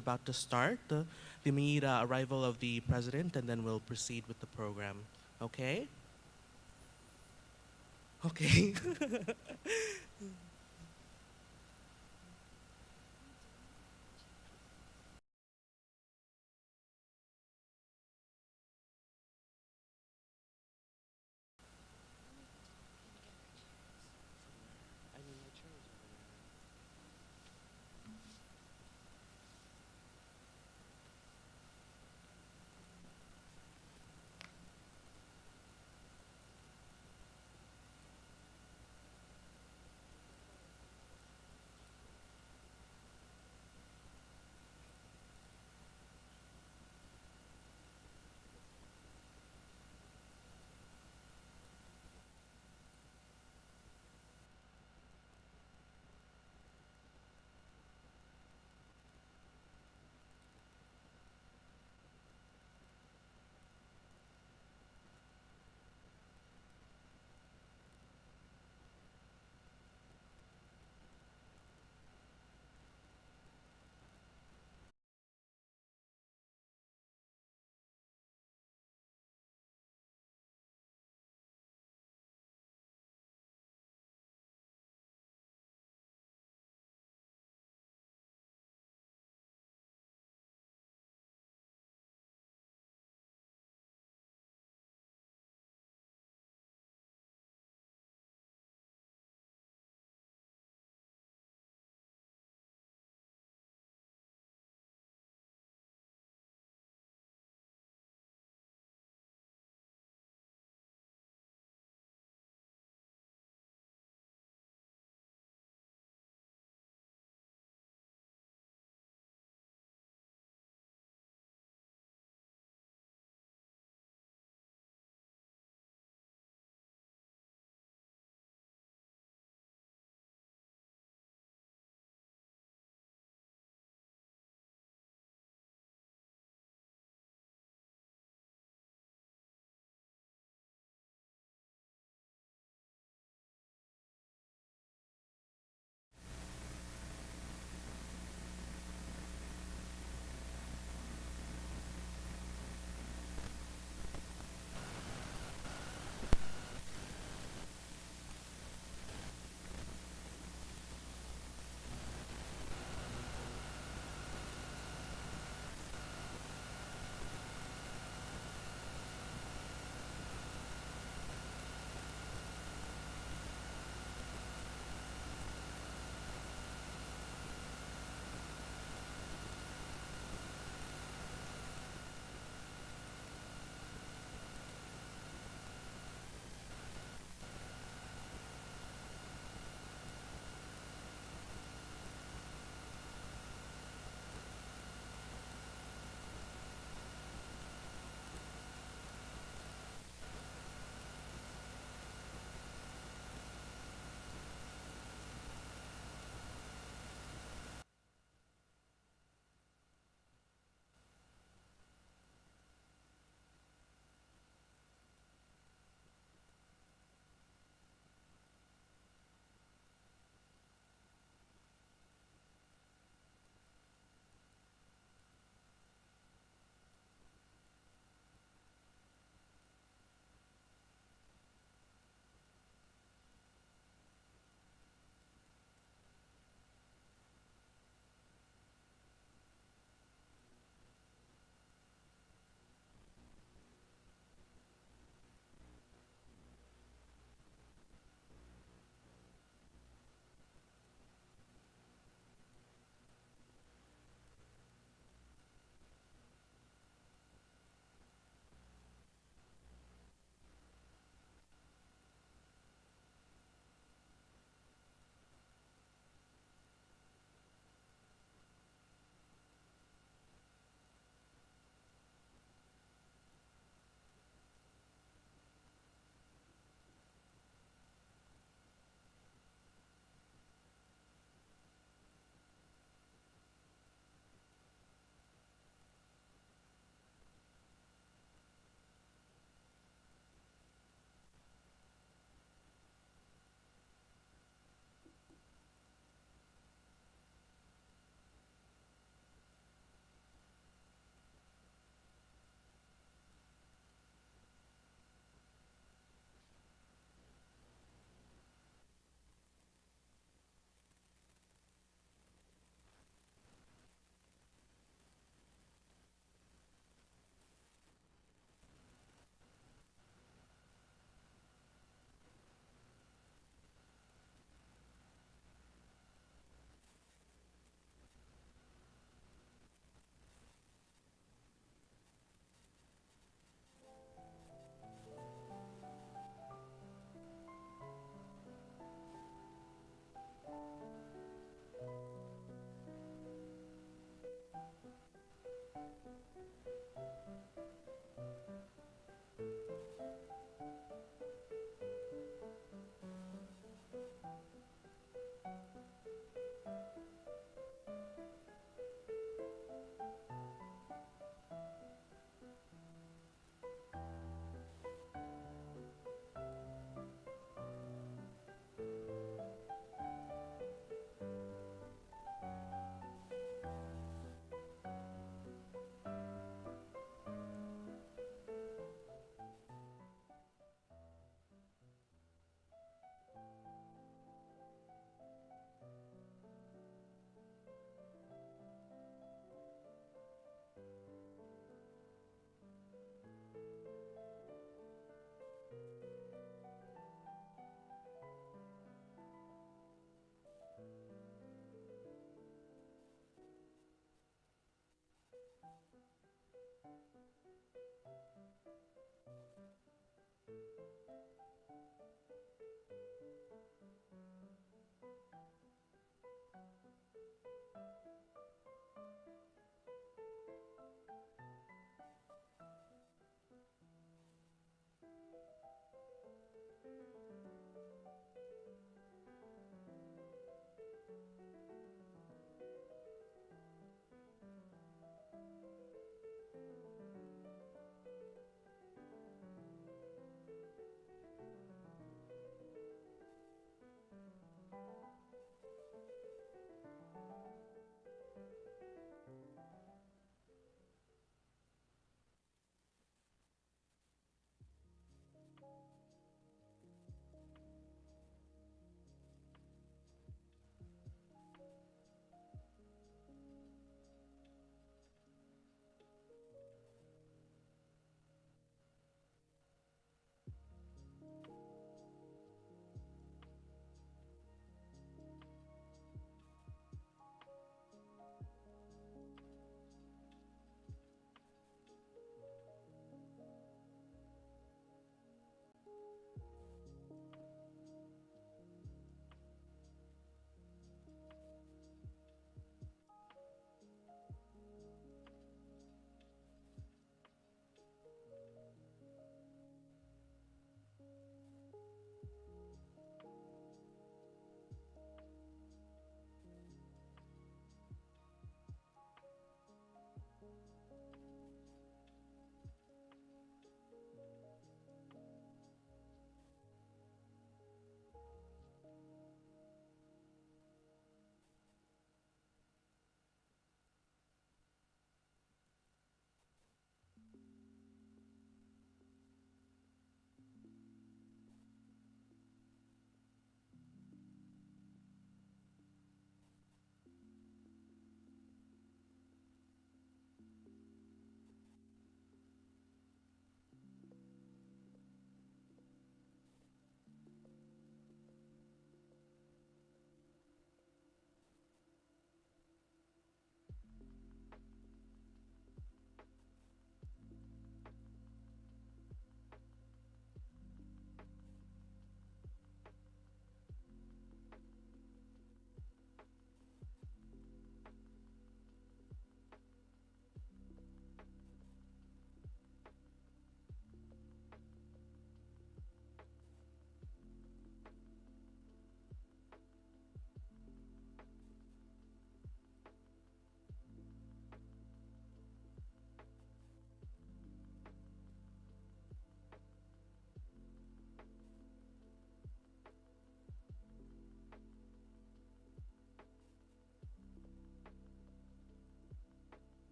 about to start the immediate arrival of the president, and then we'll proceed with the program. Okay? Okay.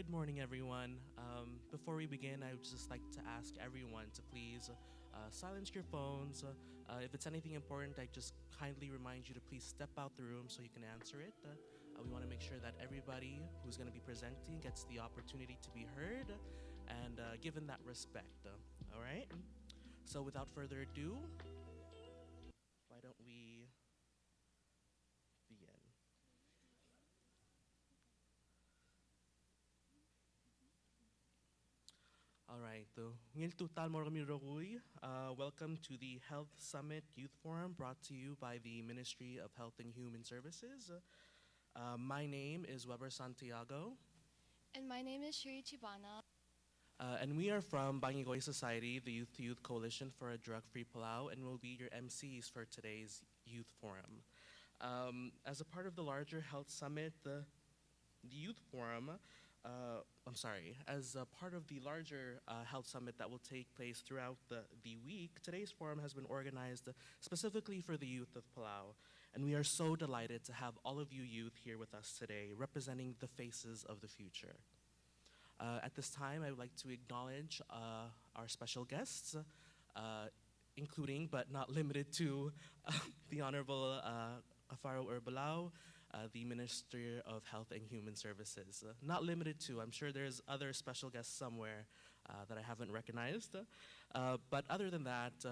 Good morning, everyone. Before we begin, I would just like to ask everyone to please silence your phones. If it's anything important, I just kindly remind you to please step out the room so you can answer it. We want to make sure that everybody who's going to be presenting gets the opportunity to be heard and given that respect. All right? So without further ado, why don't we begin? All right, welcome to the Health Summit Youth Forum brought to you by the Ministry of Health and Human Services. My name is Weber Santiago. And my name is Shri Chibana. And we are from Bangigoy Society, the Youth to Youth Coalition for a Drug-Free Palau, and we'll be your MCs for today's Youth Forum. As a part of the larger Health Summit, the Youth Forum, as a part of the larger Health Summit that will take place throughout the week, today's forum has been organized specifically for the youth of Palau. And we are so delighted to have all of you youth here with us today, representing the faces of the future. At this time, I would like to acknowledge our special guests, including but not limited to the Honorable Afaro Urbalau, the Minister of Health and Human Services. Not limited to, I'm sure there's other special guests somewhere that I haven't recognized. But other than that,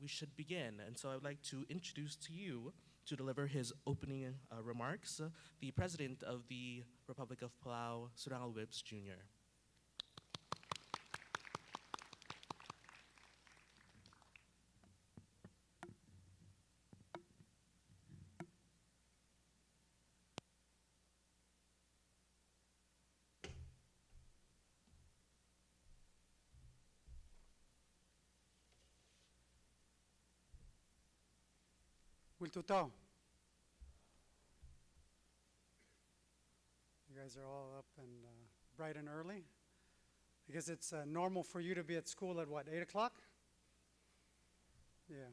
we should begin. And so I would like to introduce to you, to deliver his opening remarks, the President of the Republic of Palau, Surangal Whips Jr. Wiltutao. You guys are all up and bright and early. I guess it's normal for you to be at school at what, 8 o'clock? Yeah.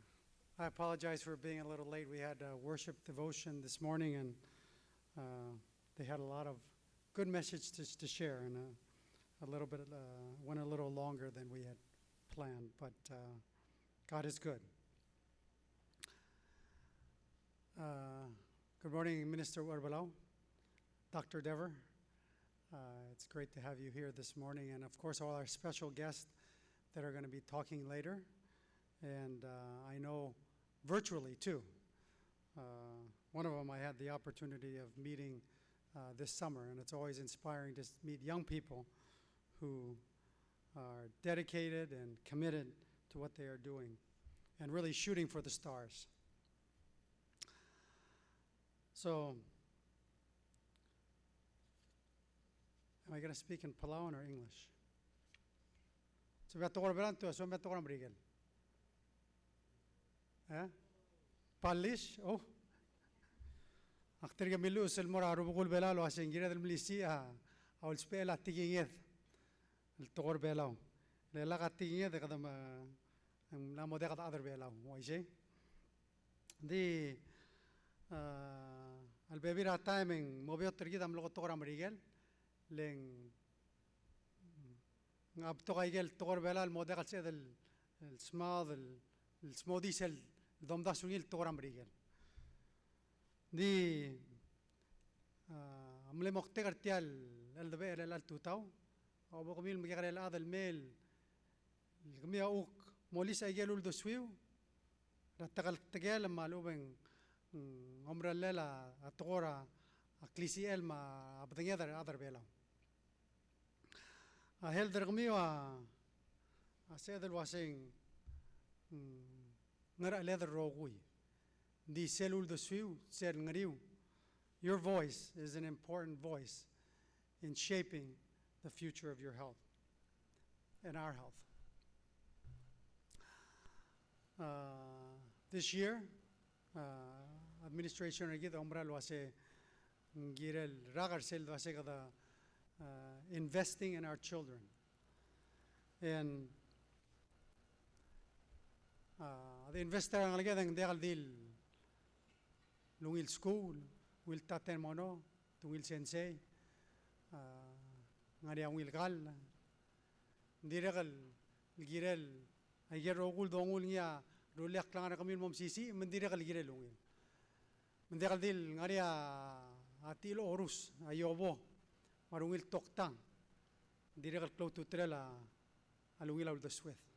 I apologize for being a little late. We had worship devotion this morning, and they had a lot of good messages to share, and a little bit went a little longer than we had planned, but God is good. Good morning, Minister Urbalau, Dr. Dever. It's great to have you here this morning, and of course all our special guests that are going to be talking later, and I know virtually too. One of them I had the opportunity of meeting this summer, and it's always inspiring to meet young people who are dedicated and committed to what they are doing and really shooting for the stars. So, am I going to speak in Palauan or English? So, we have to go to so we have to go to eh? Palish? Oh. Aktir kamilu usal mora rubukul belalo asingira del milisia awal spela tigingeth el togor belao le la gatingeth de kadam la modega da other belao moise di البيبيرا تايمين موبيوت ترجيد أم لغة تقرأ مريجل لين عب تقايجل تقرأ بلا المودع السيد السماض السمودي سل ضم ده سونيل تقرأ مريجل دي أملي مقتكر تيال الدبير الالتوتاو أو بقوميل مجرد هذا الميل الجميع أوك موليس أيجلوا الدسويو رتقل تجال لما لوبن عمر الليلة التغورة أكليسيال ما أبدين أدر بيلاو هل درغميو أسيد الواسين نرى لذر روغوي دي سيلول دسويو سير نغريو. Your voice is an important voice in shaping the future of your health and our health. This year, administration agad umra lwase girel ragar sel lwase kada investing in our children, and the investor ang agad ang degal dil lungil school will taten mono tungil sensei ngari ang ilgal ndirakal girel ayer ogul dongul ngia rolek lang kami mom sisi mendirakal girel ungil mendirakal dil ngari atilo orus ayobo marungil toktang ndirakal klo tutrela alungil al desweth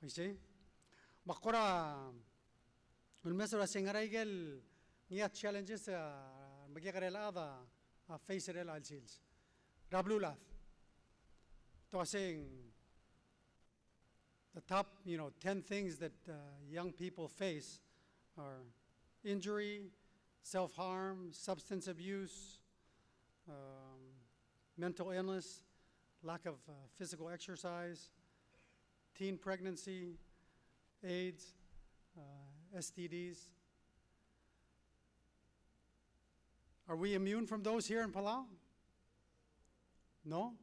I see makora ulmesora singaraigel ngia challenges magikarela ada face rel al sils rablulat to saying the top 10 things that young people face are injury, self-harm, substance abuse, mental illness, lack of physical exercise, teen pregnancy, AIDS, STDs. Are we immune from those here in Palau? No?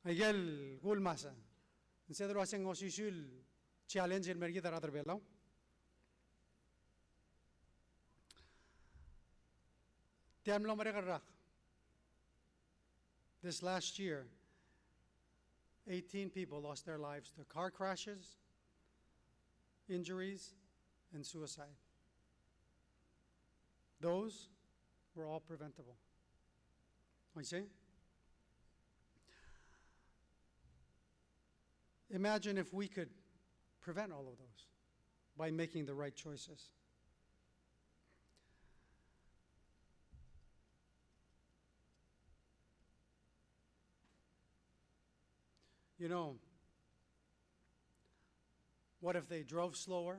Aigel gul masa. Instead of asing osisul challenge in mergi taratar belau. Tiam lo mereka rak. This last year, 18 people lost their lives to car crashes, injuries, and suicide. Those were all preventable. You see? Imagine if we could prevent all of those by making the right choices. You know, what if they drove slower,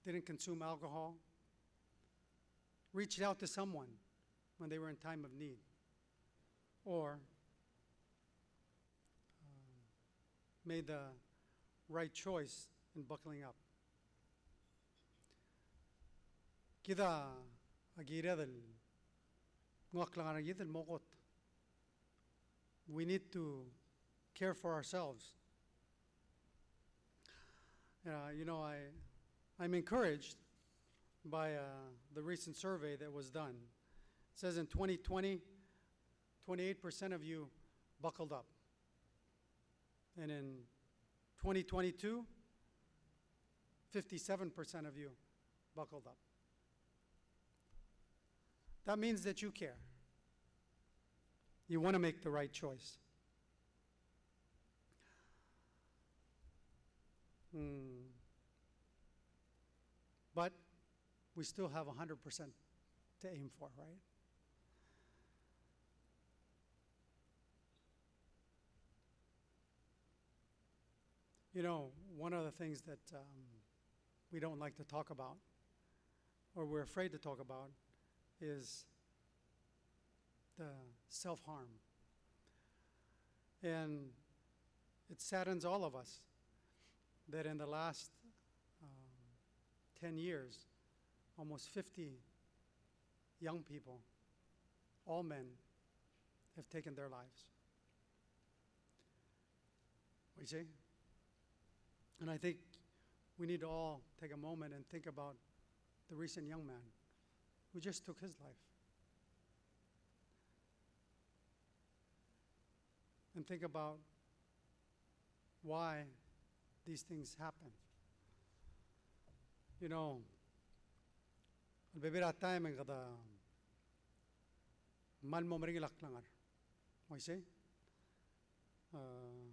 didn't consume alcohol, reached out to someone when they were in time of need, or made the right choice in buckling up? Kita agira del ngaklangan agit del mokot. We need to care for ourselves. I'm encouraged by the recent survey that was done. It says in 2020, 28% of you buckled up. And in 2022, 57% of you buckled up. That means that you care. You want to make the right choice. But we still have 100% to aim for, right? You know, one of the things that we don't like to talk about, or we're afraid to talk about, is the self-harm. And it saddens all of us that in the last 10 years, almost 50 young people, all men, have taken their lives. We see? And I think we need to all take a moment and think about the recent young man who just took his life. And think about why these things happen. You know, albebira time ang kada mal mo maring laklangar. Mo say?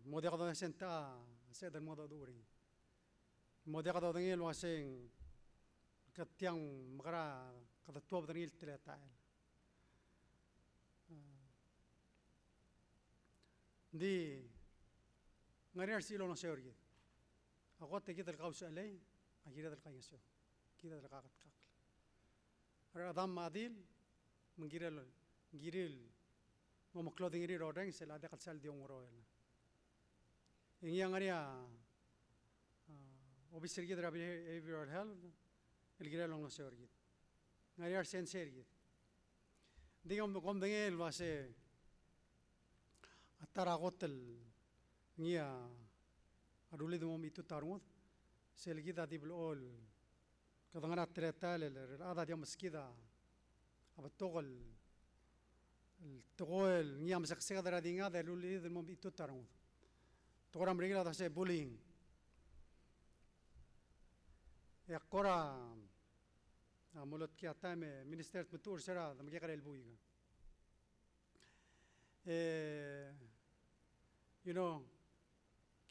Mo de kada senta sa dan mo da during. Mo de kada dangil wasing katyang makara kada tuwa dangil tilatail. Di ngari silo no seorgi. Ako te kita kau salay, akhirnya terkaya sih, kita terkakat kak. Adam madil, menggiril, mau clothing iri rodeng, selada katsal diong royal. Ini yang ngari obisir kita rapi behavioral health, ilgira long no seorgi. Ngari sensor gitu. Dingom dengel wase atara hotel ngia aduli dumom itu tarmut selgida diblol kadangana tretal ada dia meskida abatogol Togol ngiam saksega dara dinga da luli del mom itu tarung. Toram regla da se bullying. Ya kora mulot kia time minister betur sera da magi karel buiga. You know,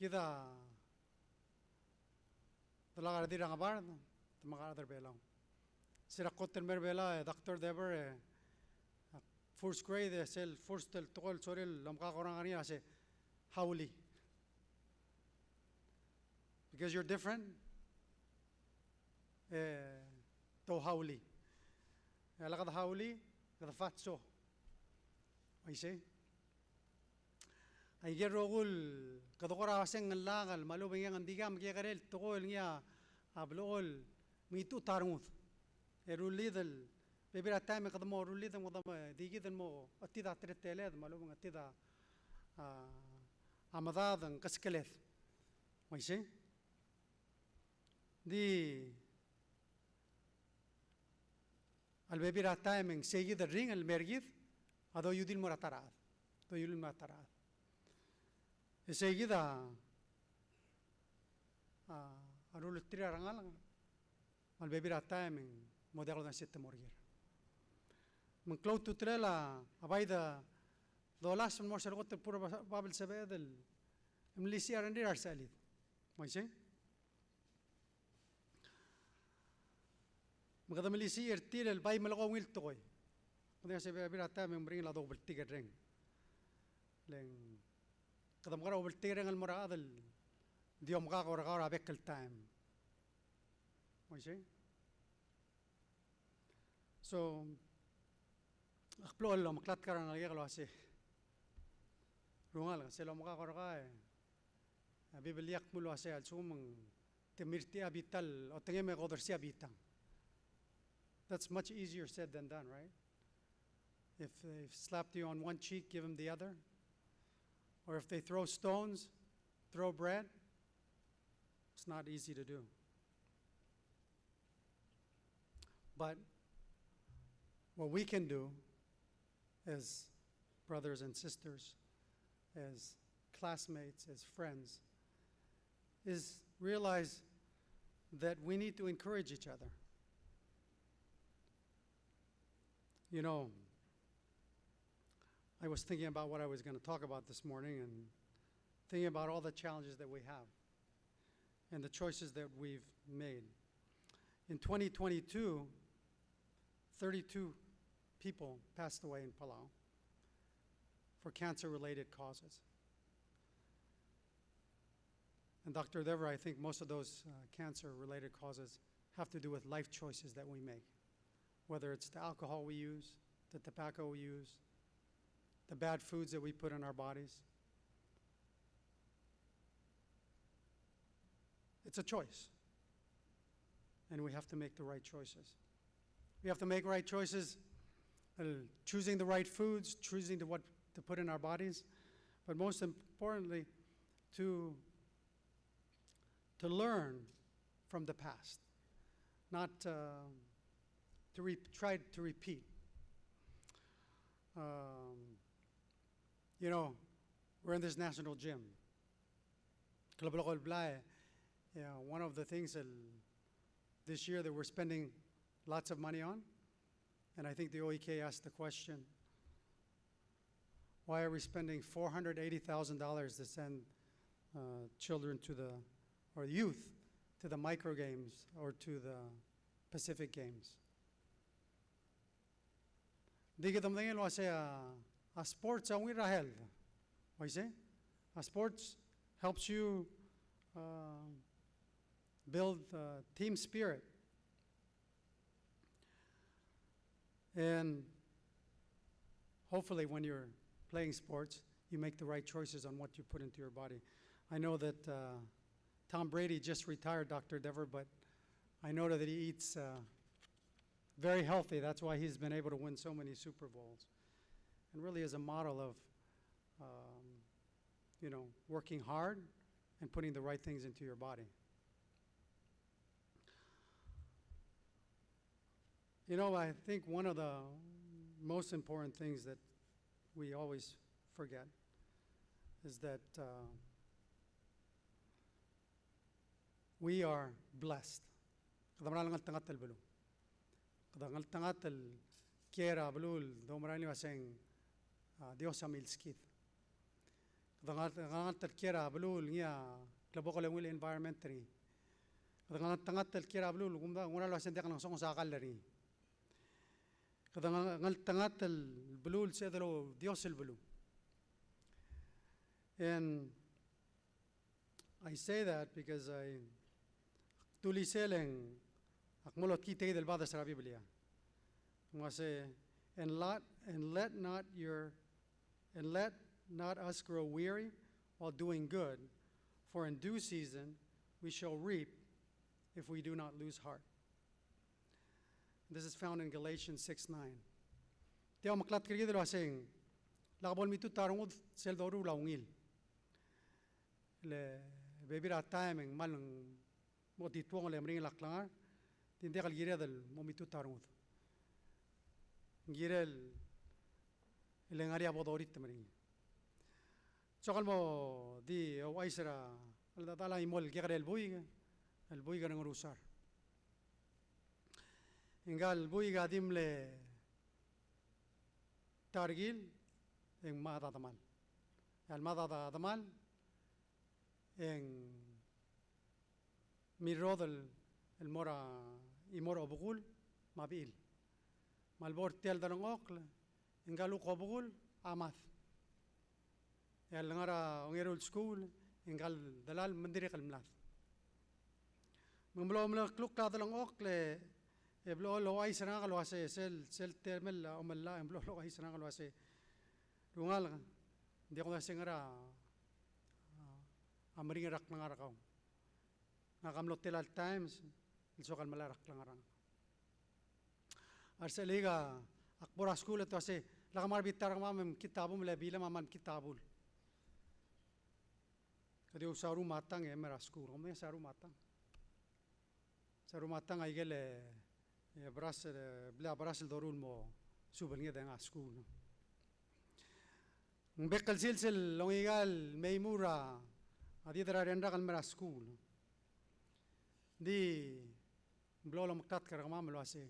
kita talaga dira ngabar tamaga adar belau. Sira kotten merbela Dr. Dever first grade sel first tel tol sorel lamka korang ani ase howli. Because you're different. To howli. Alakad howli kada fatso. I say. Ay gerogul kadokora aseng langal malo bengyan andigam gegarel togol ngia ablol mitu tarungut. Erulidel bebira time kadamo rulidel kadamo digidel mo atida treteled malo beng atida amadadan kaskeleth. I say. Di al bebira time seguid the ring al mergid ado yudil moratarad. Do yudil moratarad. Seguida arul tira rangal al bebira time modelo da sette morgir. Men clout tutrela abaida dolas mo sergot pura babel sebedel mlisia rendir arsalid. Moise magada mlisia irtir el bay melgo wil toy. Modelo se bebira time bring la double ticket ring. Len kada mga overtirang al moradal diom ka koragara bekel time. Moise so akplo lo maklat karang agalo ase rungal se lo mga koraga bibiliak mulo ase al sumang temirti abital o tengeme godersi abitang. That's much easier said than done, right? If they slapped you on one cheek, give them the other. Or if they throw stones, throw bread. It's not easy to do. But what we can do as brothers and sisters, as classmates, as friends, is realize that we need to encourage each other. You know, I was thinking about what I was going to talk about this morning and thinking about all the challenges that we have and the choices that we've made. In 2022, 32 people passed away in Palau for cancer-related causes. And Dr. Dever, I think most of those cancer-related causes have to do with life choices that we make, whether it's the alcohol we use, the tobacco we use, the bad foods that we put in our bodies. It's a choice. And we have to make the right choices. We have to make right choices, choosing the right foods, choosing what to put in our bodies, but most importantly, to learn from the past, not to try to repeat. You know, we're in this national gym. One of the things that this year that we're spending lots of money on, and I think the OEK asked the question, why are we spending $480,000 to send children to or youth to the micro games or to the Pacific Games? Di kita mtingin lo say a sports ang wirahel. Why say? A sports helps you build team spirit. And hopefully when you're playing sports, you make the right choices on what you put into your body. I know that Tom Brady just retired, Dr. Dever, but I know that he eats very healthy. That's why he's been able to win so many Super Bowls. And really is a model of, working hard and putting the right things into your body. You know, I think one of the most important things that we always forget is that we are blessed. Kada mara langal tangat belu. Kada ngal tangat kiera belul domrani waseng Dios amil skid. Kada ngal kiera belul ngia klaboko lengwil environment ri. Kada ngal tangat kiera belul gumda ngura waseng dia kanang song sakal ri. Kada ngal tangat belul sedelo Dios el belu. And I say that because I tuli seleng akmolot kitay del bada sa Biblia. Ngase and let not us grow weary while doing good, for in due season we shall reap if we do not lose heart. This is found in Galatians 6:9. Tiaw maklat kiri del waseng lakabol mitu tarungud sel doru laungil. Le bebira timing malung moti tuong le mring laklangar tinde kal gira del momitu tarungud. Girel le ngaria bodorit mring. Chokal mo di waisera al dala imol gira el buiga ng rusar. Ingal buiga dimle targil en mada damal. Al mada damal en mirod el mora imora bugul mabil malbor tel darang okle ingalu ko bugul amath el ngara ongerul school ingal dalal mandiri kal mlath mumlo mlo kluk ta dalang okle eblo lo ay sana kal wase sel termel omalla emblo lo ay sana kal wase rungal di ko wase ngara amring rak nang arakaw ngakamlot tilal times ilsokal malarak lang arang arseliga akbora school ito ase lakamar bitar mamam kitabum le bila mamam kitabul kadi usaru matang mera school kome saru matang ay gele bras dorul mo subel ngi denga school mbekal silsil longigal meimura adi dara renda kan mera school di blolo maktat karama melwase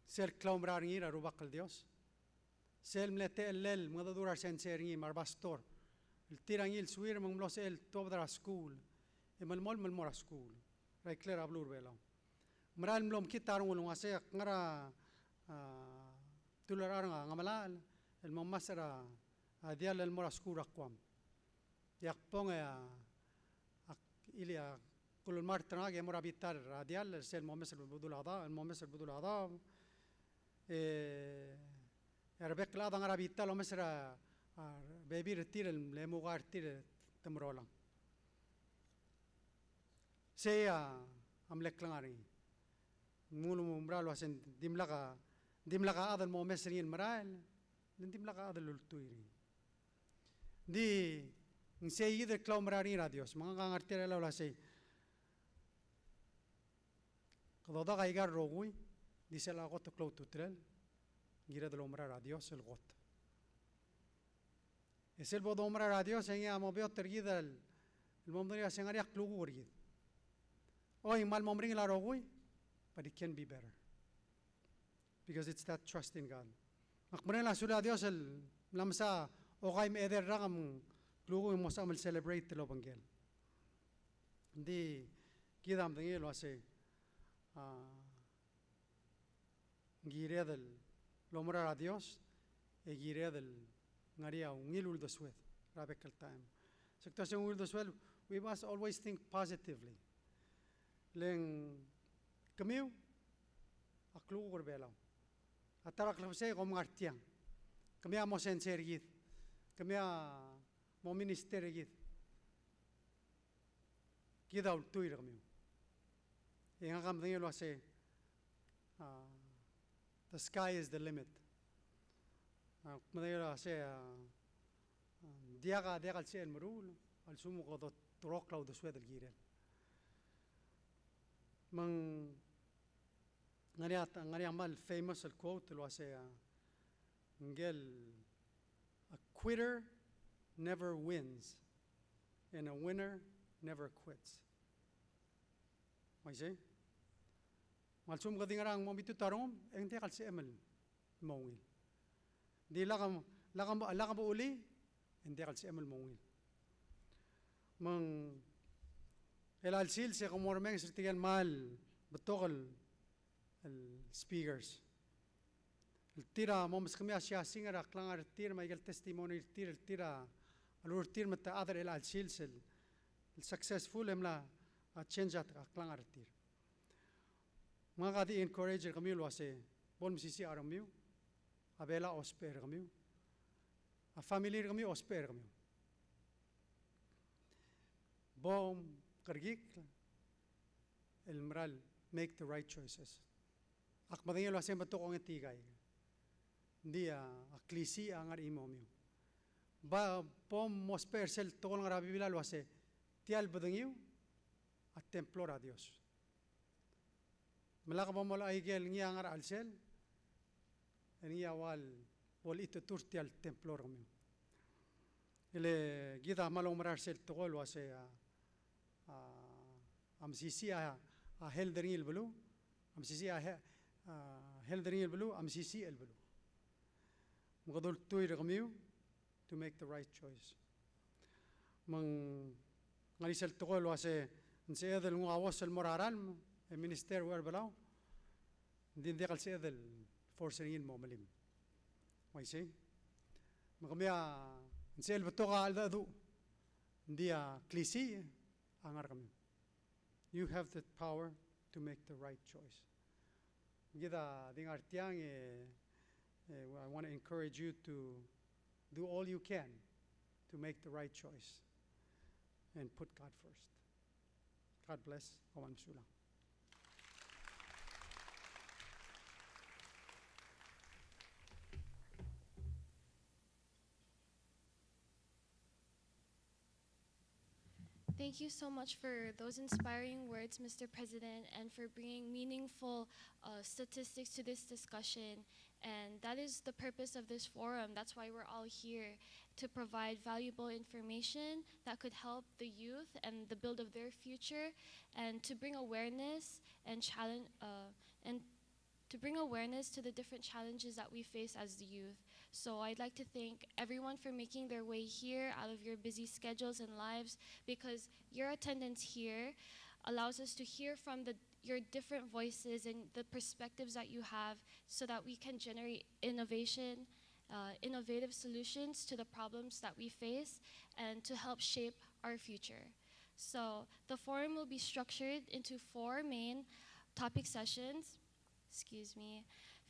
sel klaumrar ngira rubakal Dios sel mlete lel madadura senser ngi marbastor el tirangil suir manglos el tobdra school emalmol malmora school rai clear ablur belo mral mlom kitarung ngase ngara tular nga ngamalal el mamasara adial el mora school akwam yakpong ilia كل المرة تناقي مرة بيتار راديال السيل ممثل بدول أعضاء ربك لا ضنا بيتار ومثل بيبير تير المغار تير تمرولا سيا أملك لغاري مولو مرال واسن دملقا هذا الممثلين مرال دملقا هذا التويري دي نسي إذا كلام مراري راديوس ما نعرتير لا ولا سي كذا ده غير روغوي دي سلا غوت كلو توترل غير ده لومرا راديوس الغوت اسل بو دومرا راديوس هي ما بيو ترجيد الممدري سينغاريا كلوغو وريد او مال ممرين لا روغوي but it can be better because it's that trust in God مقبرين لا سولا ديوس لمسا او غايم ادر رقم كلوغو موسامل celebrate لو بنجل دي كده ام دنيل واسي gire del lomra a Dios e gire del ngaria ungilul the sweat rabekal time sectation will the swell we must always think positively leng kamiu aklu gorbelo atarak lafse gom ngartiang kamia mo sensergit kamia mo ministergit kida ultuir kamiu yang agam dingin lo say the sky is the limit madaylo say diaga al say el marul al sumo qado turok law the swed el girel man ngariat mal famous el quote lo say ngel a quitter never wins and a winner never quits. Maise? Malsum gading arang mo bitu tarom, engte kal se emel mongil. Di lakam uli, engte kal se emel mongil. Mang elal sil se komormeng sertigan mal betokal el speakers. El tira mo kami asya singer aklang ar tira may el testimony el tira alur tira mata other elal sil sel successful emla a change at aklang ar tira. Mga kadi encourager kami luase bon misisi aramiu abela osper kami a family kami osper kami bom kargik el moral make the right choices ak madingin luase bato kong etigay dia aklisi angar imomiu ba pom mosper sel tokol ngarabi bila luase tial badingiu at templor a Dios. Malaka pa mula aigel ngiya ngar alsel, ngiya wal ito turti al templor kami. Ile gita malong marar sel tokol wase am sisi a heldering il belu, am sisi a heldering il belu, am sisi el belu. Mukadul tuir kami to make the right choice. Mang ngalisel tokol wase nse edel ngawas el moraral. El ministerio wer belau din dekal se del forcerin mo malim mai se makamia nsel betoka alda du dia klisi angar kami. You have the power to make the right choice. Gida dingar tiang I want to encourage you to do all you can to make the right choice and put God first. God bless. Oman sulang. Thank you so much for those inspiring words, Mr. President, and for bringing meaningful statistics to this discussion. And that is the purpose of this forum. That's why we're all here, to provide valuable information that could help the youth and the build of their future, and to bring awareness and challenge and to bring awareness to the different challenges that we face as the youth. So I'd like to thank everyone for making their way here out of your busy schedules and lives, because your attendance here allows us to hear from your different voices and the perspectives that you have, so that we can generate innovative solutions to the problems that we face, and to help shape our future. So the forum will be structured into 4 main topic sessions,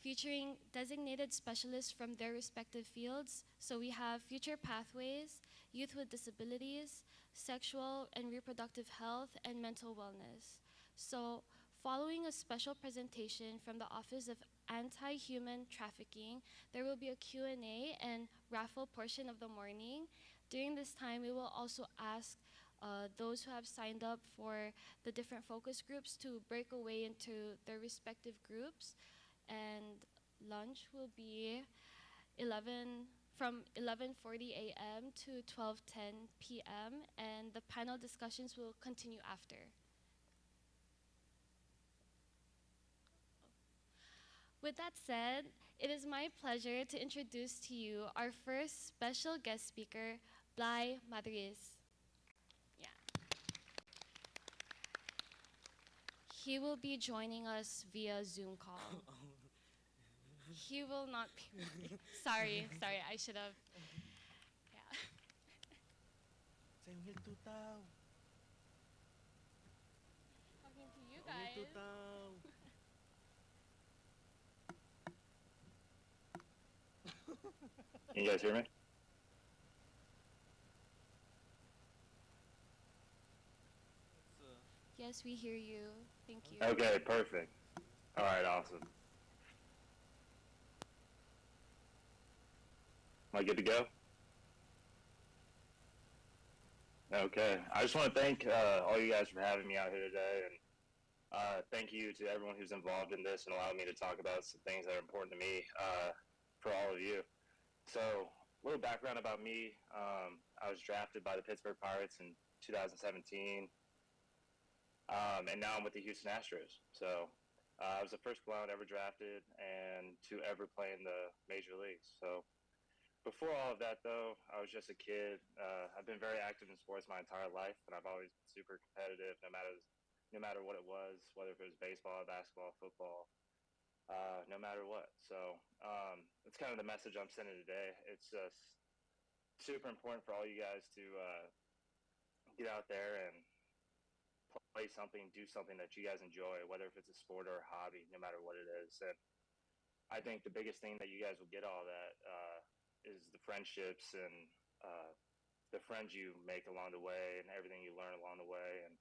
featuring designated specialists from their respective fields. So we have future pathways, youth with disabilities, sexual and reproductive health, and mental wellness. So following a special presentation from the Office of Anti-Human Trafficking, there will be a Q&A and raffle portion of the morning. During this time, we will also ask those who have signed up for the different focus groups to break away into their respective groups. And lunch will be from 11:40 a.m. to 12:10 p.m. and the panel discussions will continue after. With that said, it is my pleasure to introduce to you our first special guest speaker, Blay Madriz. He will be joining us via Zoom call. He will not be. Sorry, I should have. Yeah. Talking to you guys. Can you guys hear me? Yes, we hear you. Thank you. Okay, perfect. All right, awesome. Am I good to go? Okay. I just want to thank all you guys for having me out here today, and thank you to everyone who's involved in this and allowing me to talk about some things that are important to me for all of you. So, a little background about me. I was drafted by the Pittsburgh Pirates in 2017, and now I'm with the Houston Astros. So, I was the first Blount ever drafted and to ever play in the major leagues. So, before all of that, though, I was just a kid. I've been very active in sports my entire life, and I've always been super competitive, no matter what it was, whether it was baseball, basketball, football, no matter what. So it's kind of the message I'm sending today. It's just super important for all you guys to get out there and play something, do something that you guys enjoy, whether if it's a sport or a hobby, no matter what it is. And I think the biggest thing that you guys will get all that is the friendships and the friends you make along the way and everything you learn along the way. And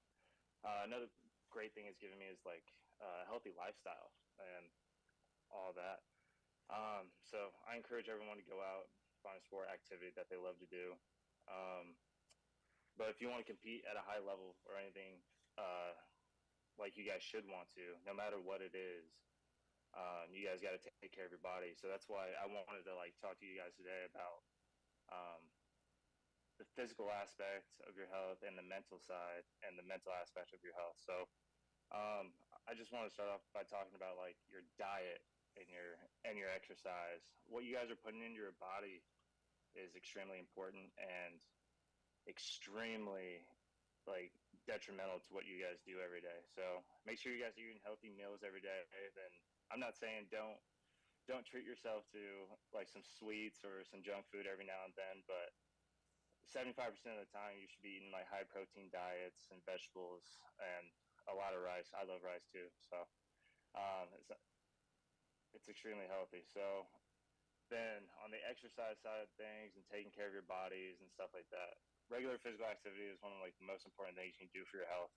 another great thing it's given me is like a healthy lifestyle and all that. So I encourage everyone to go out, find a sport activity that they love to do. But if you want to compete at a high level or anything, like you guys should want to, no matter what it is, you guys got to take care of your body. So that's why I wanted to like talk to you guys today about um, the physical aspect of your health and the mental side and the mental aspect of your health. So I just want to start off by talking about like your diet and your exercise. What you guys are putting into your body is extremely important and extremely like detrimental to what you guys do every day. So make sure you guys are eating healthy meals every day. Then I'm not saying don't treat yourself to like some sweets or some junk food every now and then, but 75% of the time you should be eating like high protein diets and vegetables and a lot of rice. I love rice too. So um, it's, it's extremely healthy. So then on the exercise side of things and taking care of your bodies and stuff like that, regular physical activity is one of like the most important things you can do for your health.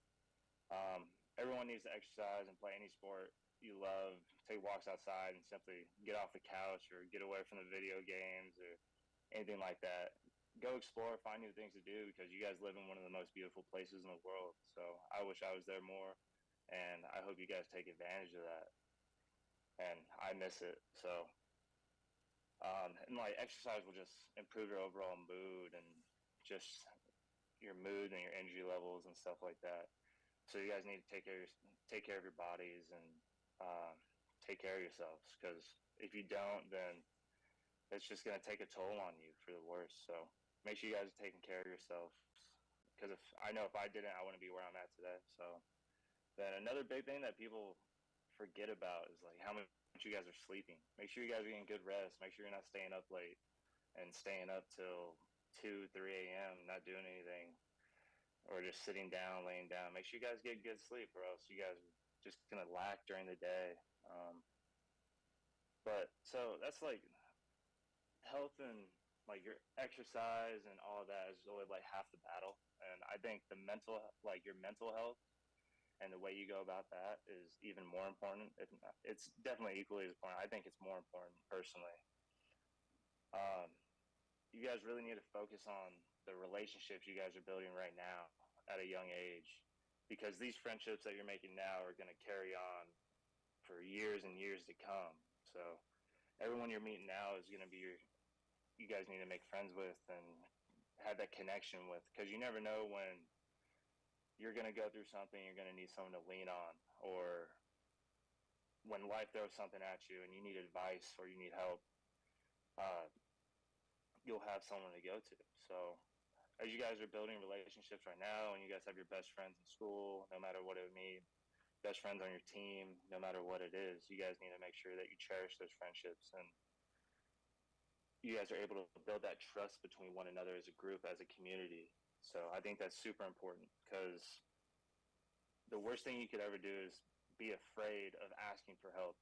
Everyone needs to exercise and play any sport you love, take walks outside and simply get off the couch or get away from the video games or anything like that. Go explore, find new things to do because you guys live in one of the most beautiful places in the world. So I wish I was there more, and I hope you guys take advantage of that. And I miss it. So, and like exercise will just improve your overall mood and just your mood and your energy levels and stuff like that. So you guys need to take care of your bodies and take care of yourselves because if you don't, then it's just going to take a toll on you for the worse. So make sure you guys are taking care of yourself because if I know if I didn't, I wouldn't be where I'm at today. So then another big thing that people forget about is like how much you guys are sleeping. Make sure you guys are getting good rest. Make sure you're not staying up late and staying up till 2, 3 a.m. not doing anything or just sitting down, laying down. Make sure you guys get good sleep, or else you guys are just gonna lack during the day. But so that's like health and like your exercise and all of that is really like half the battle. And I think the mental, like your mental health and the way you go about that is even more important. It's definitely equally as important. I think it's more important personally. Um, you guys really need to focus on the relationships you guys are building right now at a young age because these friendships that you're making now are going to carry on for years and years to come. So everyone you're meeting now is going to be you guys need to make friends with and have that connection with because you never know when you're going to go through something, you're going to need someone to lean on, or when life throws something at you and you need advice or you need help, you'll have someone to go to. So as you guys are building relationships right now and you guys have your best friends in school, no matter what it means, best friends on your team, no matter what it is, you guys need to make sure that you cherish those friendships and you guys are able to build that trust between one another as a group, as a community. So I think that's super important because the worst thing you could ever do is be afraid of asking for help.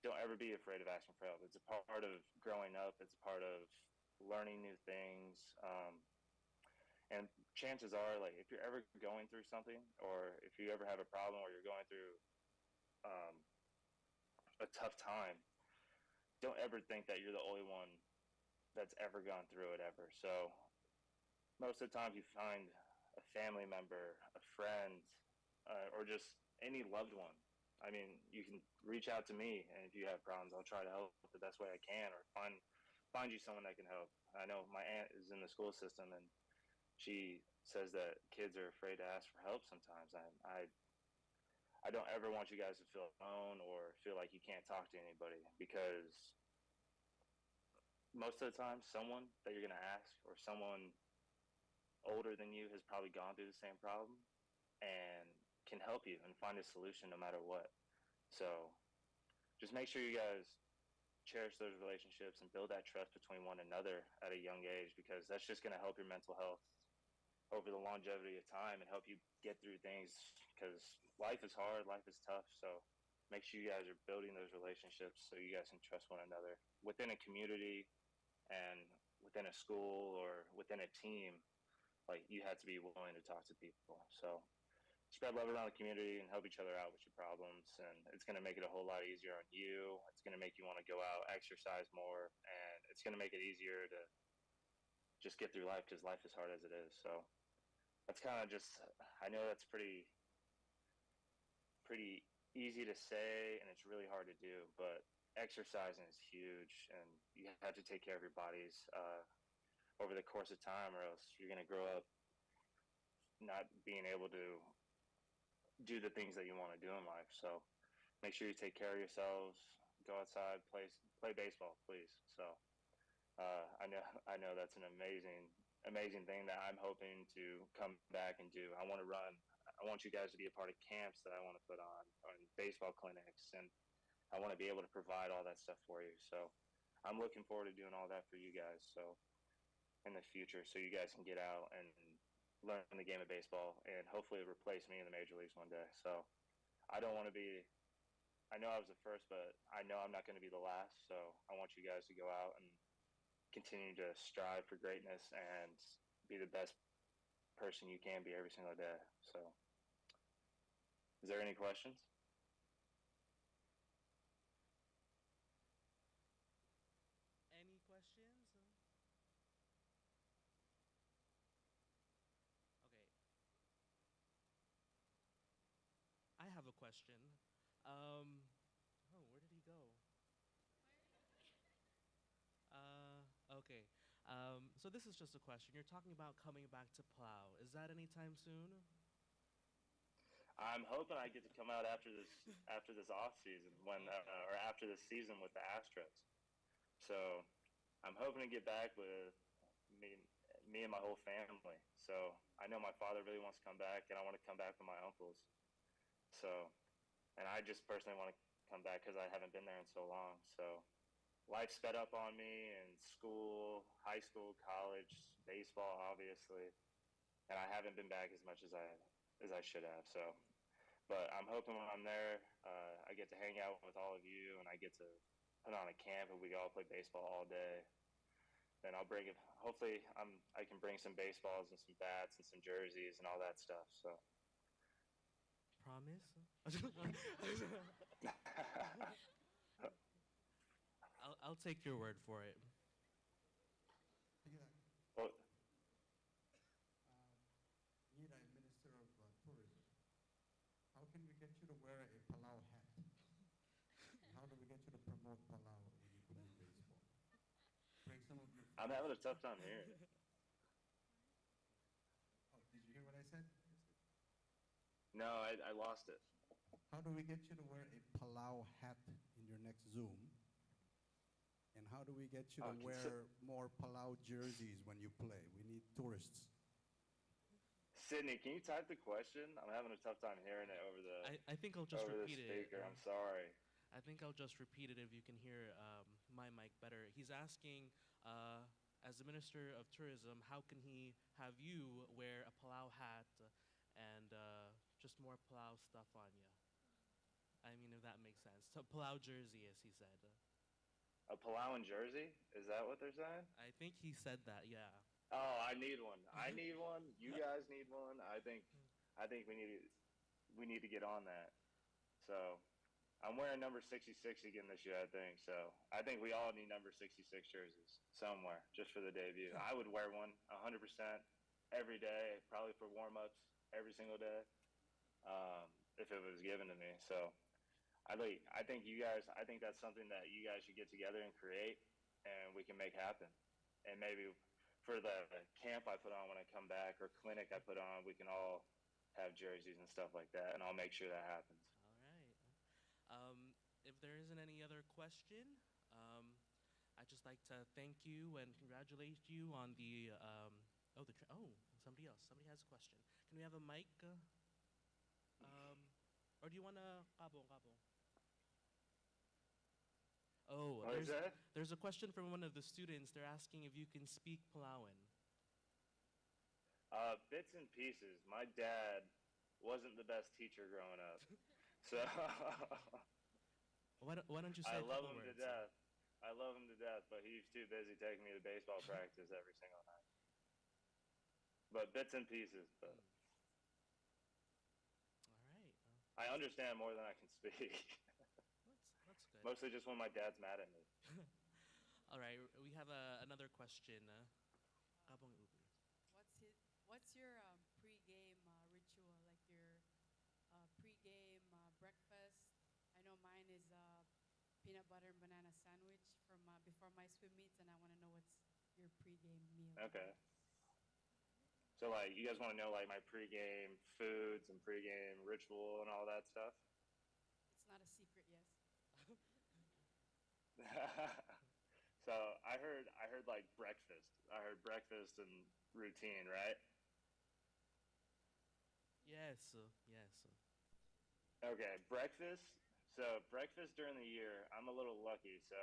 Don't ever be afraid of asking for help. It's a part of growing up. It's a part of learning new things. And chances are, like, if you're ever going through something or if you ever have a problem or you're going through a tough time, don't ever think that you're the only one that's ever gone through it ever. So most of the time you find a family member, a friend, or just any loved one. I mean, you can reach out to me, and if you have problems, I'll try to help the best way I can, or find find you someone that can help. I know my aunt is in the school system, and she says that kids are afraid to ask for help sometimes. I don't ever want you guys to feel alone or feel like you can't talk to anybody, because most of the time, someone that you're going to ask, or someone older than you, has probably gone through the same problem and can help you and find a solution no matter what. So just make sure you guys cherish those relationships and build that trust between one another at a young age, because that's just going to help your mental health over the longevity of time and help you get through things, because life is hard, life is tough. So make sure you guys are building those relationships so you guys can trust one another within a community and within a school or within a team. Like, you have to be willing to talk to people. So spread love around the community and help each other out with your problems, and it's going to make it a whole lot easier on you. It's going to make you want to go out, exercise more, and it's going to make it easier to just get through life, because life is hard as it is. So that's kind of just, I know that's pretty easy to say, and it's really hard to do, but exercising is huge, and you have to take care of your bodies over the course of time, or else you're going to grow up not being able to do the things that you want to do in life. So make sure you take care of yourselves. Go outside, play baseball, please. So I know that's an amazing thing that I'm hoping to come back and do. I want to run. I want you guys to be a part of camps that I want to put on baseball clinics, and I want to be able to provide all that stuff for you. So I'm looking forward to doing all that for you guys. So in the future, so you guys can get out and learn the game of baseball and hopefully replace me in the major leagues one day. So I don't want to be, I know I was the first, but I know I'm not going to be the last. So I want you guys to go out and continue to strive for greatness and be the best person you can be every single day. So is there any questions? Any questions? Okay, I have a question. Oh, where did he go? Okay. So this is just a question. You're talking about coming back to Palau. Is that anytime soon? I'm hoping I get to come out after this off season or after this season with the Astros. So I'm hoping to get back with me, me and my whole family. So I know my father really wants to come back, and I want to come back with my uncles. So, and I just personally want to come back because I haven't been there in so long. So life sped up on me in school, high school, college, baseball, obviously, and I haven't been back as much as I should have. So, but I'm hoping when I'm there, I get to hang out with all of you, and I get to put on a camp, and we all play baseball all day. Then I'll bring it. Hopefully, I can bring some baseballs and some bats and some jerseys and all that stuff. So. Promise? I'll take your word for it. Well, Nira, Minister of Tourism, how can we get you to wear a Palau hat? How do we get you to promote Palau when you play baseball? Bring some of your I'm having a tough time hearing. Oh, did you hear what I said? No, I lost it. How do we get you to wear a Palau hat in your next Zoom? And how do we get you to wear more Palau jerseys when you play? We need tourists. Sydney, can you type the question? I'm having a tough time hearing it over the I think I'll just over the repeat speaker. it. I'm sorry. I think I'll just repeat it if you can hear my mic better. He's asking, as the Minister of Tourism, how can he have you wear a Palau hat and just more Palau stuff on you? I mean, if that makes sense. So Palau jersey, as he said. A Palauan jersey? Is that what they're saying? I think he said that, yeah. Oh, I need one. I need one. You guys need one. I think we need to get on that. So I'm wearing number 66 again this year, I think. So I think we all need number 66 jerseys somewhere just for the debut. I would wear one 100% every day, probably for warm-ups every single day, if it was given to me. So I think that's something that you guys should get together and create. and we can make happen. And maybe for the camp I put on when I come back or clinic I put on, we can all have jerseys and stuff like that, and I'll make sure that happens. All right. If there isn't any other question, I'd just like to thank you and congratulate you on the somebody else. Somebody has a question. Can we have a mic? Or do you want to kabo? Oh, What is that? there's a question from one of the students. They're asking if you can speak Palauan. Bits and pieces. My dad wasn't the best teacher growing up, so Why don't you say I a love couple him to words? death. I love him to death, but he's too busy taking me to baseball practice every single night. But bits and pieces. But All right. I understand more than I can speak. That's good. Mostly just when my dad's mad at me. All right. We have another question. Kabong Ubi. What's your pre-game ritual? Like your pre-game breakfast? I know mine is peanut butter and banana sandwich from before my swim meets, and I want to know what's your pre-game meal. Okay. So like, you guys want to know like my pregame foods and pregame ritual and all that stuff? It's not a secret, yes. So I heard like breakfast. I heard breakfast and routine, right? Yes. Yes. Okay, breakfast. So breakfast during the year, I'm a little lucky. So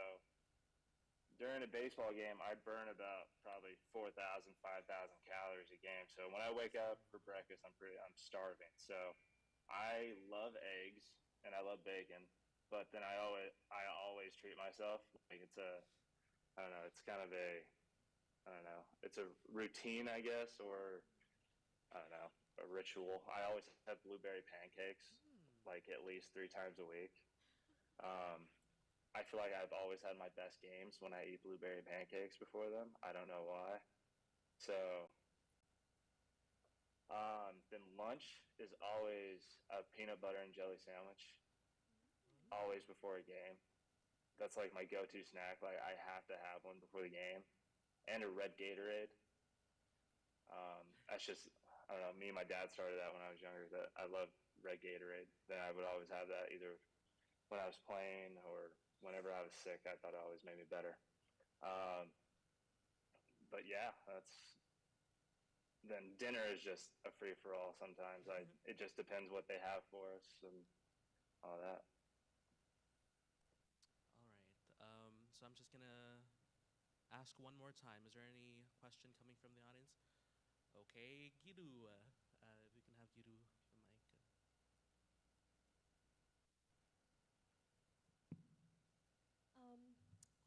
during a baseball game, I burn about probably 4,000, 5,000 calories a game. So when I wake up for breakfast, I'm starving. So I love eggs and I love bacon, but then I always treat myself like I don't know, it's kind of I don't know, it's a routine, I guess, or I don't know, a ritual. I always have blueberry pancakes, like at least 3 times a week. I feel like I've always had my best games when I eat blueberry pancakes before them. I don't know why. So then lunch is always a peanut butter and jelly sandwich, always before a game. That's like my go-to snack. Like I have to have one before the game, and a red Gatorade. That's just I don't know. Me and my dad started that when I was younger. That I love red Gatorade. Then I would always have that either when I was playing or whenever I was sick. I thought it always made me better. But yeah, then dinner is just a free for all. Sometimes it just depends what they have for us and all that. All right. So I'm just gonna ask one more time. Is there any question coming from the audience? Okay, Giru. We can have Giru the mic.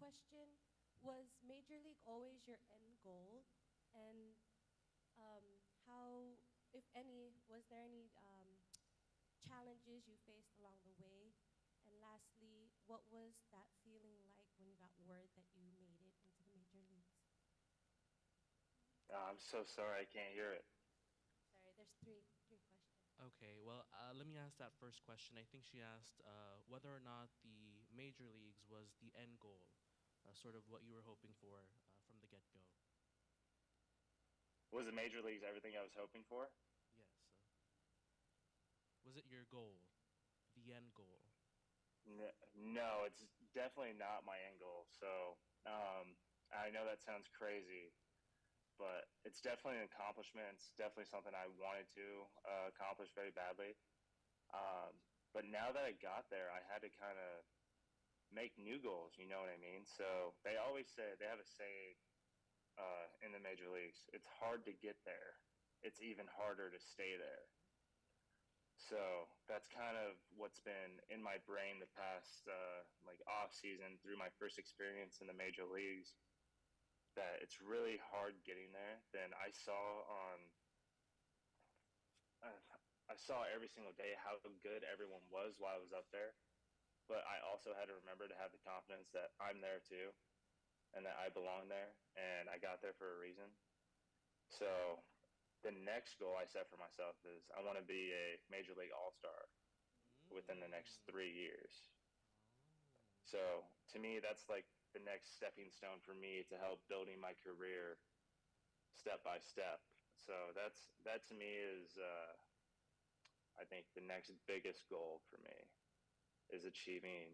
Question, was Major League always your end goal? And how, if any, was there any challenges you faced along the way? And lastly, what was that feeling like when you got word that you made it into the major leagues? I'm so sorry, I can't hear it. Sorry, there's three questions. Okay, well, let me ask that first question. I think she asked whether or not the major leagues was the end goal, sort of what you were hoping for from the get-go. Was the major leagues everything I was hoping for? Yes. Was it your goal, the end goal? No, it's definitely not my end goal. So I know that sounds crazy, but it's definitely an accomplishment. It's definitely something I wanted to accomplish very badly. But now that I got there, I had to kind of make new goals. You know what I mean? So they always say, they have a saying in the major leagues, it's hard to get there. It's even harder to stay there. So that's kind of what's been in my brain the past like off season through my first experience in the major leagues. That it's really hard getting there. Then I saw every single day how good everyone was while I was up there. But I also had to remember to have the confidence that I'm there too, and that I belong there, and I got there for a reason. So the next goal I set for myself is I want to be a Major League All-Star within the next 3 years. So to me, that's like the next stepping stone for me to help building my career step by step. So that to me is I think the next biggest goal for me is achieving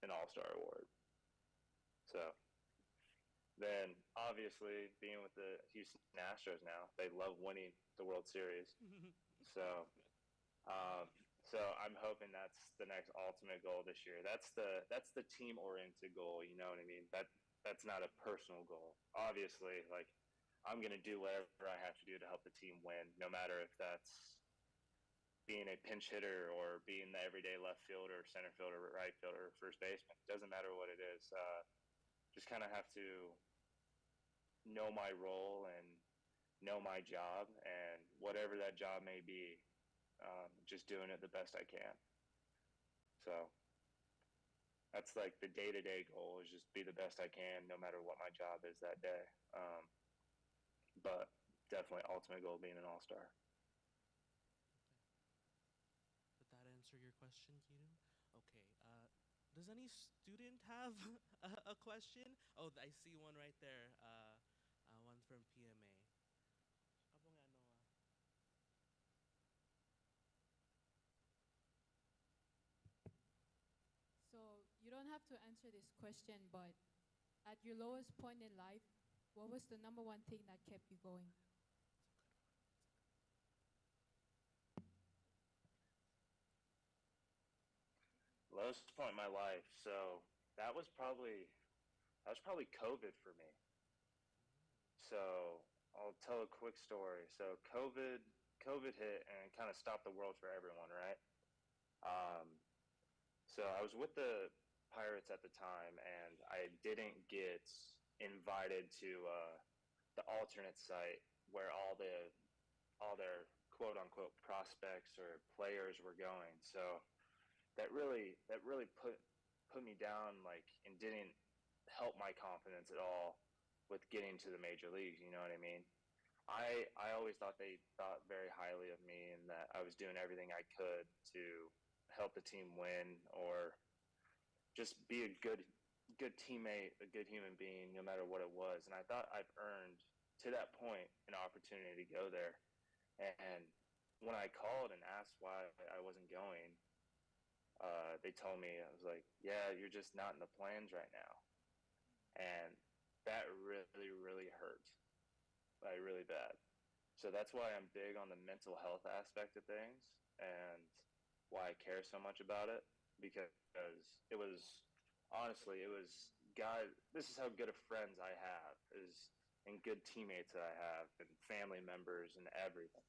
an All-Star award. So then obviously being with the Houston Astros now, they love winning the World Series. So so I'm hoping that's the next ultimate goal this year. That's the team oriented goal, you know what I mean? That's not a personal goal. Obviously, like I'm gonna do whatever I have to do to help the team win, no matter if that's being a pinch hitter or being the everyday left fielder, center fielder, right fielder, first baseman. It doesn't matter what it is. Just kind of have to know my role and know my job, and whatever that job may be, just doing it the best I can. So that's like the day-to-day goal is just be the best I can no matter what my job is that day. But definitely ultimate goal being an all-star. Did that answer your question, Keaton? Okay. Does any student have a question? Oh, I see one right there. One from PMA. Abong ano, So you don't have to answer this question, but at your lowest point in life, what was the number one thing that kept you going? Lowest point in my life. So that was probably COVID for me. So I'll tell a quick story. So COVID hit and kind of stopped the world for everyone, right? Um, so I was with the Pirates at the time, and I didn't get invited to the alternate site where all their quote unquote prospects or players were going. So that really put me down, like, and didn't help my confidence at all with getting to the major leagues. You know what I mean? I always thought they thought very highly of me and that I was doing everything I could to help the team win or just be a good teammate, a good human being, no matter what it was. And I thought I've earned to that point an opportunity to go there. And when I called and asked why I wasn't going, they told me, I was like, yeah, you're just not in the plans right now. And that really, really hurt, like really bad. So that's why I'm big on the mental health aspect of things and why I care so much about it, because it was, honestly, it was, God, this is how good of friends I have is, and good teammates that I have and family members and everything.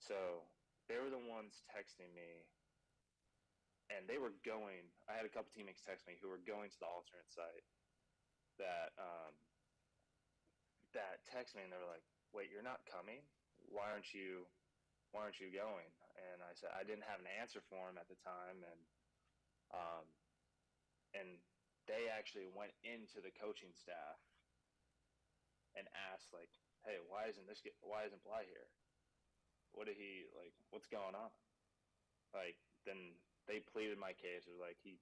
So they were the ones texting me, and they were going. I had a couple teammates text me who were going to the alternate site that that text me, and they were like, "Wait, you're not coming? Why aren't you? Why aren't you going?" And I said I didn't have an answer for them at the time, um, and they actually went into the coaching staff and asked, like, "Hey, why isn't Bly here? What did he like? What's going on?" Like, then they pleaded my case. It was like, he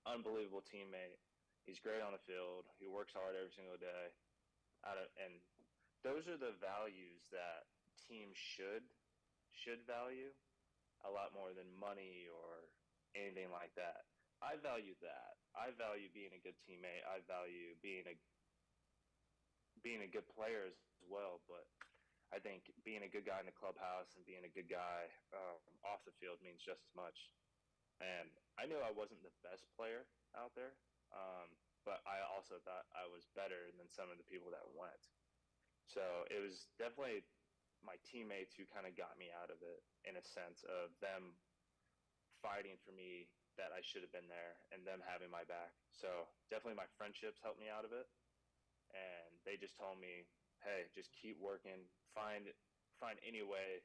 unbelievable teammate. He's great on the field. He works hard every single day. And those are the values that teams should value a lot more than money or anything like that. I value that. I value being a good teammate. I value being a good player as well. But I think being a good guy in the clubhouse and being a good guy off the field means just as much. And I knew I wasn't the best player out there, but I also thought I was better than some of the people that went. So it was definitely my teammates who kind of got me out of it, in a sense of them fighting for me that I should have been there and them having my back. So definitely my friendships helped me out of it. And they just told me, hey, just keep working, find any way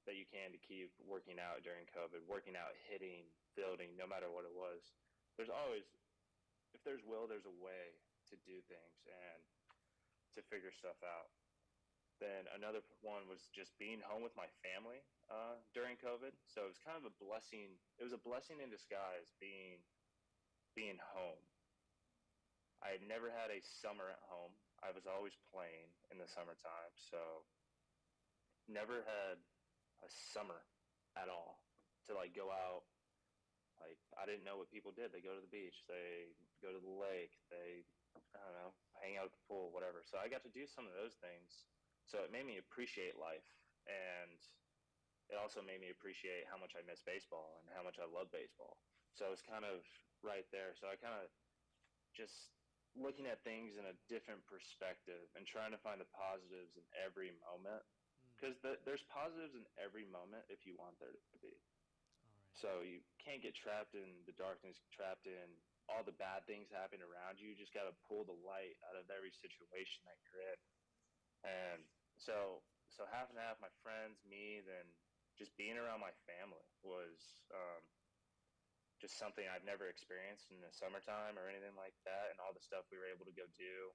that you can to keep working out during COVID, working out, hitting, fielding, no matter what it was. There's always, if there's will, there's a way to do things and to figure stuff out. Then another one was just being home with my family during COVID. So it was kind of a blessing. It was a blessing in disguise being home I had never had a summer at home. I was always playing in the summertime, so never had a summer at all to like go out. Like I didn't know what people did. They go to the beach, they go to the lake, they I don't know, hang out at the pool, whatever. So I got to do some of those things. So it made me appreciate life, and it also made me appreciate how much I miss baseball and how much I love baseball. So it's kind of right there. So I kind of just looking at things in a different perspective and trying to find the positives in every moment, because there's positives in every moment if you want there to be. All So you can't get trapped in the darkness, trapped in all the bad things happening around you. You just got to pull the light out of every situation that you're in. And so half and half, my friends, me, then just being around my family was just something I've never experienced in the summertime or anything like that. And all the stuff we were able to go do,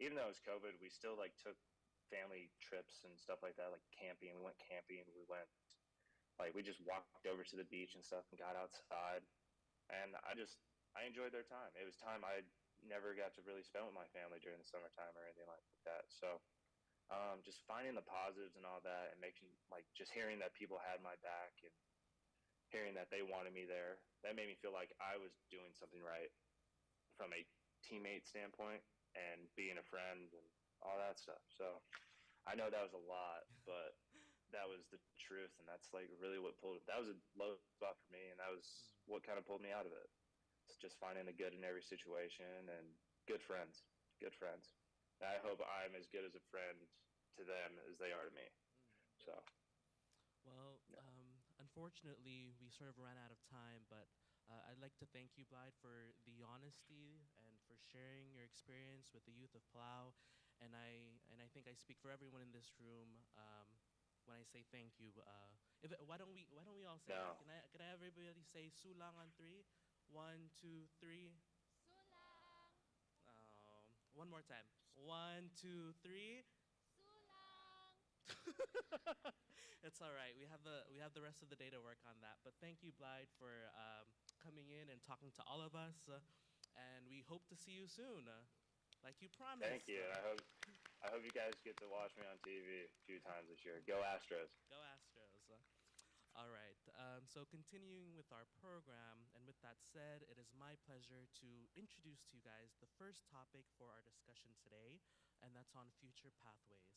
even though it was COVID, we still like took family trips and stuff like that, like camping. We went camping. We went like we just walked over to the beach and stuff and got outside. And I enjoyed their time. It was time I never got to really spend with my family during the summertime or anything like that. So just finding the positives and all that, and making like just hearing that people had my back and hearing that they wanted me there, that made me feel like I was doing something right from a teammate standpoint and being a friend and all that stuff. So I know that was a lot, but that was the truth, and that's like really what pulled. That was a low spot for me, and that was what kind of pulled me out of it. It's just finding the good in every situation and good friends, good friends. And I hope I'm as good as a friend to them as they are to me. So Well, yeah. unfortunately, we sort of ran out of time, but I'd like to thank you, Blythe, for the honesty and for sharing your experience with the youth of Palau. And I think I speak for everyone in this room when I say thank you. Why don't we all say No. it? Can I have everybody say Sulang on three? One, two, three. One more time. One, two, three. It's all right. We have the rest of the day to work on that. But thank you, Blythe, for coming in and talking to all of us. And we hope to see you soon, like you promised. Thank you. I hope you guys get to watch me on TV a few times this year. Go Astros. Go Astros. All right. So continuing with our program, and with that said, it is my pleasure to introduce to you guys the first topic for our discussion today, and that's on future pathways.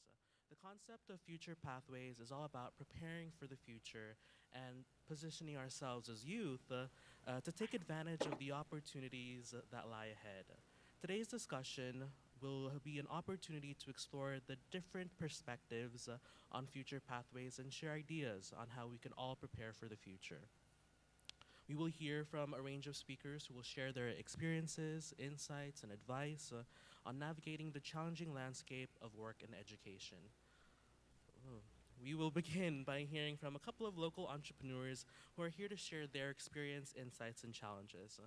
The concept of future pathways is all about preparing for the future and positioning ourselves as youth to take advantage of the opportunities that lie ahead. Today's discussion will be an opportunity to explore the different perspectives on future pathways and share ideas on how we can all prepare for the future. We will hear from a range of speakers who will share their experiences, insights, and advice on navigating the challenging landscape of work and education. Oh. We will begin by hearing from a couple of local entrepreneurs who are here to share their experience, insights, and challenges.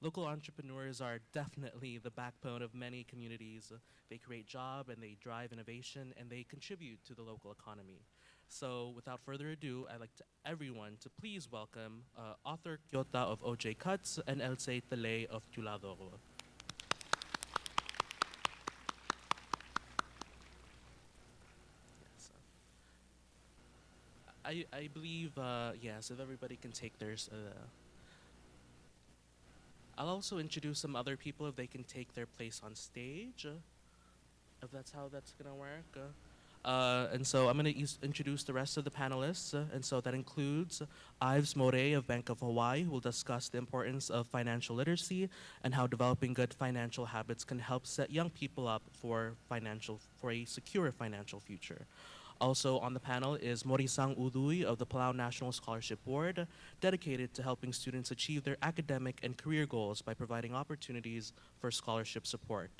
Local entrepreneurs are definitely the backbone of many communities. They create job and they drive innovation and they contribute to the local economy. So without further ado, I'd like to everyone to please welcome author Kyota of OJ Cuts and Else Tele of Tuladoro. Yes. I believe, yes, if everybody can take theirs. I'll also introduce some other people if they can take their place on stage, if that's how that's gonna work. And so I'm gonna introduce the rest of the panelists, and so that includes Ives Morey of Bank of Hawaii, who will discuss the importance of financial literacy and how developing good financial habits can help set young people up for a secure financial future. Also on the panel is Morisang Udui of the Palau National Scholarship Board, dedicated to helping students achieve their academic and career goals by providing opportunities for scholarship support.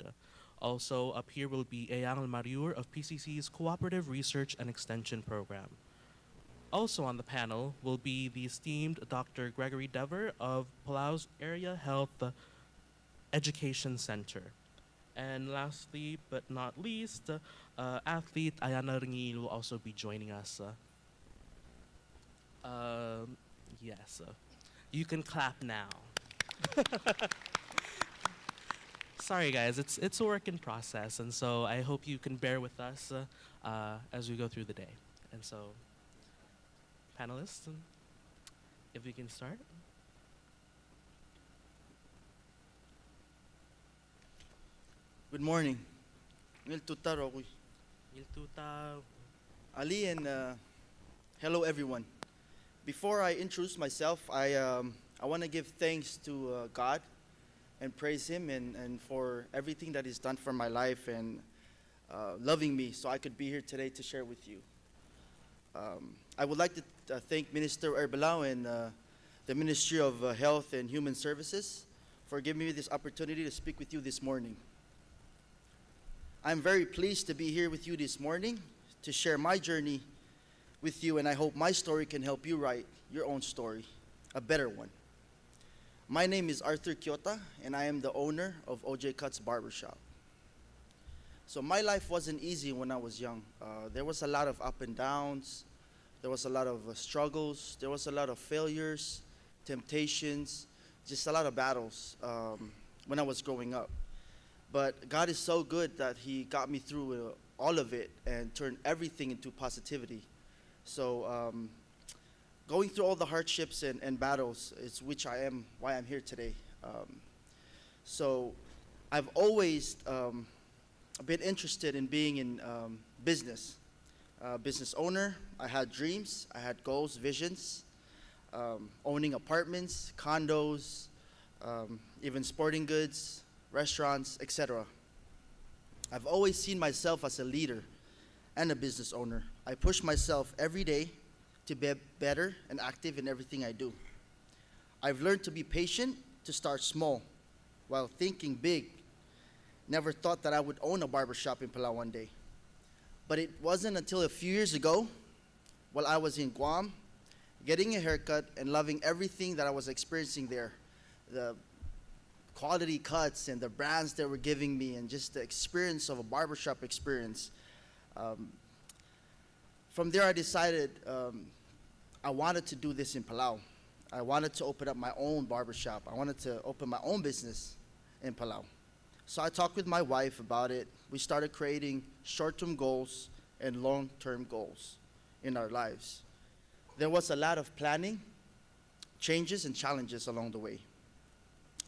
Also up here will be Eyang Mariur of PCC's Cooperative Research and Extension Program. Also on the panel will be the esteemed Dr. Gregory Dever of Palau's Area Health Education Center. And lastly, but not least, athlete Ayana Ringil will also be joining us. Yes, you can clap now. Sorry, guys. It's a work in process, and so I hope you can bear with us as we go through the day. And so, panelists, if we can start. Good morning. Ngil tutaro ako. Iltuta. Ali and hello everyone. Before I introduce myself, I want to give thanks to God and praise Him and for everything that He's done for my life and loving me so I could be here today to share with you. I would like to thank Minister Erbelau and the Ministry of Health and Human Services for giving me this opportunity to speak with you this morning. I'm very pleased to be here with you this morning to share my journey with you, and I hope my story can help you write your own story, a better one. My name is Arthur Kyoto, and I am the owner of OJ Cuts Barbershop. So my life wasn't easy when I was young. There was a lot of up and downs. There was a lot of struggles. There was a lot of failures, temptations, just a lot of battles when I was growing up. But God is so good that He got me through all of it and turned everything into positivity. So going through all the hardships and battles is why I'm here today. So I've always been interested in being in business. Business owner, I had dreams, I had goals, visions, owning apartments, condos, even sporting goods, restaurants, etc. I've always seen myself as a leader and a business owner. I push myself every day to be better and active in everything I do. I've learned to be patient, to start small, while thinking big. Never thought that I would own a barbershop in Palau one day. But it wasn't until a few years ago, while I was in Guam, getting a haircut and loving everything that I was experiencing there. The quality cuts and the brands they were giving me and just the experience of a barbershop experience. From there I decided I wanted to do this in Palau. I wanted to open up my own barbershop. I wanted to open my own business in Palau. So I talked with my wife about it. We started creating short-term goals and long-term goals in our lives. There was a lot of planning, changes, and challenges along the way.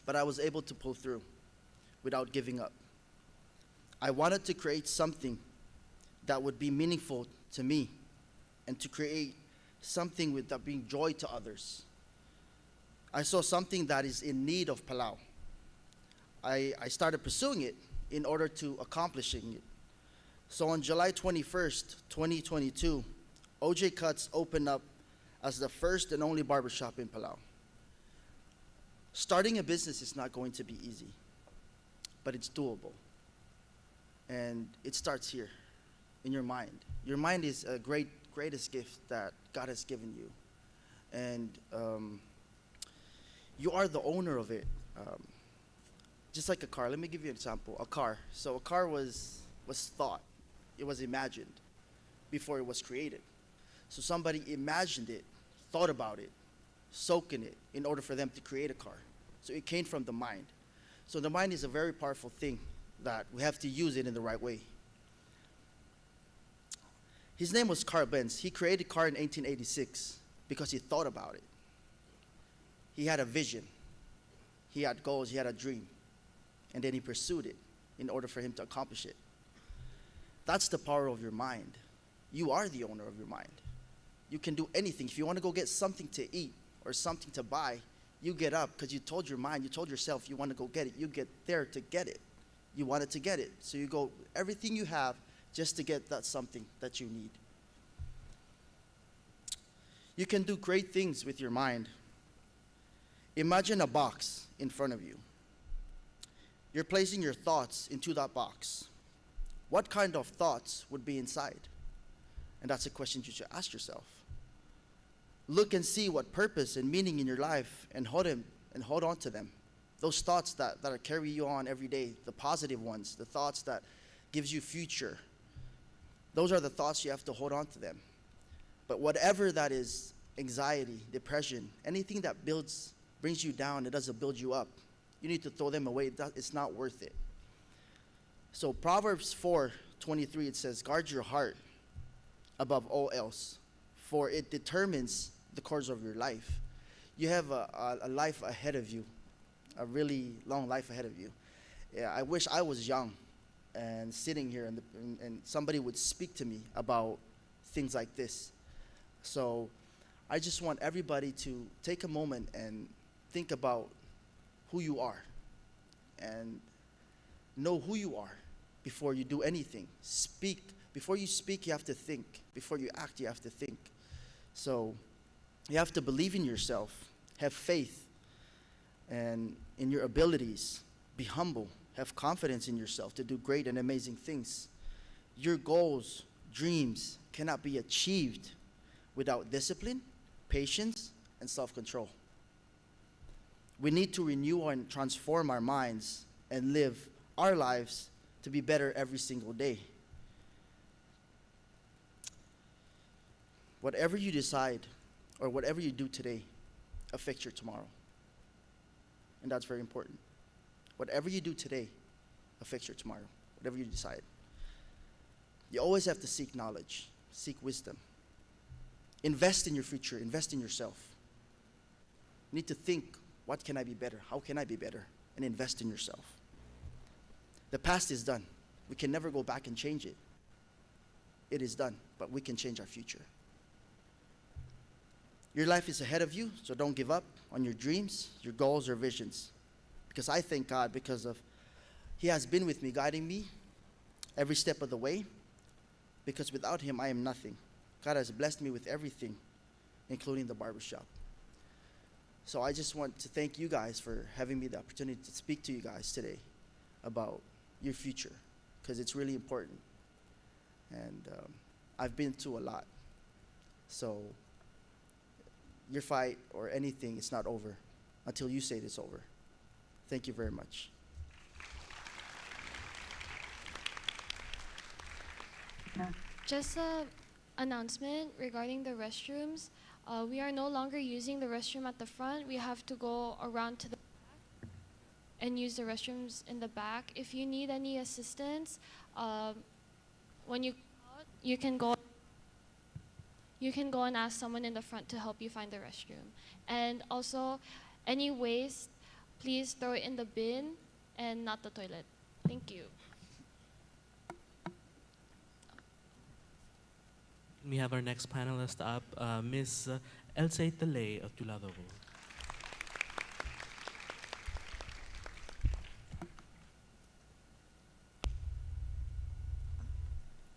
But I was able to pull through without giving up. I wanted to create something that would be meaningful to me and to create something that bring joy to others. I saw something that is in need of Palau. I started pursuing it in order to accomplishing it. So on July 21st, 2022, OJ Cuts opened up as the first and only barbershop in Palau. Starting a business is not going to be easy, but it's doable. And it starts here, in your mind. Your mind is a greatest gift that God has given you. And you are the owner of it. Just like a car, let me give you an example. A car. So a car was thought. It was imagined before it was created. So somebody imagined it, thought about it, soaked in it in order for them to create a car. So it came from the mind. So the mind is a very powerful thing that we have to use it in the right way. His name was Carl Benz. He created car in 1886 because he thought about it. He had a vision. He had goals. He had a dream. And then he pursued it in order for him to accomplish it. That's the power of your mind. You are the owner of your mind. You can do anything. If you want to go get something to eat or something to buy, you get up because you told your mind, you told yourself you want to go get it. You get there to get it. You wanted to get it. So you go everything you have just to get that something that you need. You can do great things with your mind. Imagine a box in front of you. You're placing your thoughts into that box. What kind of thoughts would be inside? And that's a question you should ask yourself. Look and see what purpose and meaning in your life and hold on to them. Those thoughts that are carry you on every day, the positive ones, the thoughts that gives you future. Those are the thoughts you have to hold on to them. But whatever that is, anxiety, depression, anything that brings you down, it doesn't build you up. You need to throw them away. It's not worth it. So Proverbs 4:23, it says, guard your heart above all else, for it determines the course of your life. You have a life ahead of you, a really long life ahead of you. Yeah, I wish I was young and sitting here and somebody would speak to me about things like this. So I just want everybody to take a moment and think about who you are and know who you are before you do anything. Before you speak, you have to think. Before you act, you have to think. So you have to believe in yourself, have faith and in your abilities, be humble, have confidence in yourself to do great and amazing things. Your goals, dreams cannot be achieved without discipline, patience, and self-control. We need to renew and transform our minds and live our lives to be better every single day. Whatever you decide or whatever you do today affects your tomorrow. And that's very important. Whatever you do today affects your tomorrow, whatever you decide. You always have to seek knowledge, seek wisdom. Invest in your future, invest in yourself. You need to think, what can I be better? How can I be better? And invest in yourself. The past is done. We can never go back and change it. It is done, but we can change our future. Your life is ahead of you, so don't give up on your dreams, your goals, or visions. Because I thank God because of He has been with me, guiding me every step of the way. Because without Him, I am nothing. God has blessed me with everything, including the barbershop. So I just want to thank you guys for having me the opportunity to speak to you guys today about your future, because it's really important. And I've been through a lot. So your fight or anything is not over until you say it's over. Thank you very much. Just a announcement regarding the restrooms. We are no longer using the restroom at the front. We have to go around to the back and use the restrooms in the back. If you need any assistance, when you go out, you can go and ask someone in the front to help you find the restroom. And also, any waste, please throw it in the bin and not the toilet. Thank you. We have our next panelist up, Ms. Elsa Tele of Tuladogo.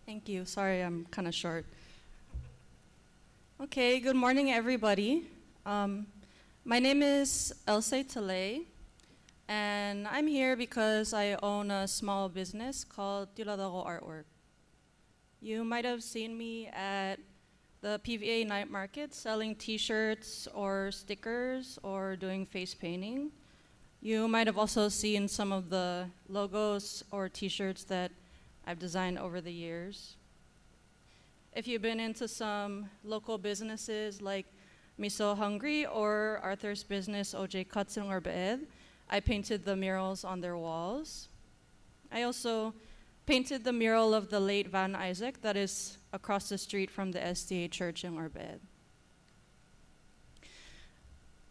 Thank you. Sorry, I'm kind of short. Okay, good morning, everybody. My name is Elsa Tele, and I'm here because I own a small business called Tuladogo Artwork. You might have seen me at the PVA night market selling t-shirts or stickers or doing face painting. You might have also seen some of the logos or t-shirts that I've designed over the years. If you've been into some local businesses like Miso Hungry or Arthur's business OJ Cuts in Orbeed, I painted the murals on their walls. I also painted the mural of the late Van Isaac that is across the street from the SDA Church in Orbeed.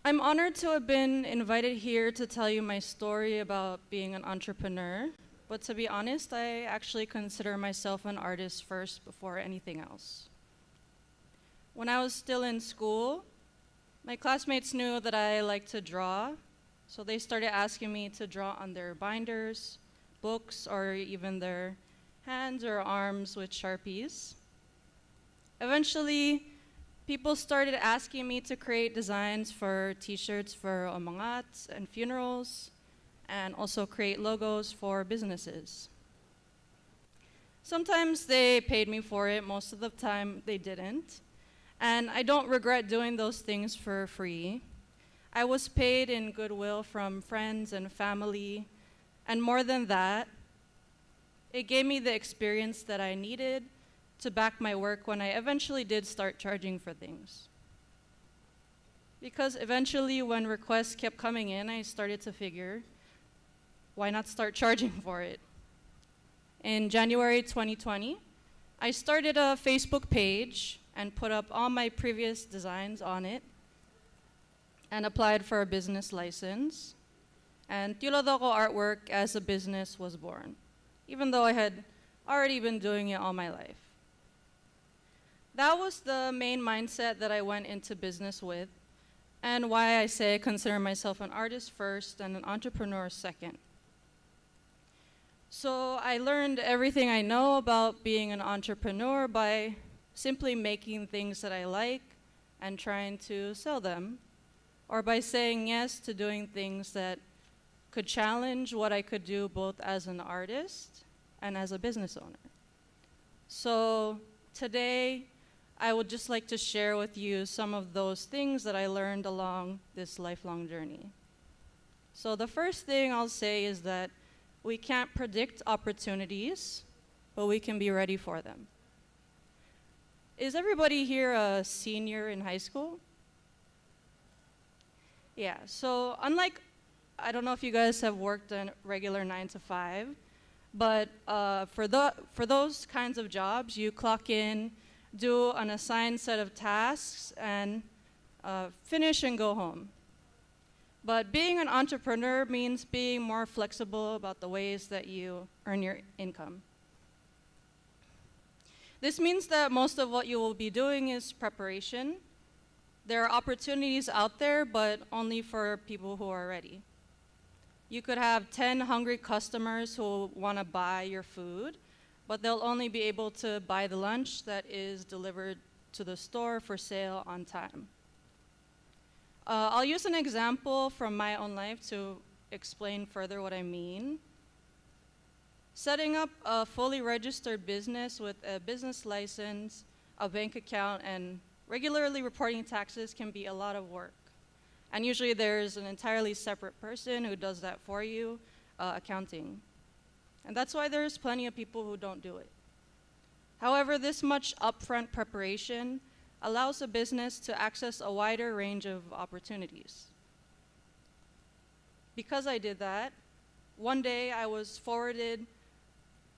I'm honored to have been invited here to tell you my story about being an entrepreneur, but to be honest, I actually consider myself an artist first before anything else. When I was still in school, my classmates knew that I liked to draw, so they started asking me to draw on their binders, books, or even their hands or arms with Sharpies. Eventually, people started asking me to create designs for t-shirts for omangat and funerals, and also create logos for businesses. Sometimes they paid me for it, most of the time they didn't. And I don't regret doing those things for free. I was paid in goodwill from friends and family, and more than that, it gave me the experience that I needed to back my work when I eventually did start charging for things. Because eventually when requests kept coming in, I started to figure, why not start charging for it? in January 2020, I started a Facebook page and put up all my previous designs on it and applied for a business license. And Tiulodoko Artwork as a business was born, even though I had already been doing it all my life. That was the main mindset that I went into business with, and why I say I consider myself an artist first and an entrepreneur second. So I learned everything I know about being an entrepreneur by simply making things that I like and trying to sell them, or by saying yes to doing things that could challenge what I could do both as an artist and as a business owner. So today, I would just like to share with you some of those things that I learned along this lifelong journey. So the first thing I'll say is that we can't predict opportunities, but we can be ready for them. Is everybody here a senior in high school? Yeah, so unlike, I don't know if you guys have worked a regular 9 to 5, but for those kinds of jobs, you clock in, do an assigned set of tasks, and finish and go home. But being an entrepreneur means being more flexible about the ways that you earn your income. This means that most of what you will be doing is preparation. There are opportunities out there, but only for people who are ready. You could have 10 hungry customers who want to buy your food, but they'll only be able to buy the lunch that is delivered to the store for sale on time. I'll use an example from my own life to explain further what I mean. Setting up a fully registered business with a business license, a bank account, and regularly reporting taxes can be a lot of work. And usually there's an entirely separate person who does that for you, accounting. And that's why there's plenty of people who don't do it. However, this much upfront preparation allows a business to access a wider range of opportunities. Because I did that, one day I was forwarded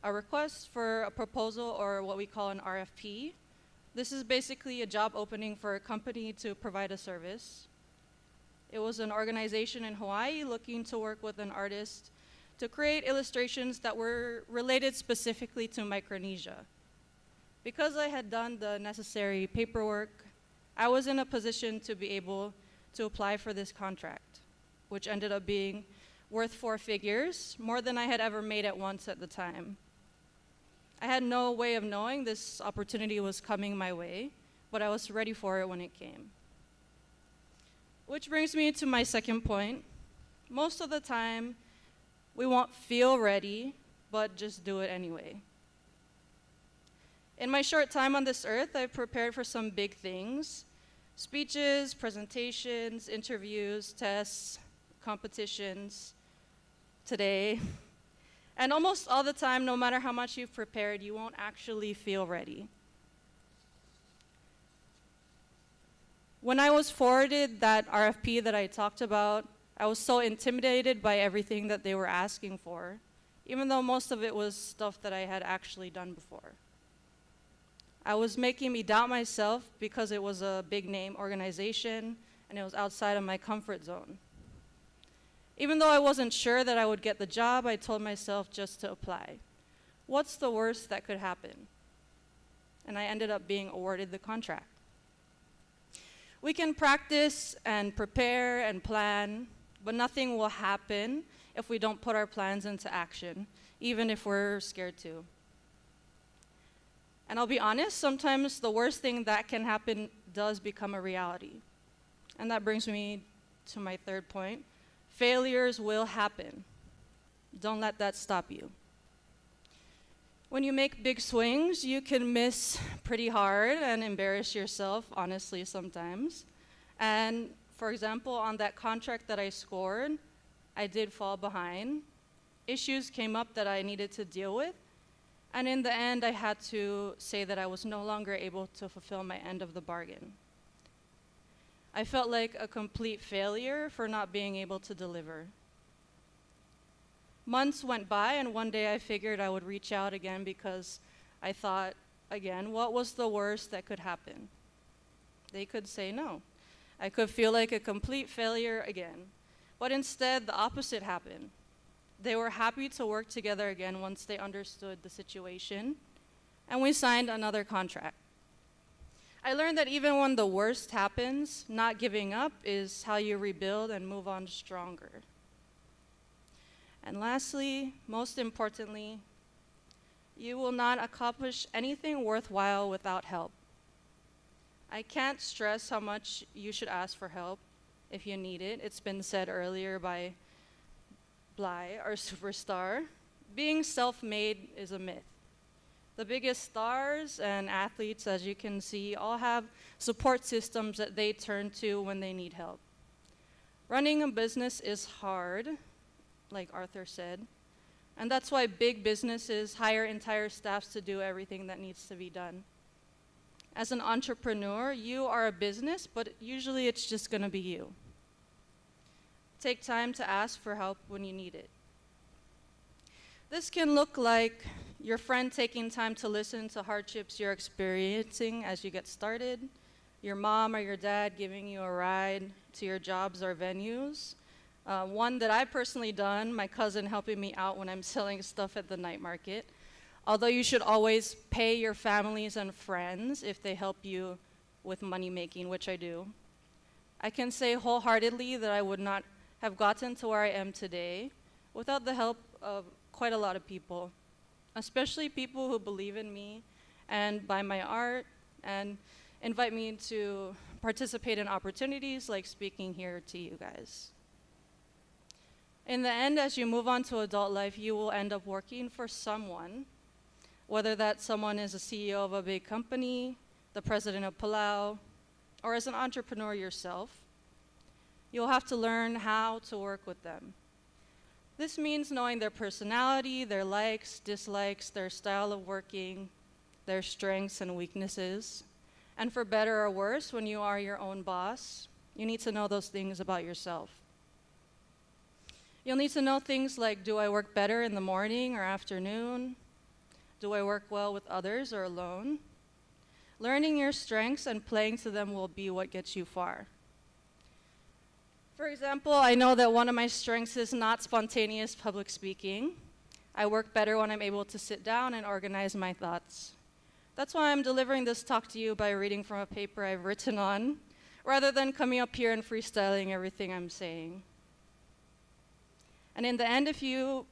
a request for a proposal, or what we call an RFP. This is basically a job opening for a company to provide a service. It was an organization in Hawaii looking to work with an artist to create illustrations that were related specifically to Micronesia. Because I had done the necessary paperwork, I was in a position to be able to apply for this contract, which ended up being worth 4 figures, more than I had ever made at once at the time. I had no way of knowing this opportunity was coming my way, but I was ready for it when it came. Which brings me to my second point. Most of the time, we won't feel ready, but just do it anyway. In my short time on this earth, I've prepared for some big things: speeches, presentations, interviews, tests, competitions, today. And almost all the time, no matter how much you've prepared, you won't actually feel ready. When I was forwarded that RFP that I talked about, I was so intimidated by everything that they were asking for, even though most of it was stuff that I had actually done before. I was making me doubt myself because it was a big name organization and it was outside of my comfort zone. Even though I wasn't sure that I would get the job, I told myself just to apply. What's the worst that could happen? And I ended up being awarded the contract. We can practice and prepare and plan, but nothing will happen if we don't put our plans into action, even if we're scared to. And I'll be honest, sometimes the worst thing that can happen does become a reality. And that brings me to my third point. Failures will happen. Don't let that stop you. When you make big swings, you can miss pretty hard and embarrass yourself, honestly, sometimes. And for example, on that contract that I scored, I did fall behind. Issues came up that I needed to deal with. And in the end, I had to say that I was no longer able to fulfill my end of the bargain. I felt like a complete failure for not being able to deliver. Months went by, and one day I figured I would reach out again because I thought, again, what was the worst that could happen? They could say no. I could feel like a complete failure again. But instead, the opposite happened. They were happy to work together again once they understood the situation, and we signed another contract. I learned that even when the worst happens, not giving up is how you rebuild and move on stronger. And lastly, most importantly, you will not accomplish anything worthwhile without help. I can't stress how much you should ask for help if you need it. It's been said earlier by Bly, our superstar. Being self-made is a myth. The biggest stars and athletes, as you can see, all have support systems that they turn to when they need help. Running a business is hard, like Arthur said, and that's why big businesses hire entire staffs to do everything that needs to be done. As an entrepreneur, you are a business, but usually it's just gonna be you. Take time to ask for help when you need it. This can look like your friend taking time to listen to hardships you're experiencing as you get started, your mom or your dad giving you a ride to your jobs or venues. One that I've personally done, my cousin helping me out when I'm selling stuff at the night market. Although you should always pay your families and friends if they help you with money making, which I do. I can say wholeheartedly that I would not have gotten to where I am today without the help of quite a lot of people, especially people who believe in me and buy my art and invite me to participate in opportunities like speaking here to you guys. In the end, as you move on to adult life, you will end up working for someone, whether that someone is a CEO of a big company, the president of Palau, or as an entrepreneur yourself. You'll have to learn how to work with them. This means knowing their personality, their likes, dislikes, their style of working, their strengths and weaknesses. And for better or worse, when you are your own boss, you need to know those things about yourself. You'll need to know things like, do I work better in the morning or afternoon? Do I work well with others or alone? Learning your strengths and playing to them will be what gets you far. For example, I know that one of my strengths is not spontaneous public speaking. I work better when I'm able to sit down and organize my thoughts. That's why I'm delivering this talk to you by reading from a paper I've written on, rather than coming up here and freestyling everything I'm saying. And in the end, if you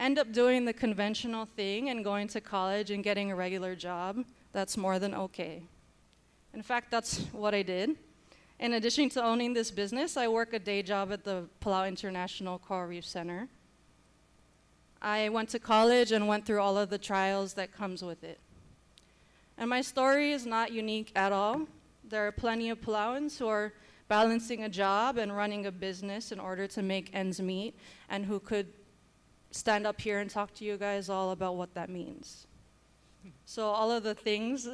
end up doing the conventional thing and going to college and getting a regular job, that's more than okay. In fact, that's what I did. In addition to owning this business, I work a day job at the Palau International Coral Reef Center. I went to college and went through all of the trials that comes with it. And my story is not unique at all. There are plenty of Palauans who are balancing a job and running a business in order to make ends meet, and who could stand up here and talk to you guys all about what that means. So all of the things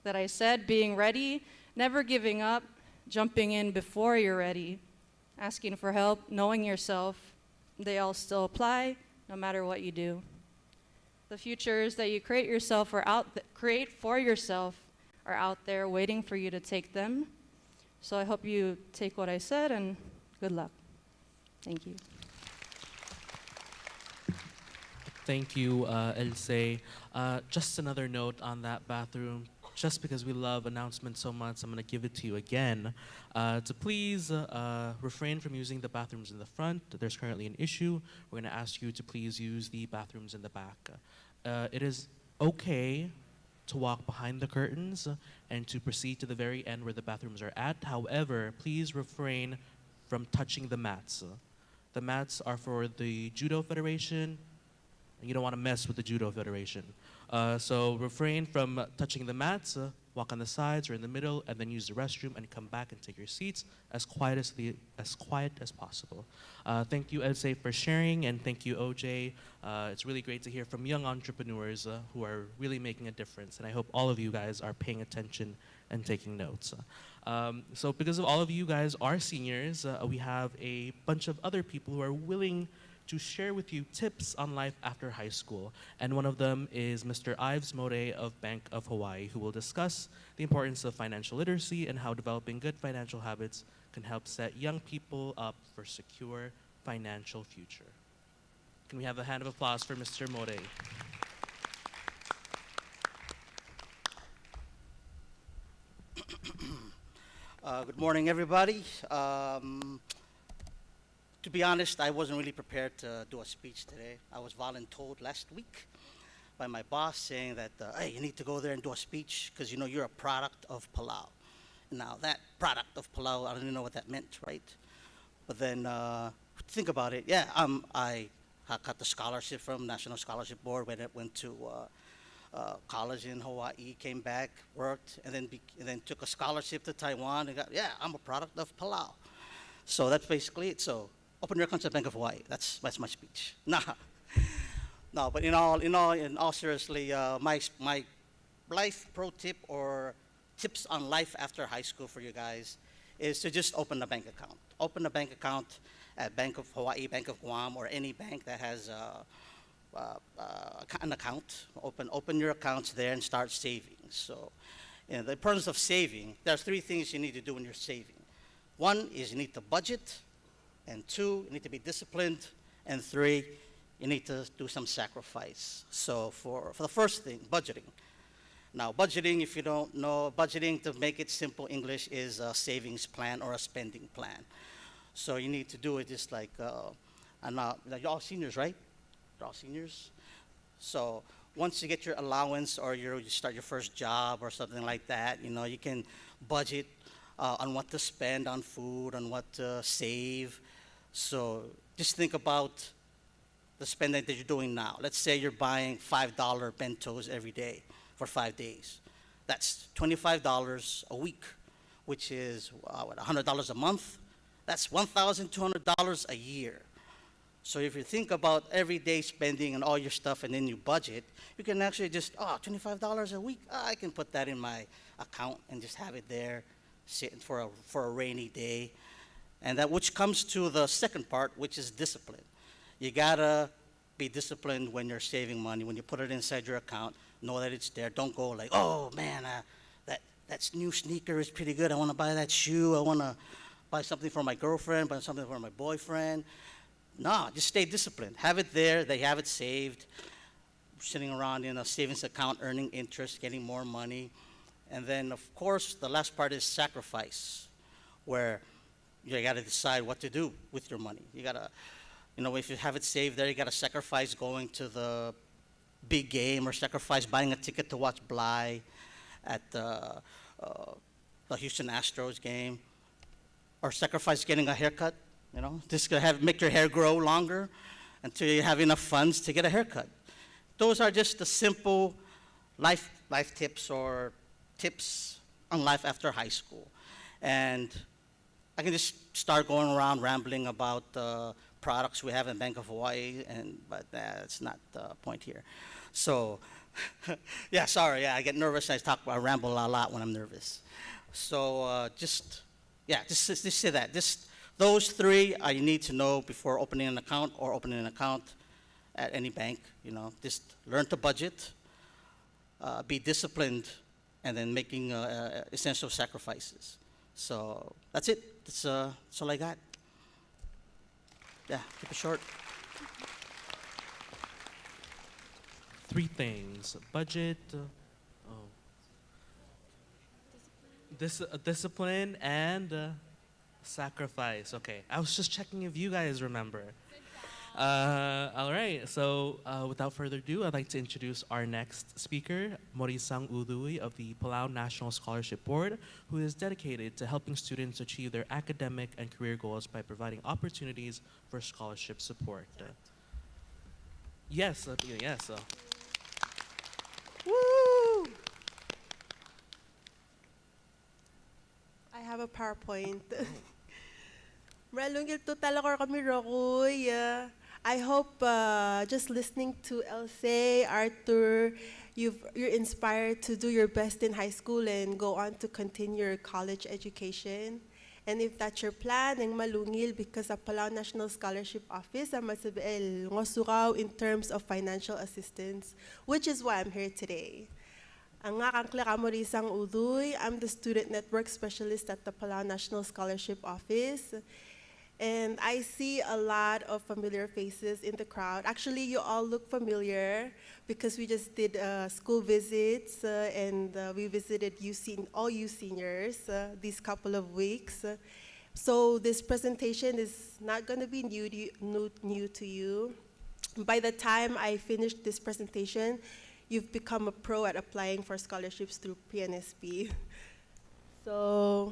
that I said, being ready, never giving up, jumping in before you're ready, asking for help, knowing yourself, they all still apply no matter what you do. The futures that you create for yourself are out there waiting for you to take them. So I hope you take what I said, and good luck. Thank you. Thank you, Else. Just another note on that bathroom. Just because we love announcements so much, I'm going to give it to you again. To please refrain from using the bathrooms in the front. There's currently an issue. We're going to ask you to please use the bathrooms in the back. It is okay to walk behind the curtains and to proceed to the very end where the bathrooms are at. However, please refrain from touching the mats. The mats are for the Judo Federation, and you don't want to mess with the Judo Federation. So refrain from touching the mats, walk on the sides or in the middle, and then use the restroom and come back and take your seats as quiet as possible. Thank you, Else, for sharing, and thank you, OJ. It's really great to hear from young entrepreneurs who are really making a difference, and I hope all of you guys are paying attention and taking notes. So because of all of you guys are seniors, we have a bunch of other people who are willing to share with you tips on life after high school. And one of them is Mr. Ives Mode of Bank of Hawaii, who will discuss the importance of financial literacy and how developing good financial habits can help set young people up for secure financial future. Can we have a hand of applause for Mr. Mode? Good morning, everybody. To be honest, I wasn't really prepared to do a speech today. I was voluntold last week by my boss saying that, hey, you need to go there and do a speech because you know you're a product of Palau. Now, that product of Palau, I don't even know what that meant, right? But then think about it. Yeah, I got the scholarship from National Scholarship Board when it went to college in Hawaii, came back, worked, and then took a scholarship to Taiwan and got, yeah, I'm a product of Palau. So that's basically it. So open your accounts at Bank of Hawaii. That's my speech. Nah. No, but in all seriously, my life pro tip or tips on life after high school for you guys is to just open a bank account. Open a bank account at Bank of Hawaii, Bank of Guam, or any bank that has an account. Open your accounts there and start saving. So, the importance of saving, there are three things you need to do when you're saving. One is you need to budget, and two, you need to be disciplined, and three, you need to do some sacrifice. So for the first thing, budgeting. Now, budgeting, if you don't know, budgeting, to make it simple English, is a savings plan or a spending plan. So you need to do it just like, you're all seniors, right? You're all seniors? So once you get your allowance or you start your first job or something like that, you can budget on what to spend on food, on what to save. So just think about the spending that you're doing now. Let's say you're buying $5 bentos every day for 5 days. That's $25 a week, which is $100 a month. That's $1,200 a year. So if you think about everyday spending and all your stuff and then you budget, you can actually just, $25 a week, I can put that in my account and just have it there sitting for a rainy day. And that which comes to the second part, which is discipline. You gotta be disciplined when you're saving money. When you put it inside your account, know that it's there. Don't go like, oh man, that new sneaker is pretty good. I wanna buy that shoe. I wanna buy something for my girlfriend, buy something for my boyfriend. No, just stay disciplined. Have it there. They have it saved. Sitting around in a savings account, earning interest, getting more money. And then, of course, the last part is sacrifice, where you got to decide what to do with your money. You got to, if you have it saved there, you got to sacrifice going to the big game or sacrifice buying a ticket to watch Bly at the Houston Astros game, or sacrifice getting a haircut. Just make your hair grow longer until you have enough funds to get a haircut. Those are just the simple life tips or tips on life after high school. And I can just start going around rambling about the products we have in Bank of Hawaii, but that's not the point here. So, I get nervous. I ramble a lot when I'm nervous. So just say that. Those three you need to know before opening an account or opening an account at any bank. Just learn to budget, be disciplined, and then making essential sacrifices. So that's it. That's all I got. Yeah, keep it short. Three things: budget, discipline, and sacrifice. Okay, I was just checking if you guys remember. All right, so without further ado, I'd like to introduce our next speaker, Morisang Udui of the Palau National Scholarship Board, who is dedicated to helping students achieve their academic and career goals by providing opportunities for scholarship support. Yes. Woo! I have a PowerPoint. Meralungil to talakor kami rokoy. I hope just listening to Elsie, Arthur, you're inspired to do your best in high school and go on to continue your college education. And if that's your plan, ang malungil because sa Palau National Scholarship Office, ang masabiel ngosuraw in terms of financial assistance, which is why I'm here today. Ang nga kang Morisang Uduy, I'm the Student Network Specialist at the Palau National Scholarship Office. And I see a lot of familiar faces in the crowd. Actually, you all look familiar because we just did school visits and we visited all you seniors these couple of weeks. So this presentation is not going to be new to you. By the time I finish this presentation, you've become a pro at applying for scholarships through PNSP. So,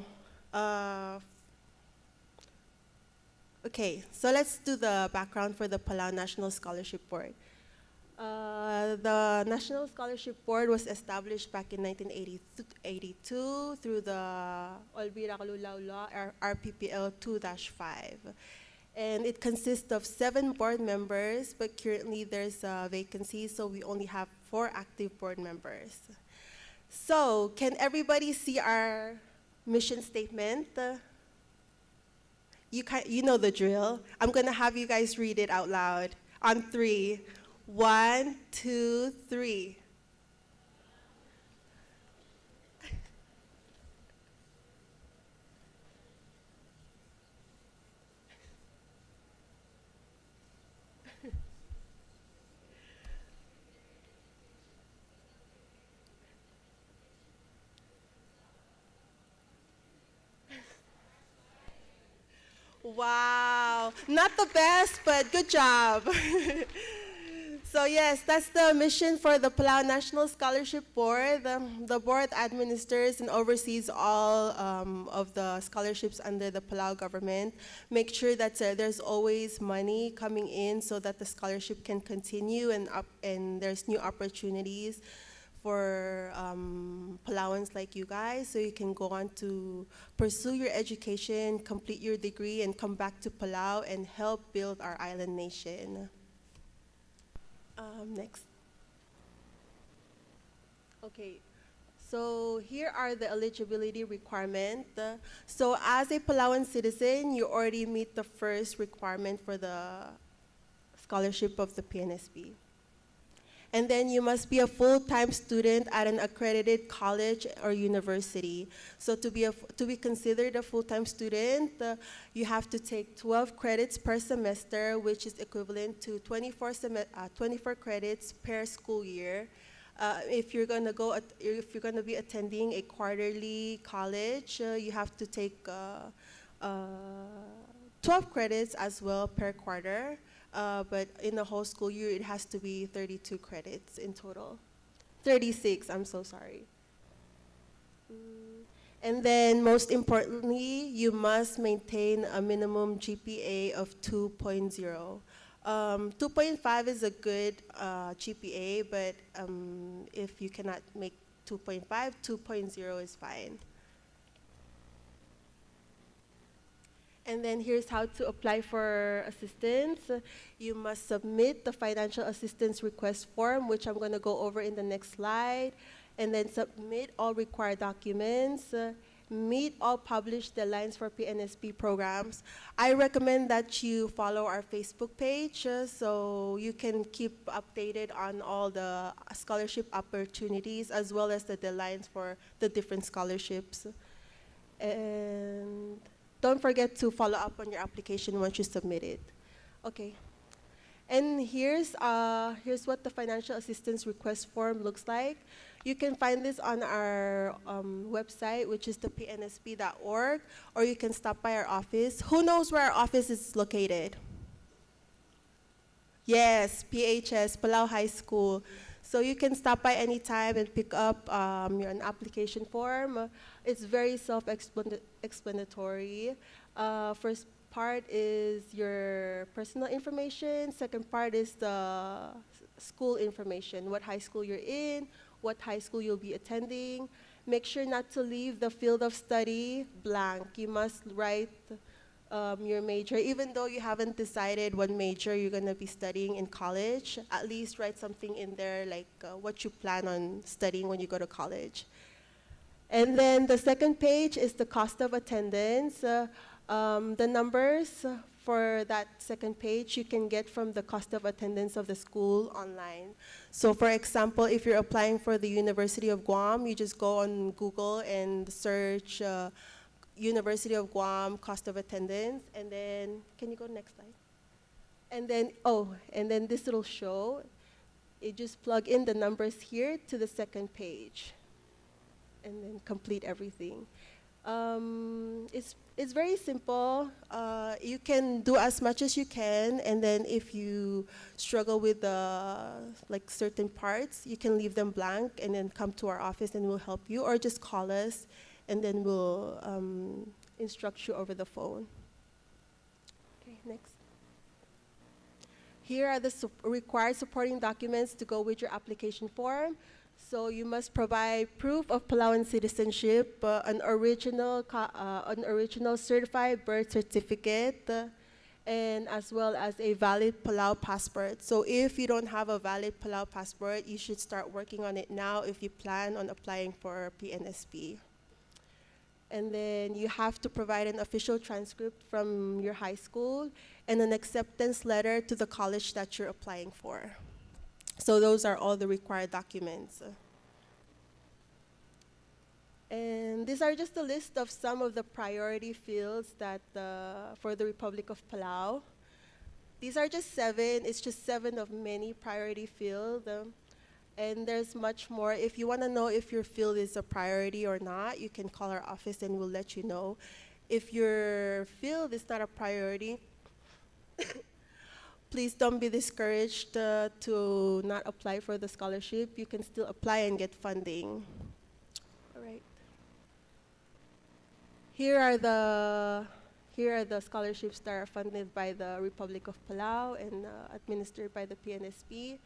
okay, so let's do the background for the Palau National Scholarship Board. The National Scholarship Board was established back in 1982 through the Olbira Kalulaw Law, RPPL 2-5. And it consists of 7 board members, but currently there's a vacancy, so we only have 4 active board members. So, can everybody see our mission statement? You know the drill. I'm gonna have you guys read it out loud on 3. 1, 2, 3. Wow, not the best, but good job. So yes, that's the mission for the Palau National Scholarship Board. The board administers and oversees all of the scholarships under the Palau government. Make sure that there's always money coming in so that the scholarship can continue and there's new opportunities for Palauans like you guys, so you can go on to pursue your education, complete your degree, and come back to Palau and help build our island nation. Next. Okay, so here are the eligibility requirements. So as a Palauan citizen, you already meet the first requirement for the scholarship of the PNSP. And then you must be a full-time student at an accredited college or university. So to be considered a full-time student, you have to take 12 credits per semester, which is equivalent to 24 credits per school year. If you're going to be attending a quarterly college, you have to take 12 credits as well per quarter. But in the whole school year, it has to be 32 credits in total. 36, I'm so sorry. And then most importantly, you must maintain a minimum GPA of 2.0. 2.5 is a good GPA, but if you cannot make 2.5, 2.0 is fine. And then here's how to apply for assistance. You must submit the financial assistance request form, which I'm going to go over in the next slide, and then submit all required documents, meet all published deadlines for PNSP programs. I recommend that you follow our Facebook page so you can keep updated on all the scholarship opportunities as well as the deadlines for the different scholarships. And don't forget to follow up on your application once you submit it. Okay. And here's what the financial assistance request form looks like. You can find this on our website, which is the pnsp.org, or you can stop by our office. Who knows where our office is located? Yes, PHS, Palau High School. So you can stop by anytime and pick up an application form. It's very self-explanatory. First part is your personal information. Second part is the school information, what high school you're in, what high school you'll be attending. Make sure not to leave the field of study blank. You must write your major, even though you haven't decided what major you're going to be studying in college. At least write something in there like what you plan on studying when you go to college. And then the second page is the cost of attendance. The numbers for that second page you can get from the cost of attendance of the school online. So for example, if you're applying for the University of Guam, you just go on Google and search University of Guam cost of attendance, and then, can you go next slide? And then, and then this little show, you just plug in the numbers here to the second page and then complete everything. It's very simple. You can do as much as you can, and then if you struggle with like certain parts, you can leave them blank and then come to our office and we'll help you, or just call us and then we'll instruct you over the phone. Okay, next. Here are the required supporting documents to go with your application form. So you must provide proof of Palauan citizenship, an original certified birth certificate, and as well as a valid Palau passport. So if you don't have a valid Palau passport, you should start working on it now if you plan on applying for PNSP. And then you have to provide an official transcript from your high school and an acceptance letter to the college that you're applying for. So those are all the required documents. And these are just a list of some of the priority fields that for the Republic of Palau. These are just 7. It's just 7 of many priority fields. And there's much more. If you want to know if your field is a priority or not, you can call our office and we'll let you know. If your field is not a priority, please don't be discouraged to not apply for the scholarship. You can still apply and get funding. All right. Here are the scholarships that are funded by the Republic of Palau and administered by the PNSP.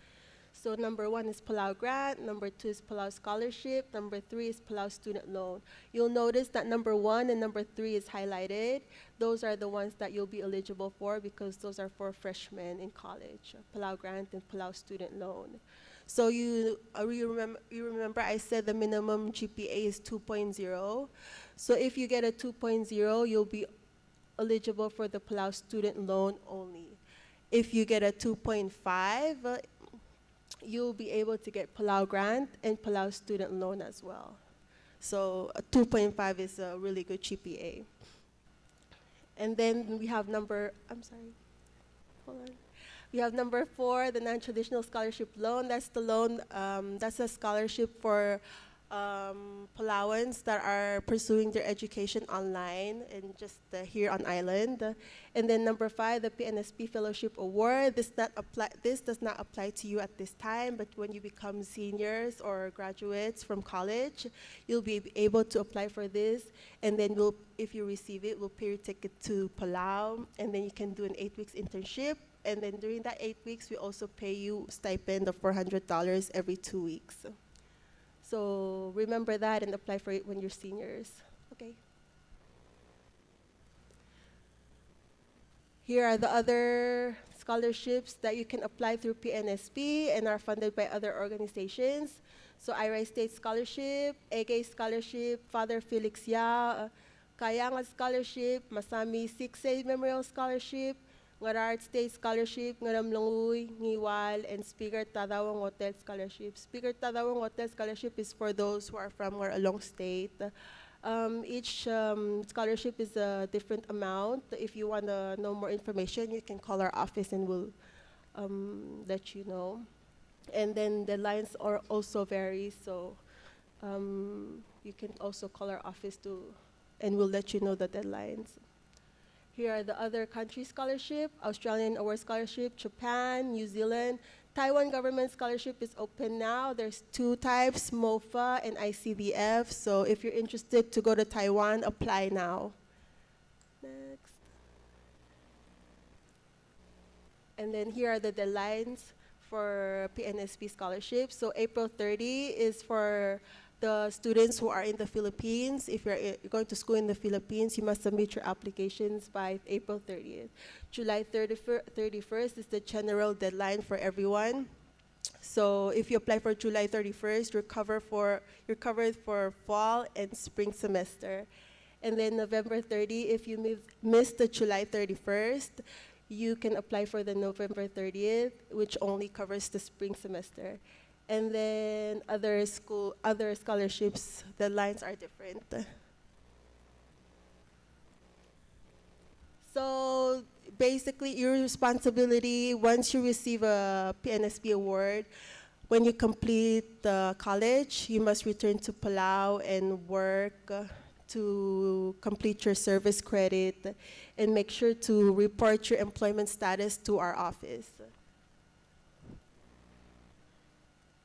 So number 1 is Palau Grant, number 2 is Palau Scholarship, number 3 is Palau Student Loan. You'll notice that number 1 and number 3 is highlighted. Those are the ones that you'll be eligible for because those are for freshmen in college, Palau Grant and Palau Student Loan. So you remember I said the minimum GPA is 2.0. So if you get a 2.0, you'll be eligible for the Palau Student Loan only. If you get a 2.5, you'll be able to get Palau Grant and Palau Student Loan as well. So a 2.5 is a really good GPA. And then we have we have number 4, the non-traditional scholarship loan. That's the loan, that's a scholarship for Palauans that are pursuing their education online and just here on island. And then number 5, the PNSP Fellowship Award. This does not apply to you at this time, but when you become seniors or graduates from college, you'll be able to apply for this. And then if you receive it, we'll pay your ticket to Palau, and then you can do an 8 weeks internship. And then during that 8 weeks, we also pay you stipend of $400 every 2 weeks. So remember that and apply for it when you're seniors. Okay. Here are the other scholarships that you can apply through PNSP and are funded by other organizations. So IRA State Scholarship, Ege Scholarship, Father Felix Ya, Kayanga Scholarship, Masami 6A Memorial Scholarship, Ngarart State Scholarship, Ngaram Languy, Ngiwal, and Speaker Tadawang Hotel Scholarship. Speaker Tadawang Hotel Scholarship is for those who are from Along State. Each scholarship is a different amount. If you want to know more information, you can call our office and we'll let you know. And then the lines are also vary, so you can also call our office and we'll let you know the deadlines. Here are the other country scholarship, Australian Award Scholarship, Japan, New Zealand. Taiwan government scholarship is open now. There's 2 types, MOFA and ICDF. So if you're interested to go to Taiwan, apply now. Next. And then here are the deadlines for PNSP scholarships. So April 30 is for the students who are in the Philippines. If you're going to school in the Philippines, you must submit your applications by April 30th. July 31st is the general deadline for everyone. So if you apply for July 31st, you're covered for fall and spring semester. And then November 30, if you miss the July 31st, you can apply for the November 30th, which only covers the spring semester. And then other scholarships, the lines are different. So basically, your responsibility, once you receive a PNSP award, when you complete the college, you must return to Palau and work to complete your service credit and make sure to report your employment status to our office.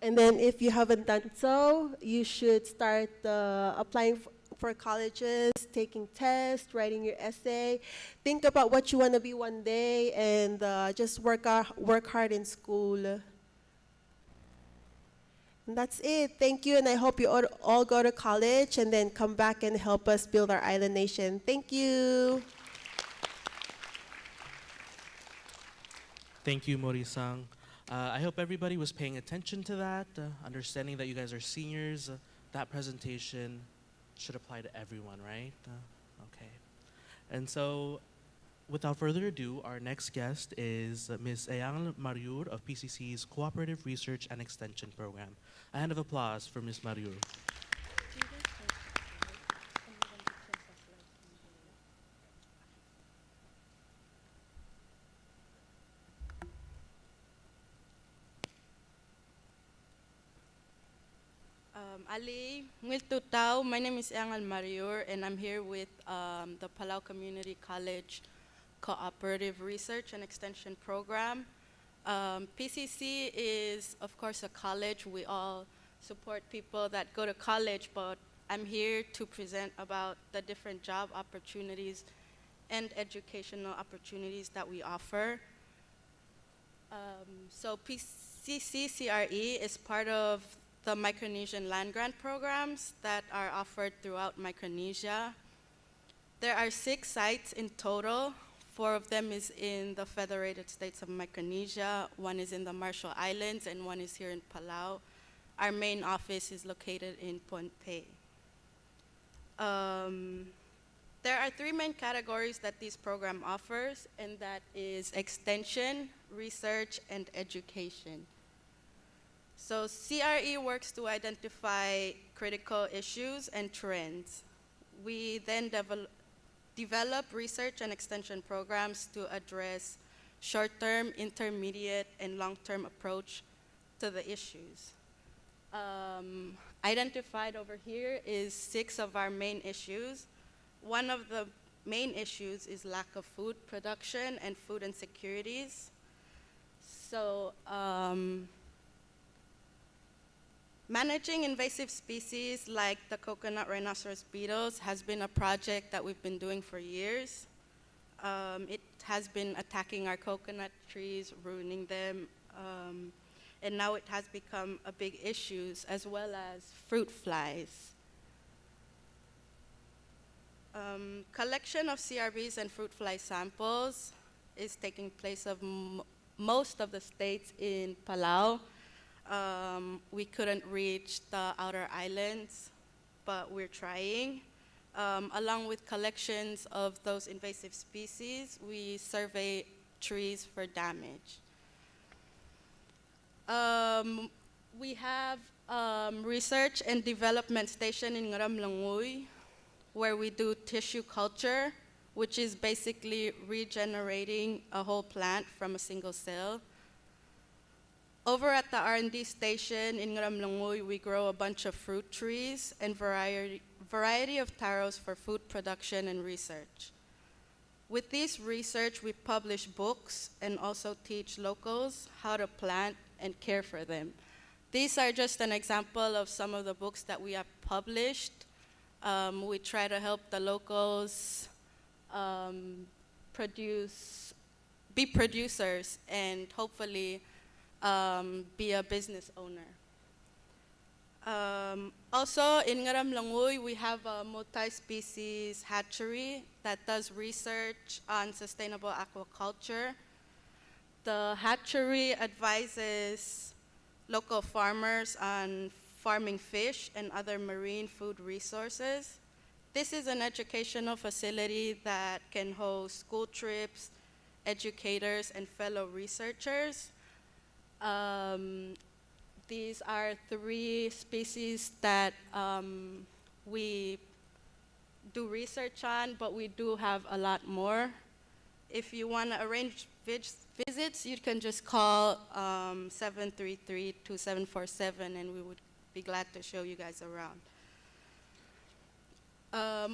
And then if you haven't done so, you should start applying for colleges, taking tests, writing your essay. Think about what you want to be one day and just work hard in school. And that's it. Thank you, and I hope you all go to college and then come back and help us build our island nation. Thank you. Thank you, Mori-san. I hope everybody was paying attention to that, understanding that you guys are seniors. That presentation should apply to everyone, right? Okay. And so, without further ado, our next guest is Ms. Eyang Mariur of PCC's Cooperative Research and Extension Program. A hand of applause for Ms. Mariur. Ali, Ngiltutao. My name is Eyang Mariur, and I'm here with the Palau Community College Cooperative Research and Extension Program. PCC is, of course, a college. We all support people that go to college, but I'm here to present about the different job opportunities and educational opportunities that we offer. So PCC CRE is part of the Micronesian land grant programs that are offered throughout Micronesia. There are 6 sites in total. 4 of them is in the Federated States of Micronesia, 1 is in the Marshall Islands, and 1 is here in Palau. Our main office is located in Pohnpei. There are 3 main categories that this program offers, and that is extension, research, and education. So CRE works to identify critical issues and trends. We then develop research and extension programs to address short-term, intermediate, and long-term approach to the issues. Identified over here is 6 of our main issues. One of the main issues is lack of food production and food insecurities. So managing invasive species like the coconut rhinoceros beetles has been a project that we've been doing for years. It has been attacking our coconut trees, ruining them, and now it has become a big issue, as well as fruit flies. Collection of CRBs and fruit fly samples is taking place of most of the states in Palau. We couldn't reach the outer islands, but we're trying. Along with collections of those invasive species, we survey trees for damage. We have research and development station in Ngaram Langui, where we do tissue culture, which is basically regenerating a whole plant from a single cell. Over at the R&D station in Ngaram Langui, we grow a bunch of fruit trees and variety of taros for food production and research. With this research, we publish books and also teach locals how to plant and care for them. These are just an example of some of the books that we have published. We try to help the locals be producers and hopefully be a business owner. Also, in Ngaram Langui, we have a multi-species hatchery that does research on sustainable aquaculture. The hatchery advises local farmers on farming fish and other marine food resources. This is an educational facility that can host school trips, educators, and fellow researchers. These are 3 species that we do research on, but we do have a lot more. If you want to arrange visits, you can just call 733-2747, and we would be glad to show you guys around.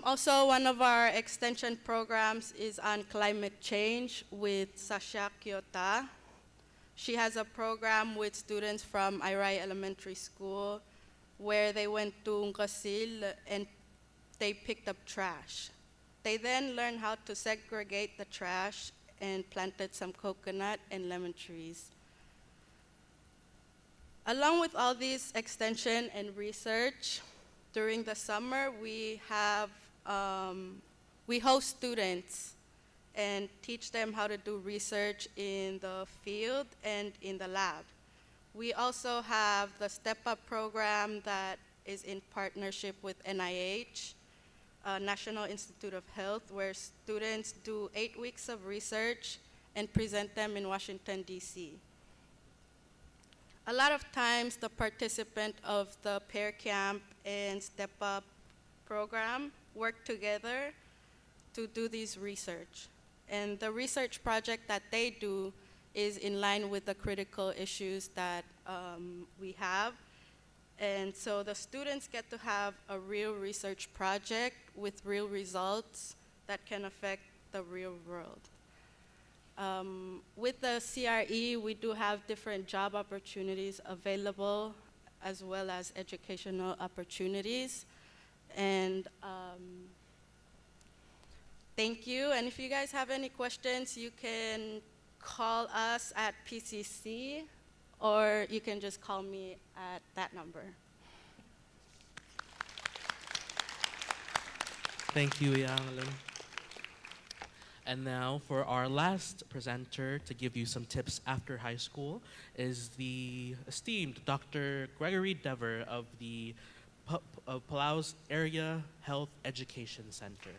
Also, one of our extension programs is on climate change with Sasha Kyota. She has a program with students from Irai Elementary School where they went to Ngasil and they picked up trash. They then learned how to segregate the trash and planted some coconut and lemon trees. Along with all these extension and research, during the summer we host students and teach them how to do research in the field and in the lab. We also have the Step Up program that is in partnership with NIH, National Institute of Health, where students do 8 weeks of research and present them in Washington, D.C. A lot of times, the participant of the Pair Camp and Step Up program work together to do this research. And the research project that they do is in line with the critical issues that we have. And so the students get to have a real research project with real results that can affect the real world. With the CRE, we do have different job opportunities available as well as educational opportunities. And thank you. And if you guys have any questions, you can call us at PCC, or you can just call me at that number. Thank you, Yang. And now for our last presenter to give you some tips after high school is the esteemed Dr. Gregory Dever of the of Palau's Area Health Education Center.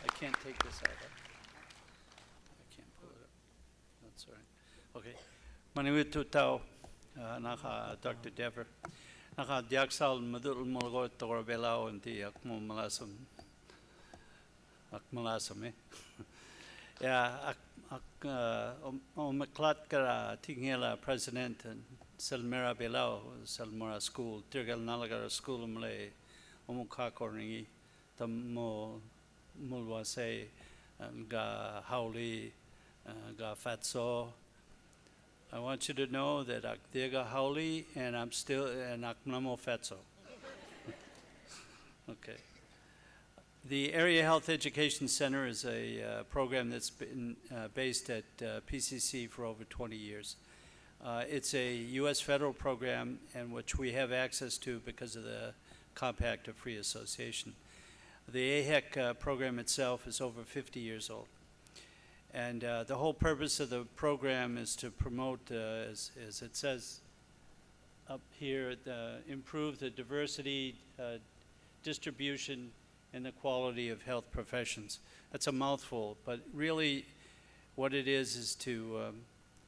I can't take this out. I can't pull it up. That's all right. Okay. Maniwitu tau naka Dr. Dever. Naka diaksal madul mulgo togor belao anti akmo malasam. Akmalasam eh. Ya maklat kara tingela president and Selmera belao Selmera school tirgal nalagara school mle omuka korningi tammo mulwase ga hauli ga fatso. I want you to know that akdiga hauli and I'm still and aknamo fatso. Okay. The Area Health Education Center is a program that's been based at PCC for over 20 years. It's a U.S. federal program and which we have access to because of the Compact of Free Association. The AHEC program itself is over 50 years old. And the whole purpose of the program is to promote, as it says up here, improve the diversity, distribution, and the quality of health professions. That's a mouthful, but really what it is to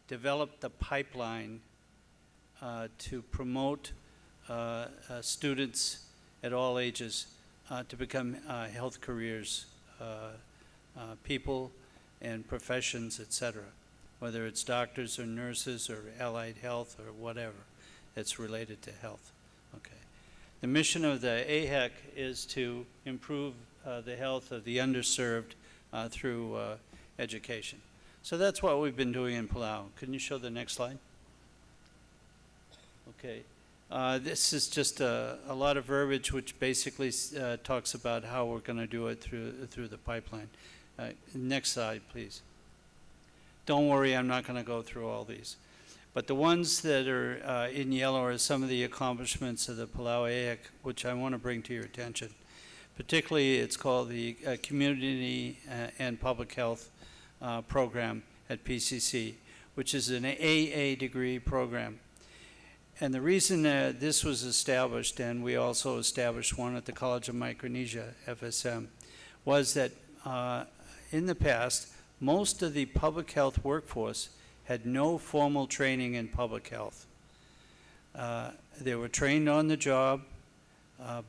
develop the pipeline to promote students at all ages to become health careers, people and professions, etc., whether it's doctors or nurses or allied health or whatever that's related to health. Okay. The mission of the AHEC is to improve the health of the underserved through education. So that's what we've been doing in Palau. Can you show the next slide? Okay. This is just a lot of verbiage which basically talks about how we're going to do it through the pipeline. Next slide, please. Don't worry, I'm not going to go through all these. But the ones that are in yellow are some of the accomplishments of the Palau AHEC, which I want to bring to your attention. Particularly, it's called the Community and Public Health Program at PCC, which is an AA degree program. And the reason this was established, and we also established one at the College of Micronesia, FSM, was that in the past, most of the public health workforce had no formal training in public health. They were trained on the job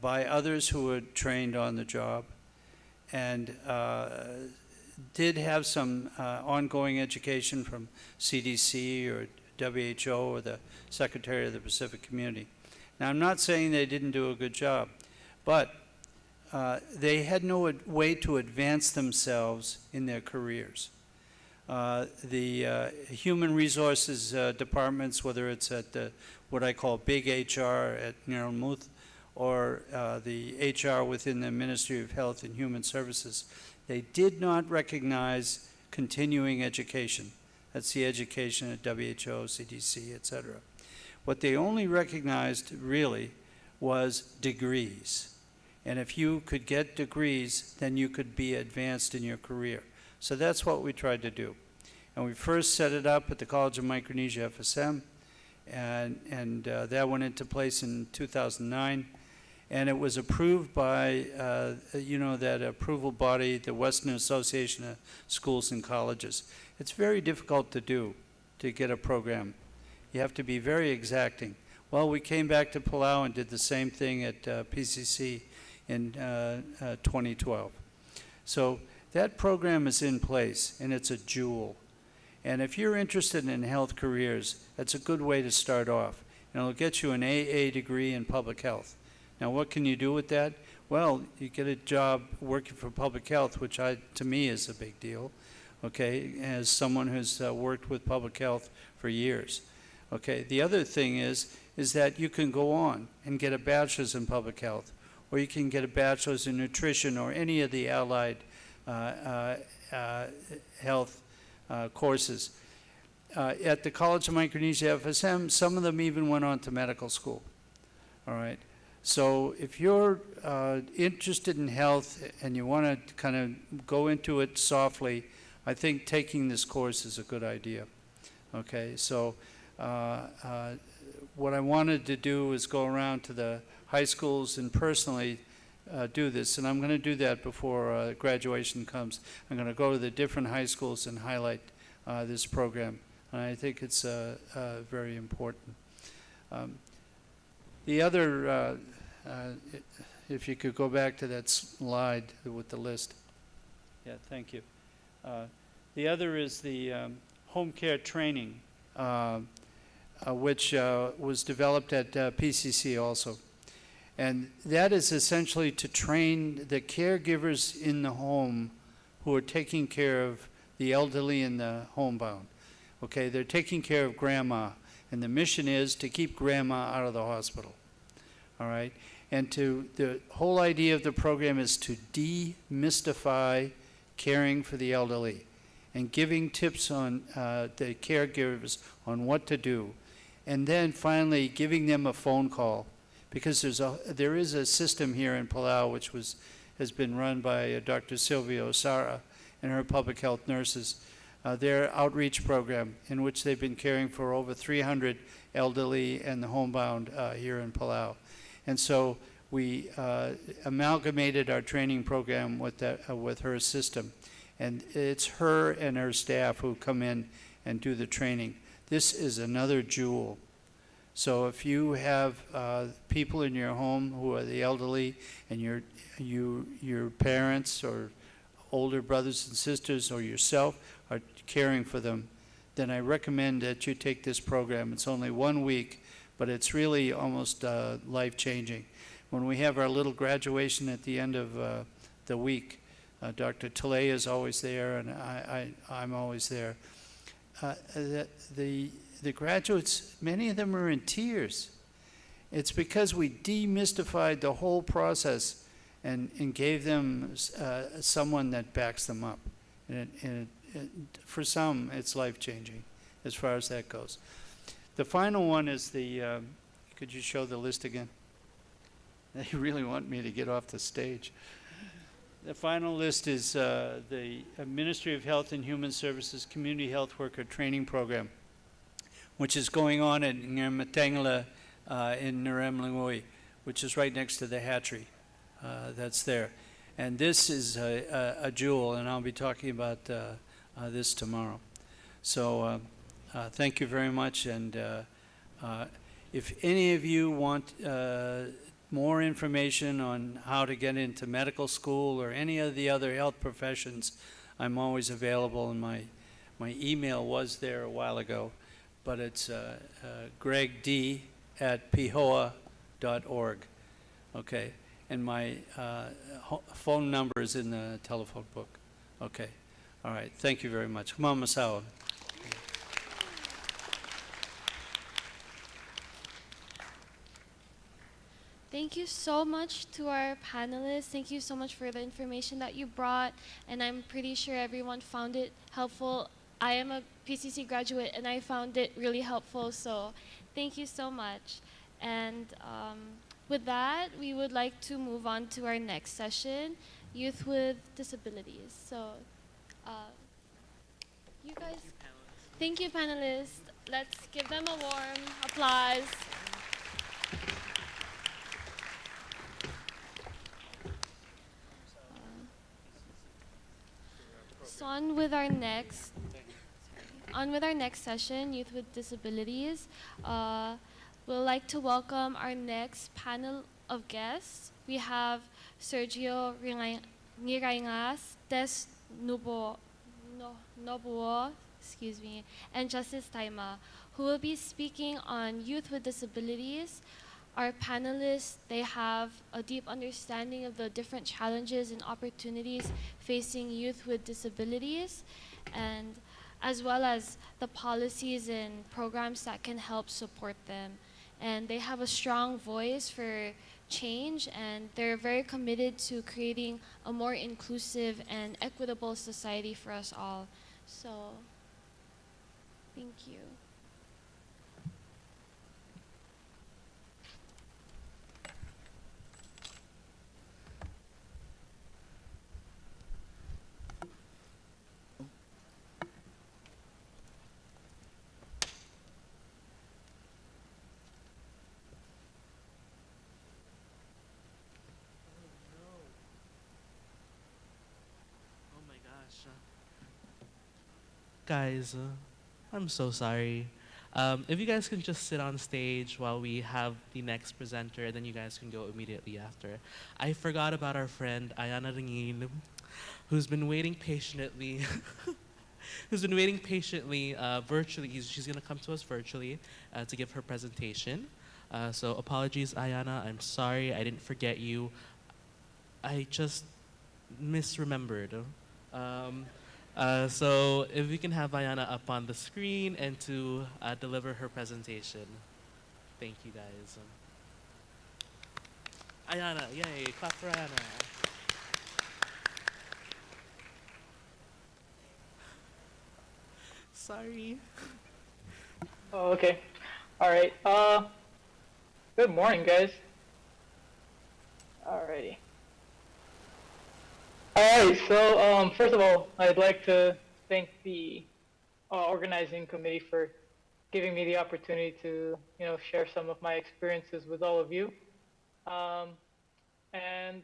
by others who were trained on the job, and did have some ongoing education from CDC or WHO or the Secretary of the Pacific Community. Now, I'm not saying they didn't do a good job, but they had no way to advance themselves in their careers. The human resources departments, whether it's at the, what I call big HR at Niralmuth, or the HR within the Ministry of Health and Human Services, they did not recognize continuing education. That's the education at WHO, CDC, et cetera. What they only recognized really was degrees. And if you could get degrees, then you could be advanced in your career. So that's what we tried to do. And we first set it up at the College of Micronesia, FSM, and that went into place in 2009. And it was approved by, that approval body, the Western Association of Schools and Colleges. It's very difficult to do, to get a program. You have to be very exacting. Well, we came back to Palau and did the same thing at PCC in 2012. So that program is in place, and it's a jewel. And if you're interested in health careers, that's a good way to start off. And it'll get you an AA degree in public health. Now, what can you do with that? Well, you get a job working for public health, which to me is a big deal, okay, as someone who's worked with public health for years. Okay, the other thing is that you can go on and get a bachelor's in public health, or you can get a bachelor's in nutrition or any of the allied health courses. At the College of Micronesia FSM, some of them even went on to medical school, all right? So if you're interested in health and you want to kind of go into it softly, I think taking this course is a good idea. Okay, so what I wanted to do is go around to the high schools and personally do this, and I'm going to do that before graduation comes. I'm going to go to the different high schools and highlight this program, and I think it's very important. The other, if you could go back to that slide with the list. Yeah, thank you. The other is the home care training, which was developed at PCC also. And that is essentially to train the caregivers in the home who are taking care of the elderly and the homebound. Okay, they're taking care of grandma, and the mission is to keep grandma out of the hospital. All right, and the whole idea of the program is to demystify caring for the elderly and giving tips on the caregivers on what to do, and then finally giving them a phone call, because there is a system here in Palau which has been run by Dr. Sylvia Osara and her public health nurses, their outreach program in which they've been caring for over 300 elderly and the homebound here in Palau. And so we amalgamated our training program with her system. And it's her and her staff who come in and do the training. This is another jewel. So if you have people in your home who are the elderly, and your parents or older brothers and sisters or yourself are caring for them, then I recommend that you take this program. It's only 1 week, but it's really almost life-changing. When we have our little graduation at the end of the week, Dr. Talay is always there, and I'm always there. The graduates, many of them are in tears. It's because we demystified the whole process and gave them someone that backs them up. And for some, it's life-changing as far as that goes. The final one is could you show the list again? They really want me to get off the stage. The final list is the Ministry of Health and Human Services Community Health Worker Training Program. which is going on at Ngamatengla in Naremlingui, which is right next to the hatchery that's there. And this is a jewel, and I'll be talking about this tomorrow. So thank you very much, and if any of you want more information on how to get into medical school or any of the other health professions, I'm always available, and my email was there a while ago, but it's gregd@phoa.org. Okay, and my phone number is in the telephone book. Okay, all right, thank you very much. Mama Masawa. Thank you so much to our panelists. Thank you so much for the information that you brought, and I'm pretty sure everyone found it helpful. I am a PCC graduate, and I found it really helpful, so thank you so much. And with that, we would like to move on to our next session, Youth with Disabilities. So you guys, thank you, panelists. Let's give them a warm applause. So on with our next session, Youth with Disabilities. We'd like to welcome our next panel of guests. We have Sergio Niraingas, Des Nobuo, and Justice Taima, who will be speaking on youth with disabilities. Our panelists, they have a deep understanding of the different challenges and opportunities facing youth with disabilities, and as well as the policies and programs that can help support them. And they have a strong voice for change, and they're very committed to creating a more inclusive and equitable society for us all. So, thank you. Guys, I'm so sorry. If you guys can just sit on stage while we have the next presenter, then you guys can go immediately after. I forgot about our friend Ayana Ringin, who's been waiting patiently. Virtually. She's gonna come to us virtually to give her presentation. So apologies, Ayana. I'm sorry. I didn't forget you. I just misremembered. So if we can have Ayana up on the screen and to deliver her presentation. Thank you, guys. Ayana, yay, clap for Ayana. Sorry. Oh, okay. All right. Good morning, guys. Alrighty. All right, so first of all, I'd like to thank the organizing committee for giving me the opportunity to, share some of my experiences with all of you. And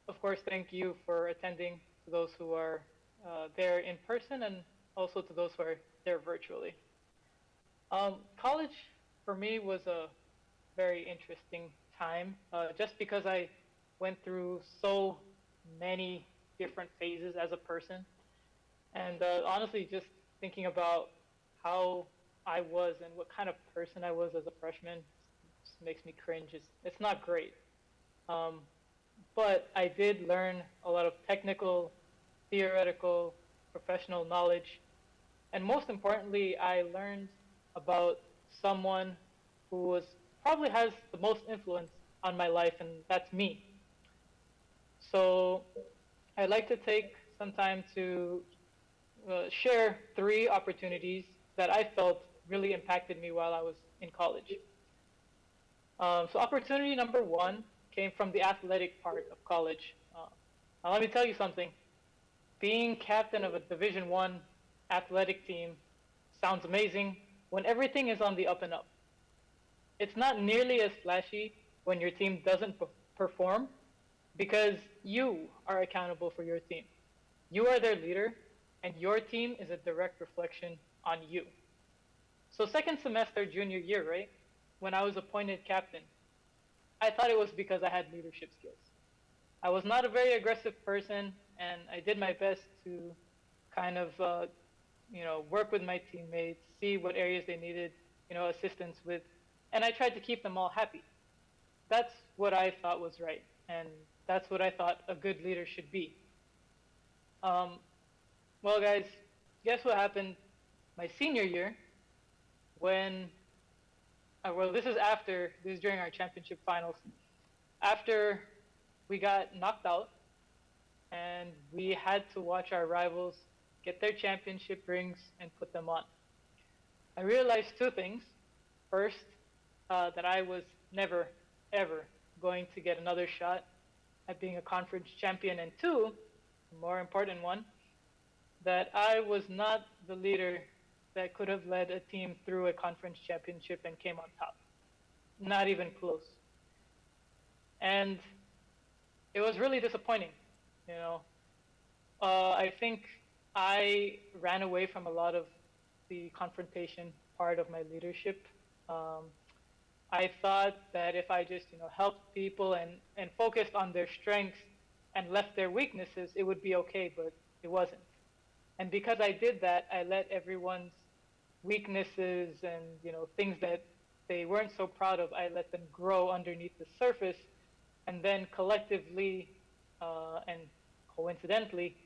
of course, thank you for attending, to those who are there in person and also to those who are there virtually. College for me was a very interesting time, just because I went through so many different phases as a person. And honestly, just thinking about how I was and what kind of person I was as a freshman just makes me cringe. It's not great. But I did learn a lot of technical, theoretical, professional knowledge. And most importantly, I learned about someone who probably has the most influence on my life, and that's me. So I'd like to take some time to share 3 opportunities that I felt really impacted me while I was in college. So opportunity number 1 came from the athletic part of college. Now let me tell you something. Being captain of a Division I athletic team sounds amazing, when everything is on the up and up. It's not nearly as flashy when your team doesn't perform because you are accountable for your team. You are their leader, and your team is a direct reflection on you. So second semester junior year, right, when I was appointed captain, I thought it was because I had leadership skills. I was not a very aggressive person, and I did my best to kind of, work with my teammates, see what areas they needed, assistance with, and I tried to keep them all happy. That's what I thought was right, and that's what I thought a good leader should be. Well, guys, guess what happened my senior year when, this is during our championship finals. After we got knocked out and we had to watch our rivals get their championship rings and put them on, I realized two things. First, that I was never, ever going to get another shot at being a conference champion, and two, the more important one, that I was not the leader that could have led a team through a conference championship and came on top. Not even close. And it was really disappointing, I think I ran away from a lot of the confrontation part of my leadership. I thought that if I just, helped people and focused on their strengths and left their weaknesses, it would be okay, but it wasn't. And because I did that, I let everyone's weaknesses and, things that they weren't so proud of, I let them grow underneath the surface, and then collectively and coincidentally,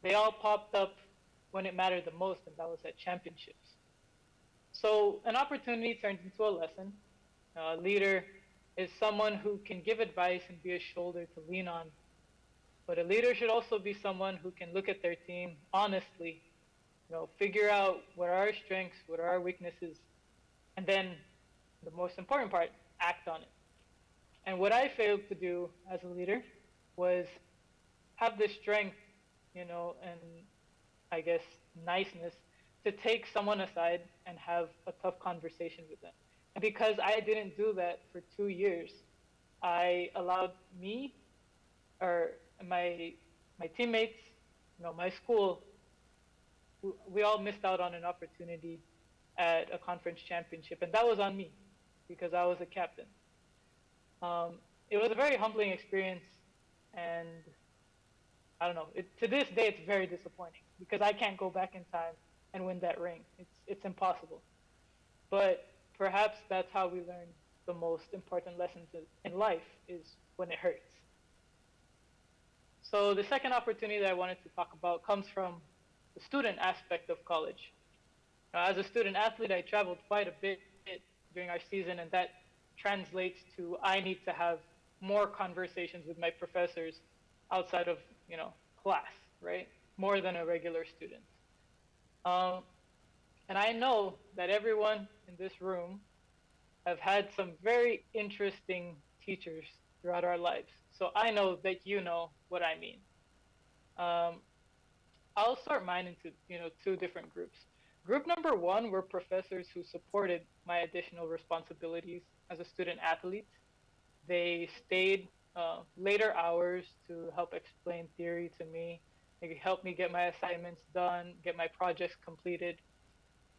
they all popped up when it mattered the most, and that was at championships. So an opportunity turns into a lesson. A leader is someone who can give advice and be a shoulder to lean on. But a leader should also be someone who can look at their team honestly, figure out what are our strengths, what are our weaknesses, and then the most important part, act on it. And what I failed to do as a leader was have the strength, and I guess niceness to take someone aside and have a tough conversation with them. And because I didn't do that for 2 years, I allowed me or my teammates, my school, we all missed out on an opportunity at a conference championship, and that was on me because I was a captain. It was a very humbling experience, and I don't know. To this day, it's very disappointing because I can't go back in time and win that ring. It's impossible. But perhaps that's how we learn the most important lessons in life, is when it hurts. So the second opportunity that I wanted to talk about comes from the student aspect of college. As a student athlete, I traveled quite a bit during our season, and that translates to I need to have more conversations with my professors outside of, class, right? More than a regular student. And I know that everyone in this room have had some very interesting teachers throughout our lives. So I know that you know what I mean. I'll sort mine into, two different groups. Group number one were professors who supported my additional responsibilities as a student athlete. They stayed later hours to help explain theory to me. They helped me get my assignments done, get my projects completed.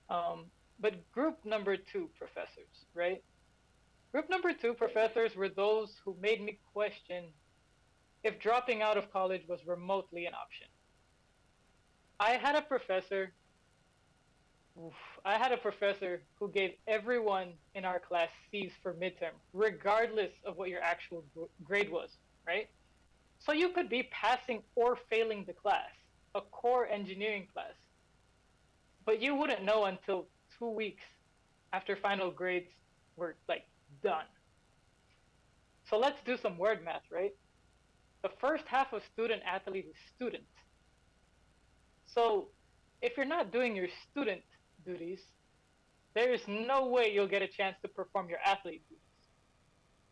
But group number two professors, right? Group number two professors were those who made me question if dropping out of college was remotely an option. I had a professor who gave everyone in our class C's for midterm, regardless of what your actual grade was, right? So you could be passing or failing the class, a core engineering class, but you wouldn't know until 2 weeks after final grades were done. So let's do some word math, right? The first half of student athlete is student. So if you're not doing your student duties, there is no way you'll get a chance to perform your athlete duties.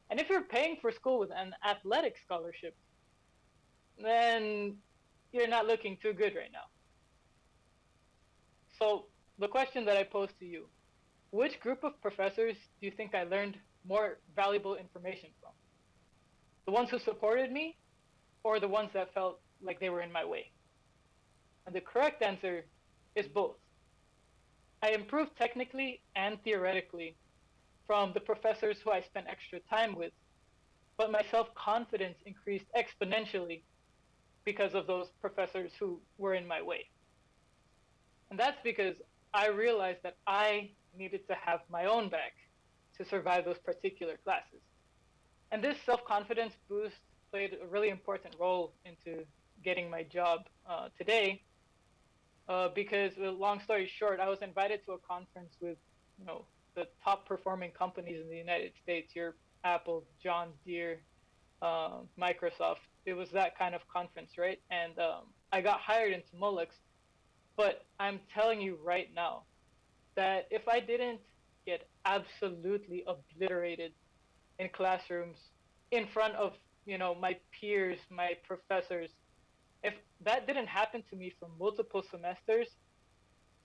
And if you're paying for school with an athletic scholarship, then you're not looking too good right now. So the question that I pose to you, which group of professors do you think I learned more valuable information from? The ones who supported me or the ones that felt like they were in my way? And the correct answer is both. I improved technically and theoretically from the professors who I spent extra time with, but my self-confidence increased exponentially because of those professors who were in my way. And that's because I realized that I needed to have my own back to survive those particular classes. And this self-confidence boost played a really important role into getting my job today. Because, long story short, I was invited to a conference with, the top performing companies in the United States, your Apple, John Deere, Microsoft. It was that kind of conference, right? And I got hired into Molex, but I'm telling you right now that if I didn't get absolutely obliterated in classrooms in front of, my peers, my professors, if that didn't happen to me for multiple semesters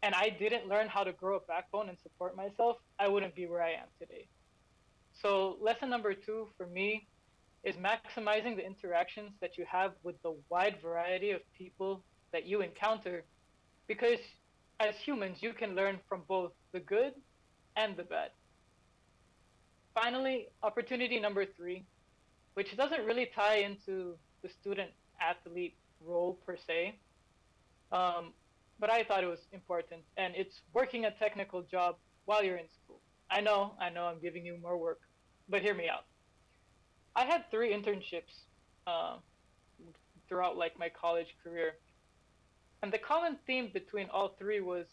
and I didn't learn how to grow a backbone and support myself, I wouldn't be where I am today. So lesson number 2 for me is maximizing the interactions that you have with the wide variety of people that you encounter, because as humans, you can learn from both the good and the bad. Finally, opportunity number 3, which doesn't really tie into the student athlete role per se, but I thought it was important, and it's working a technical job while you're in school. I know I'm giving you more work, but hear me out. I had 3 internships throughout like my college career, and the common theme between all 3 was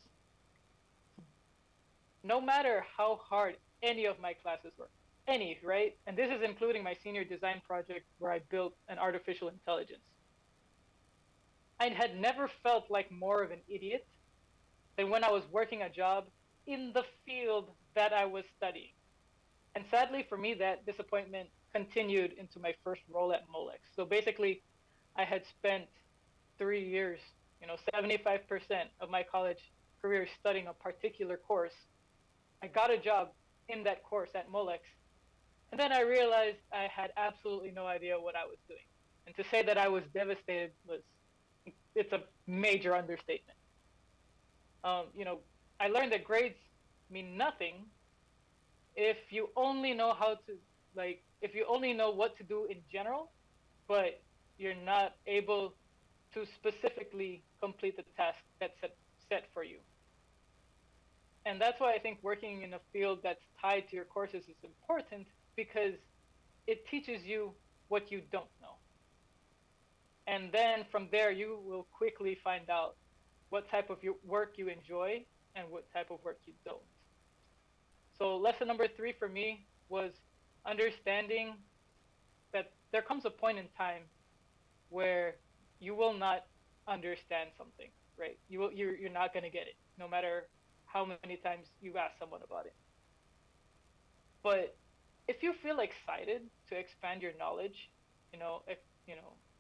no matter how hard any of my classes were, right? And this is including my senior design project where I built an artificial intelligence. I had never felt like more of an idiot than when I was working a job in the field that I was studying. And sadly for me, that disappointment continued into my first role at Molex. So basically, I had spent 3 years, 75% of my college career studying a particular course. I got a job in that course at Molex, and then I realized I had absolutely no idea what I was doing. And to say that I was devastated it's a major understatement. I learned that grades mean nothing if you only know if you only know what to do in general, but you're not able to specifically complete the task that's set for you. And that's why I think working in a field that's tied to your courses is important, because it teaches you what you don't know. And then from there, you will quickly find out what type of work you enjoy and what type of work you don't. So lesson number 3 for me was understanding that there comes a point in time where you will not understand something, right? You're not going to get it, no matter how many times you ask someone about it. But if you feel excited to expand your knowledge,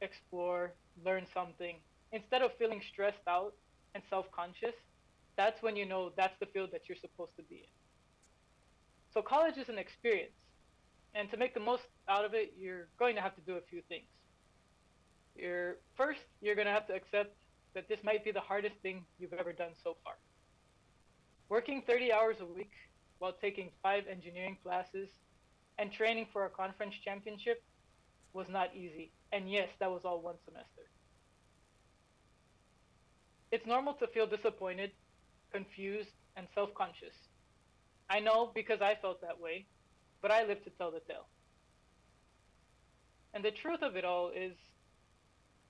explore, learn something, instead of feeling stressed out and self-conscious, that's when you know that's the field that you're supposed to be in. So college is an experience, and to make the most out of it, you're going to have to do a few things. First, you're going to have to accept that this might be the hardest thing you've ever done so far. Working 30 hours a week while taking 5 engineering classes and training for a conference championship was not easy. And yes, that was all one semester. It's normal to feel disappointed, confused, and self-conscious. I know, because I felt that way, but I live to tell the tale. And the truth of it all is,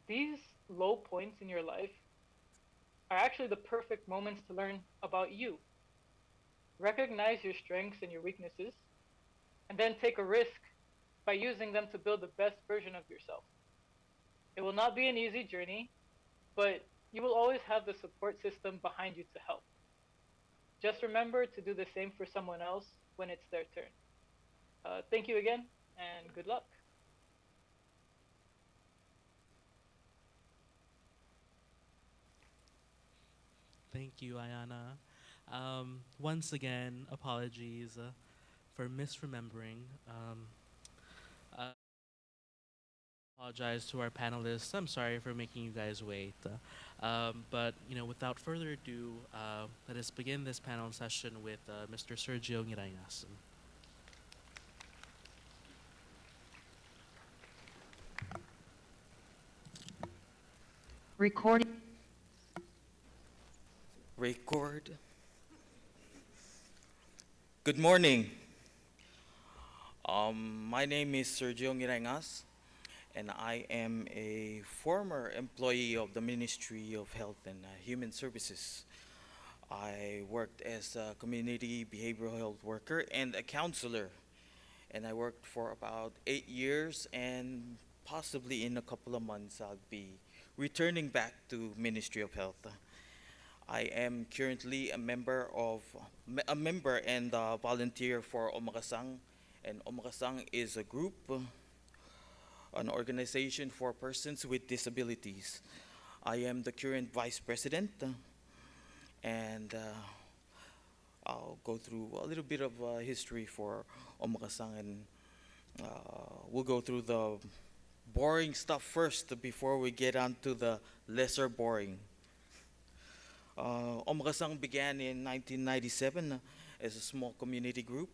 these low points in your life are actually the perfect moments to learn about you. Recognize your strengths and your weaknesses, and then take a risk by using them to build the best version of yourself. It will not be an easy journey, but you will always have the support system behind you to help. Just remember to do the same for someone else when it's their turn. Thank you again, and good luck. Thank you, Ayana. Once again, apologies for misremembering. Uh, Apologize to our panelists. I'm sorry for making you guys wait. But without further ado, let us begin this panel session with Mr. Sergio Ngirayas. Recording. Record. Good morning. My name is Sergio Ngirangas, and I am a former employee of the Ministry of Health and Human Services. I worked as a community behavioral health worker and a counselor, and I worked for about 8 years, and possibly in a couple of months I'll be returning back to Ministry of Health. I am currently a member and volunteer for Omakasang, and Omakasang is a group, an organization for persons with disabilities. I am the current vice president, and I'll go through a little bit of history for Omakasang, and we'll go through the boring stuff first before we get on to the lesser boring. Omakasang began in 1997 as a small community group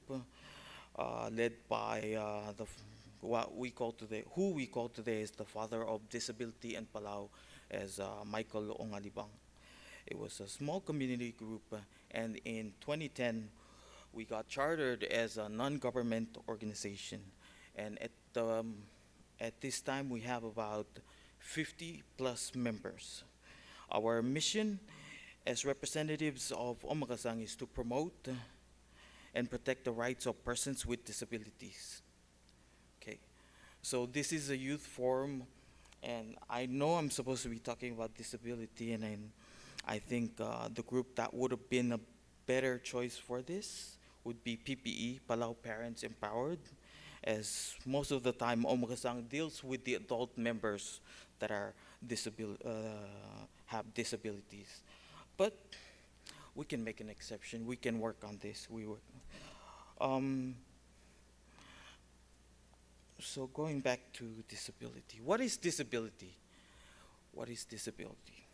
led by who we call today is the father of disability in Palau, as Michael Ongalibang. It was a small community group, and in 2010 we got chartered as a non-government organization, and at this time we have about 50 plus members. Our mission as representatives of Omakasang is to promote and protect the rights of persons with disabilities. Okay, so this is a youth forum, and I know I'm supposed to be talking about disability, and I think the group that would have been a better choice for this would be PPE, Palau Parents Empowered, as most of the time Omakasang deals with the adult members that are have disabilities. But we can make an exception. We can work on this. So going back to disability. What is disability? What is disability?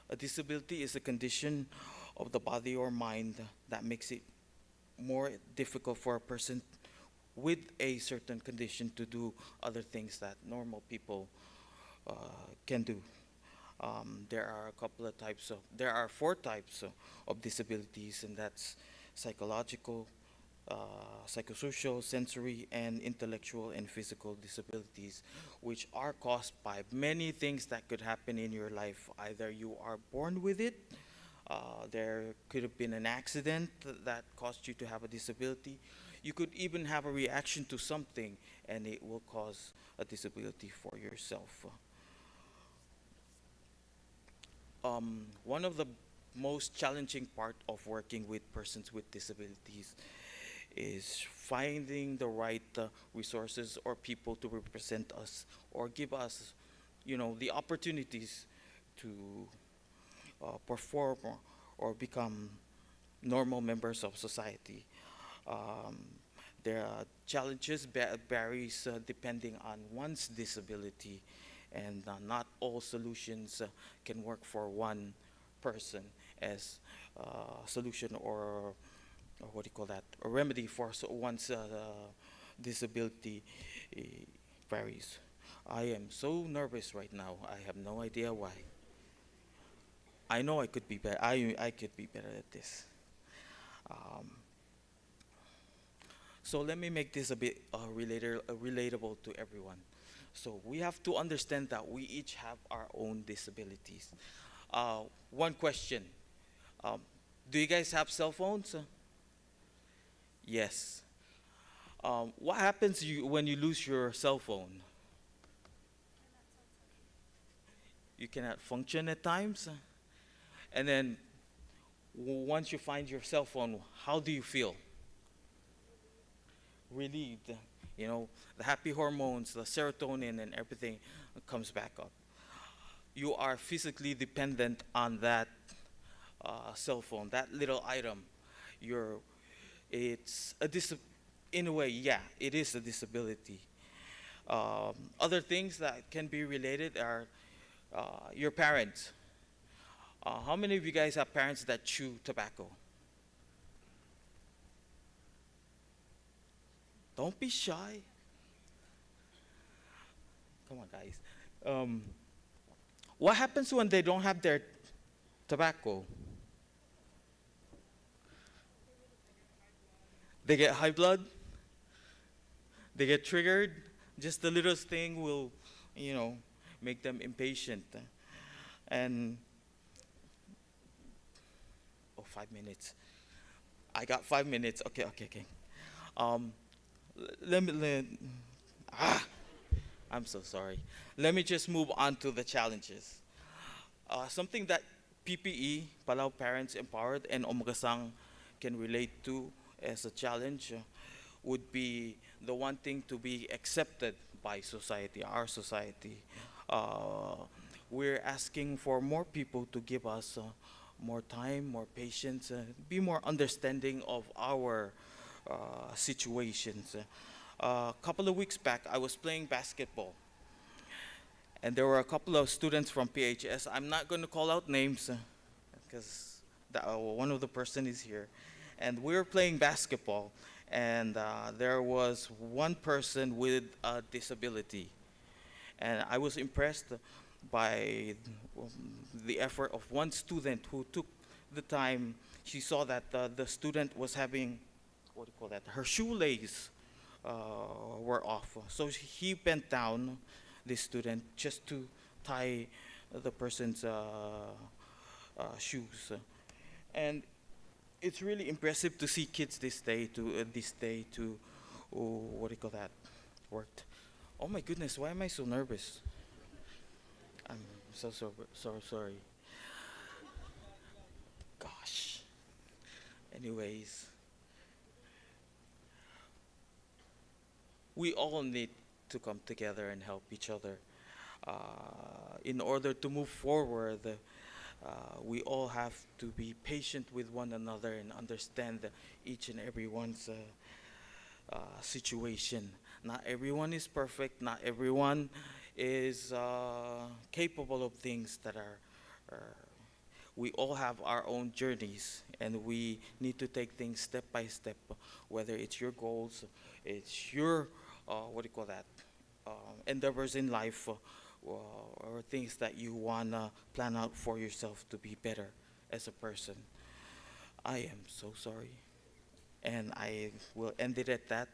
A disability is a condition of the body or mind that makes it more difficult for a person with a certain condition to do other things that normal people can do. There are 4 types of disabilities, and that's psychological, psychosocial, sensory, and intellectual and physical disabilities, which are caused by many things that could happen in your life. Either you are born with it, there could have been an accident that caused you to have a disability. You could even have a reaction to something, and it will cause a disability for yourself. One of the most challenging part of working with persons with disabilities is finding the right resources or people to represent us or give us, the opportunities to perform or become normal members of society. There are challenges, varies depending on one's disability, and not all solutions can work for one person as a solution or what do you call that, a remedy for one's disability varies. I am so nervous right now. I have no idea why. I know I could be better. I could be better at this. So let me make this a bit relatable to everyone. So we have to understand that we each have our own disabilities. One question. Do you guys have cell phones? Yes. What happens when you lose your cell phone? You cannot function at times. And then once you find your cell phone, how do you feel? Relieved. The happy hormones, the serotonin and everything comes back up. you are physically dependent on that cell phone, that little item. You're, it's a in a way, yeah, it is a disability. Other things that can be related are your parents. How many of you guys have parents that chew tobacco? Don't be shy. Come on, guys. What happens when they don't have their tobacco? They get high blood. They get triggered. Just the littlest thing will, make them impatient. And, 5 minutes. I got 5 minutes. Okay. I'm so sorry. Let me just move on to the challenges. Something that PPE, Palau Parents Empowered, and Omagasang can relate to as a challenge would be the wanting to be accepted by society, our society. We're asking for more people to give us more time, more patience, be more understanding of our situations. A couple of weeks back, I was playing basketball, and there were a couple of students from PHS. I'm not going to call out names because one of the person is here. And we were playing basketball, and there was one person with a disability. And I was impressed by the effort of one student who took the time. She saw that the student was having, her shoelace were off. So he bent down, this student, just to tie the person's shoes. And it's really impressive to see kids this day to worked. Oh my goodness, why am I so nervous? I'm so sorry. Gosh. Anyways, we all need to come together and help each other. In order to move forward, we all have to be patient with one another and understand each and everyone's situation. Not everyone is perfect. Not everyone is capable of things that are we all have our own journeys, and we need to take things step by step, whether it's your goals, it's your, endeavors in life, or things that you want to plan out for yourself to be better as a person. I am so sorry. And I will end it at that.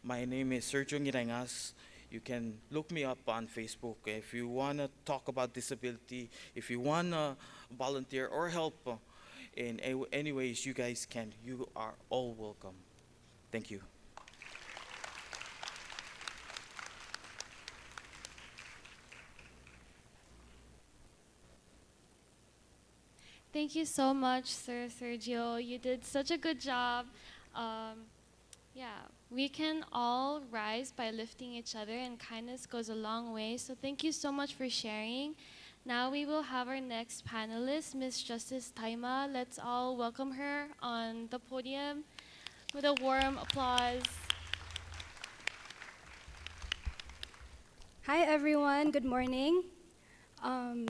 My name is Sergio Ngirangas. You can look me up on Facebook. If you want to talk about disability, if you want to volunteer or help in any ways you guys can, you are all welcome. Thank you. Thank you so much, Sir Sergio. You did such a good job. We can all rise by lifting each other, and kindness goes a long way. So thank you so much for sharing. Now we will have our next panelist, Ms. Justice Taima. Let's all welcome her on the podium with a warm applause. Hi everyone, good morning.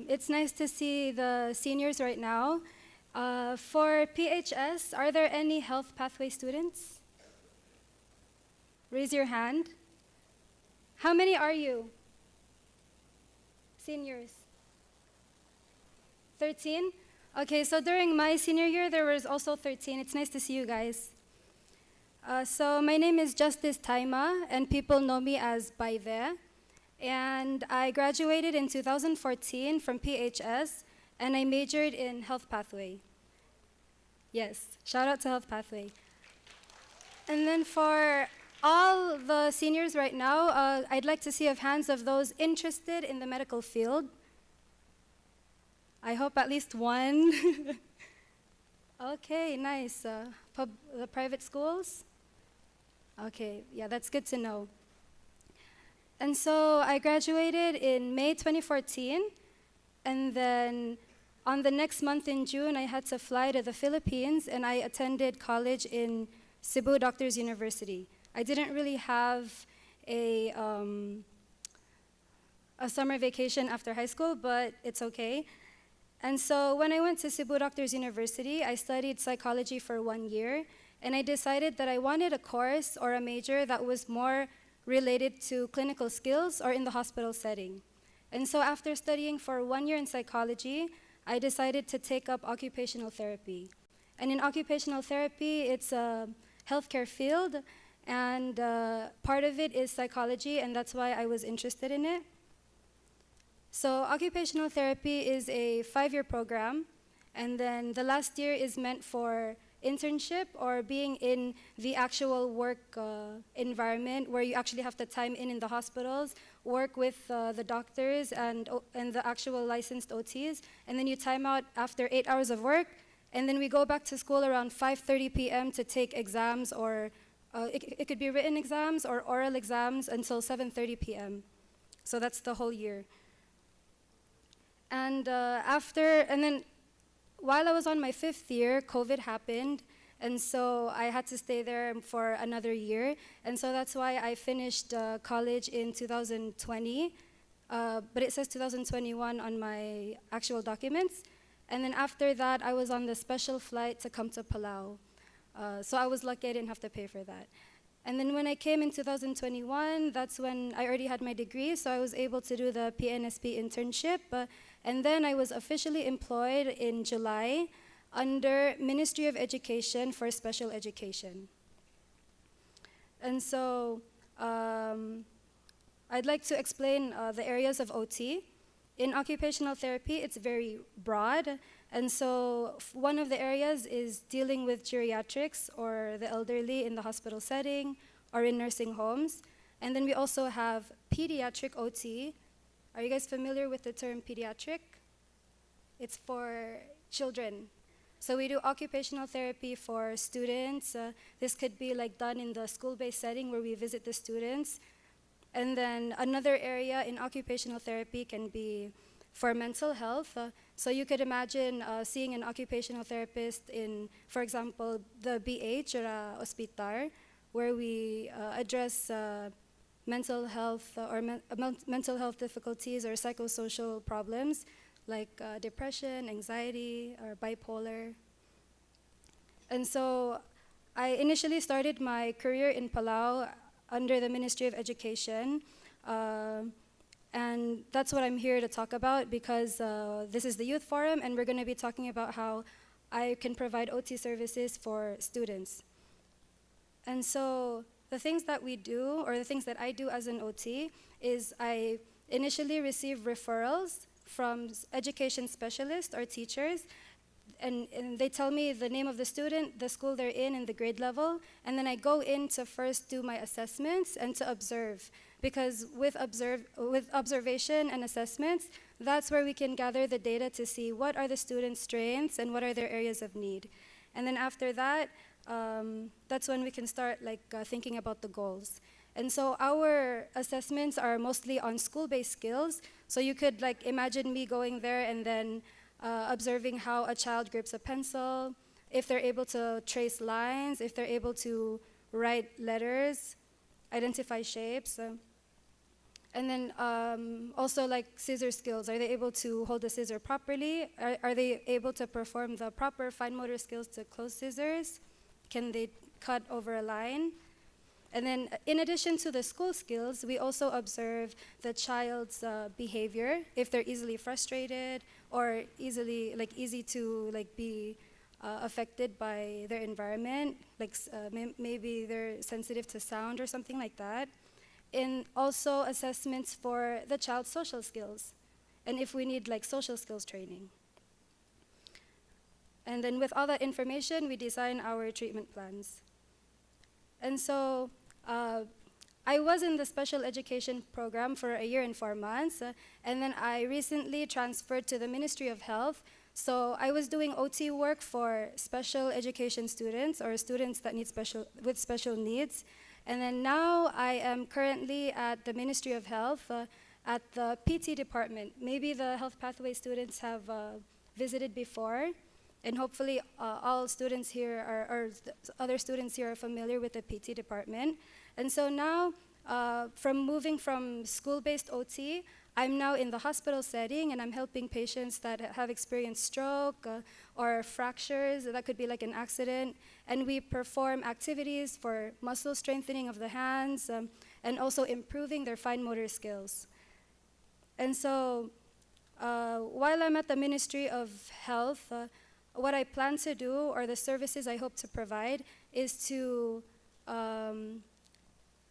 It's nice to see the seniors right now. For PHS, are there any health pathway students? Raise your hand. How many are you? Seniors? 13? Okay, so during my senior year, there was also 13. It's nice to see you guys. So my name is Justice Taima, and people know me as Baide. And I graduated in 2014 from PHS, and I majored in health pathway. Yes, shout out to health pathway. And then for all the seniors right now, I'd like to see of hands of those interested in the medical field. I hope at least one. Okay, nice. The private schools? Okay, yeah, that's good to know. And so I graduated in May 2014, And then on the next month in June, I had to fly to the Philippines, and I attended college in Cebu Doctors University. I didn't really have a summer vacation after high school, but it's okay. And so when I went to Cebu Doctors University, I studied psychology for 1 year, and I decided that I wanted a course or a major that was more related to clinical skills or in the hospital setting. And so after studying for 1 year in psychology, I decided to take up occupational therapy. And in occupational therapy, it's a healthcare field, and part of it is psychology, and that's why I was interested in it. So occupational therapy is a 5-year program, and then the last year is meant for internship or being in the actual work environment where you actually have to time in the hospitals, work with the doctors and the actual licensed OTs, and then you time out after 8 hours of work, and then we go back to school around 5:30 p.m. to take exams, or it could be written exams or oral exams until 7:30 p.m. So that's the whole year. And then while I was on my 5th year, COVID happened, and so I had to stay there for another year. And so that's why I finished college in 2020, but it says 2021 on my actual documents. And then after that, I was on the special flight to come to Palau. So I was lucky I didn't have to pay for that. And then when I came in 2021, that's when I already had my degree, so I was able to do the PNSP internship. And then I was officially employed in July under Ministry of Education for Special Education. And so I'd like to explain the areas of OT. In occupational therapy, it's very broad. And so one of the areas is dealing with geriatrics or the elderly in the hospital setting or in nursing homes. And then we also have pediatric OT. Are you guys familiar with the term pediatric? It's for children. So we do occupational therapy for students. This could be like done in the school-based setting where we visit the students. And then another area in occupational therapy can be for mental health. So you could imagine seeing an occupational therapist in, for example, the BH or hospital, where we address mental health or mental health difficulties or psychosocial problems like depression, anxiety, or bipolar. And so I initially started my career in Palau under the Ministry of Education. And that's what I'm here to talk about, because this is the Youth Forum, and we're going to be talking about how I can provide OT services for students. And so the things that we do, or the things that I do as an OT, is I initially receive referrals from education specialists or teachers, and they tell me the name of the student, the school they're in, and the grade level, and then I go in to first do my assessments and to observe. Because with observation and assessments, that's where we can gather the data to see what are the students' strengths and what are their areas of need. And then after that, that's when we can start thinking about the goals. And so our assessments are mostly on school-based skills. So you could imagine me going there and then observing how a child grips a pencil, if they're able to trace lines, if they're able to write letters, identify shapes. And then also scissor skills. Are they able to hold the scissor properly? Are they able to perform the proper fine motor skills to close scissors? Can they cut over a line? And then in addition to the school skills, we also observe the child's behavior, if they're easily frustrated or easy to be affected by their environment, maybe they're sensitive to sound or something like that. And also assessments for the child's social skills, and if we need social skills training. And then with all that information, we design our treatment plans. And so I was in the special education program for 1 year and 4 months, and then I recently transferred to the Ministry of Health. So I was doing OT work for special education students or students that need with special needs. And then now I am currently at the Ministry of Health at the PT department. Maybe the health pathway students have visited before, and hopefully all students here or other students here are familiar with the PT department. And so now, from moving from school-based OT, I'm now in the hospital setting, and I'm helping patients that have experienced stroke or fractures. That could be like an accident. And we perform activities for muscle strengthening of the hands and also improving their fine motor skills. And so while I'm at the Ministry of Health, what I plan to do, or the services I hope to provide, is to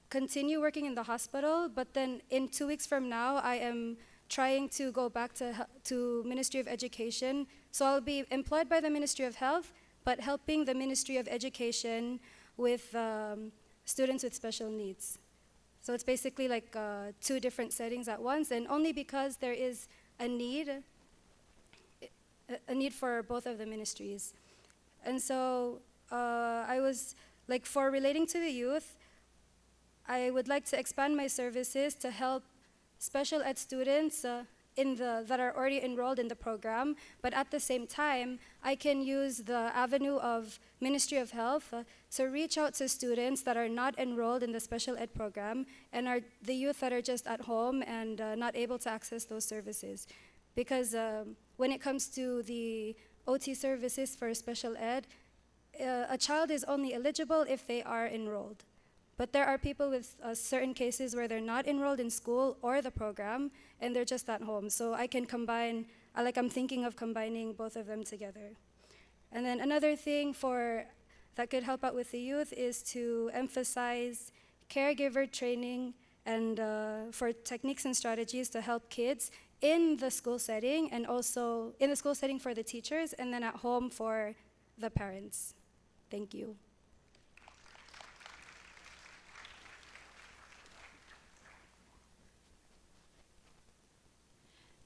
continue working in the hospital, but then in 2 weeks from now, I am trying to go back to Ministry of Education. So I'll be employed by the Ministry of Health, but helping the Ministry of Education with students with special needs. So it's basically like 2 different settings at once, and only because there is a need for both of the ministries. And so I was, like, for relating to the youth, I would like to expand my services to help special ed students that are already enrolled in the program, but at the same time, I can use the avenue of Ministry of Health to reach out to students that are not enrolled in the special ed program and are the youth that are just at home and not able to access those services. Because when it comes to the OT services for special ed, a child is only eligible if they are enrolled. But there are people with certain cases where they're not enrolled in school or the program, and they're just at home. So I can combine, I'm thinking of combining both of them together. And then another thing that could help out with the youth is to emphasize caregiver training and for techniques and strategies to help kids in the school setting, and also in the school setting for the teachers, and then at home for the parents. Thank you.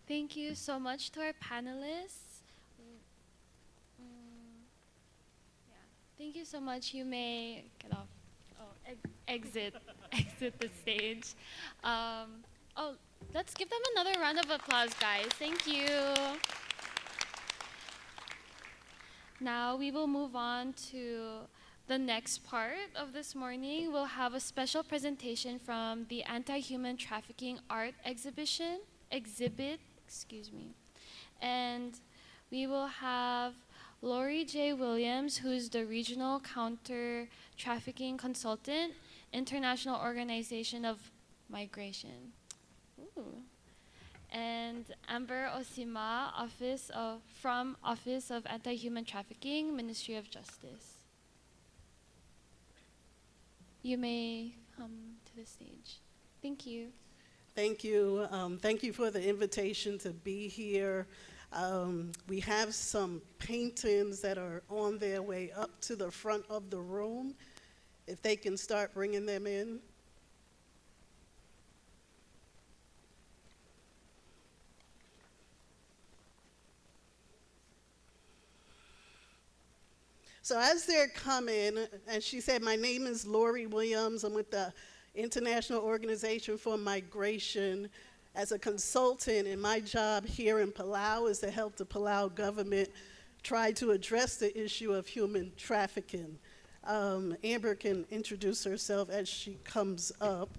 Thank you so much to our panelists. Thank you so much. You may get off. Exit the stage. Let's give them another round of applause, guys. Thank you. Now we will move on to the next part of this morning. We'll have a special presentation from the Anti-Human Trafficking Art exhibit, and we will have Lori J. Williams, who's the Regional Counter-Trafficking Consultant, International Organization of Migration. Ooh. And Amber Osima, from Office of Anti-Human Trafficking, Ministry of Justice. You may come to the stage. Thank you. Thank you. Thank you for the invitation to be here. We have some paintings that are on their way up to the front of the room. If they can start bringing them in. So as they're coming, and she said, my name is Lori Williams. I'm with the International Organization for Migration as a consultant, and my job here in Palau is to help the Palau government try to address the issue of human trafficking. Amber can introduce herself as she comes up.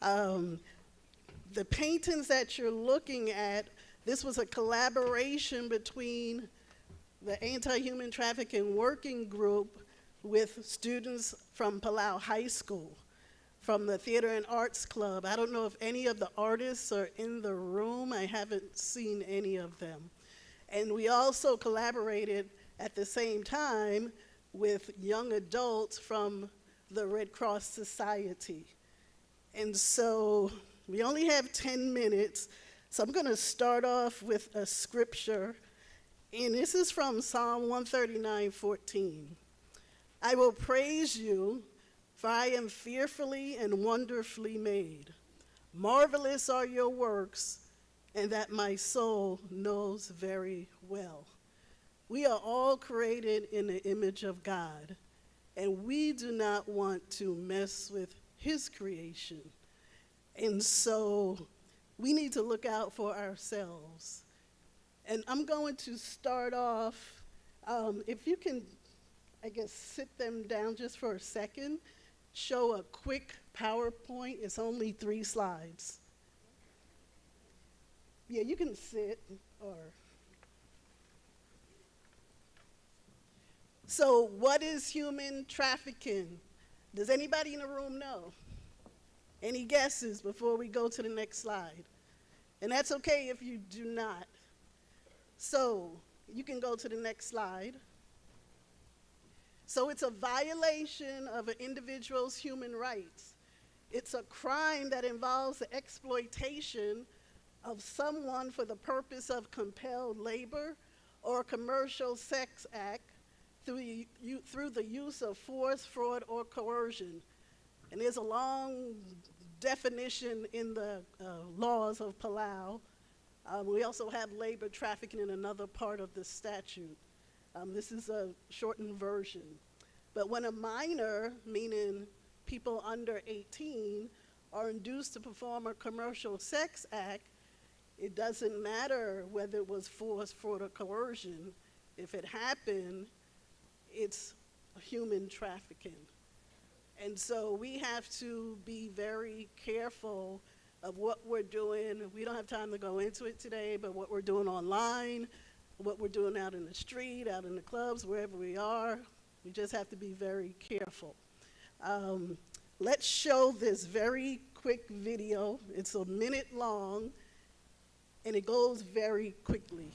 The paintings that you're looking at, this was a collaboration between the Anti-Human Trafficking Working Group with students from Palau High School, from the Theater and Arts Club. I don't know if any of the artists are in the room. I haven't seen any of them. And we also collaborated at the same time with young adults from the Red Cross Society. And so we only have 10 minutes, so I'm going to start off with a scripture. And this is from Psalm 139:14. I will praise you, for I am fearfully and wonderfully made. Marvelous are your works, and that my soul knows very well. We are all created in the image of God, and we do not want to mess with his creation. And so we need to look out for ourselves. And I'm going to start off, if you can, I guess, sit them down just for a second, show a quick PowerPoint. It's only 3 slides. Yeah, you can sit or. So what is human trafficking? Does anybody in the room know? Any guesses before we go to the next slide? And that's okay if you do not. So you can go to the next slide. So it's a violation of an individual's human rights. It's a crime that involves the exploitation of someone for the purpose of compelled labor or commercial sex act through the use of force, fraud, or coercion. And there's a long definition in the laws of Palau. We also have labor trafficking in another part of the statute. This is a shortened version. But when a minor, meaning people under 18, are induced to perform a commercial sex act, it doesn't matter whether it was force, fraud, or coercion. If it happened, it's human trafficking. And so we have to be very careful of what we're doing. We don't have time to go into it today, but what we're doing online, what we're doing out in the street, out in the clubs, wherever we are, we just have to be very careful. Let's show this very quick video. It's a minute long, and it goes very quickly.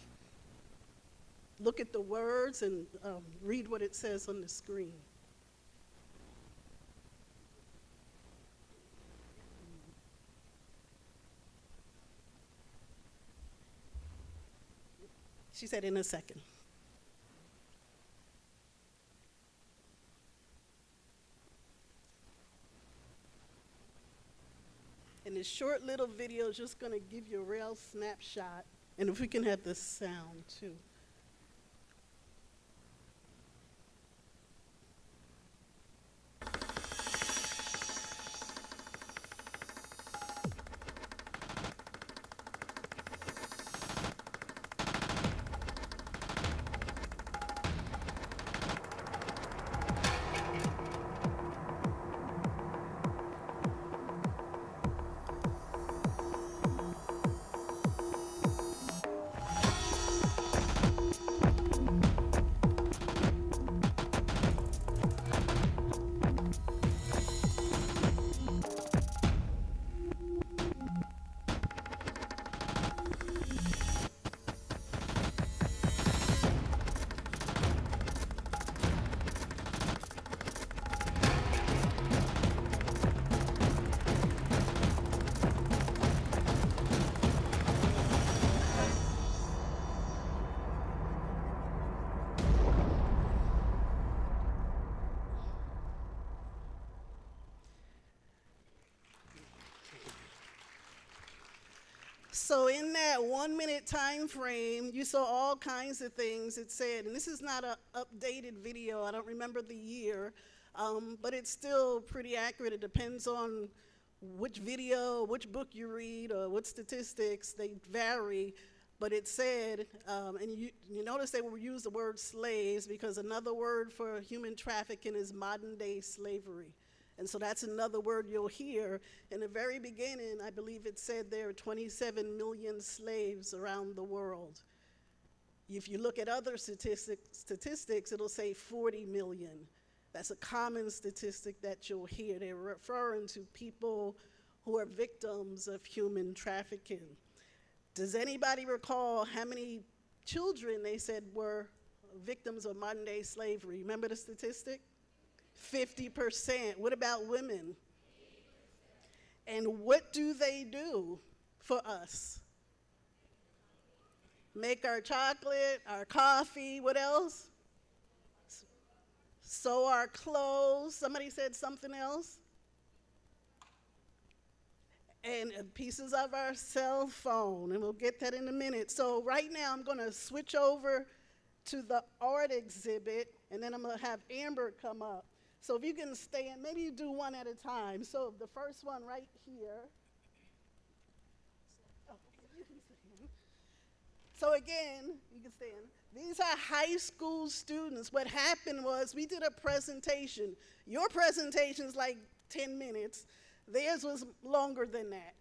Look at the words and read what it says on the screen. She said in a second. And this short little video is just going to give you a real snapshot. And if we can have the sound too. So in that 1 minute time frame, you saw all kinds of things it said. And this is not an updated video. I don't remember the year, but it's still pretty accurate. It depends on which video, which book you read, or what statistics. They vary. But it said, and you notice they will use the word slaves because another word for human trafficking is modern day slavery. And so that's another word you'll hear. In the very beginning, I believe it said there are 27 million slaves around the world. If you look at other statistics, it'll say 40 million. That's a common statistic that you'll hear. They're referring to people who are victims of human trafficking. Does anybody recall how many children they said were victims of modern day slavery? Remember the statistic? 50%. What about women? 80%. And what do they do for us? Make our chocolate, our coffee, what else? Sew our clothes. Somebody said something else? And pieces of our cell phone, and we'll get that in a minute. So right now I'm gonna switch over to the art exhibit, and then I'm gonna have Amber come up. So if you can stand, maybe you do one at a time. So the first one right here. So again, you can stand. These are high school students. What happened was we did a presentation. Your presentation is like 10 minutes. Theirs was longer than that.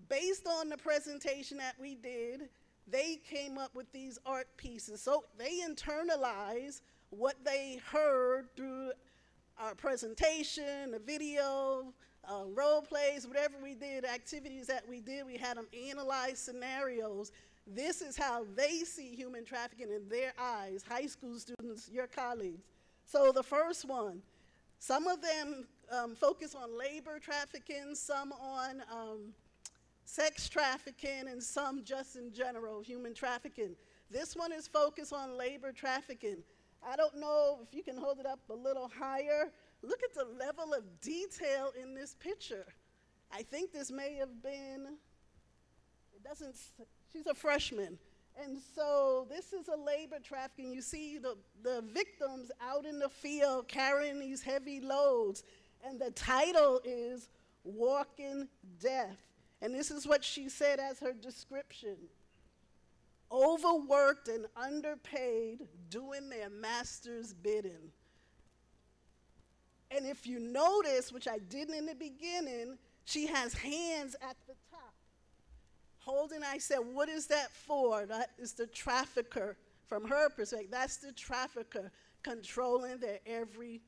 Based on the presentation that we did, they came up with these art pieces. So they internalized what they heard through our presentation, the video, role plays, whatever we did, activities that we did. We had them analyze scenarios. This is how they see human trafficking in their eyes, high school students, your colleagues. So the first one, some of them focus on labor trafficking, some on sex trafficking, and some just in general, human trafficking. This one is focused on labor trafficking. I don't know if you can hold it up a little higher. Look at the level of detail in this picture. I think this may have been, she's a freshman. And so this is a labor trafficking. You see the victims out in the field carrying these heavy loads. And the title is Walking Death. And this is what she said as her description. Overworked and underpaid, doing their master's bidding. And if you notice, which I didn't in the beginning, she has hands at the top. Holding, I said, what is that for? That is the trafficker. From her perspective, that's the trafficker controlling their every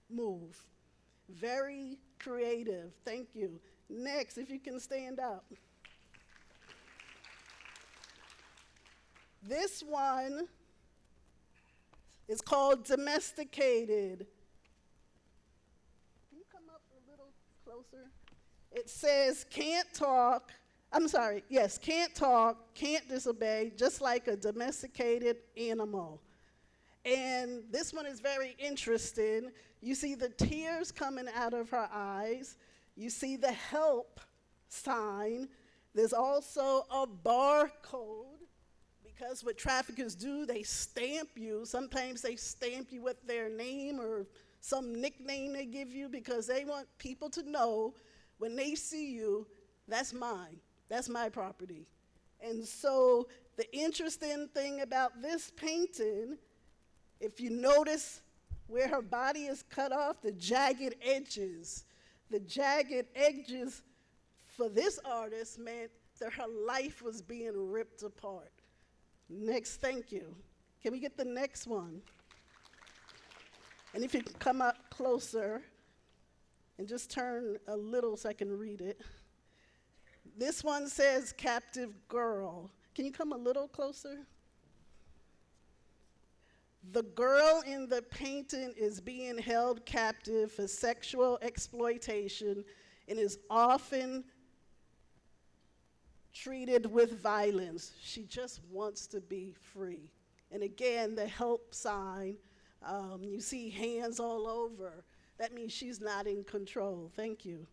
move. Very creative. Thank you. Next, if you can stand up. This one is called Domesticated. Can you come up a little closer? It says, can't talk, can't talk, can't disobey, just like a domesticated animal. And this one is very interesting. You see the tears coming out of her eyes. You see the help sign. There's also a barcode, because what traffickers do, they stamp you. Sometimes they stamp you with their name or some nickname they give you, because they want people to know when they see you, that's mine. That's my property. And so the interesting thing about this painting, if you notice where her body is cut off, the jagged edges for this artist meant that her life was being ripped apart. Next, thank you. Can we get the next one? And if you can come up closer and just turn a little so I can read it. This one says captive girl. Can you come a little closer? The girl in the painting is being held captive for sexual exploitation and is often treated with violence. She just wants to be free. And again, the help sign, you see hands all over. That means she's not in control. Thank you.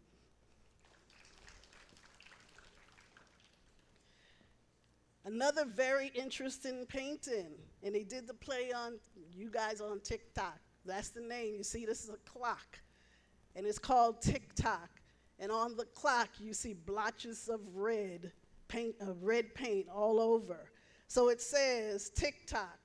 Another very interesting painting, and they did the play on you guys on TikTok. That's the name. You see, this is a clock, and it's called TikTok. And on the clock, you see blotches of red paint all over. So it says, TikTok.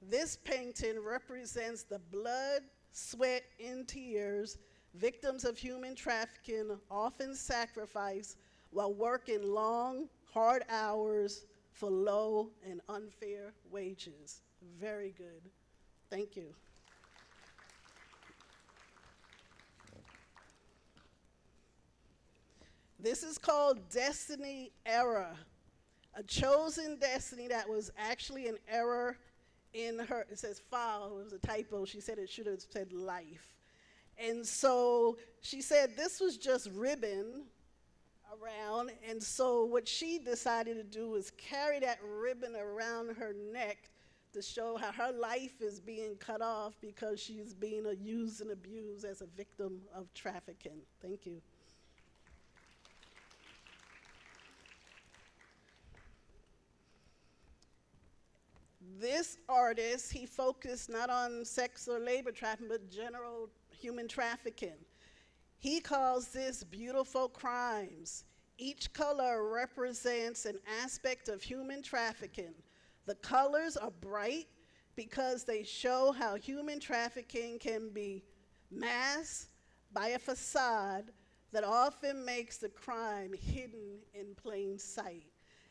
This painting represents the blood, sweat, and tears victims of human trafficking often sacrifice while working long, hard hours for low and unfair wages. Very good. Thank you. This is called Destiny Error, a chosen destiny that was actually an error in her. It says file, it was a typo. She said it should have said life. And so she said this was just ribbon around, and so what she decided to do was carry that ribbon around her neck to show how her life is being cut off because she's being used and abused as a victim of trafficking. Thank you. This artist, he focused not on sex or labor trafficking, but general human trafficking. He calls this beautiful crimes. Each color represents an aspect of human trafficking. The colors are bright because they show how human trafficking can be masked by a facade that often makes the crime hidden in plain sight.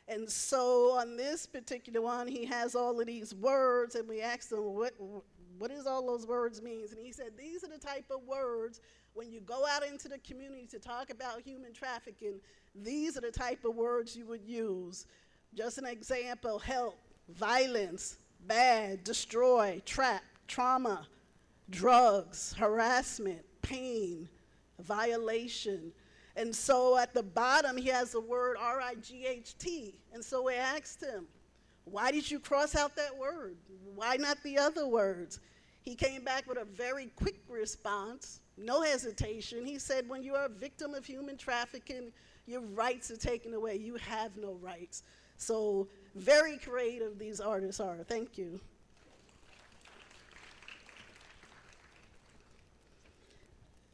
And so on this particular one, he has all of these words, and we asked him, what does all those words mean? And he said, these are the type of words, when you go out into the community to talk about human trafficking, these are the type of words you would use. Just an example: help, violence, bad, destroy, trap, trauma, drugs, harassment, pain, violation. And so at the bottom, he has the word RIGHT. And so we asked him, why did you cross out that word? Why not the other words? He came back with a very quick response, no hesitation. He said, when you are a victim of human trafficking, your rights are taken away. You have no rights. So very creative these artists are. Thank you.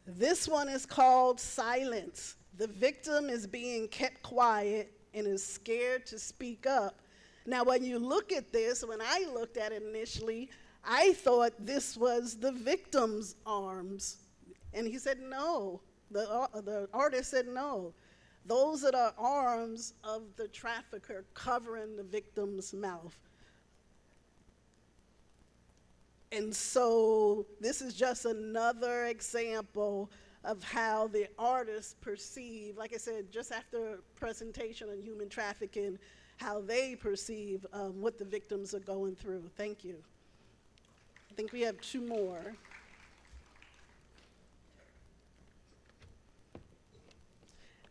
This one is called Silence. The victim is being kept quiet and is scared to speak up. Now, when you look at this, when I looked at it initially, I thought this was the victim's arms. And he said no. The artist said no. Those are the arms of the trafficker covering the victim's mouth. And so this is just another example of how the artists perceive, like I said, just after a presentation on human trafficking, how they perceive what the victims are going through. Thank you. I think we have two more.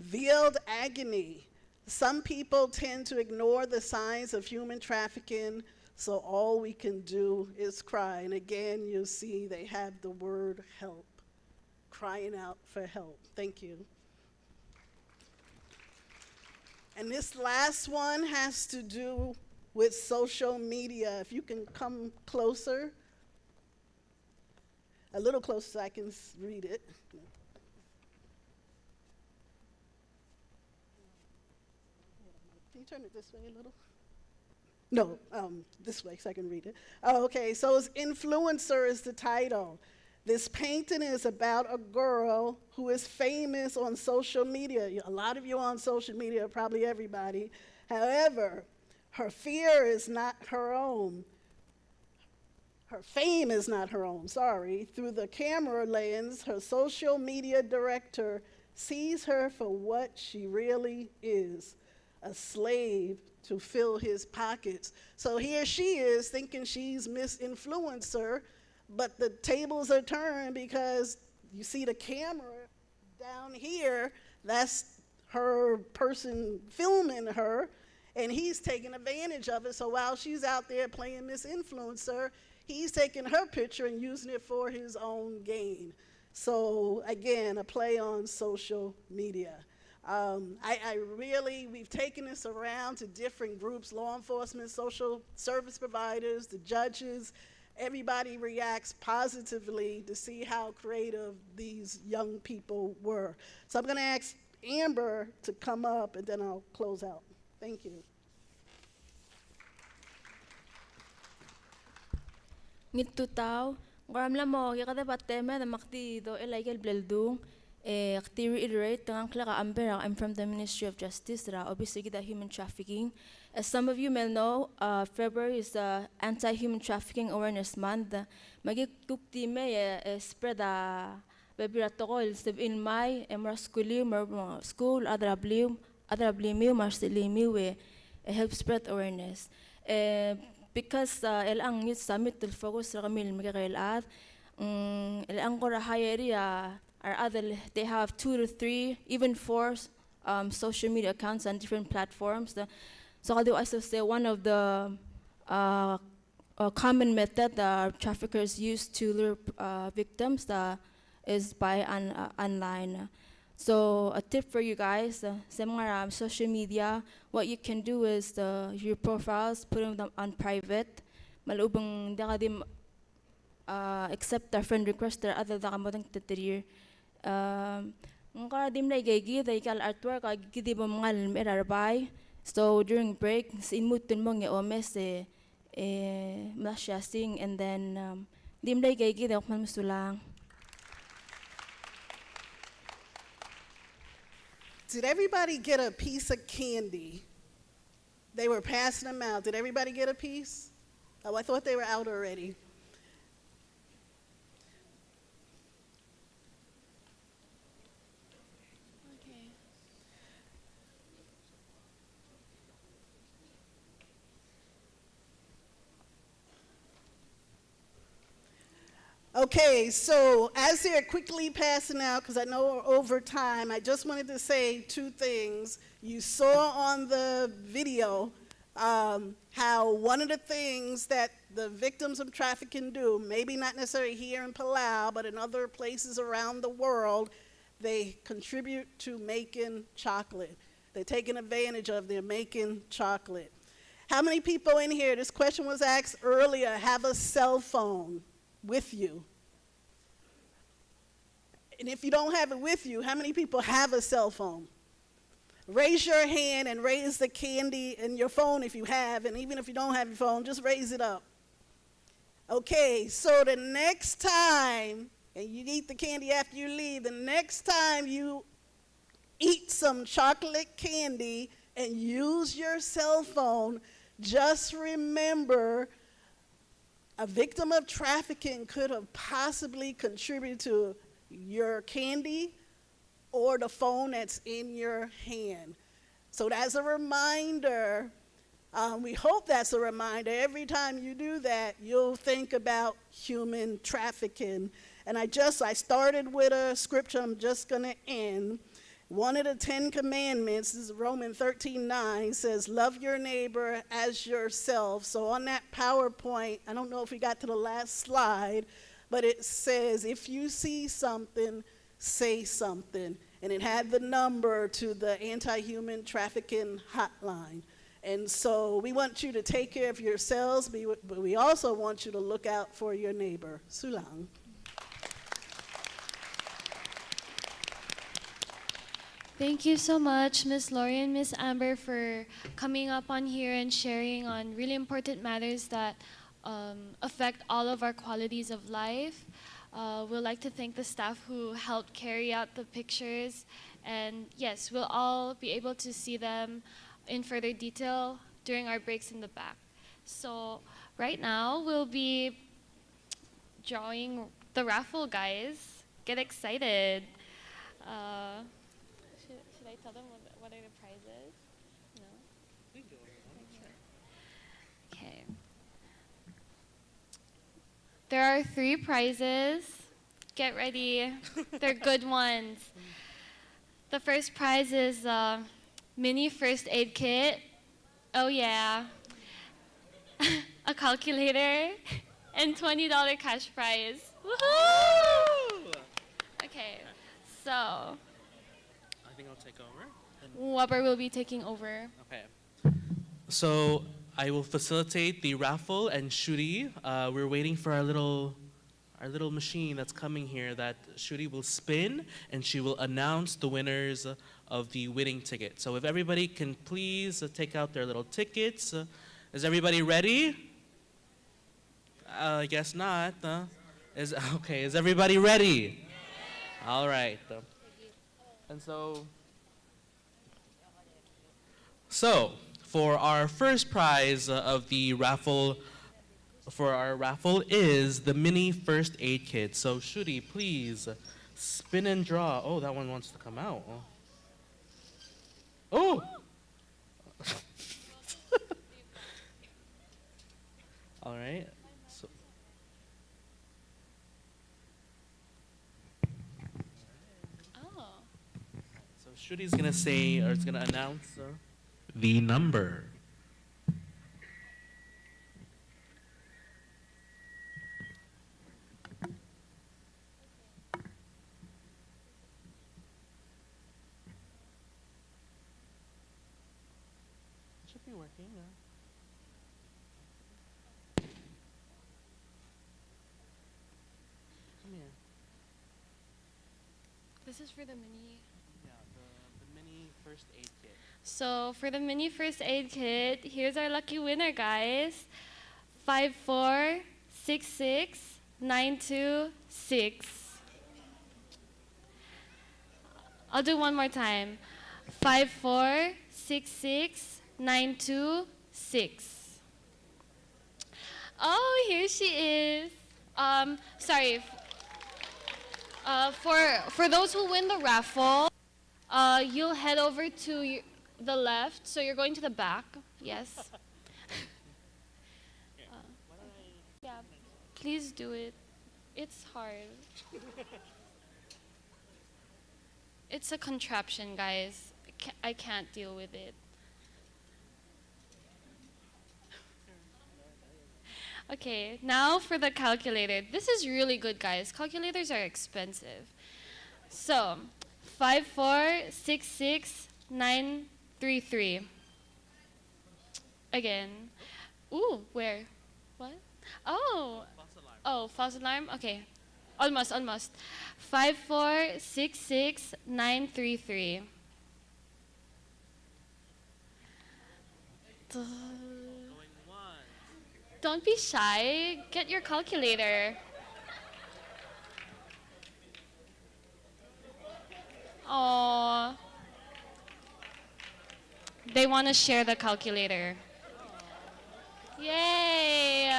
Veiled agony. Some people tend to ignore the signs of human trafficking, so all we can do is cry. And again, you'll see they have the word help, crying out for help. Thank you. And this last one has to do with social media. If you can come closer, a little closer so I can read it. Can you turn it this way a little? No, this way so I can read it. Oh, okay, so it's Influencer is the title. This painting is about a girl who is famous on social media. A lot of you are on social media, probably everybody. However, her fear is not her own. Her fame is not her own, sorry. Through the camera lens, her social media director sees her for what she really is, a slave to fill his pockets. So here she is thinking she's Miss Influencer, but the tables are turned because you see the camera down here, that's her person filming her, and he's taking advantage of it. So while she's out there playing Miss Influencer, he's taking her picture and using it for his own gain. So again, a play on social media. We've taken this around to different groups, law enforcement, social service providers, the judges. Everybody reacts positively to see how creative these young people were. So I'm going to ask Amber to come up, and then I'll close out. Thank you. Ngit tao, ngaram la mo ya kada bateme da makti do illegal bleldung akti reiterate tangang klaka Amber. I'm from the Ministry of Justice ra obviously the human trafficking. As some of you may know, February is the Anti-Human Trafficking Awareness Month. Magikukti me spread a bebiratokol in May emra school adrablium marcelimiu we help spread awareness. Because elang youth summit will focus ramil magkailad elang ko rahayeri are other they have 2 to 3 even 4 social media accounts on different platforms. So I also say one of the common method that traffickers use to lure victims is by online. So a tip for you guys, sa mga social media, what you can do is your profiles, putting them on private. Malubang da ka di accept a friend request or other da ka mo dang tatirir. Ngka dim lay gay they kal artwork gidi mangal merarbay. So during break, sin mutun mong omes masyasing and then dim lay gay they man musulang. Did everybody get a piece of candy? They were passing them out. Did everybody get a piece? Oh, I thought they were out already. Okay, so as they're quickly passing out, because I know we're over time, I just wanted to say two things. You saw on the video how one of the things that the victims of trafficking do, maybe not necessarily here in Palau, but in other places around the world, they contribute to making chocolate. They're taking advantage of, they're making chocolate. How many people in here, this question was asked earlier, have a cell phone with you? And if you don't have it with you, how many people have a cell phone? Raise your hand and raise the candy in your phone if you have, and even if you don't have your phone, just raise it up. Okay, so the next time, and you eat the candy after you leave, the next time you eat some chocolate candy and use your cell phone, just remember a victim of trafficking could have possibly contributed to your candy or the phone that's in your hand. So that's a reminder. We hope that's a reminder. Every time you do that, you'll think about human trafficking. And I started with a scripture I'm just going to end. One of the 10 commandments, this is Romans 13:9, says, love your neighbor as yourself. So on that PowerPoint, I don't know if we got to the last slide, but it says, if you see something, say something. And it had the number to the anti-human trafficking hotline. And so we want you to take care of yourselves, but we also want you to look out for your neighbor. Sulang. Thank you so much, Miss Lori and Miss Amber, for coming up on here and sharing on really important matters that affect all of our qualities of life. We'd like to thank the staff who helped carry out the pictures. And yes, we'll all be able to see them in further detail during our breaks in the back. So right now, we'll be drawing the raffle, guys. Get excited. Should I tell them what are the prizes? No? Okay. There are 3 prizes. Get ready. They're good ones. The first prize is a mini first aid kit. Oh yeah. A calculator and $20 cash prize. Woohoo! Okay, so I think I'll take over. Wubber will be taking over. Okay. So I will facilitate the raffle, and Shuri, we're waiting for our little machine that's coming here that Shuri will spin, and she will announce the winners of the winning ticket. So if everybody can please take out their little tickets. Is everybody ready? I guess not. Is everybody ready? All right. And so for our first prize of the raffle, is the mini first aid kit. So Shuri, please spin and draw. Oh, that one wants to come out. Oh! All right. So Shuri's gonna say, or it's gonna announce the number. Should be working. Come here. The this is for the mini. Yeah, the mini first aid kit. So for the mini first aid kit, here's our lucky winner, guys. 5466926. I'll do one more time. 5466926. Oh, here she is. Sorry. For those who win the raffle, you'll head over to the left. So you're going to the back. Yes. Yeah. Please do it. It's hard. It's a contraption, guys. I can't deal with it. Okay, now for the calculator. This is really good, guys. Calculators are expensive. So, 5466933. Again. Ooh, where? What? Oh. Oh, false alarm? Okay. Almost. 5466933. Don't be shy. Get your calculator. Oh. They want to share the calculator. Yay!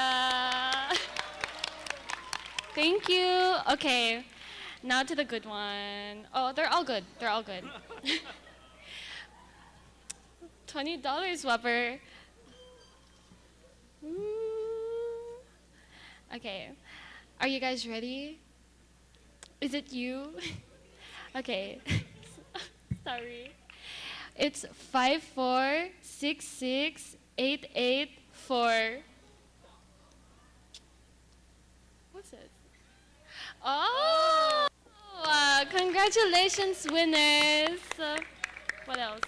Thank you. Okay. Now to the good one. Oh, they're all good. $20, Whopper. Okay. Are you guys ready? Is it you? Okay. Sorry. It's 5466884. What's it? Oh! Congratulations, winners. What else?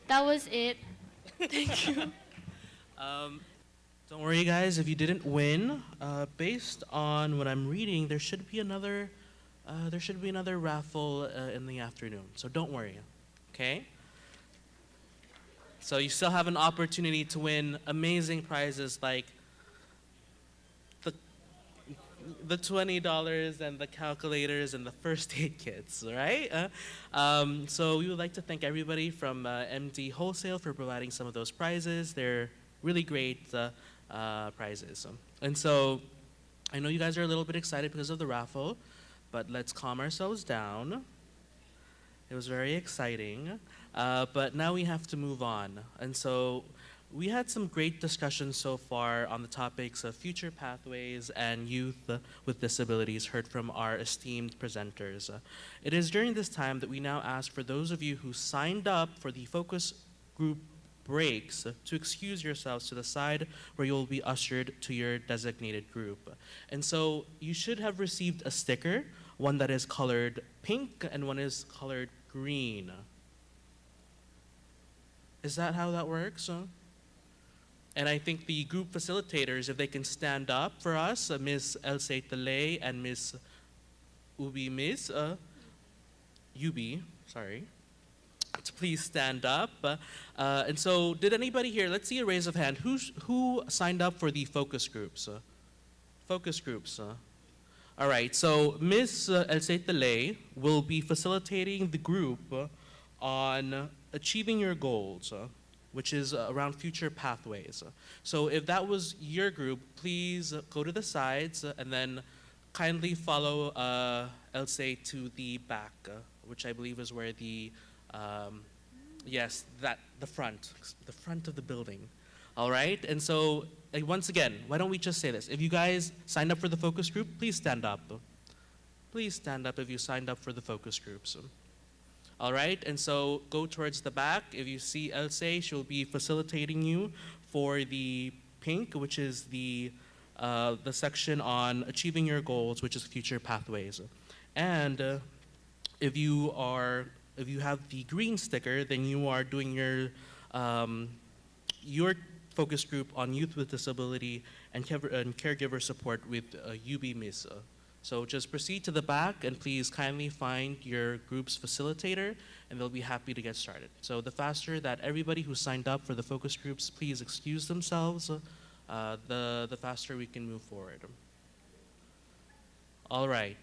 That was it. Thank you. Don't worry, guys, if you didn't win, based on what I'm reading, there should be another raffle in the afternoon. So don't worry, okay? So you still have an opportunity to win amazing prizes like the $20 and the calculators and the first aid kits, right? So we would like to thank everybody from MD Wholesale for providing some of those prizes. They're really great prizes. And so I know you guys are a little bit excited because of the raffle, but let's calm ourselves down. It was very exciting, but now we have to move on. And so we had some great discussions so far on the topics of future pathways and youth with disabilities heard from our esteemed presenters. It is during this time that we now ask for those of you who signed up for the focus group breaks to excuse yourselves to the side where you'll be ushered to your designated group. And so you should have received a sticker, one that is colored pink and one is colored green. Is that how that works? And I think the group facilitators, if they can stand up for us, Ms. Elsa Talay and Ms. Ubi, sorry, to please stand up. And so did anybody here, let's see a raise of hand, who signed up for the focus groups? Focus groups. All right, so Ms. Elsa Talay will be facilitating the group on achieving your goals, which is around future pathways. So if that was your group, please go to the sides and then kindly follow Elsa to the back, which I believe is where the, the front of the building. All right, and so once again, why don't we just say this? If you guys signed up for the focus group, please stand up. Please stand up if you signed up for the focus groups. All right, and so go towards the back. If you see Elsa, she'll be facilitating you for the pink, which is the section on achieving your goals, which is future pathways. And if you have the green sticker, then you are doing your focus group on youth with disability and caregiver support with UB Miss. So just proceed to the back and please kindly find your group's facilitator and they'll be happy to get started. So the faster that everybody who signed up for the focus groups, please excuse themselves, the faster we can move forward. All right.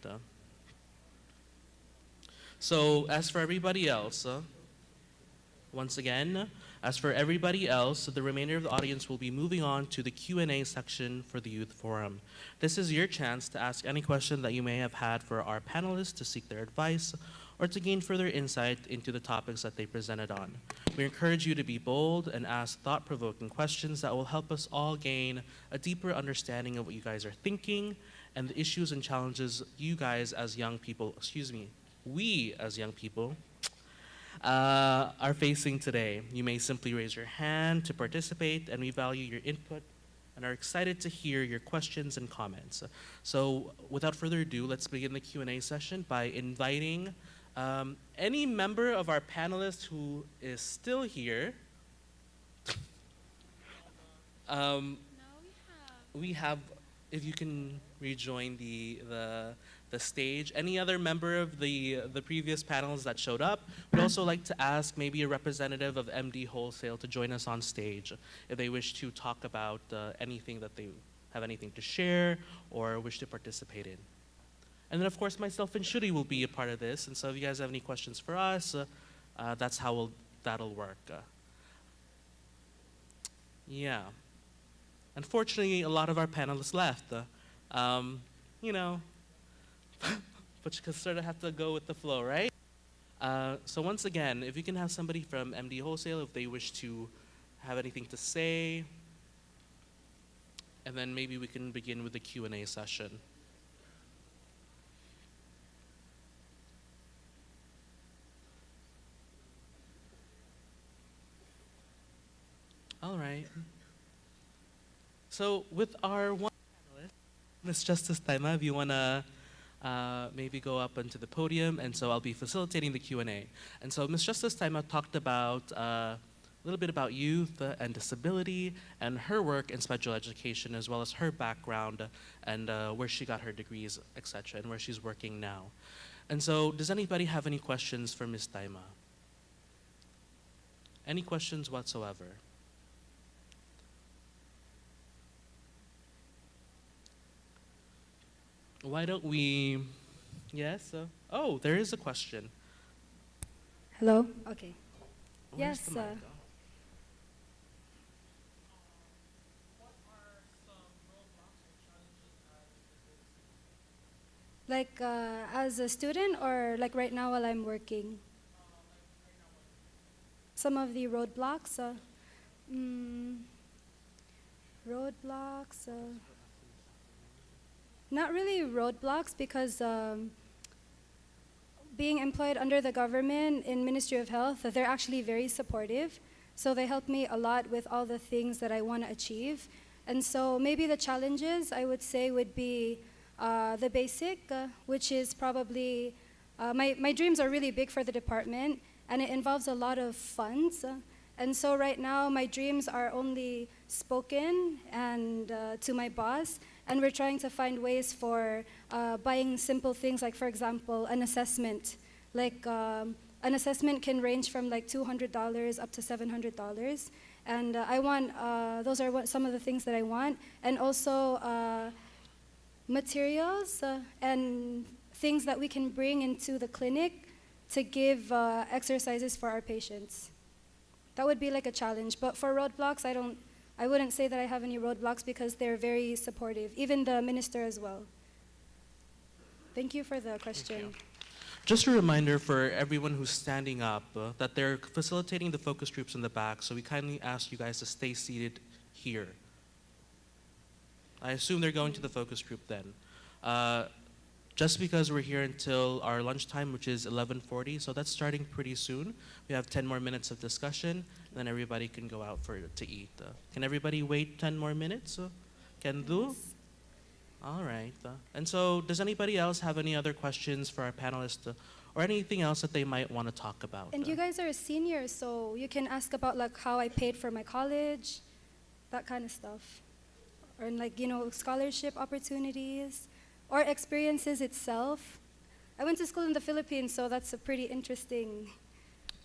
So as for everybody else, once again, as for everybody else, the remainder of the audience will be moving on to the Q&A section for the Youth Forum. This is your chance to ask any question that you may have had for our panelists to seek their advice or to gain further insight into the topics that they presented on. We encourage you to be bold and ask thought-provoking questions that will help us all gain a deeper understanding of what you guys are thinking and the issues and challenges you guys as young people, we as young people, are facing today. You may simply raise your hand to participate, and we value your input and are excited to hear your questions and comments. So without further ado, let's begin the Q&A session by inviting any member of our panelists who is still here. We have, if you can rejoin the stage. Any other member of the previous panels that showed up? We'd also like to ask maybe a representative of MD Wholesale to join us on stage if they wish to talk about anything that they have anything to share or wish to participate in. And then of course myself and Shuri will be a part of this, and so if you guys have any questions for us, that's how that'll work. Yeah. Unfortunately, a lot of our panelists left. You know, but you sort of have to go with the flow, right? So once again, if you can have somebody from MD Wholesale if they wish to have anything to say, and then maybe we can begin with the Q&A session. All right. So with our one panelist, Ms. Justice Taima, if you want to maybe go up onto the podium, and so I'll be facilitating the Q&A. And so Ms. Justice Taima talked about a little bit about youth and disability and her work in special education, as well as her background and where she got her degrees, etc., and where she's working now. And so does anybody have any questions for Ms. Taima? Any questions whatsoever? Why don't we, yes? Oh, there is a question. Hello? Okay. Where's Yes. the mic? Like as a student or like right now while I'm working? Some of the roadblocks? Roadblocks? Not really roadblocks because being employed under the government in Ministry of Health, they're actually very supportive. So they help me a lot with all the things that I want to achieve. And so maybe the challenges I would say would be the basic, which is probably, my dreams are really big for the department and it involves a lot of funds. And so right now my dreams are only spoken and to my boss, and we're trying to find ways for buying simple things like, for example, an assessment. Like an assessment can range from like $200 up to $700. And I want, those are some of the things that I want. And also materials and things that we can bring into the clinic to give exercises for our patients. That would be like a challenge. But for roadblocks, I wouldn't say that I have any roadblocks because they're very supportive, even the minister as well. Thank you for the question. Just a reminder for everyone who's standing up that they're facilitating the focus groups in the back, so we kindly ask you guys to stay seated here. I assume they're going to the focus group then. Just because we're here until our lunchtime, which is 11:40, so that's starting pretty soon. We have 10 more minutes of discussion, and then everybody can go out to eat. Can everybody wait 10 more minutes? Can do? All right. And so does anybody else have any other questions for our panelists or anything else that they might want to talk about? And you guys are seniors, so you can ask about like how I paid for my college, that kind of stuff. Or like, you know, scholarship opportunities. or experiences itself. I went to school in the Philippines, so that's a pretty interesting.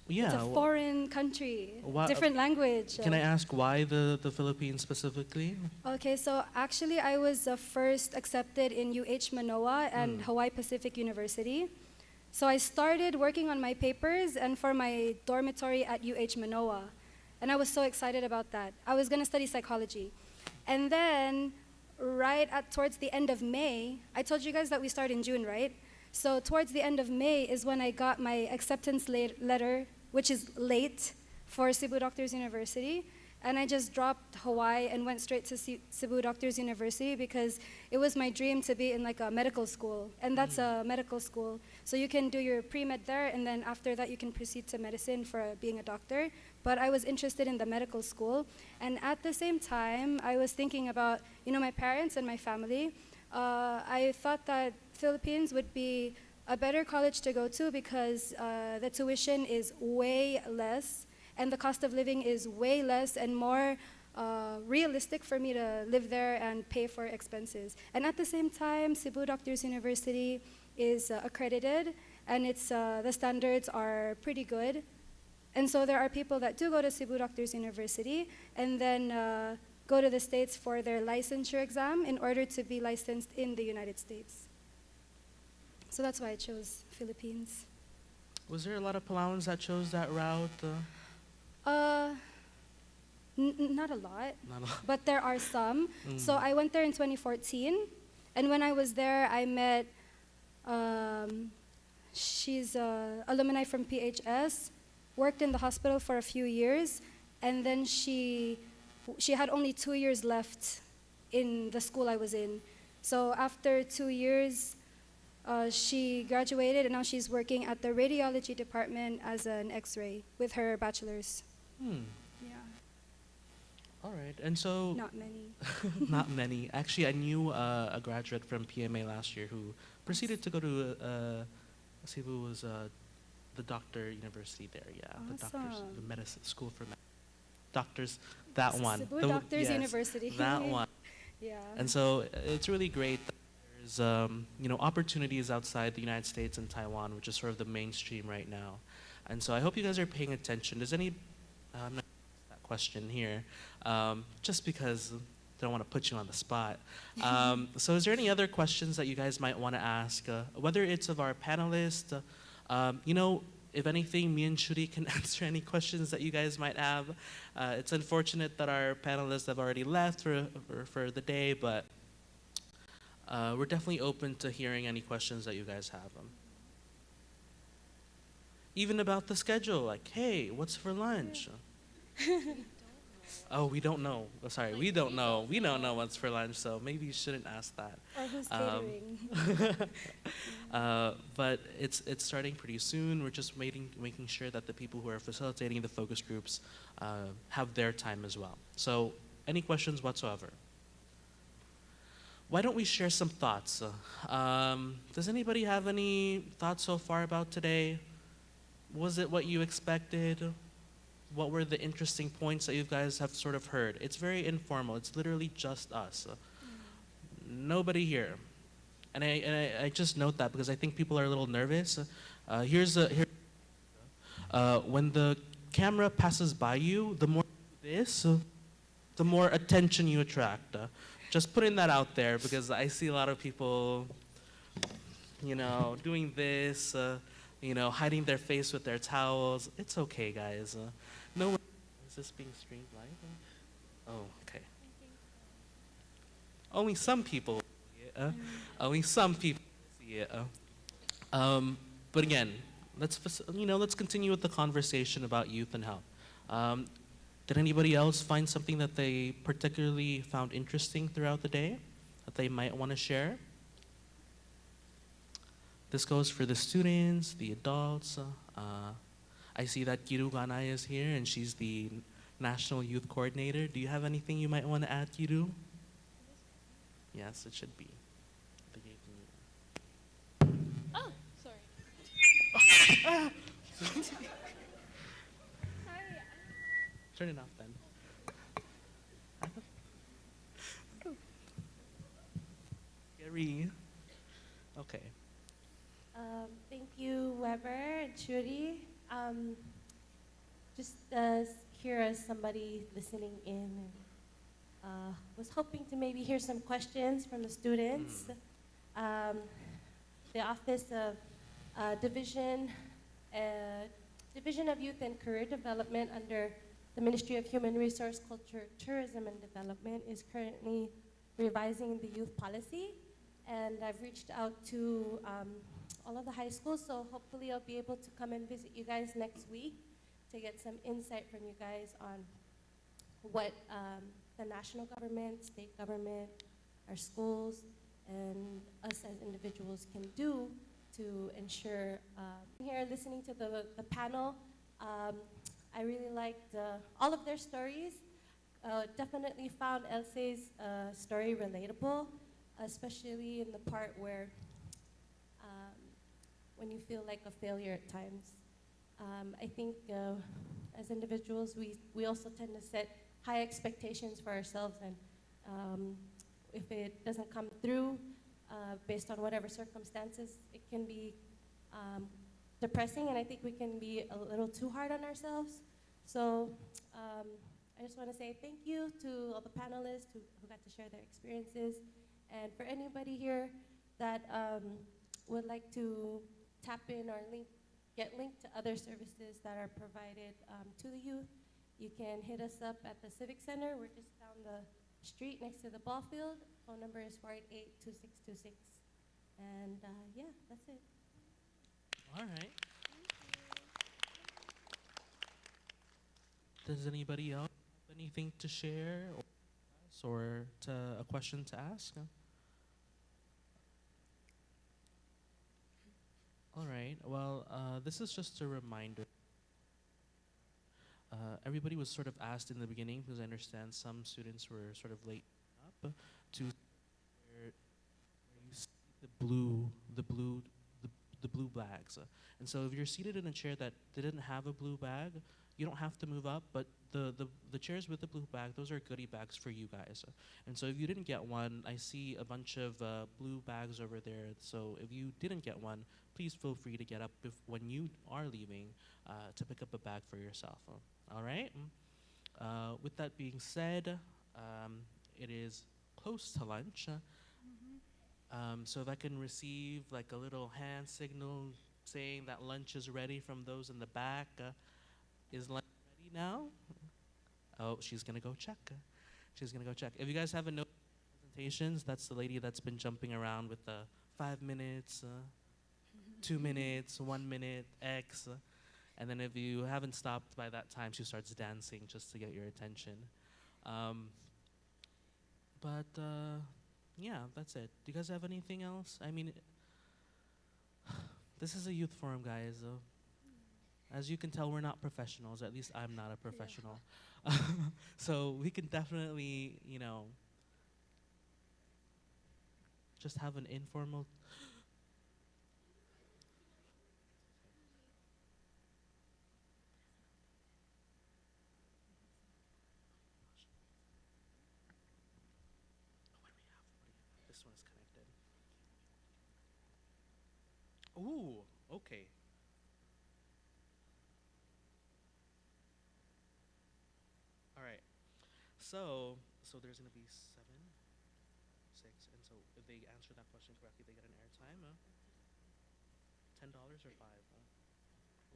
Yeah. It's a foreign country, Wha- different language. Can I ask why the Philippines specifically? Okay, so actually I was first accepted in UH Manoa and Hawaii Pacific University. So I started working on my papers and for my dormitory at UH Manoa. And I was so excited about that. I was gonna study psychology. And then towards the end of May, I told you guys that we start in June, right? So towards the end of May is when I got my acceptance letter, which is late, for Cebu Doctors University. And I just dropped Hawaii and went straight to Cebu Doctors University because it was my dream to be in like a medical school. And that's a medical school. So you can do your pre-med there, and then after that you can proceed to medicine for being a doctor. But I was interested in the medical school. And at the same time, I was thinking about, my parents and my family. I thought that Philippines would be a better college to go to because the tuition is way less and the cost of living is way less and more realistic for me to live there and pay for expenses. And at the same time, Cebu Doctors University is accredited and the standards are pretty good. And so there are people that do go to Cebu Doctors University and then go to the States for their licensure exam in order to be licensed in the United States. So that's why I chose Philippines. Was there a lot of Palauans that chose that route? Not a lot, Not a lot. but there are some. So I went there in 2014, and when I was there, I met, she's alumni from PHS, worked in the hospital for a few years, and then she had only 2 years left in the school I was in. So after 2 years, she graduated, and now she's working at the radiology department as an X-ray with her bachelor's. Yeah. All right, and so Not many. not many. Actually, I knew a graduate from PMA last year who proceeded to go to Cebu was the doctor university there. Yeah, the doctors, Awesome. the medicine school for doctors. That one. Cebu The- Doctors yes, University. That one. Yeah. And so it's really great that there's opportunities outside the United States and Taiwan, which is sort of the mainstream right now. And so I hope you guys are paying attention. Does any I'm not that question here, just because I don't want to put you on the spot. So is there any other questions that you guys might want to ask, whether it's of our panelists, if anything, me and Shuri can answer any questions that you guys might have. It's unfortunate that our panelists have already left for the day, but we're definitely open to hearing any questions that you guys have. Even about the schedule, like, hey, what's for lunch? Oh, we don't know. Oh, sorry, we don't know. We don't know what's for lunch, so maybe you shouldn't ask that. Or who's catering. But it's starting pretty soon. We're just making sure that the people who are facilitating the focus groups have their time as well. So any questions whatsoever? Why don't we share some thoughts? Does anybody have any thoughts so far about today? Was it what you expected? What were the interesting points that you guys have sort of heard? It's very informal. It's literally just us. Nobody here. And I just note that because I think people are a little nervous. When the camera passes by you, the more you do this, the more attention you attract. Just putting that out there because I see a lot of people, doing this, hiding their face with their towels. It's okay, guys. No one. Is this being streamed live? Oh, okay. Only some people see it. Only some people see it. But again, let's continue with the conversation about youth and health. Did anybody else find something that they particularly found interesting throughout the day that they might want to share? This goes for the students, the adults. I see that Kiru Ganay is here, and she's the National Youth Coordinator. Do you have anything you might want to add, Kiru? Yes, it should be. Oh, sorry. Turn it off then. Gary. Okay. Thank you, Weber and Shuri. Just here as somebody listening in, was hoping to maybe hear some questions from the students. The Office of Division Division of Youth and Career Development under the Ministry of Human Resource, Culture, Tourism, and Development is currently revising the youth policy. And I've reached out to all of the high schools, so hopefully I'll be able to come and visit you guys next week to get some insight from you guys on what the national government, state government, our schools, and us as individuals can do to ensure. Here listening to the panel, I really liked all of their stories. Definitely found Elsie's story relatable, especially in the part where when you feel like a failure at times. I think as individuals, we also tend to set high expectations for ourselves, and if it doesn't come through based on whatever circumstances, it can be depressing, and I think we can be a little too hard on ourselves. So I just want to say thank you to all the panelists who got to share their experiences, and for anybody here that would like to tap in or get linked to other services that are provided to the youth, you can hit us up at the Civic Center. We're just down the street next to the ball field. Phone number is 488-2626. And yeah, that's it. All right. Does anybody else have anything to share or a question to ask? All right. Well, this is just a reminder. Everybody was sort of asked in the beginning, because I understand some students were sort of late up to where you see the blue bags. And so if you're seated in a chair that didn't have a blue bag, you don't have to move up, but the chairs with the blue bag, those are goodie bags for you guys. And so if you didn't get one, I see a bunch of blue bags over there. So if you didn't get one, please feel free to get up when you are leaving to pick up a bag for yourself. All right? With that being said, it is close to lunch. So if I can receive like a little hand signal saying that lunch is ready from those in the back. Is lunch ready now? Oh, she's gonna go check. She's gonna go check. If you guys have a note presentations, that's the lady that's been jumping around with the 5 minutes, 2 minutes, 1 minute, X. And then if you haven't stopped by that time, she starts dancing just to get your attention. Yeah, that's it. Do you guys have anything else? I mean, this is a youth forum, guys. As you can tell, we're not professionals. At least I'm not a professional. Yeah. So we can definitely, just have an informal. This one's connected. Ooh, okay. All right. So there's gonna be 7, 6, and so if they answer that question correctly, they get an airtime. $10 or 5.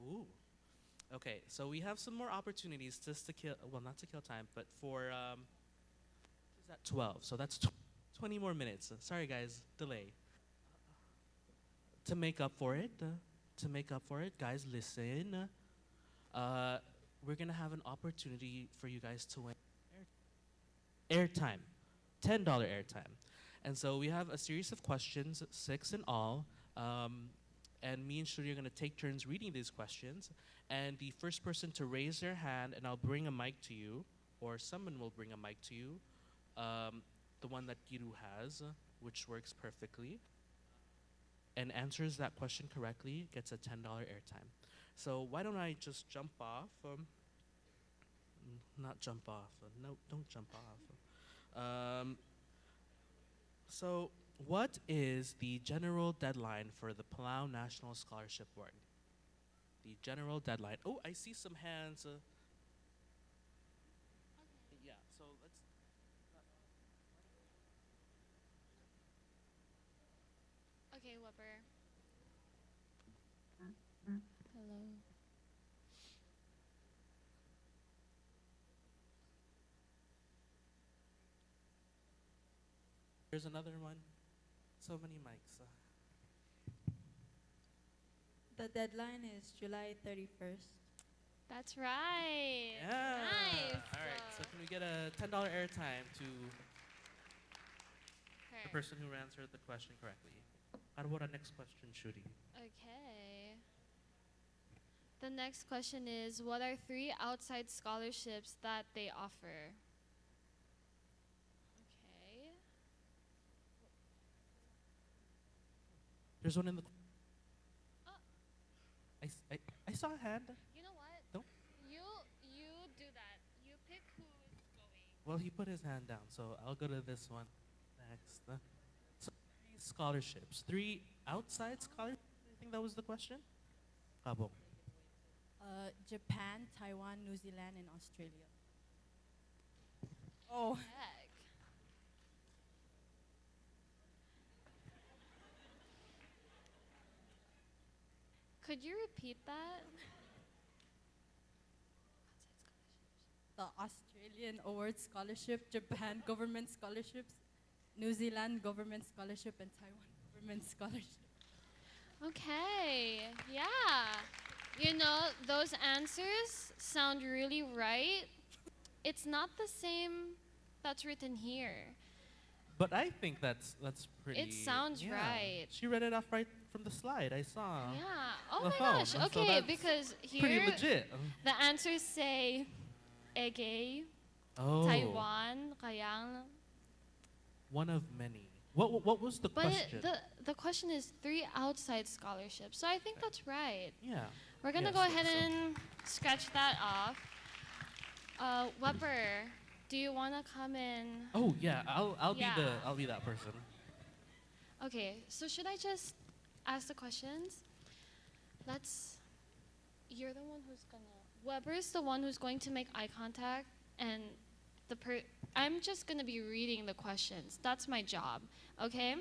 Ooh. Okay, so we have some more opportunities just to kill. Well, not to kill time, but for is that 12? So that's 20 more minutes. Sorry, guys, delay. To make up for it, guys, listen. We're gonna have an opportunity for you guys to win airtime, $10 airtime. And so we have a series of questions, 6 in all. And me and Shuri are gonna take turns reading these questions. And the first person to raise their hand, and I'll bring a mic to you, or someone will bring a mic to you, the one that Giru has, which works perfectly, and answers that question correctly, gets a $10 airtime. So why don't I just jump off? Not jump off. No, don't jump off. So What is the general deadline for the Palau National Scholarship Award? The general deadline. Oh, I see some hands. Yeah, so let's. Okay, Weber. Hello. Here's another one. So many mics. The deadline is July 31st. That's right. Yeah. Nice. All right. So can we get a $10 airtime to the person who answered the question correctly? How about our next question, Shuri? Okay. The next question is, what are 3 outside scholarships that they offer? Okay. There's one in the. I saw a hand. You know what? No? You do that. You pick who's going. Well, he put his hand down, so I'll go to this one next. So 3 scholarships, 3 outside scholarships. I think that was the question. Kabo. Japan, Taiwan, New Zealand, and Australia. Oh. Heck. Could you repeat that? The Australian Award Scholarship, Japan Government Scholarships, New Zealand Government Scholarship, and Taiwan Government Scholarship. Okay. Yeah. You know, those answers sound really right. It's not the same that's written here. But I think that's pretty. It sounds yeah. right. She read it off right from the slide. I saw. Yeah. Oh the my phone, gosh. so Okay, that's because here pretty legit. the answers say Ege, Oh. Taiwan, Kayang. One of many. What was the But question? the question is 3 outside scholarships. So I think that's right. Yeah. We're gonna Yes, go ahead so- and scratch that off. Weber, do you wanna come in? Oh yeah, I'll Yeah. be that person. Okay, so should I just ask the questions? You're the one who's gonna. Weber's the one who's going to make eye contact, and I'm just gonna be reading the questions. That's my job, okay?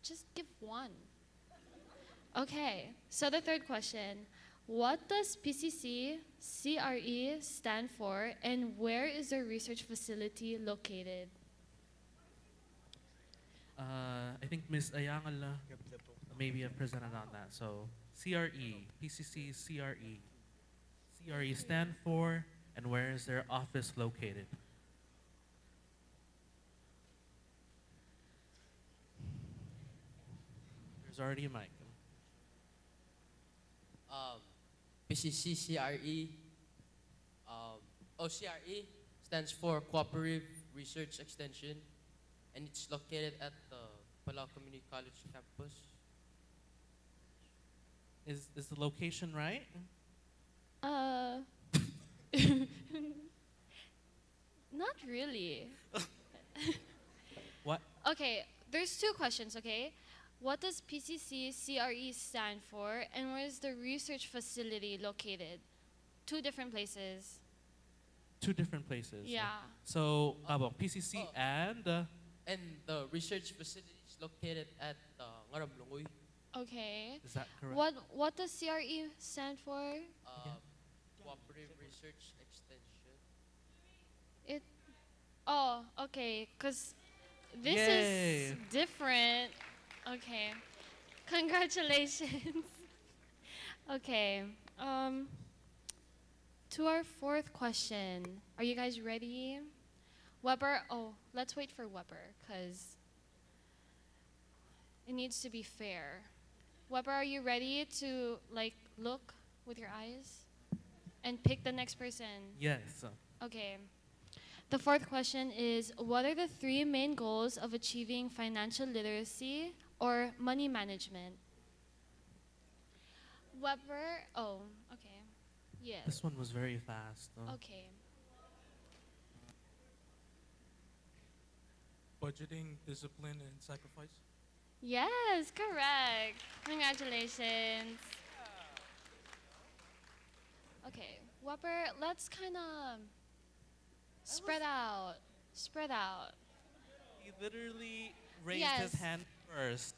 Just give one. Okay, so the third question. What does PCC CRE stand for, and where is their research facility located? I think Ms. Ayangal maybe have presented on that. So CRE, PCC CRE. CRE stand for, and where is their office located? There's already a mic. PCCCRE. CRE stands for Cooperative Research Extension, and it's located at the Palau Community College campus. Is the location right? Not really. What? Okay, there's 2 questions, okay? What does PCC CRE stand for, and where is the research facility located? 2 different places. 2 different places. Yeah. So, PCC and And the research facility is located at Ngaramlungoy. Okay. Is that correct? What does CRE stand for? Cooperative Research Extension. Okay, because this Yay. is different. Okay. Congratulations. Okay. To our 4th question. Are you guys ready? Weber, let's wait for Weber, because it needs to be fair. Weber, are you ready to, look with your eyes and pick the next person? Yes. Okay. The 4th question is, what are the 3 main goals of achieving financial literacy or money management? Weber, okay. Yes. This one was very fast. Okay. budgeting, discipline, and sacrifice? Yes, correct. Congratulations. Okay, Whopper, let's kind of spread out. Spread out. He literally raised Yes. his hand first.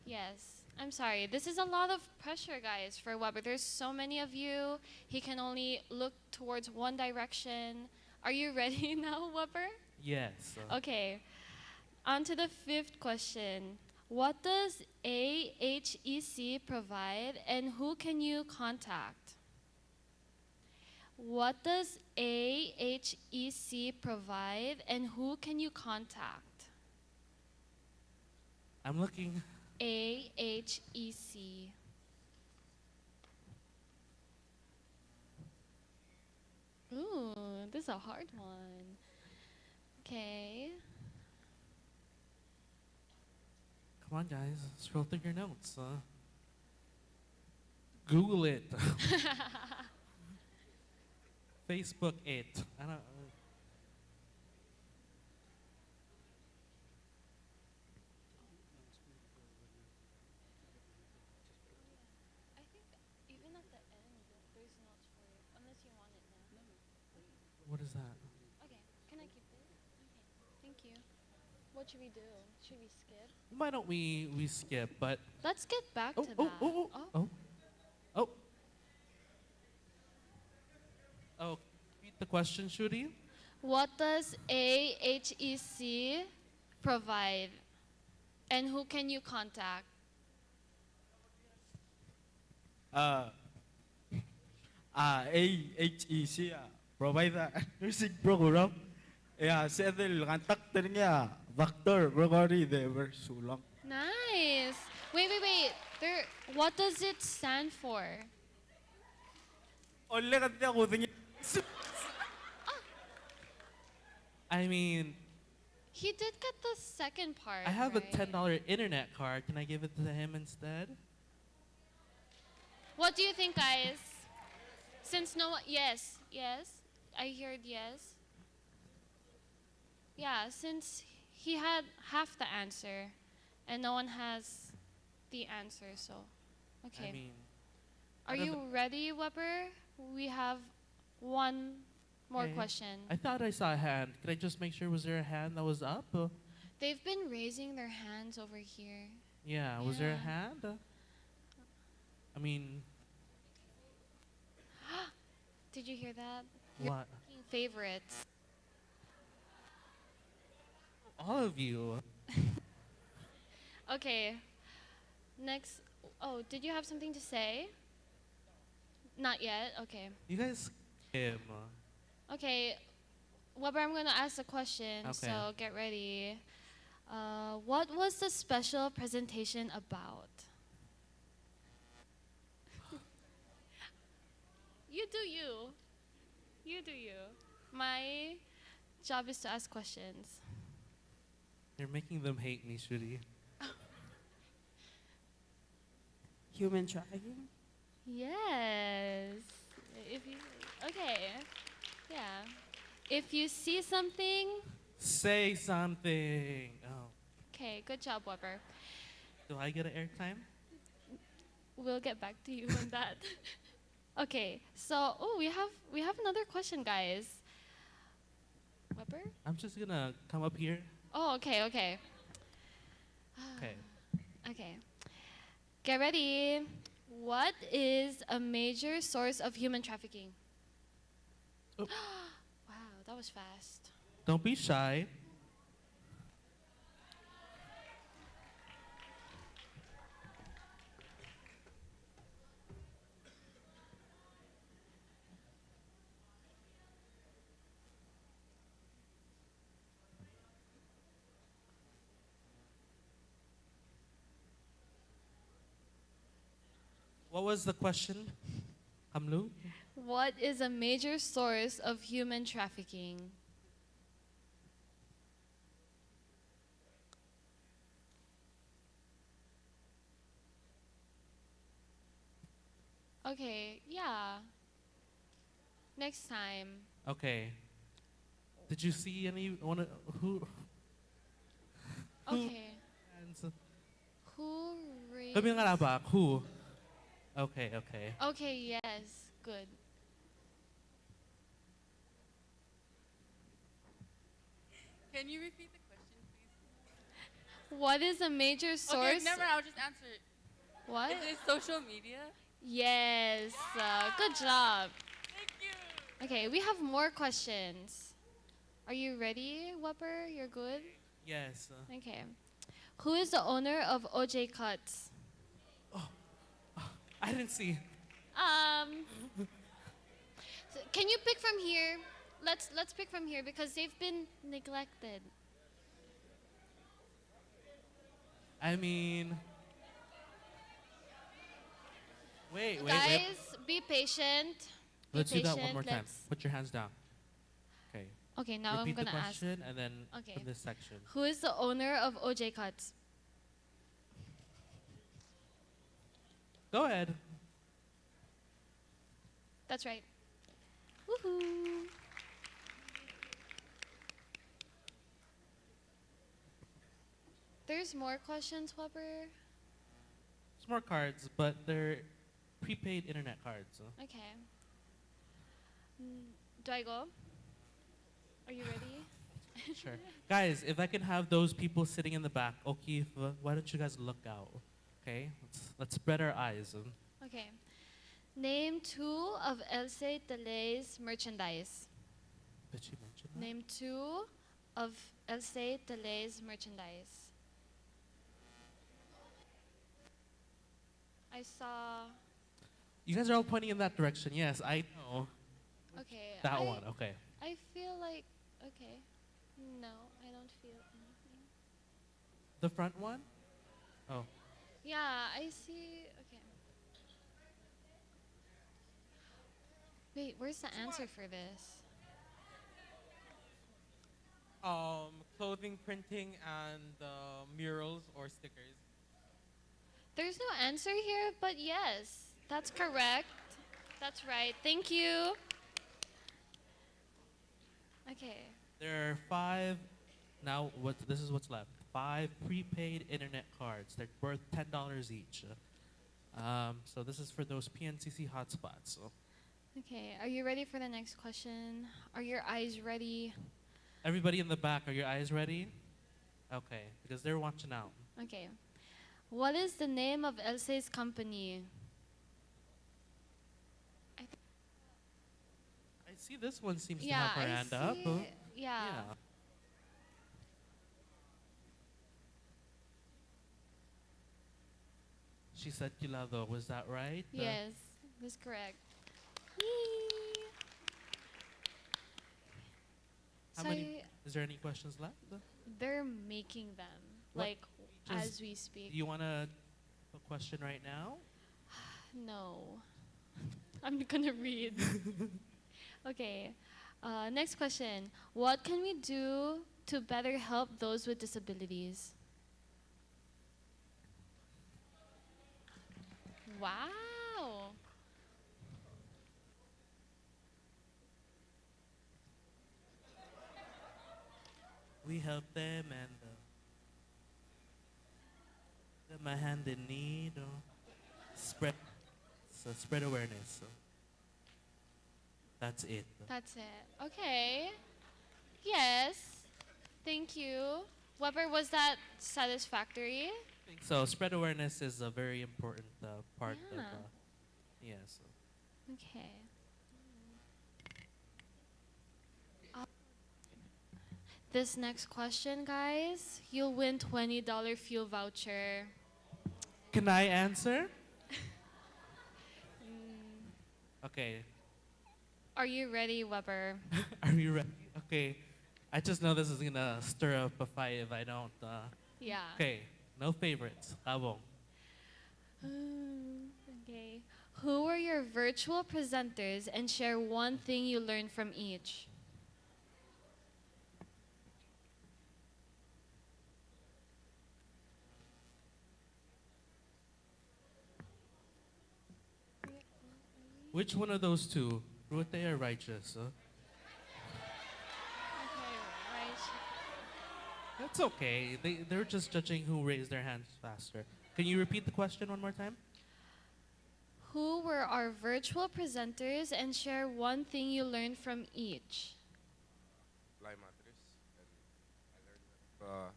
Yes. I'm sorry. This is a lot of pressure, guys, for Weber. There's so many of you. He can only look towards one direction. Are you ready now, Weber? Yes. Okay. On to the fifth question. What does AHEC provide and who can you contact? What does AHEC provide and who can you contact? I'm looking. AHEC. Ooh, this is a hard one. Okay. Come on, guys. Scroll through your notes. Google it. Facebook it. I don't. I think even at the end, there's notes for you, unless you want it now. What is that? Okay, can I keep it? Okay, thank you. What should we do? Should we skip? Why don't we skip? But Let's get back oh to oh that. oh oh oh oh. Oh, repeat the question, Shuri. What does AHEC provide? And who can you contact? AHEC provide a nursing program. Sa del kontakter niya, Dr. Gregory de Versulang. Nice. Wait. There. What does it stand for? Only kasi ako tingin. I mean, He did get the second part. I have right? a $10 internet card. Can I give it to him instead? What do you think, guys? Since no one, yes, I heard yes. Yeah, since he had half the answer, and no one has the answer, so okay. I mean, Are you ready, Weber? We have one more okay. question. I thought I saw a hand. Could I just make sure, was there a hand that was up? They've been raising their hands over here. Yeah, was there a Yeah. hand? I mean, Did you hear that? You're what? picking favorites. All of you. Okay. Next. Oh, did you have something to say? Not yet. Okay. You guys him. Okay. Weber, I'm gonna ask a question. Okay. So get ready. What was the special presentation about? You do you. You do you. My job is to ask questions. You're making them hate me, Shuri. Human trafficking? Yes. If you okay. Yeah. If you see something, Say something. Oh, okay, good job, Weber. do I get an airtime? We'll get back to you on that. Okay, so we have another question, guys. Weber? I'm just gonna come up here. Oh, okay. Okay. Okay. Get ready. What is a major source of human trafficking? Oh. Wow, that was fast. Don't be shy. What was the question, Hamlu? What is a major source of human trafficking? Okay, yeah. Next time. Okay. Did you see anyone who? Okay. Hands. Who raised? Kami nga ba? Who? Okay, okay. Okay, yes, good. Can you repeat the question, please? What is a major source? Okay, never. I'll just answer it. What? Is it social media? Yes, good job. Thank you. Okay, we have more questions. Are you ready, Whopper? You're good? Yes. Okay. Who is the owner of OJ Cuts? I didn't see. Can you pick from here? Let's pick from here because they've been neglected. I mean, wait. Guys, be patient. Let's do that one more time. Let's- Put your hands down. Okay. Okay, now Repeat I'm the gonna ask. question and then Okay. from this section. Who is the owner of OJ Cuts? Go ahead. That's right. Woohoo! There's more questions, Whopper. Smart cards, but they're prepaid internet cards. Okay. Do I go? Are you ready? Sure. Guys, if I can have those people sitting in the back, O'Keefe, why don't you guys look out? Okay? Let's spread our eyes. Okay. Name two of Else Telei's merchandise. Did she mention that? Name two of Else Telei's merchandise. I saw. You guys are all pointing in that direction. Yes, I know. Okay. That one, okay. I feel like. Okay. No, I don't feel anything. The front one? Oh. Yeah, I see. Okay. Wait, where's the answer for this? Clothing printing and murals or stickers. There's no answer here, but yes, that's correct. That's right. Thank you. Okay. There are 5, now this is what's left. 5 prepaid internet cards. They're worth $10 each. So this is for those PNCC hotspots. Okay, are you ready for the next question? Are your eyes ready? Everybody in the back, are your eyes ready? Okay, because they're watching out. Okay. What is the name of Else's company? I see this one seems to Yeah, have her I hand up. see. Yeah. She said Kilado, was that right? Yes, that's correct. Yee. How So many? Is there any questions left? they're making them, What? like, Just- as we speak. Do you want a question right now? No. I'm gonna read. Okay. Next question. What can we do to better help those with disabilities? Wow. We help them and them a hand in need. Spread awareness. That's it. That's it. Okay. Yes. Thank you. Weber, was that satisfactory? So spread awareness is a very important part of. Yeah. Yes. Okay. This next question, guys, you'll win $20 fuel voucher. Can I answer? Okay. Are you ready, Weber? Are you ready? Okay. I just know this is gonna stir up a fight if I don't. Yeah. Okay. No favorites. Kabong. Okay. Who were your virtual presenters and share one thing you learned from each? Which one of those two? Rute or righteous? That's okay. They're just judging who raised their hands faster. Can you repeat the question one more time? Who were our virtual presenters and share one thing you learned from each? Fly Madres, and I learned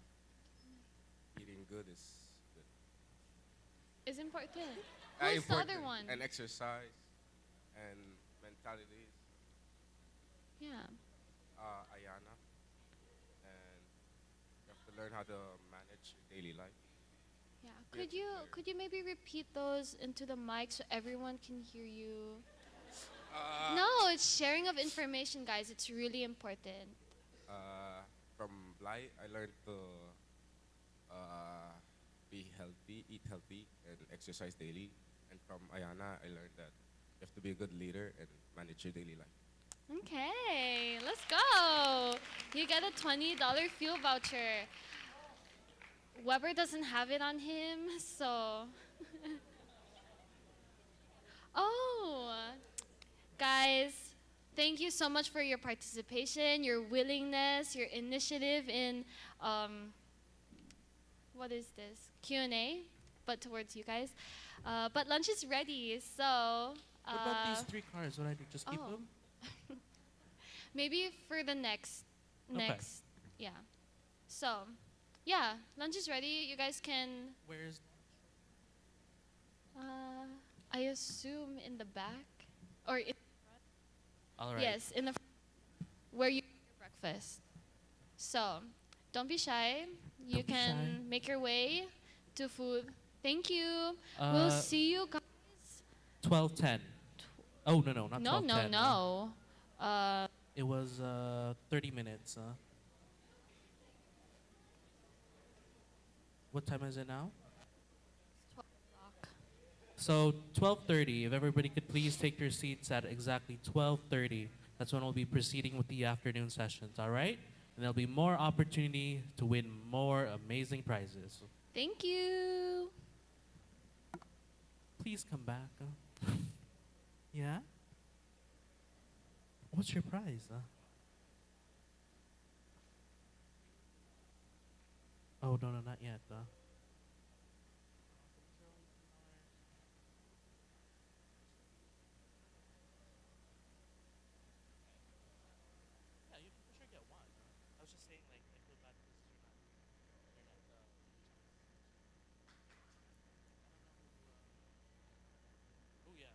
that eating good is good. Is important. Uh, Who's the other important. one? And exercise and mentalities. Yeah. Ayana, and you have to learn how to manage your daily life. Yeah. Could you maybe repeat those into the mic so everyone can hear you? No, it's sharing of information, guys. It's really important. From Bly, I learned to be healthy, eat healthy, and exercise daily. And from Ayana, I learned that you have to be a good leader and manage your daily life. Okay, let's go. You get a $20 fuel voucher. Weber doesn't have it on him, so. Oh, guys, thank you so much for your participation, your willingness, your initiative in what is this? Q&A, but towards you guys. But lunch is ready, so. What about these 3 cars? What do I do? Just keep oh. them? Maybe for the next, Okay. yeah. So, yeah, lunch is ready. You guys can. Where's? I assume in the back, or in. All right. Yes, in the where you eat your breakfast. So, don't be shy. You Don't be can shy. make your way to food. Thank you. Uh, We'll see you guys. 12:10. Oh no, not No, 12:10. no. It was 30 minutes. What time is it now? 12 o'clock. So 12:30. If everybody could please take your seats at exactly 12:30. That's when we'll be proceeding with the afternoon sessions. All right, and there'll be more opportunity to win more amazing prizes. Thank you. Please come back. Yeah. What's your prize? Oh no, not yet. Yeah, you can for sure get one. I was just saying, like, I feel bad because you're not. Oh yeah.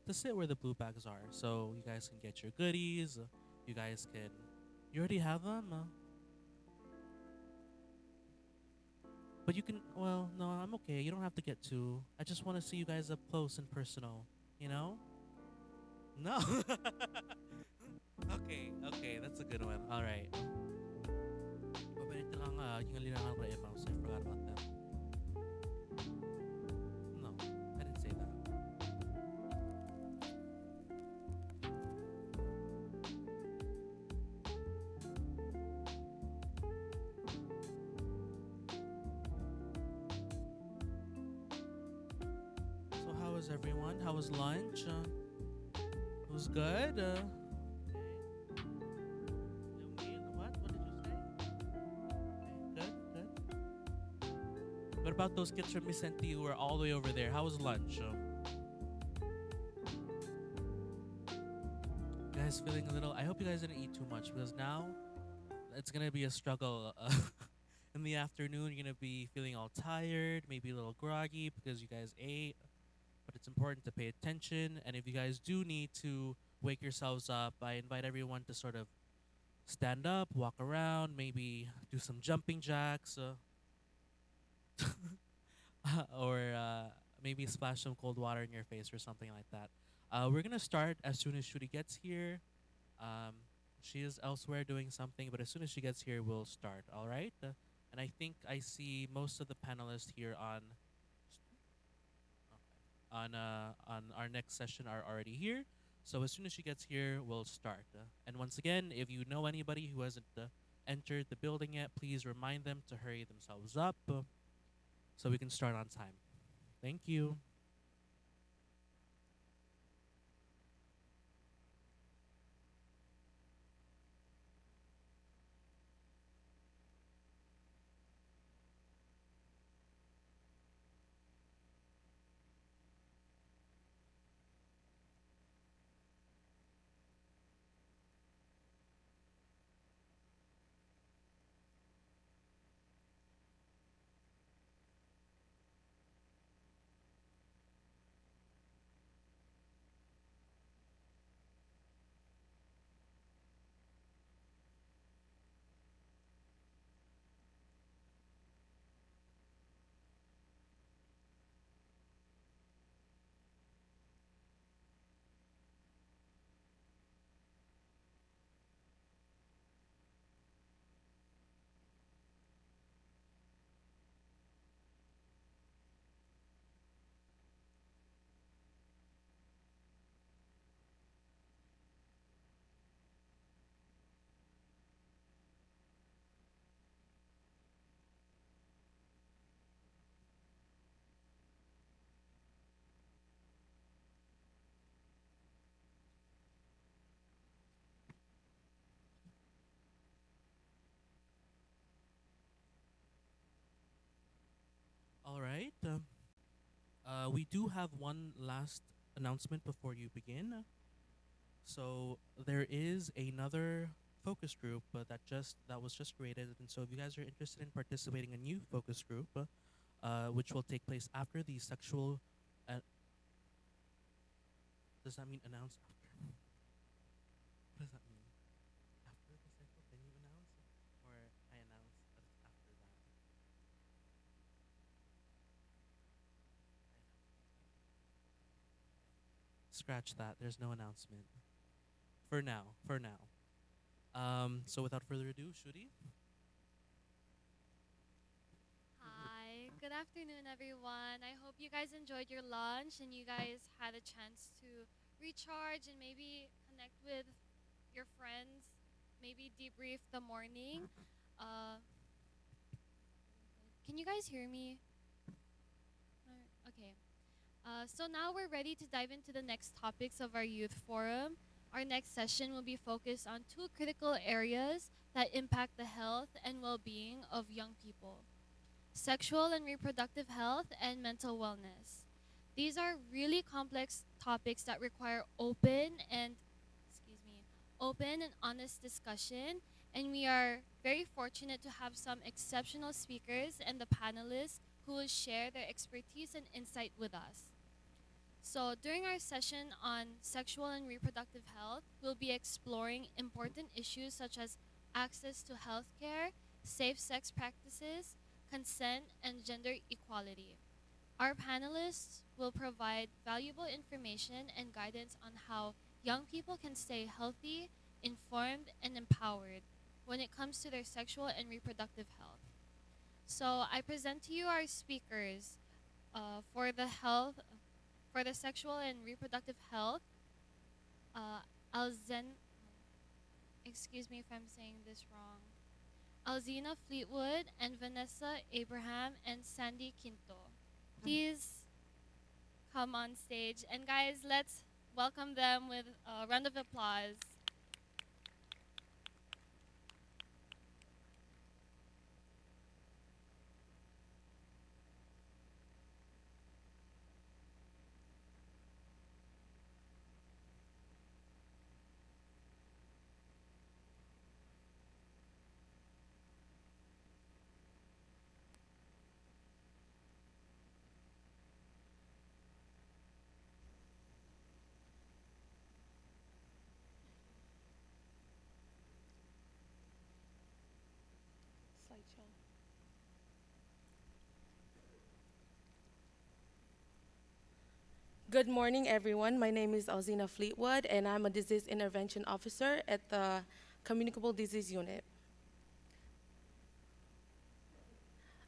to sit where the blue bags are, so you guys can get your goodies. You guys can. You already have them. But you can. Well, no, I'm okay. You don't have to get two. I just want to see you guys up close and personal. You know? No. Okay, okay, that's a good one. All right. Paborito lang yung lilangan ko mouse. I forgot about them. No, I didn't say that. So how was everyone? How was lunch? It was good. What? What did you say? Okay, good, good. What about those kids from Vicente who are all the way over there? How was lunch? Guys feeling a little. I hope you guys didn't eat too much because now it's gonna be a struggle. In the afternoon, you're gonna be feeling all tired, maybe a little groggy because you guys ate. But it's important to pay attention. And if you guys do need to wake yourselves up, I invite everyone to sort of stand up, walk around, maybe do some jumping jacks, or maybe splash some cold water in your face or something like that. We're gonna start as soon as Shuri gets here. She is elsewhere doing something, but as soon as she gets here, we'll start. All right. And I think I see most of the panelists here on our next session are already here. So as soon as she gets here, we'll start. And once again, if you know anybody who hasn't entered the building yet, please remind them to hurry themselves up so we can start on time. Thank you. All right. We do have one last announcement before you begin. So there is another focus group that was just created, and so if you guys are interested in participating in a new focus group, which will take place after the sexual. Does that mean announce after? What does that mean? After the sexual, then you announce, or I announce after that? Scratch that. There's no announcement. For now. For now. So without further ado, Shuri. Hi, good afternoon, everyone. I hope you guys enjoyed your lunch and you guys had a chance to recharge and maybe connect with your friends, maybe debrief the morning. Can you guys hear me? Okay. So now we're ready to dive into the next topics of our youth forum. Our next session will be focused on two critical areas that impact the health and well-being of young people: sexual and reproductive health and mental wellness. These are really complex topics that require open and honest discussion, and we are very fortunate to have some exceptional speakers and the panelists who will share their expertise and insight with us. So during our session on sexual and reproductive health, we'll be exploring important issues such as access to healthcare, safe sex practices, consent, and gender equality. Our panelists will provide valuable information and guidance on how young people can stay healthy, informed, and empowered when it comes to their sexual and reproductive health. So I present to you our speakers for the sexual and reproductive health. Alzen, excuse me if I'm saying this wrong. Alzina Fleetwood and Vanessa Abraham and Sandy Quinto. Please come on stage. And guys, let's welcome them with a round of applause. Good morning, everyone. My name is Alzina Fleetwood, and I'm a Disease Intervention Officer at the Communicable Disease Unit.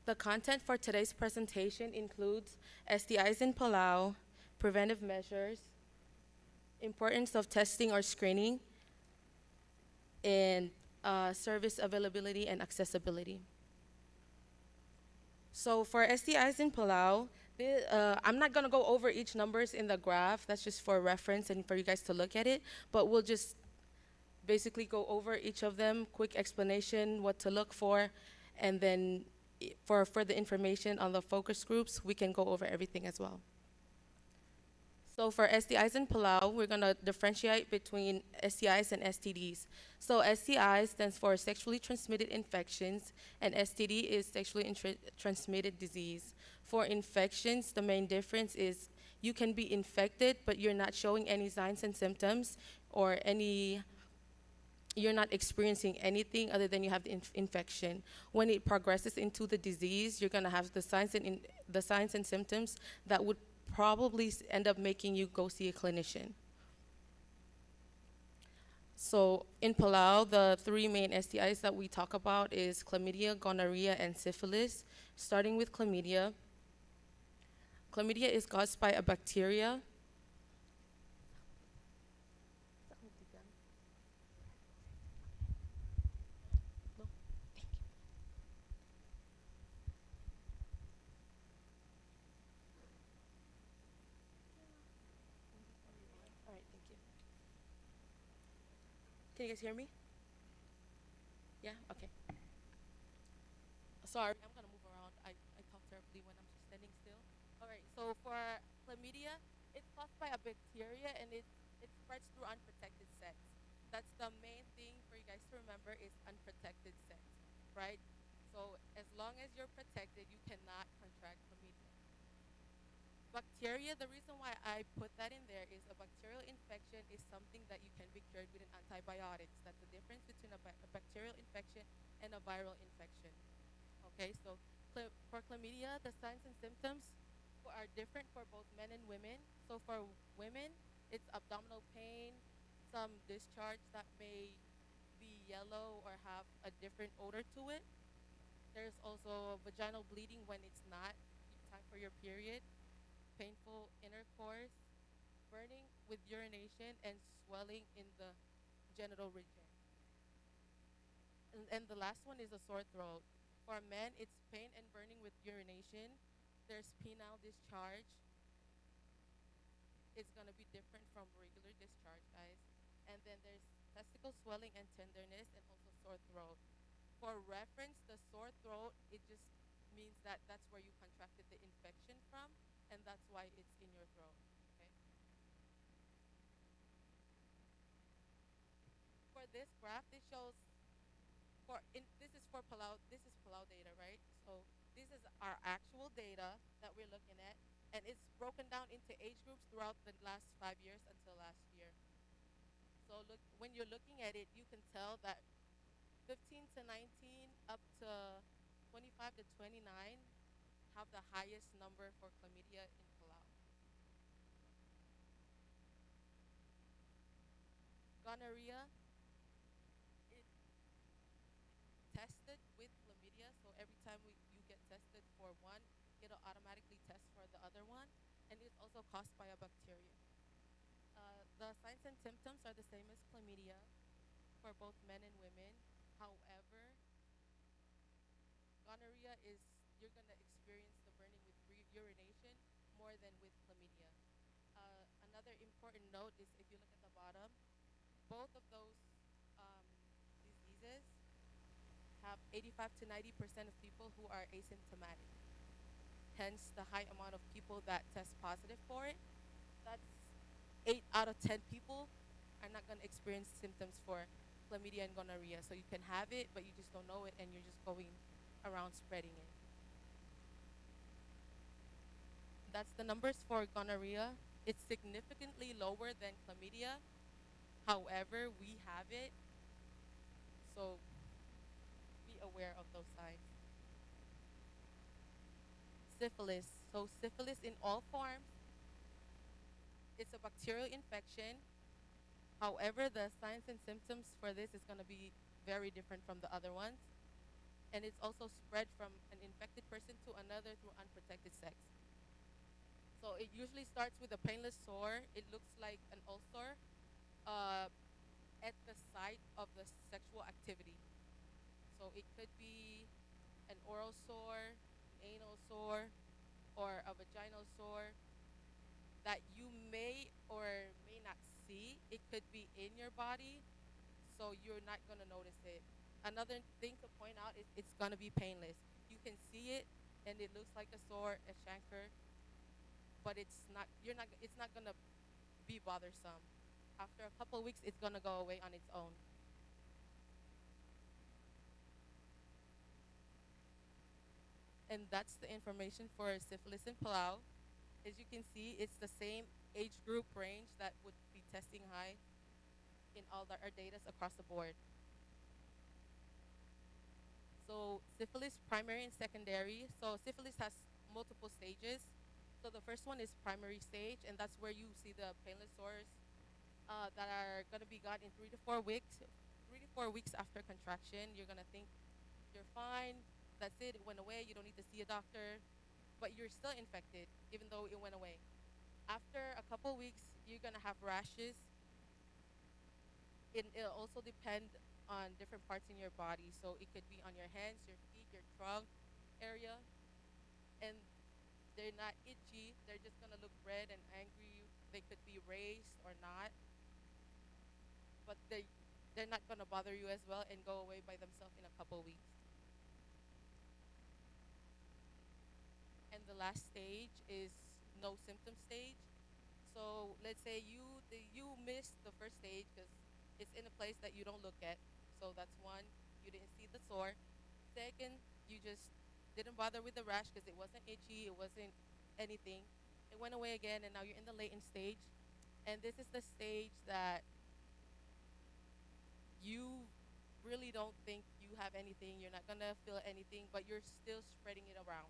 The content for today's presentation includes STIs in Palau, preventive measures, importance of testing or screening, and service availability and accessibility. So for STIs in Palau, I'm not going to go over each numbers in the graph. That's just for reference and for you guys to look at it. But we'll just basically go over each of them, quick explanation, what to look for, and then for further information on the focus groups, we can go over everything as well. So for STIs in Palau, we're going to differentiate between STIs and STDs. So STI stands for sexually transmitted infections, and STD is sexually transmitted disease. For infections, the main difference is you can be infected, but you're not showing any signs and symptoms or you're not experiencing anything other than you have the infection. When it progresses into the disease, you're going to have the signs and symptoms that would probably end up making you go see a clinician. So in Palau, the three main STIs that we talk about is chlamydia, gonorrhea, and syphilis. Starting with chlamydia. Chlamydia is caused by a bacteria. Can you guys hear me? Yeah? Okay. Sorry, I'm going to move around. I talk terribly when I'm standing still. All right, so for chlamydia, it's caused by a bacteria and it spreads through unprotected sex. That's the main thing for you guys to remember is unprotected sex, right? So as long as you're protected, you cannot contract chlamydia. Bacteria, the reason why I put that in there is a bacterial infection is something that you can be cured with an antibiotics. That's the difference between a bacterial infection and a viral infection. Okay, so for chlamydia, the signs and symptoms are different for both men and women. So for women, it's abdominal pain, some discharge that may be yellow or have a different odor to it. There's also vaginal bleeding when it's not time for your period. Painful intercourse, burning with urination, and swelling in the genital region. And the last one is a sore throat. For men, it's pain and burning with urination. There's penile discharge. It's going to be different from regular discharge, guys. And then there's testicle swelling and tenderness, and also sore throat. For reference, the sore throat, it just means that that's where you contracted the infection from, and that's why it's in your throat, okay? For this graph, this shows, this is for Palau, this is Palau data, right? So this is our actual data that we're looking at. And it's broken down into age groups throughout the last 5 years until last year. So look, when you're looking at it, you can tell that 15 to 19 up to 25 to 29 have the highest number for chlamydia in Palau. Gonorrhea, it tested with chlamydia, so every time you get tested for one, it'll automatically test for the other one, and it's also caused by a bacteria. The signs and symptoms are the same as chlamydia for both men and women. However, gonorrhea is, you're going to experience the burning with urination more than with chlamydia. Another important note is if you look at the bottom, both of those diseases have 85 to 90% of people who are asymptomatic. Hence, the high amount of people that test positive for it. That's 8 out of 10 people are not going to experience symptoms for chlamydia and gonorrhea. So you can have it, but you just don't know it, and you're just going around spreading it. That's the numbers for gonorrhea. It's significantly lower than chlamydia. However, we have it, so be aware of those signs. Syphilis. So syphilis in all forms, it's a bacterial infection. However, the signs and symptoms for this is going to be very different from the other ones. And it's also spread from an infected person to another through unprotected sex. So it usually starts with a painless sore. It looks like an ulcer at the site of the sexual activity. So it could be an oral sore, an anal sore, or a vaginal sore that you may or may not see. It could be in your body, so you're not going to notice it. Another thing to point out is it's going to be painless. You can see it, and it looks like a sore, a chancre, but it's not going to be bothersome. After a couple of weeks, it's going to go away on its own. And that's the information for syphilis in Palau. As you can see, it's the same age group range that would be testing high in all our data across the board. So syphilis, primary and secondary. So syphilis has multiple stages. So the first one is primary stage, and that's where you see the painless sores that are going to be got in 3 to 4 weeks. 3 to 4 weeks after contraction, you're going to think you're fine. That's it. It went away. You don't need to see a doctor. But you're still infected, even though it went away. After a couple weeks, you're going to have rashes. It'll also depend on different parts in your body. So it could be on your hands, your feet, your trunk area. And they're not itchy. They're just going to look red and angry. They could be raised or not. But they're not going to bother you as well and go away by themselves in a couple weeks. And the last stage is no symptom stage. So let's say you missed the first stage because it's in a place that you don't look at. So that's one, you didn't see the sore. Second, you just didn't bother with the rash because it wasn't itchy, it wasn't anything. It went away again, and now you're in the latent stage. And this is the stage that you really don't think you have anything. You're not gonna feel anything, but you're still spreading it around.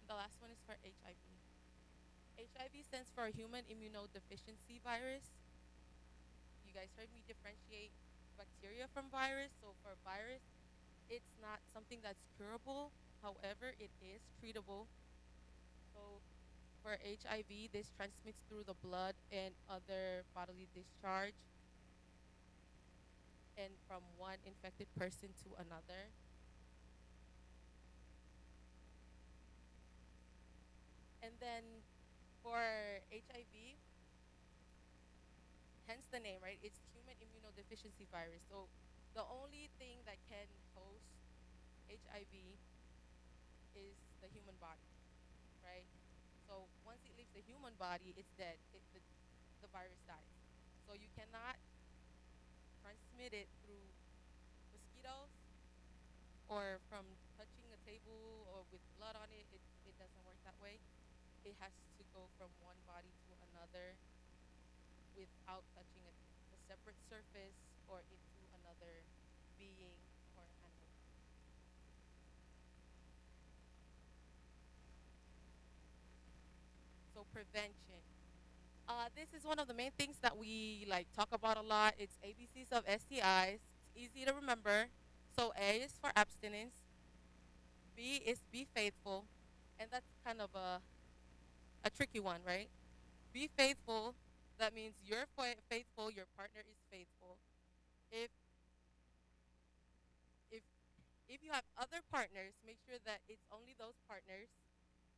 The last one is for HIV. HIV stands for human immunodeficiency virus. You guys heard me differentiate bacteria from virus. So for virus, it's not something that's curable. However, it is treatable. So for HIV, this transmits through the blood and other bodily discharge, and from one infected person to another. And then for HIV, hence the name, right? It's human immunodeficiency virus. So the only thing that can host HIV is the human body, right? So once it leaves the human body, it's dead. The virus dies. So you cannot transmit it through mosquitoes, or from touching a table or with blood on it, it doesn't work that way. It has to go from one body to another without touching a separate surface or into another being or animal. So prevention. This is one of the main things that we like talk about a lot. It's ABCs of STIs. It's easy to remember. So A is for abstinence. B is be faithful, and that's kind of a tricky one, right? Be faithful. That means you're faithful. Your partner is faithful. If if if you have other partners, make sure that it's only those partners,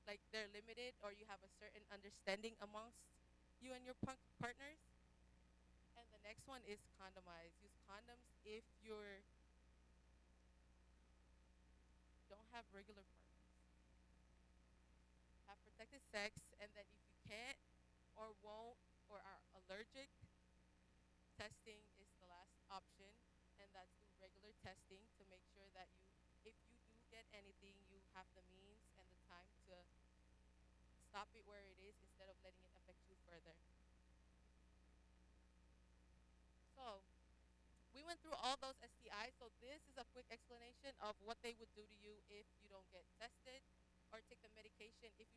like they're limited, or you have a certain understanding amongst you and your partners. And the next one is condomize. Use condoms if you don't have regular partners. Have protected sex, and then if you can't or won't or are allergic, testing is the last option, and that's through regular testing to make sure that if you do get anything, you have the means and the time to stop it where it is instead of letting it affect you further. So, we went through all those STIs, so this is a quick explanation of what they would do to you if you don't get tested or take the medication if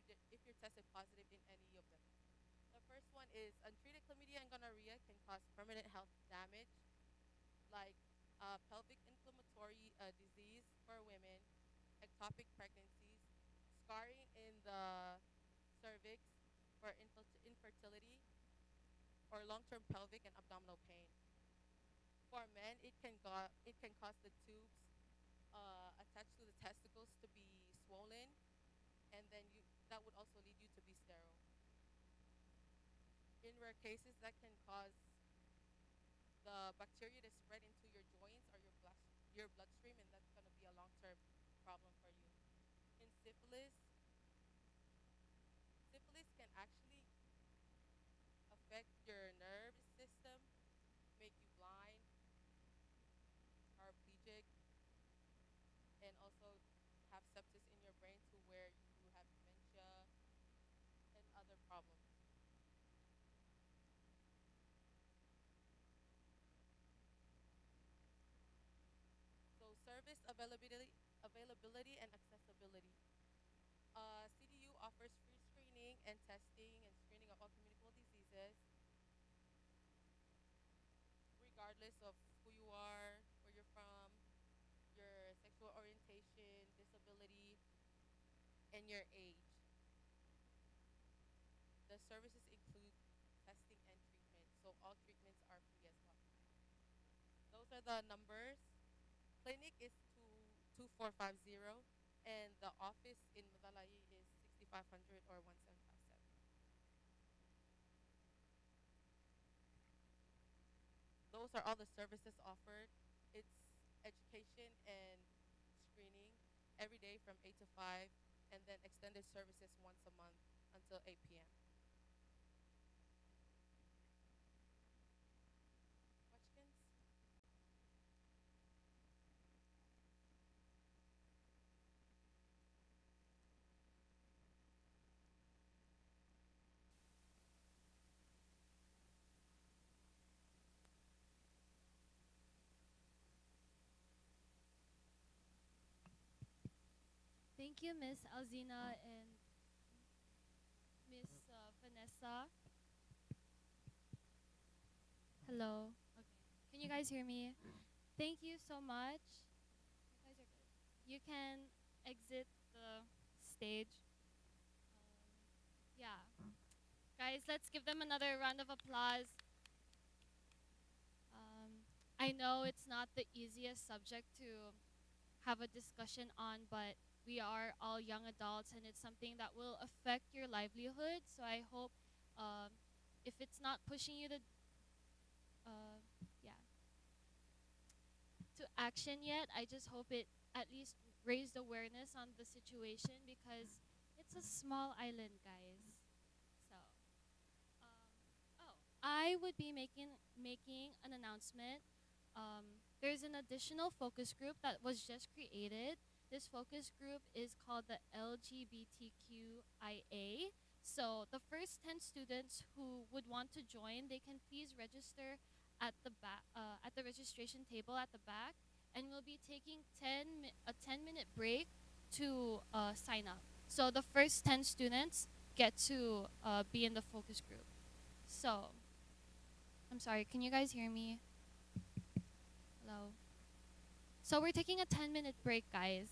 you're tested positive in any of them. The first one is untreated chlamydia and gonorrhea can cause permanent health damage, like pelvic inflammatory disease for women, ectopic pregnancies, scarring in the cervix for infertility, or long-term pelvic and abdominal pain. For men, it can cause the tubes attached to the testicles to be swollen, and then that would also lead you to be sterile. In rare cases, that can cause the bacteria to spread into your joints or your bloodstream, and that's going to be a long-term problem for you. In syphilis can actually affect your nervous system, make you blind, paraplegic, and also have sepsis in your brain to where you have dementia and other problems. So service availability and accessibility. CDU offers free screening and testing and screening of all communicable diseases, regardless of who you are, where you're from, your sexual orientation, disability, and your age. The services include testing and treatment, so all treatments are free as well. Those are the numbers. Clinic is 2450, and the office in Madalayi is 6500 or 1757. Those are all the services offered. It's education and screening every day from 8 to 5, and then extended services once a month until 8 p.m. Questions? Thank you, Miss Alzina and Miss Vanessa. Hello. Okay. Can you guys hear me? Thank you so much. You guys are good. You can exit the stage. Yeah. Guys, let's give them another round of applause. I know it's not the easiest subject to have a discussion on, but we are all young adults and it's something that will affect your livelihood. So I hope if it's not pushing you to, yeah, to action yet, I just hope it at least raised awareness on the situation because it's a small island, guys. So, oh, I would be making an announcement. there's an additional focus group that was just created. This focus group is called the LGBTQIA. So the first 10 students who would want to join, they can please register at the at the registration table at the back, and we'll be taking a 10-minute break to sign up. So the first 10 students get to be in the focus group. So, I'm sorry, can you guys hear me? Hello? So we're taking a 10-minute break, guys.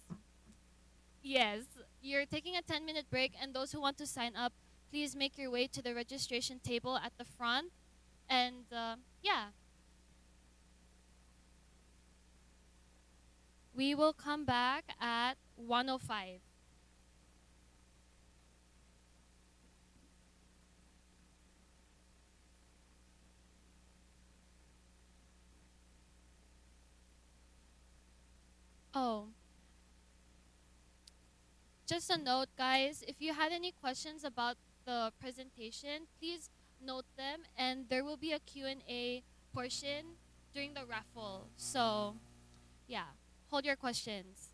Yes, you're taking a 10-minute break, and those who want to sign up, please make your way to the registration table at the front. And yeah, we will come back at 1:05. Oh, just a note, guys, if you had any questions about the presentation, please note them, and there will be a Q&A portion during the raffle. So, yeah, hold your questions.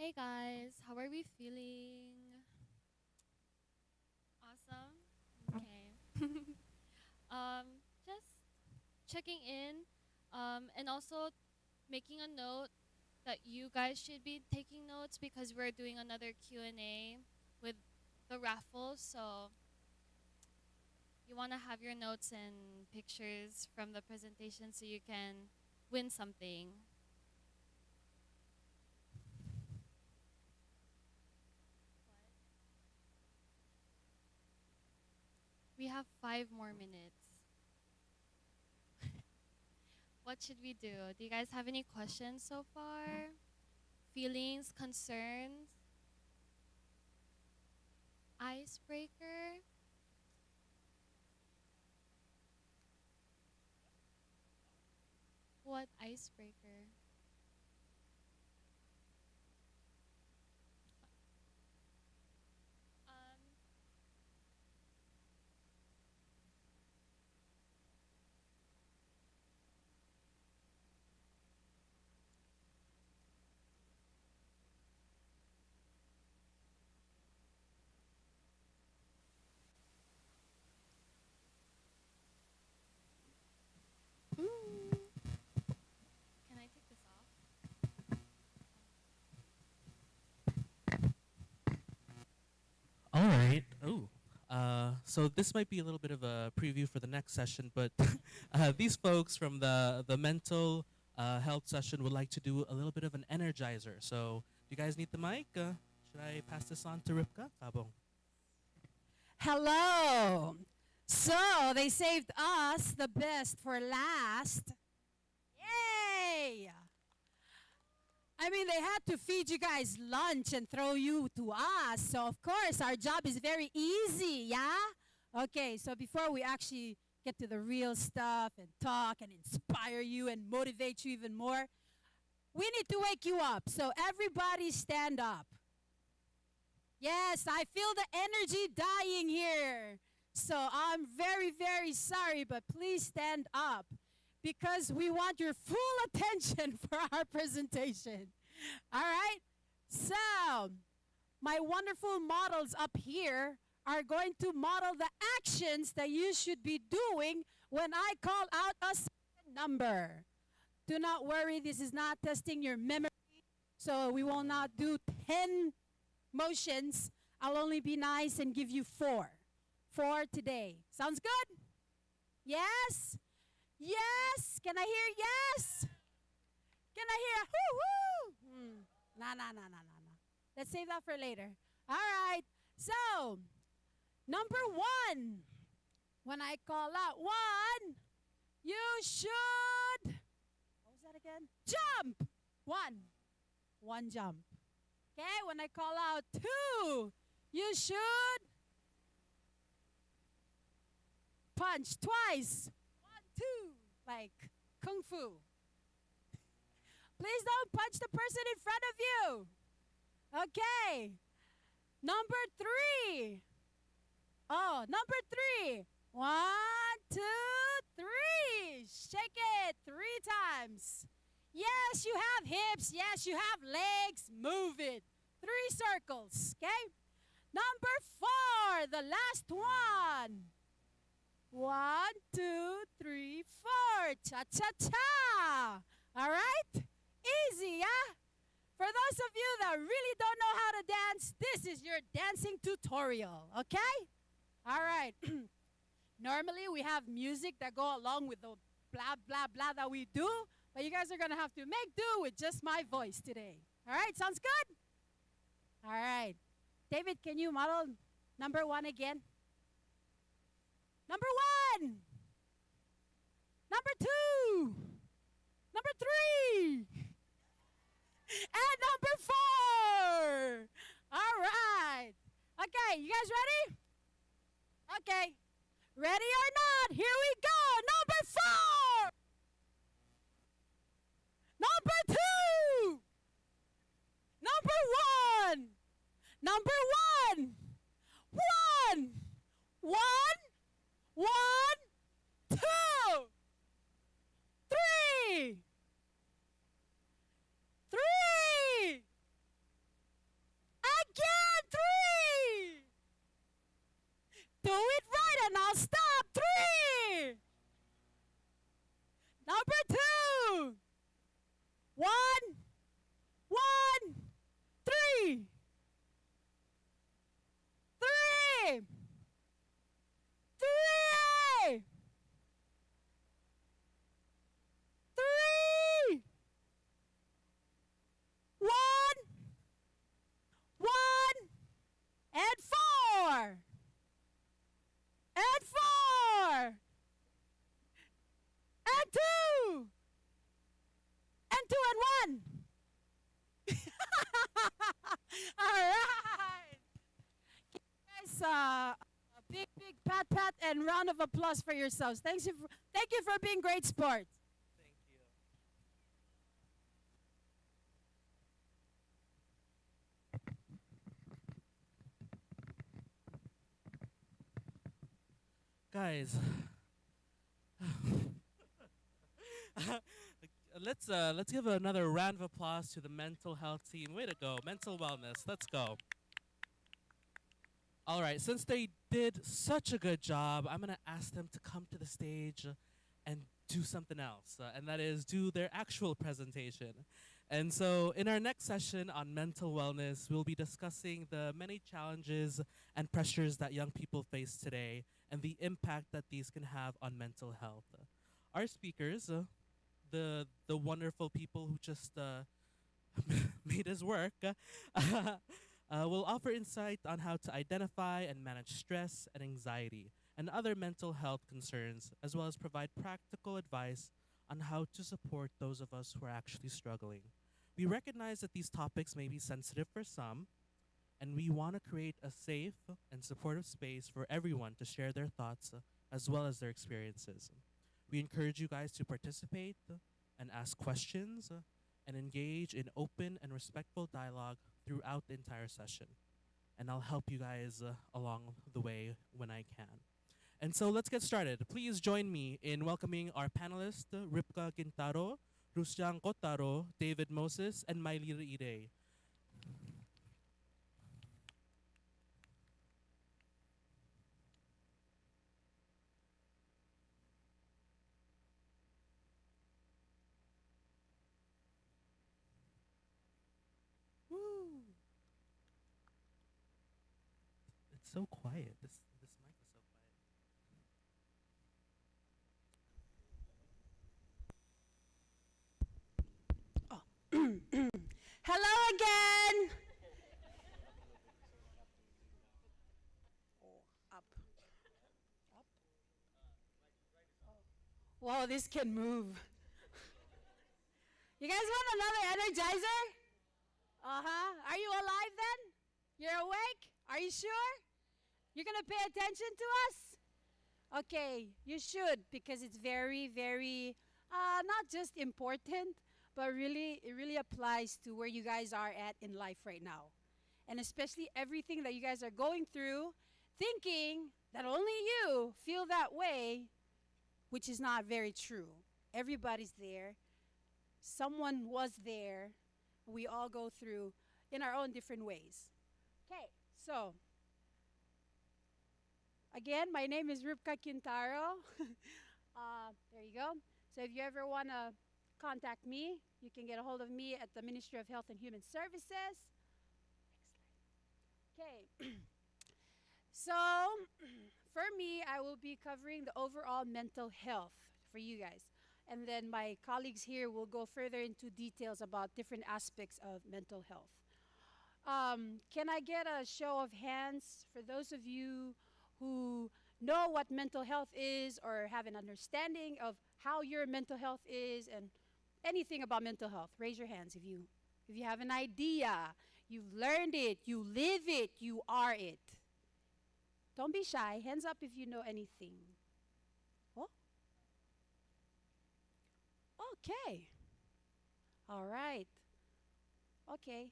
Hey guys, how are we feeling? Awesome. Okay. Just checking in, and also making a note that you guys should be taking notes because we're doing another Q&A with the raffle. So you want to have your notes and pictures from the presentation so you can win something. We have 5 more minutes. What should we do? Do you guys have any questions so far? Feelings, concerns? Icebreaker? What icebreaker? Can I take this off? All right. Oh. So this might be a little bit of a preview for the next session, but these folks from the mental health session would like to do a little bit of an energizer. So do you guys need the mic? Should I pass this on to Ripka? Kabong. Hello. So they saved us the best for last. Yay! I mean, they had to feed you guys lunch and throw you to us. So, of course, our job is very easy, yeah? Okay, so before we actually get to the real stuff and talk and inspire you and motivate you even more, we need to wake you up. So, everybody stand up. Yes, I feel the energy dying here. So, I'm very, very sorry, but please stand up, because we want your full attention for our presentation. All right? So, my wonderful models up here are going to model the actions that you should be doing when I call out a certain number. Do not worry, this is not testing your memory, so we will not do 10 motions. I'll only be nice and give you 4 for today. Sounds good? Yes? Yes? Can I hear yes? Can I hear whoo whoo? Nah. Let's save that for later. All right. So, number 1. When I call out 1, you should, what was that again? Jump. 1 jump. Okay, when I call out 2, you should punch twice. 1, 2, like kung fu. Please don't punch the person in front of you. Okay. Number 3. Oh, number 3. 1, 2, 3. Shake it 3 times. Yes, you have hips. Yes, you have legs. Move it. 3 circles, okay? Number 4, the last one. 1, 2, 3, 4. Cha-cha-cha. All right? Easy, yeah? For those of you that really don't know how to dance, this is your dancing tutorial, okay? All right. Normally, we have music that go along with the blah, blah, blah that we do, but you guys are going to have to make do with just my voice today. All right? Sounds good? All right. David, can you model number 1 again? Number 1. Number 2. Number 3. And number 4. All right. Okay, you guys ready? Okay. Ready or not, here we go. Number 4. Number 2. Number 1. Number 1. 1. 1. 1. 2. 3. 3. a big, big pat, pat, and round of applause for yourselves. Thank you for being great sports. Guys, let's give another round of applause to the mental health team. Way to go, mental wellness. Let's go. All right, since they did such a good job, I'm gonna ask them to come to the stage and do something else, and that is do their actual presentation. And so, in our next session on mental wellness, we'll be discussing the many challenges and pressures that young people face today and the impact that these can have on mental health. Our speakers, the wonderful people who just made us work, will offer insight on how to identify and manage stress and anxiety and other mental health concerns, as well as provide practical advice on how to support those of us who are actually struggling. We recognize that these topics may be sensitive for some, and we want to create a safe and supportive space for everyone to share their thoughts as well as their experiences. We encourage you guys to participate and ask questions and engage in open and respectful dialogue throughout the entire session. And I'll help you guys along the way when I can. And so let's get started. Please join me in welcoming our panelists, Ripka Quintaro, Rusyang Kotaro, David Moses, and Maylira Ide. It's so quiet. This mic is so Hello again. Up. Up. Whoa, this can move. You guys want another energizer? Uh-huh. Are you alive then? You're awake? Are you sure? You're going to pay attention to us? Okay, you should, because it's very, very, not just important, but really, it really applies to where you guys are at in life right now. And especially everything that you guys are going through, thinking that only you feel that way, which is not very true. Everybody's there. Someone was there. We all go through in our own different ways. Okay, so again, my name is Ripka Quintaro. There you go. So if you ever want to contact me, you can get a hold of me at the Ministry of Health and Human Services. Okay. So for me, I will be covering the overall mental health for you guys. And then my colleagues here will go further into details about different aspects of mental health. Can I get a show of hands for those of you who know what mental health is or have an understanding of how your mental health is and anything about mental health? Raise your hands if you have an idea. You've learned it, you live it, you are it. Don't be shy. Hands up if you know anything. Oh? Okay. All right. Okay.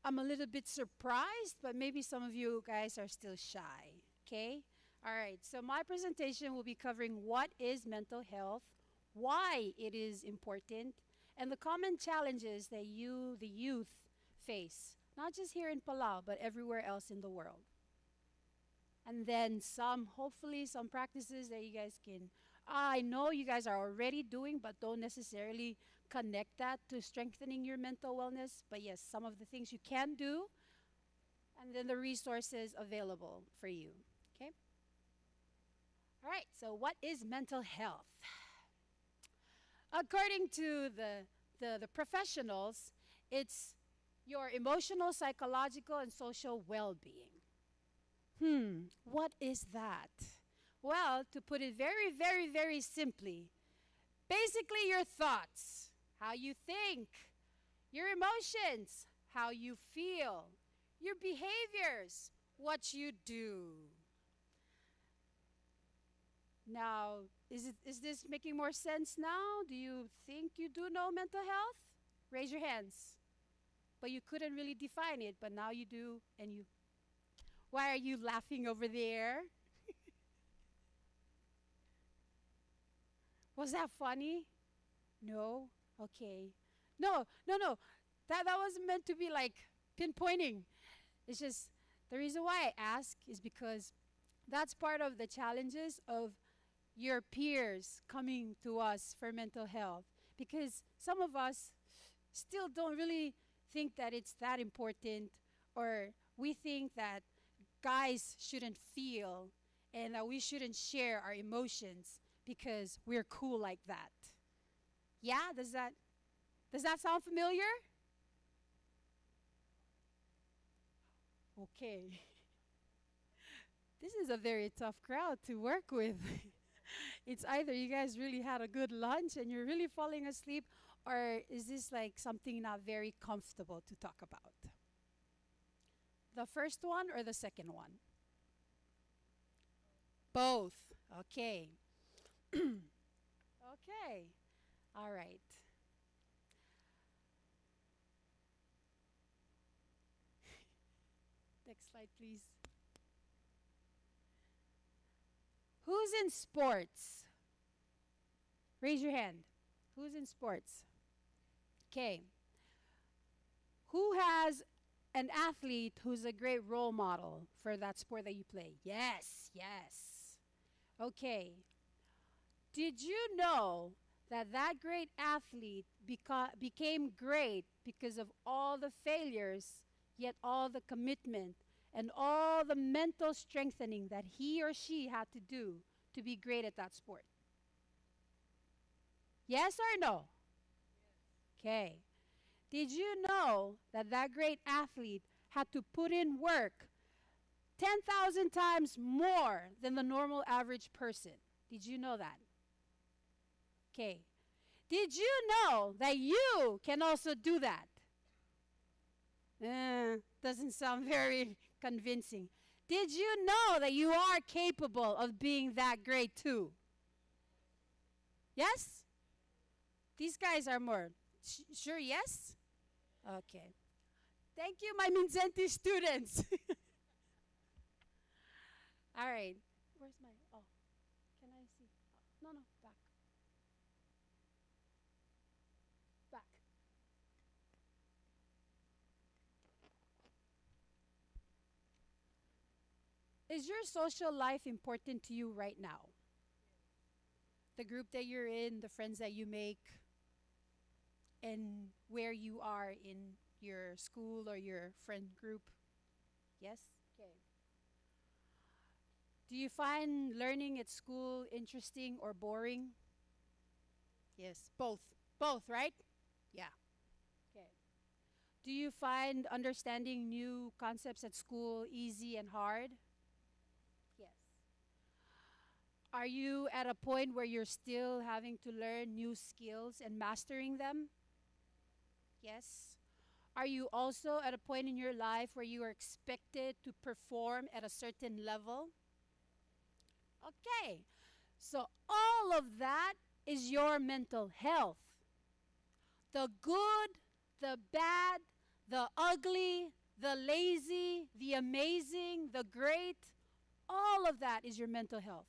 I'm a little bit surprised, but maybe some of you guys are still shy. Okay? All right. So my presentation will be covering what is mental health, why it is important, and the common challenges that the youth, face, not just here in Palau, but everywhere else in the world. And then hopefully some practices that you guys can, I know you guys are already doing, but don't necessarily connect that to strengthening your mental wellness. But yes, some of the things you can do, and then the resources available for you, okay? All right, so what is mental health? According to the professionals, it's your emotional, psychological, and social well-being. What is that? Well, to put it very, very, very simply, basically your thoughts, how you think, your emotions, how you feel, your behaviors, what you do. Now, is this making more sense now? Do you think you do know mental health? Raise your hands. But you couldn't really define it, but now you do, and you. Why are you laughing over there? Was that funny? No? Okay. No, no, no. That wasn't meant to be like pinpointing. It's just the reason why I ask is because that's part of the challenges of your peers coming to us for mental health. Because some of us still don't really think that it's that important, or we think that guys shouldn't feel and that we shouldn't share our emotions because we're cool like that. Yeah, does that sound familiar? Okay. This is a very tough crowd to work with. It's either you guys really had a good lunch and you're really falling asleep, or is this like something not very comfortable to talk about? The first one or the second one? Both. Okay. Okay. All right. Next slide, please. Who's in sports? Raise your hand. Who's in sports? Okay. Who has an athlete who's a great role model for that sport that you play? Yes, yes. Okay. Did you know that that great athlete became great because of all the failures, yet all the commitment and all the mental strengthening that he or she had to do to be great at that sport? Yes or no? Okay. Did you know that that great athlete had to put in work 10,000 times more than the normal average person? Did you know that? Okay. Did you know that you can also do that? Doesn't sound very convincing. Did you know that you are capable of being that great too? Yes? These guys are more sure, yes? Okay. Thank you, my Minzenti students. All right. Where's my, oh, can I see? No, no, back. Back. Is your social life important to you right now? The group that you're in, the friends that you make, and where you are in your school or your friend group? Yes? Okay. Do you find learning at school interesting or boring? Yes, both. Both, right? Yeah. Okay. Do you find understanding new concepts at school easy and hard? Yes. Are you at a point where you're still having to learn new skills and mastering them? Yes. Are you also at a point in your life where you are expected to perform at a certain level? Okay. So all of that is your mental health. The good, the bad, the ugly, the lazy, the amazing, the great, all of that is your mental health.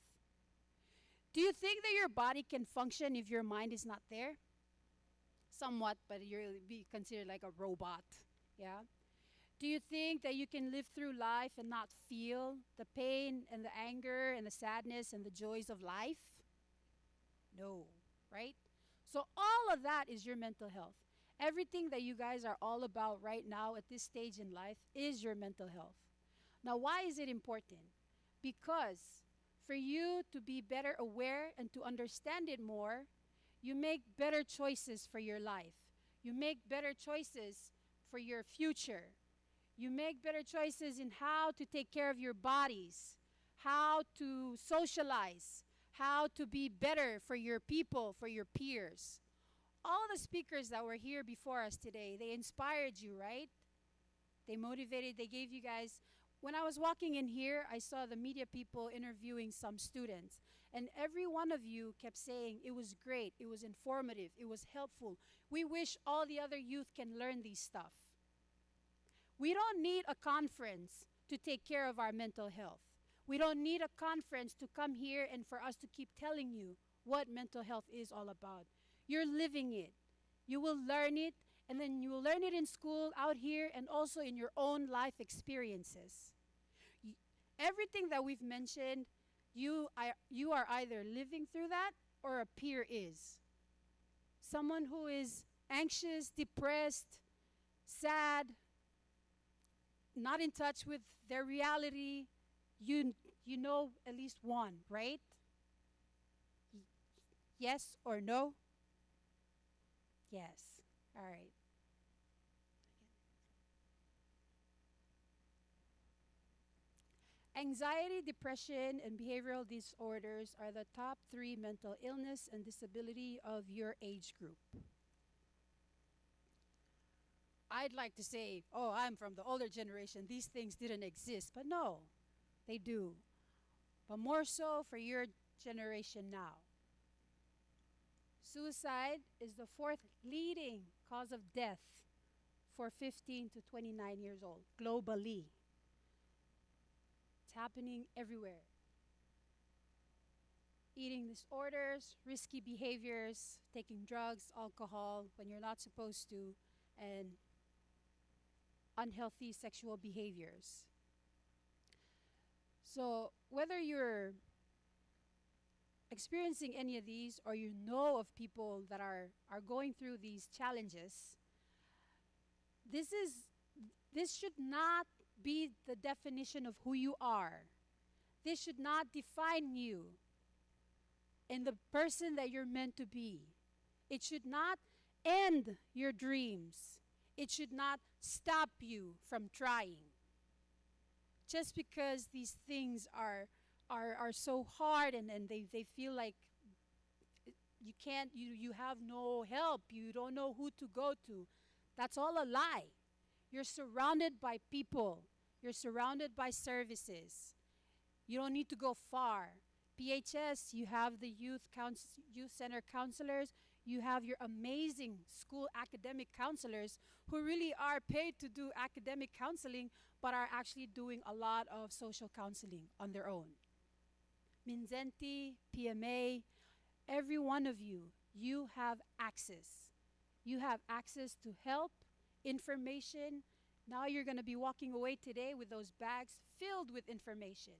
Do you think that your body can function if your mind is not there? Somewhat, but you'll be considered like a robot. Yeah? Do you think that you can live through life and not feel the pain and the anger and the sadness and the joys of life? No, right? So all of that is your mental health. Everything that you guys are all about right now at this stage in life is your mental health. Now, why is it important? Because for you to be better aware and to understand it more, you make better choices for your life. You make better choices for your future. You make better choices in how to take care of your bodies, how to socialize, how to be better for your people, for your peers. All the speakers that were here before us today, they inspired you, right? They motivated, they gave you guys When I was walking in here, I saw the media people interviewing some students, and every one of you kept saying it was great, it was informative, it was helpful. We wish all the other youth can learn these stuff. We don't need a conference to take care of our mental health. We don't need a conference to come here and for us to keep telling you what mental health is all about. You're living it. You will learn it, and then you will learn it in school, out here, and also in your own life experiences. Everything that we've mentioned, you are either living through that or a peer is. Someone who is anxious, depressed, sad, not in touch with their reality, you know at least one, right? Yes or no? Yes. All right. Anxiety, depression, and behavioral disorders are the top 3 mental illness and disability of your age group. I'd like to say, oh, I'm from the older generation, these things didn't exist, but no, they do. But more so for your generation now. Suicide is the 4th leading cause of death for 15 to 29 years old globally. It's happening everywhere. Eating disorders, risky behaviors, taking drugs, alcohol when you're not supposed to, and unhealthy sexual behaviors. So whether you're experiencing any of these or you know of people that are going through these challenges, this should not be the definition of who you are. This should not define you in the person that you're meant to be. It should not end your dreams. It should not stop you from trying. Just because these things are so hard and they feel like you can't, you have no help, you don't know who to go to, that's all a lie. You're surrounded by people. You're surrounded by services. You don't need to go far. PHS, you have the youth center counselors. You have your amazing school academic counselors who really are paid to do academic counseling but are actually doing a lot of social counseling on their own. Minzenti, PMA, every one of you, you have access. You have access to help, information. Now you're going to be walking away today with those bags filled with information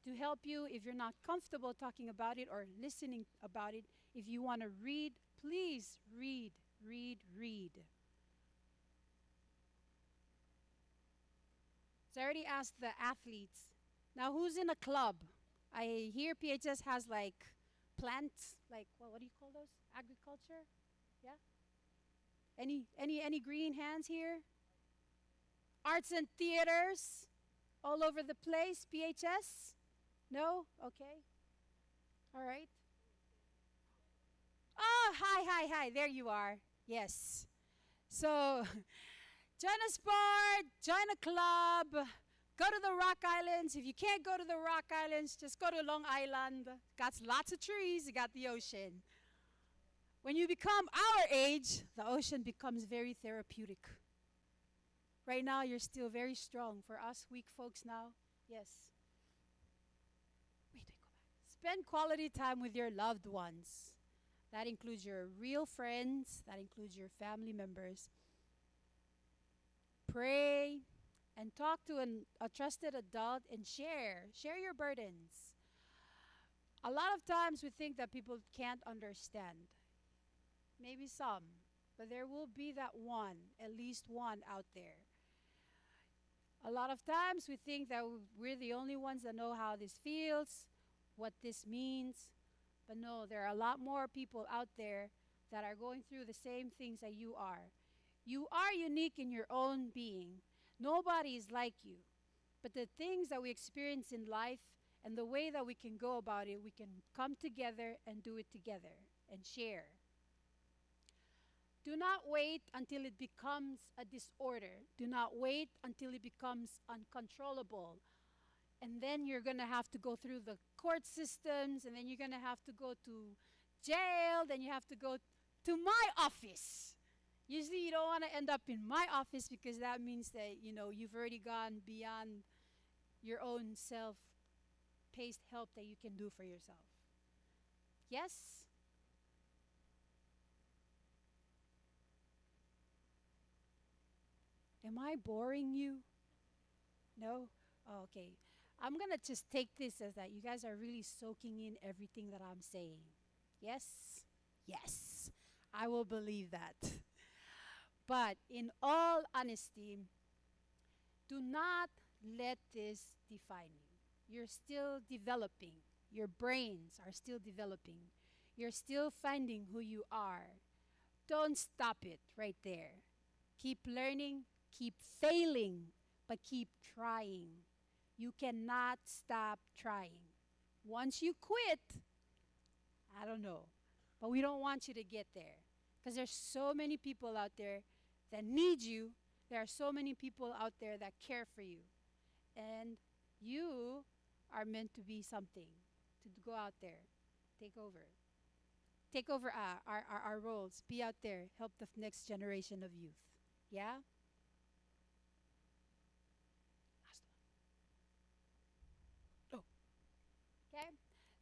to help you if you're not comfortable talking about it or listening about it. If you want to read, please read, read, read. So I already asked the athletes. Now who's in a club? I hear PHS has like plants, like what do you call those? Agriculture? Yeah? Any green hands here? Arts and theaters all over the place, PHS? No? Okay. All right. Oh, hi. There you are. Yes. So join a sport, join a club, go to the Rock Islands. If you can't go to the Rock Islands, just go to Long Island. Got lots of trees, you got the ocean. When you become our age, the ocean becomes very therapeutic. Right now, you're still very strong. For us weak folks now, yes. Wait, go back. Spend quality time with your loved ones. That includes your real friends. That includes your family members. Pray and talk to a trusted adult and share your burdens. A lot of times we think that people can't understand. Maybe some, but there will be that one, at least one out there. A lot of times we think that we're the only ones that know how this feels, what this means, but no, there are a lot more people out there that are going through the same things that you are. You are unique in your own being. Nobody is like you. But the things that we experience in life and the way that we can go about it, we can come together and do it together and share. Do not wait until it becomes a disorder. Do not wait until it becomes uncontrollable. And then you're going to have to go through the court systems, and then you're going to have to go to jail, then you have to go to my office. Usually you don't want to end up in my office because that means that, you've already gone beyond your own self-paced help that you can do for yourself. Yes? Am I boring you? No? Oh, okay. I'm going to just take this as that you guys are really soaking in everything that I'm saying. Yes? Yes. I will believe that. But in all honesty, do not let this define you. You're still developing. Your brains are still developing. You're still finding who you are. Don't stop it right there. Keep learning, keep failing, but keep trying. You cannot stop trying. Once you quit, I don't know. But we don't want you to get there. Because there's so many people out there that need you. There are so many people out there that care for you. And you are meant to be something, to go out there, take over. Take over our roles. Be out there. Help the next generation of youth. Yeah? Last one. Oh. Okay?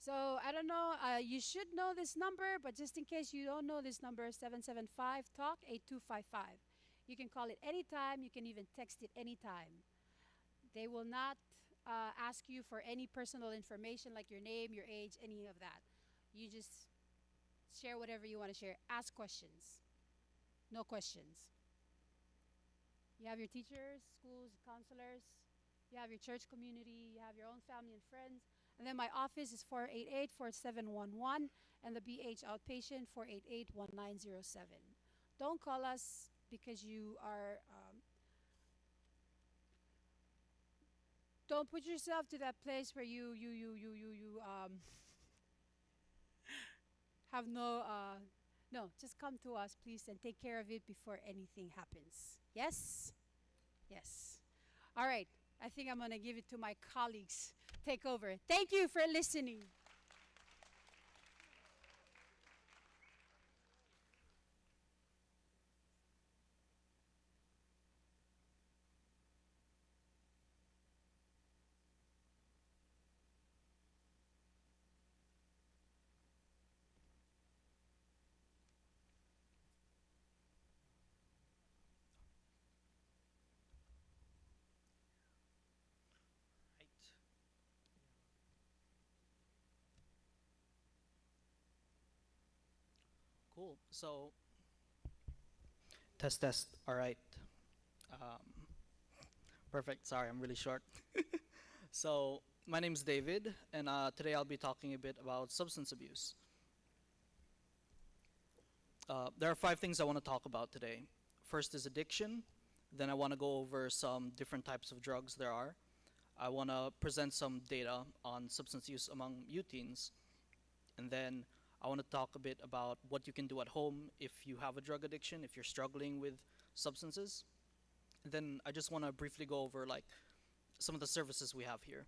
So, I don't know. You should know this number, but just in case you don't know this number, 775-TALK 8255. You can call it anytime. You can even text it anytime. They will not ask you for any personal information like your name, your age, any of that. You just share whatever you want to share. Ask questions. No questions. You have your teachers, schools, counselors. You have your church community. You have your own family and friends. And then my office is 488-4711, and the BH outpatient 488-1907. Don't call us because you are, don't put yourself to that place where you have no, just come to us, please, and take care of it before anything happens. Yes? Yes. All right. I think I'm going to give it to my colleagues. Take over. Thank you for listening. Cool. So, test. All right. Um, Perfect. Sorry, I'm really short. So, my name is David, and today I'll be talking a bit about substance abuse. There are 5 things I want to talk about today. First is addiction. Then I want to go over some different types of drugs there are. I want to present some data on substance use among youth teens. And then I want to talk a bit about what you can do at home if you have a drug addiction, if you're struggling with substances. And then I just want to briefly go over like some of the services we have here.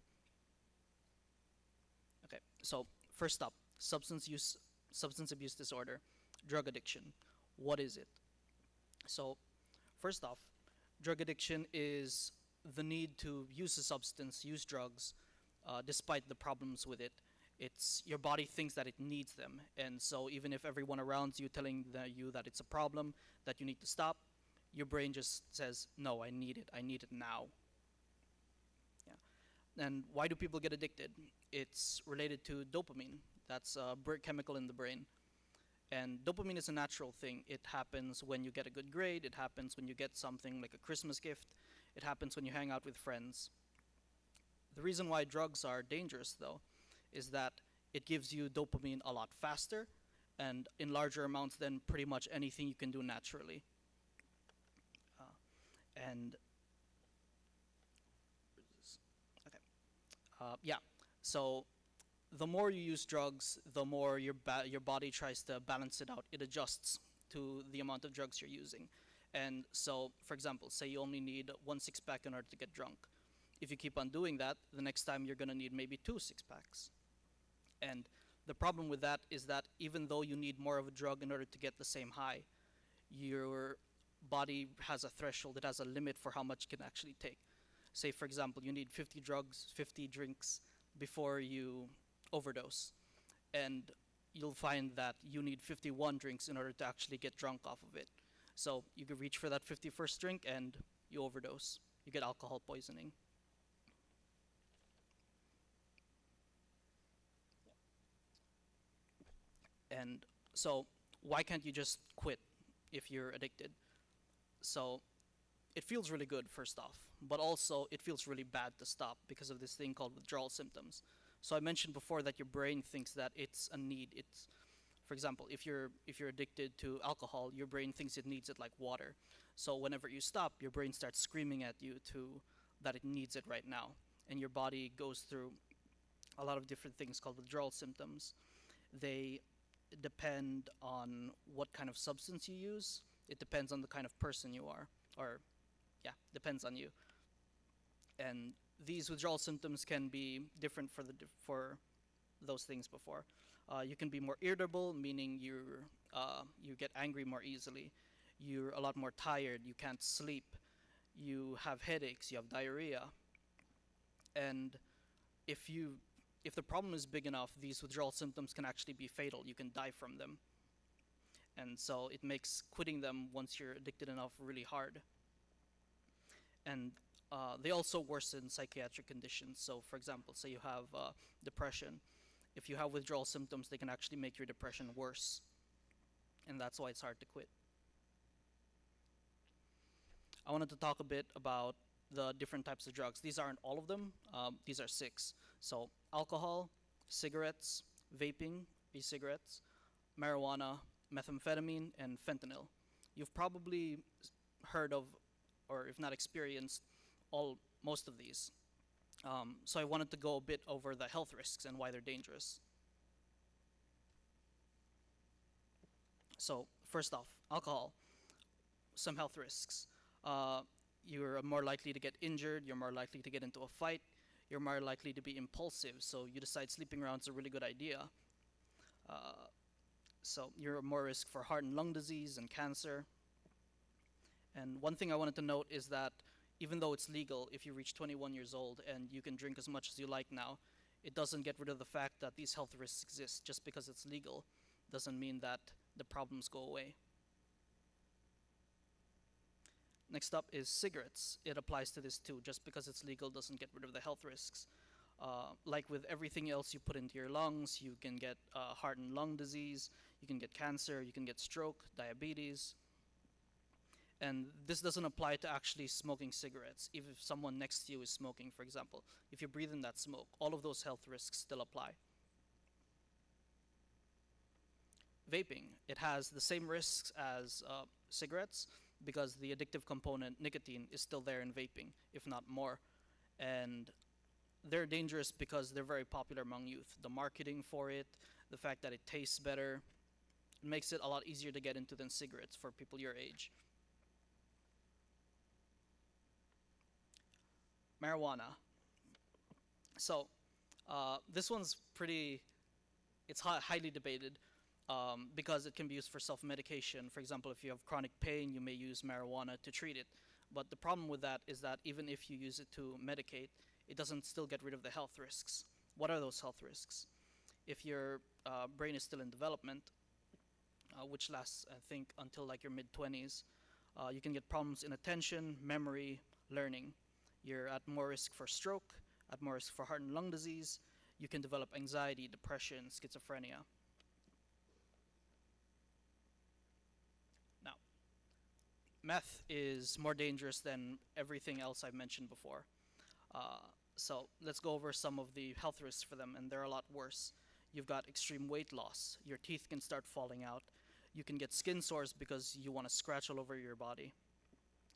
Okay, so first up, substance abuse disorder, drug addiction. What is it? So first off, drug addiction is the need to use a substance, use drugs, despite the problems with it. It's your body thinks that it needs them, and so even if everyone around you telling you that it's a problem, that you need to stop, your brain just says, no, I need it now. Yeah. And why do people get addicted? It's related to dopamine. That's a chemical in the brain. And dopamine is a natural thing. It happens when you get a good grade. It happens when you get something like a Christmas gift. It happens when you hang out with friends. The reason why drugs are dangerous, though, is that it gives you dopamine a lot faster and in larger amounts than pretty much anything you can do naturally. Yeah, so the more you use drugs, the more your body tries to balance it out. It adjusts to the amount of drugs you're using. And so, for example, say you only need 1 6-pack in order to get drunk. If you keep on doing that, the next time you're going to need maybe 2 6-packs. And the problem with that is that even though you need more of a drug in order to get the same high, your body has a threshold, it has a limit for how much it can actually take. Say, for example, you need 50 drugs, 50 drinks before you overdose. And you'll find that you need 51 drinks in order to actually get drunk off of it. So you could reach for that 51st drink and you overdose. You get alcohol poisoning. And so why can't you just quit if you're addicted? So it feels really good, first off, but also it feels really bad to stop because of this thing called withdrawal symptoms. So I mentioned before that your brain thinks that it's a need. It's, for example, if you're addicted to alcohol, your brain thinks it needs it like water. So whenever you stop, your brain starts screaming at you that it needs it right now, and your body goes through a lot of different things called withdrawal symptoms. They depend on what kind of substance you use. It depends on the kind of person you are, or yeah, depends on you. And these withdrawal symptoms can be different for those things before. You can be more irritable, meaning you get angry more easily. You're a lot more tired. You can't sleep. You have headaches. You have diarrhea. And if the problem is big enough, these withdrawal symptoms can actually be fatal. You can die from them. And so it makes quitting them once you're addicted enough really hard. And they also worsen psychiatric conditions. So for example, say you have depression. If you have withdrawal symptoms, they can actually make your depression worse. And that's why it's hard to quit. I wanted to talk a bit about the different types of drugs. These aren't all of them. These are 6. So alcohol, cigarettes, vaping, e-cigarettes, marijuana, methamphetamine, and fentanyl. You've probably heard of, or if not experienced, most of these. So I wanted to go a bit over the health risks and why they're dangerous. So first off, alcohol, some health risks. You're more likely to get injured, you're more likely to get into a fight, you're more likely to be impulsive, so you decide sleeping around is a really good idea. So you're more risk for heart and lung disease and cancer. And one thing I wanted to note is that even though it's legal, if you reach 21 years old and you can drink as much as you like now, it doesn't get rid of the fact that these health risks exist. Just because it's legal doesn't mean that the problems go away. Next up is cigarettes. It applies to this too. Just because it's legal doesn't get rid of the health risks. Like with everything else you put into your lungs, you can get heart and lung disease, you can get cancer, you can get stroke, diabetes. And this doesn't apply to actually smoking cigarettes. If someone next to you is smoking, for example, if you breathe in that smoke, all of those health risks still apply. Vaping, it has the same risks as cigarettes because the addictive component, nicotine, is still there in vaping, if not more. And they're dangerous because they're very popular among youth. The marketing for it, the fact that it tastes better, it makes it a lot easier to get into than cigarettes for people your age. Marijuana. So this one's it's highly debated because it can be used for self-medication. For example, if you have chronic pain, you may use marijuana to treat it. But the problem with that is that even if you use it to medicate, it doesn't still get rid of the health risks. What are those health risks? If your brain is still in development, which lasts, I think, until like your mid-20s, you can get problems in attention, memory, learning. You're at more risk for stroke, at more risk for heart and lung disease. You can develop anxiety, depression, schizophrenia. Now, meth is more dangerous than everything else I've mentioned before. So let's go over some of the health risks for them, and they're a lot worse. You've got extreme weight loss. Your teeth can start falling out. You can get skin sores because you want to scratch all over your body.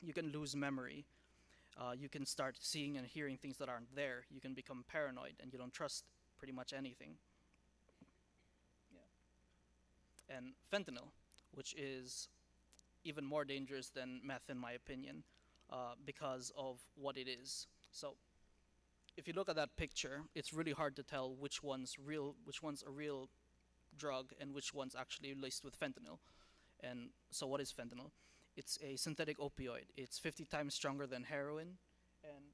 You can lose memory. You can start seeing and hearing things that aren't there. You can become paranoid and you don't trust pretty much anything. Yeah. And fentanyl. which is even more dangerous than meth, in my opinion, because of what it is. So, if you look at that picture, it's really hard to tell which one's a real drug and which one's actually laced with fentanyl. And so, what is fentanyl? It's a synthetic opioid. It's 50 times stronger than heroin, and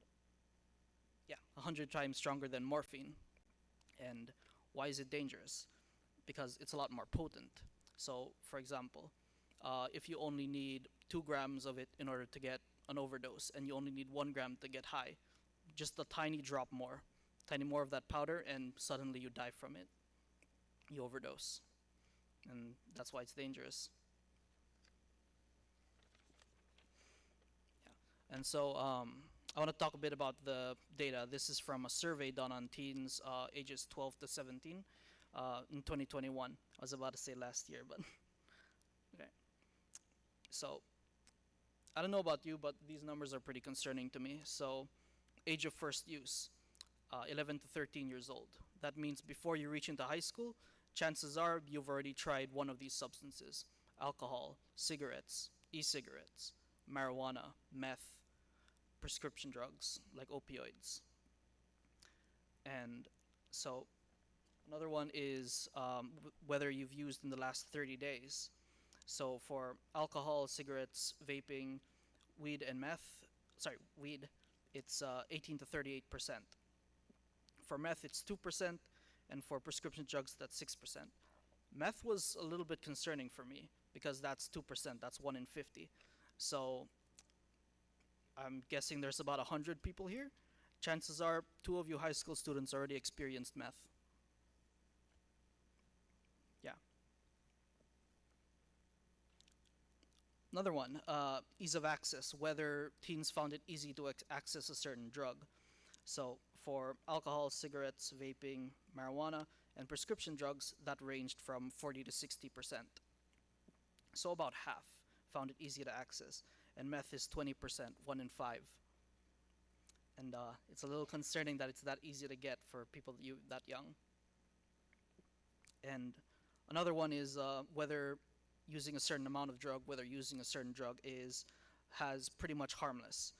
100 times stronger than morphine. And why is it dangerous? Because it's a lot more potent. So, for example, if you only need 2 grams of it in order to get an overdose, and you only need 1 gram to get high, just a tiny more of that powder, and suddenly you die from it. You overdose. And that's why it's dangerous. And so I want to talk a bit about the data. This is from a survey done on teens ages 12 to 17 in 2021. I was about to say last year, but okay. So I don't know about you, but these numbers are pretty concerning to me. So age of first use, 11 to 13 years old. That means before you reach into high school, chances are you've already tried one of these substances: alcohol, cigarettes, e-cigarettes, marijuana, meth, prescription drugs like opioids. And so another one is whether you've used in the last 30 days. So for alcohol, cigarettes, vaping, weed, it's 18 to 38%. For meth, it's 2%, and for prescription drugs, that's 6%. Meth was a little bit concerning for me because that's 2%, that's 1 in 50. So I'm guessing there's about 100 people here. Chances are 2 of you high school students already experienced meth. Yeah. Another one, ease of access, whether teens found it easy to access a certain drug. So for alcohol, cigarettes, vaping, marijuana, and prescription drugs, that ranged from 40 to 60%. So about half found it easy to access. And meth is 20%, 1 in 5. And it's a little concerning that it's that easy to get for people that young. And another one is whether using a certain amount of drug, whether using a certain drug has pretty much harmless.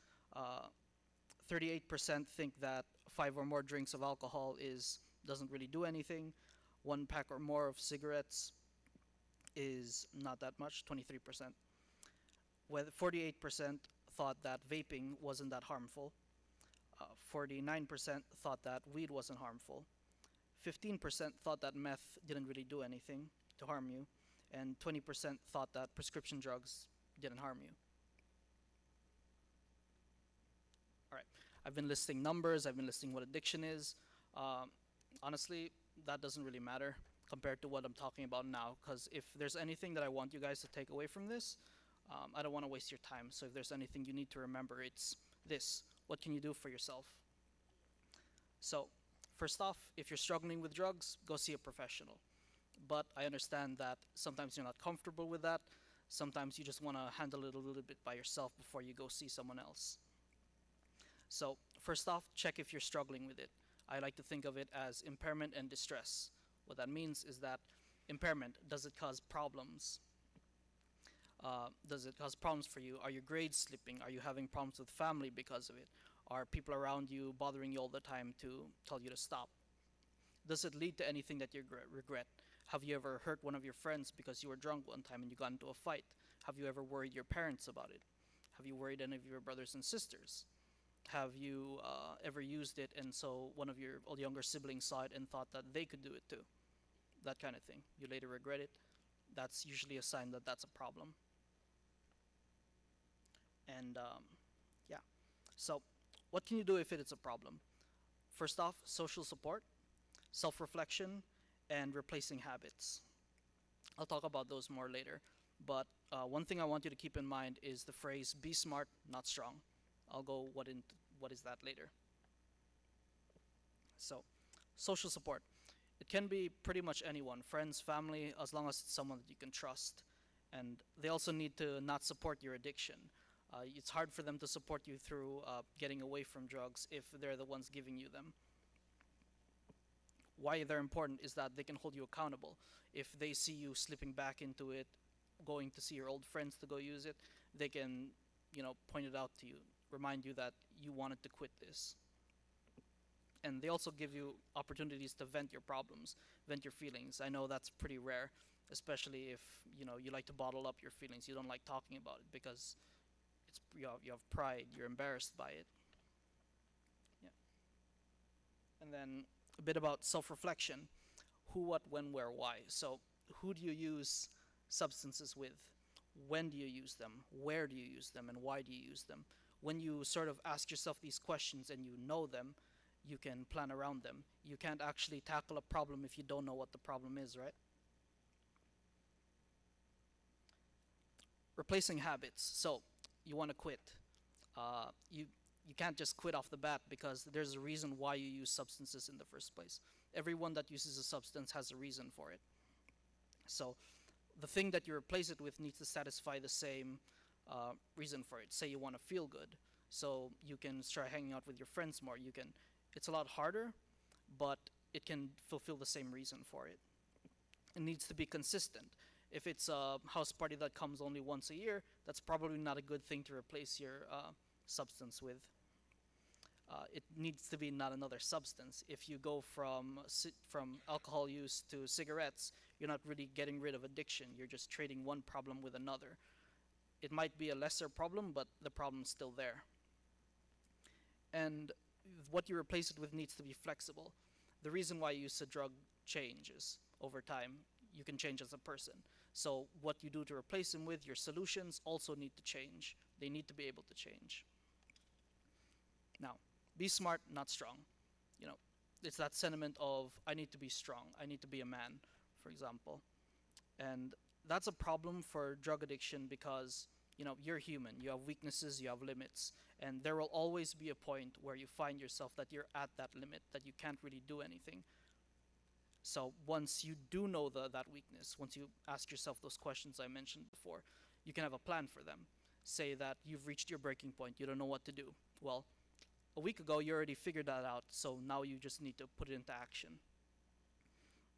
38% think that 5 or more drinks of alcohol doesn't really do anything. 1 pack or more of cigarettes is not that much, 23%. 48% thought that vaping wasn't that harmful. 49% thought that weed wasn't harmful. 15% thought that meth didn't really do anything to harm you. And 20% thought that prescription drugs didn't harm you. All right, I've been listing numbers, I've been listing what addiction is. Honestly, that doesn't really matter compared to what I'm talking about now, because if there's anything that I want you guys to take away from this, I don't want to waste your time. So if there's anything you need to remember, it's this: what can you do for yourself? So first off, if you're struggling with drugs, go see a professional. But I understand that sometimes you're not comfortable with that. Sometimes you just want to handle it a little bit by yourself before you go see someone else. So first off, check if you're struggling with it. I like to think of it as impairment and distress. What that means is that impairment, does it cause problems? Does it cause problems for you? Are your grades slipping? Are you having problems with family because of it? Are people around you bothering you all the time to tell you to stop? Does it lead to anything that you regret? Have you ever hurt one of your friends because you were drunk one time and you got into a fight? Have you ever worried your parents about it? Have you worried any of your brothers and sisters? Have you ever used it and so one of your younger siblings saw it and thought that they could do it too? That kind of thing. You later regret it. That's usually a sign that that's a problem. And yeah, so what can you do if it is a problem? First off, social support, self-reflection, and replacing habits. I'll talk about those more later, but one thing I want you to keep in mind is the phrase, be smart, not strong. I'll go what is that later. So, social support. It can be pretty much anyone, friends, family, as long as it's someone that you can trust. And they also need to not support your addiction. It's hard for them to support you through getting away from drugs if they're the ones giving you them. Why they're important is that they can hold you accountable. If they see you slipping back into it going to see your old friends to go use it, they can, point it out to you, remind you that you wanted to quit this. And they also give you opportunities to vent your problems, vent your feelings. I know that's pretty rare, especially if you like to bottle up your feelings. You don't like talking about it because you have pride. You're embarrassed by it. Yeah. And then a bit about self-reflection: who, what, when, where, why. So who do you use substances with? When do you use them? Where do you use them? And why do you use them? When you sort of ask yourself these questions and you know them, you can plan around them. You can't actually tackle a problem if you don't know what the problem is, right? Replacing habits. So you want to quit. You can't just quit off the bat because there's a reason why you use substances in the first place. Everyone that uses a substance has a reason for it. So the thing that you replace it with needs to satisfy the same reason for it. Say you want to feel good, so you can start hanging out with your friends more. It's a lot harder, but it can fulfill the same reason for it. It needs to be consistent. If it's a house party that comes only once a year, that's probably not a good thing to replace your substance with. It needs to be not another substance. If you go from alcohol use to cigarettes, you're not really getting rid of addiction. You're just trading one problem with another. It might be a lesser problem, but the problem's still there. And what you replace it with needs to be flexible. The reason why you use a drug changes over time. You can change as a person. So what you do to replace them with, your solutions also need to change. They need to be able to change. Now, be smart, not strong. It's that sentiment of, I need to be strong, I need to be a man, for example. And that's a problem for drug addiction because, you're human, you have weaknesses, you have limits, and there will always be a point where you find yourself that you're at that limit, that you can't really do anything. So once you do know that weakness, once you ask yourself those questions I mentioned before, you can have a plan for them. Say that you've reached your breaking point, you don't know what to do. Well, a week ago you already figured that out, so now you just need to put it into action.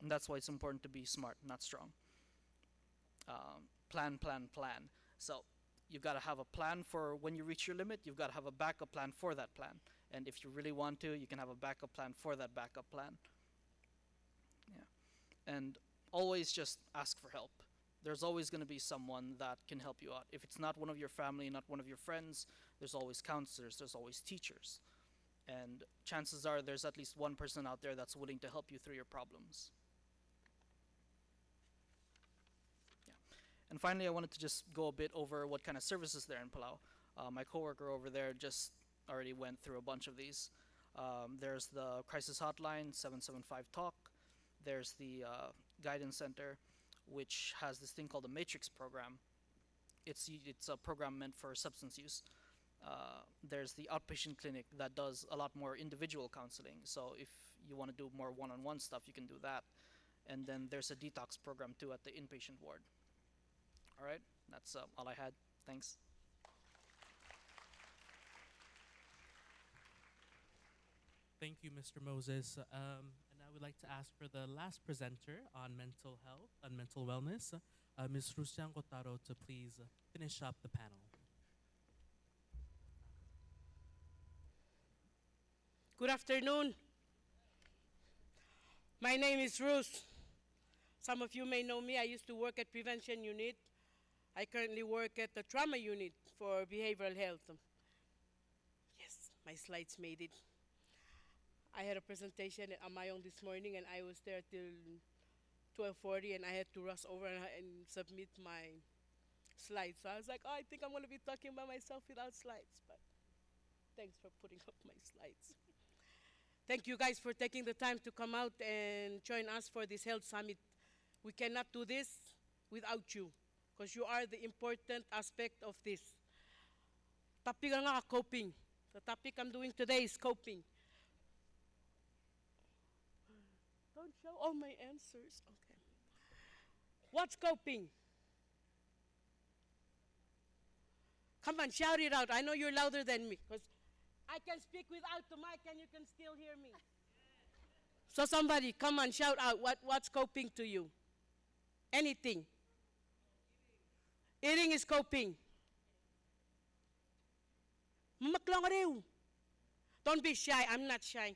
And that's why it's important to be smart, not strong. Plan. So you've got to have a plan for when you reach your limit. You've got to have a backup plan for that plan. And if you really want to, you can have a backup plan for that backup plan. Yeah. And always just ask for help. There's always going to be someone that can help you out. If it's not one of your family, not one of your friends, there's always counselors, there's always teachers. And chances are there's at least one person out there that's willing to help you through your problems. Yeah. And finally, I wanted to just go a bit over what kind of services there in Palau. My coworker over there just already went through a bunch of these. There's the crisis hotline, 775-TALK. There's the guidance center, which has this thing called the Matrix program. It's a program meant for substance use. There's the outpatient clinic that does a lot more individual counseling. So if you want to do more one-on-one stuff, you can do that. And then there's a detox program too at the inpatient ward. All right, that's all I had. Thanks. Thank you, Mr. Moses. And I would like to ask for the last presenter on mental health and mental wellness, Ms. Rusian Kotaro, to please finish up the panel. Good afternoon. My name is Ruth. Some of you may know me. I used to work at Prevention Unit. I currently work at the Trauma Unit for Behavioral Health. Yes, my slides made it. I had a presentation on my own this morning, and I was there till 12:40, and I had to rush over and submit my slides. So I was like, oh, I think I'm going to be talking by myself without slides, but thanks for putting up my slides. Thank you guys for taking the time to come out and join us for this health summit. We cannot do this without you, because you are the important aspect of this. Topic nga coping. The topic I'm doing today is coping. Don't show all my answers. Okay. What's coping? Come on, shout it out. I know you're louder than me, because I can speak without the mic and you can still hear me. So somebody, come on, shout out. What's coping to you? Anything. Eating is coping. Mamaklang rew. Don't be shy. I'm not shy.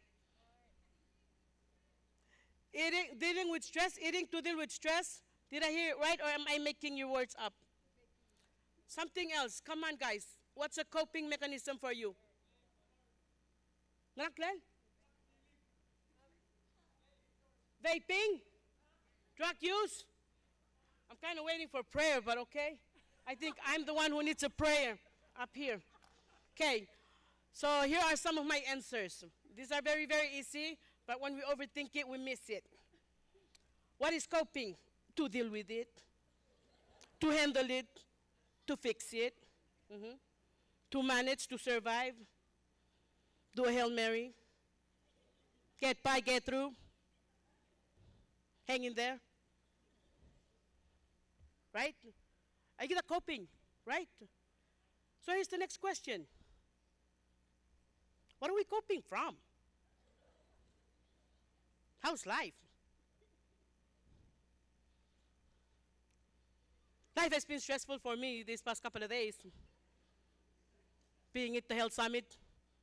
Dealing with stress, eating to deal with stress. Did I hear it right, or am I making your words up? Something else. Come on, guys. What's a coping mechanism for you? Naklan? Vaping? Drug use? I'm kind of waiting for prayer, but okay. I think I'm the one who needs a prayer up here. Okay, so here are some of my answers. These are very, very easy, but when we overthink it, we miss it. What is coping? To deal with it, to handle it, to fix it, to manage, to survive, do a Hail Mary, get by, get through, hang in there. Right? I get a coping, right? So here's the next question. What are we coping from? How's life? Life has been stressful for me these past couple of days. Being at the Health Summit,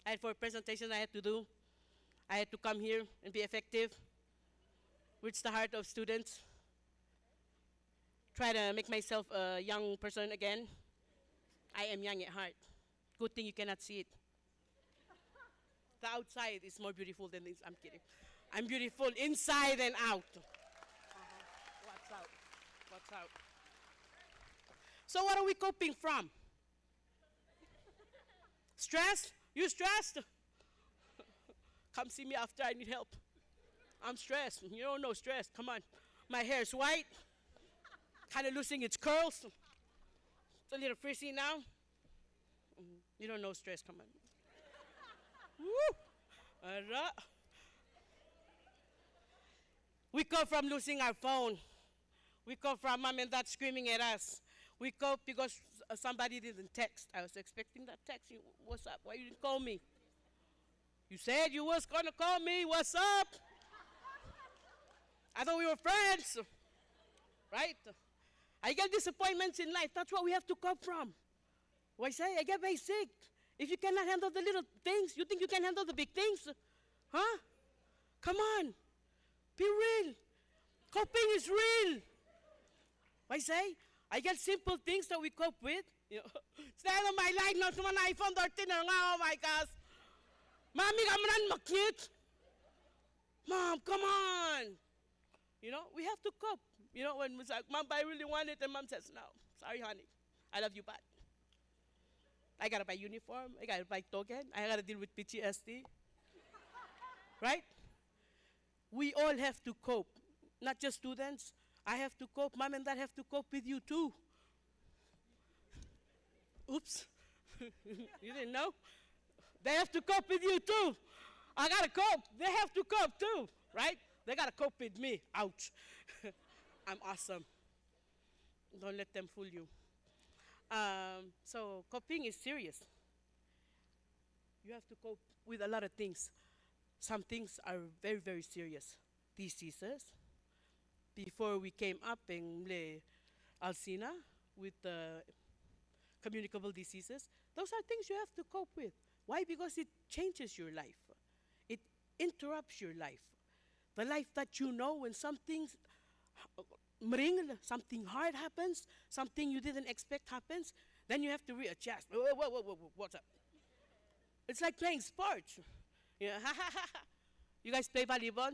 I had 4 presentations I had to do. I had to come here and be effective, reach the heart of students, try to make myself a young person again. I am young at heart. Good thing you cannot see it. The outside is more beautiful than this. I'm kidding. I'm beautiful inside and out. What's out? What's out? So what are we coping from? Stress? You stressed? Come see me after, I need help. I'm stressed. You don't know stress. Come on. My hair is white. Kind of losing its curls. It's a little frizzy now. You don't know stress. Come on. Woo! Alright. We come from losing our phone. We come from mom and dad screaming at us. We cope because somebody didn't text. I was expecting that text. What's up? Why you didn't call me? You said you was going to call me. What's up? I thought we were friends. Right? I get disappointments in life. That's what we have to cope from. Why say? I get very sick. If you cannot handle the little things, you think you can handle the big things? Huh? Come on. Be real. Coping is real. Why say? I get simple things that we cope with. You know, stand on my light, not on my iPhone 13 or oh my gosh. Mommy, I'm not cute. Mom, come on. You know, we have to cope. You know, when it's like, Mom, I really want it, and Mom says, no, sorry, honey. I love you, but I gotta buy uniform, I gotta buy token, I gotta deal with PTSD. Right? We all have to cope, not just students. I have to cope. Mom and dad have to cope with you too. Oops. You didn't know? They have to cope with you too. I gotta cope. They have to cope too, right? They gotta cope with me. Ouch. I'm awesome. Don't let them fool you. So coping is serious. You have to cope with a lot of things. Some things are very, very serious. Diseases. Before we came up in Alcina with communicable diseases, those are things you have to cope with. Why? Because it changes your life. It interrupts your life. The life that you know when something something hard happens, something you didn't expect happens, then you have to readjust. Whoa, what's up? It's like playing sports. Yeah. You guys play volleyball?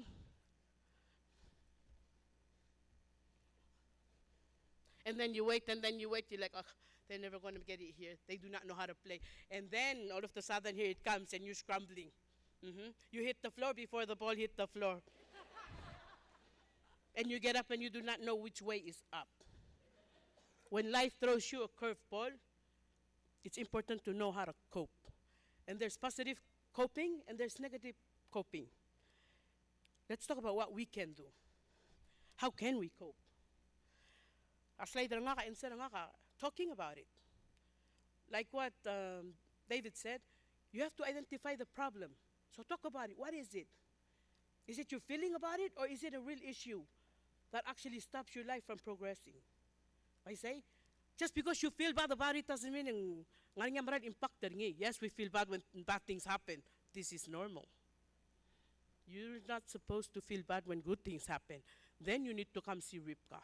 And then you wait, you're like, oh, they're never going to get it here. They do not know how to play. And then all of a sudden, here it comes, and you're scrambling. You hit the floor before the ball hit the floor. And you get up and you do not know which way is up. When life throws you a curveball, it's important to know how to cope. And there's positive coping and there's negative coping. Let's talk about what we can do. How can we cope? Talking about it. Like what David said, you have to identify the problem. So talk about it. What is it? Is it your feeling about it, or is it a real issue that actually stops your life from progressing? I say, Just because you feel bad about it doesn't mean nga nga maran impact ngi. Yes, we feel bad when bad things happen. This is normal. You're not supposed to feel bad when good things happen. Then you need to come see Ripka.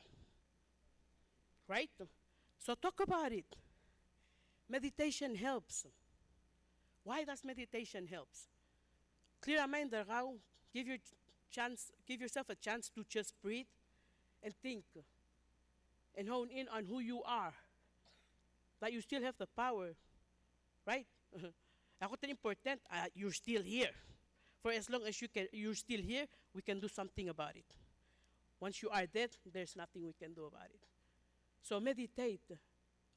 Right? So talk about it. Meditation helps. Why does meditation helps? Clear a mind, give yourself a chance to just breathe and think and hone in on who you are. That you still have the power, right? Ako important, you're still here. For as long as you're still here, we can do something about it. Once you are dead, there's nothing we can do about it. So meditate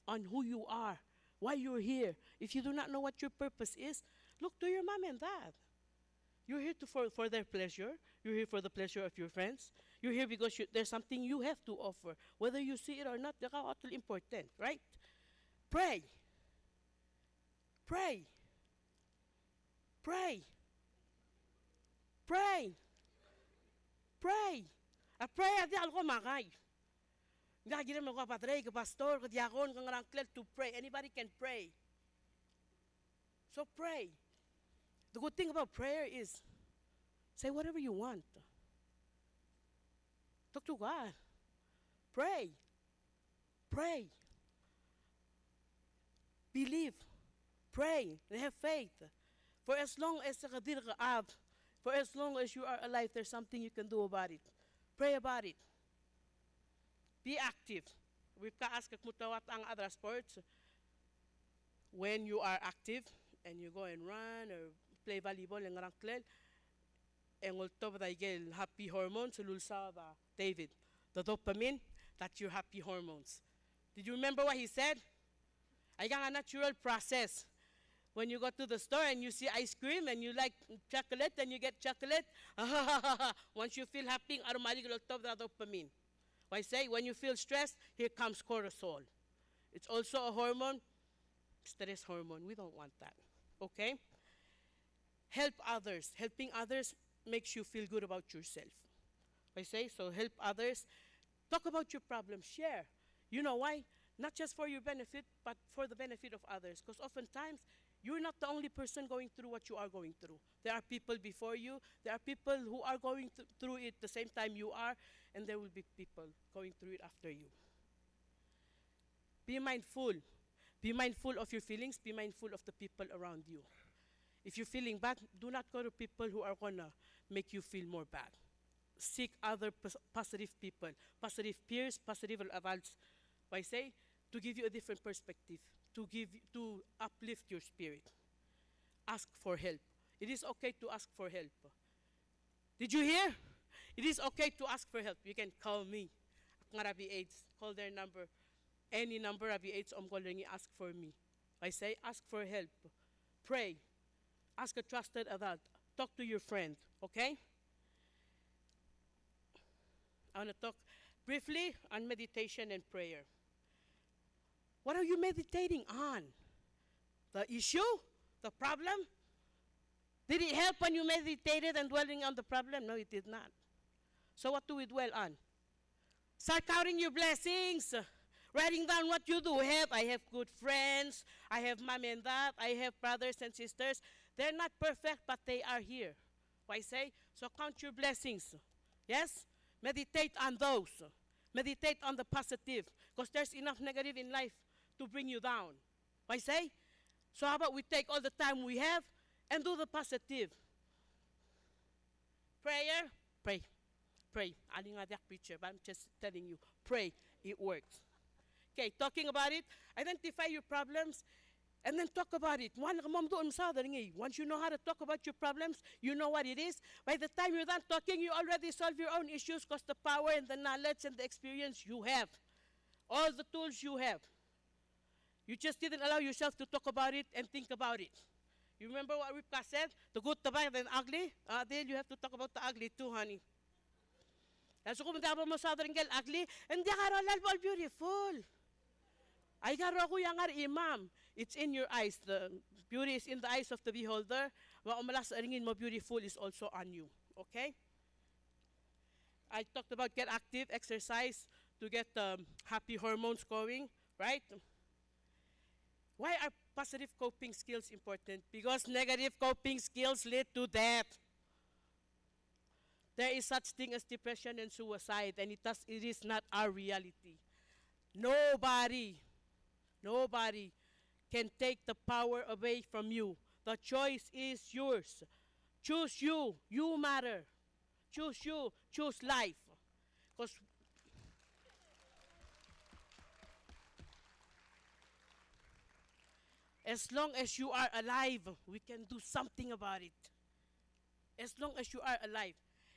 on who you are, why you're here. If you do not know what your purpose is, look to your mom and dad. You're here for their pleasure. You're here for the pleasure of your friends. You're here because there's something you have to offer. Whether you see it or not, that's utterly important, right? Pray. Pray. Pray. Pray. Pray. A pray adi algo magay. Nga gina mo ka padre, ka pastor, ka diakon, ka ngarangklet to pray. Anybody can pray. So pray. The good thing about prayer is say whatever you want. Talk to God. Pray. Pray. Believe. Pray. Have faith. For as long as for as long as you are alive, there's something you can do about it. Pray about it. Be active. We've asked mutawat ang other sports. When you are active and you go and run or play volleyball and rangklel, and will top that you happy hormones, lulsa David. The dopamine, that's your happy hormones. Did you remember what he said? I got a natural process. When you go to the store and you see ice cream and you like chocolate and you get chocolate, once you feel happy, automatically will top the dopamine. I say, when you feel stressed, here comes cortisol. It's also a hormone, stress hormone. We don't want that, okay? Help others. Helping others makes you feel good about yourself. I say, so help others. Talk about your problems. Share. You know why? Not just for your benefit, but for the benefit of others. Because oftentimes, you're not the only person going through what you are going through. There are people before you. There are people who are going through it the same time you are. And there will be people going through it after you. Be mindful. Be mindful of your feelings. Be mindful of the people around you. If you're feeling bad, do not go to people who are going to make you feel more bad. Seek other positive people, positive peers, positive adults. I say, to give you a different perspective, to uplift your spirit. Ask for help. It is okay to ask for help. Did you hear? It is okay to ask for help. You can call me. Rabi AIDS. Call their number. Any number, Rabi AIDS, ask for me. I say, ask for help. Pray. Ask a trusted adult. Talk to your friend, okay? I want to talk briefly on meditation and prayer. What are you meditating on? The issue? The problem? Did it help when you meditated and dwelling on the problem? No, it did not. So what do we dwell on? Start counting your blessings. Writing down what you do have. I have good friends. I have mom and dad. I have brothers and sisters. They're not perfect, but they are here. I say, so count your blessings. Yes? Meditate on those. Meditate on the positive. Because there's enough negative in life to bring you down. I say, so how about we take all the time we have and do the positive? Prayer, pray. Pray. I'm not a preacher, but I'm just telling you, pray. It works. Okay, talking about it, identify your problems, and then talk about it. Once you know how to talk about your problems, you know what it is. By the time you're done talking, you already solve your own issues because the power and the knowledge and the experience you have. All the tools you have. You just didn't allow yourself to talk about it and think about it. You remember what Ripka said? The good, the bad, and ugly? Then you have to talk about the ugly too, honey. That's kung mo sa girl ugly, hindi ka all beautiful. Ay garo ko yang imam. It's in your eyes. The beauty is in the eyes of the beholder. Wa umalas aringin mo beautiful is also on you. Okay? I talked about get active, exercise to get happy hormones going. right? Why are positive coping skills important? Because negative coping skills lead to death. There is such thing as depression and suicide, and it is not our reality. Nobody can take the power away from you. The choice is yours. Choose you. You matter. Choose you. Choose life. Because as long as you are alive, we can do something about it. As long as you are alive.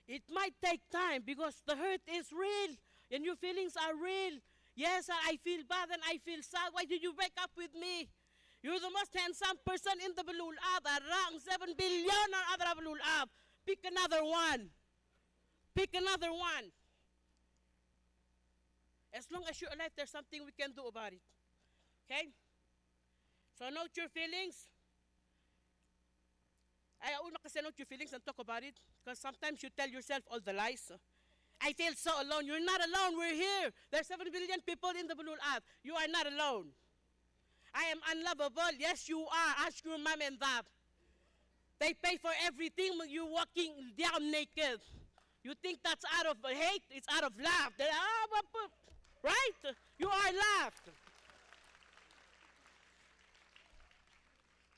It might take time because the hurt is real and your feelings are real. Yes, I feel bad and I feel sad. Why did you break up with me? You're the most handsome person in the Balulab. Arang 7 billion ang adra Balulab. Pick another one. Pick another one. As long as you're alive, there's something we can do about it. Okay? So note your feelings. I una kasi note your feelings and talk about it. Because sometimes you tell yourself all the lies. I feel so alone. You're not alone. We're here. There's 7 billion people in the Balulab. You are not alone. I am unlovable. Yes, you are. Ask your mom and dad. They pay for everything when you're walking down naked. You think that's out of hate? It's out of love. Right? You are loved.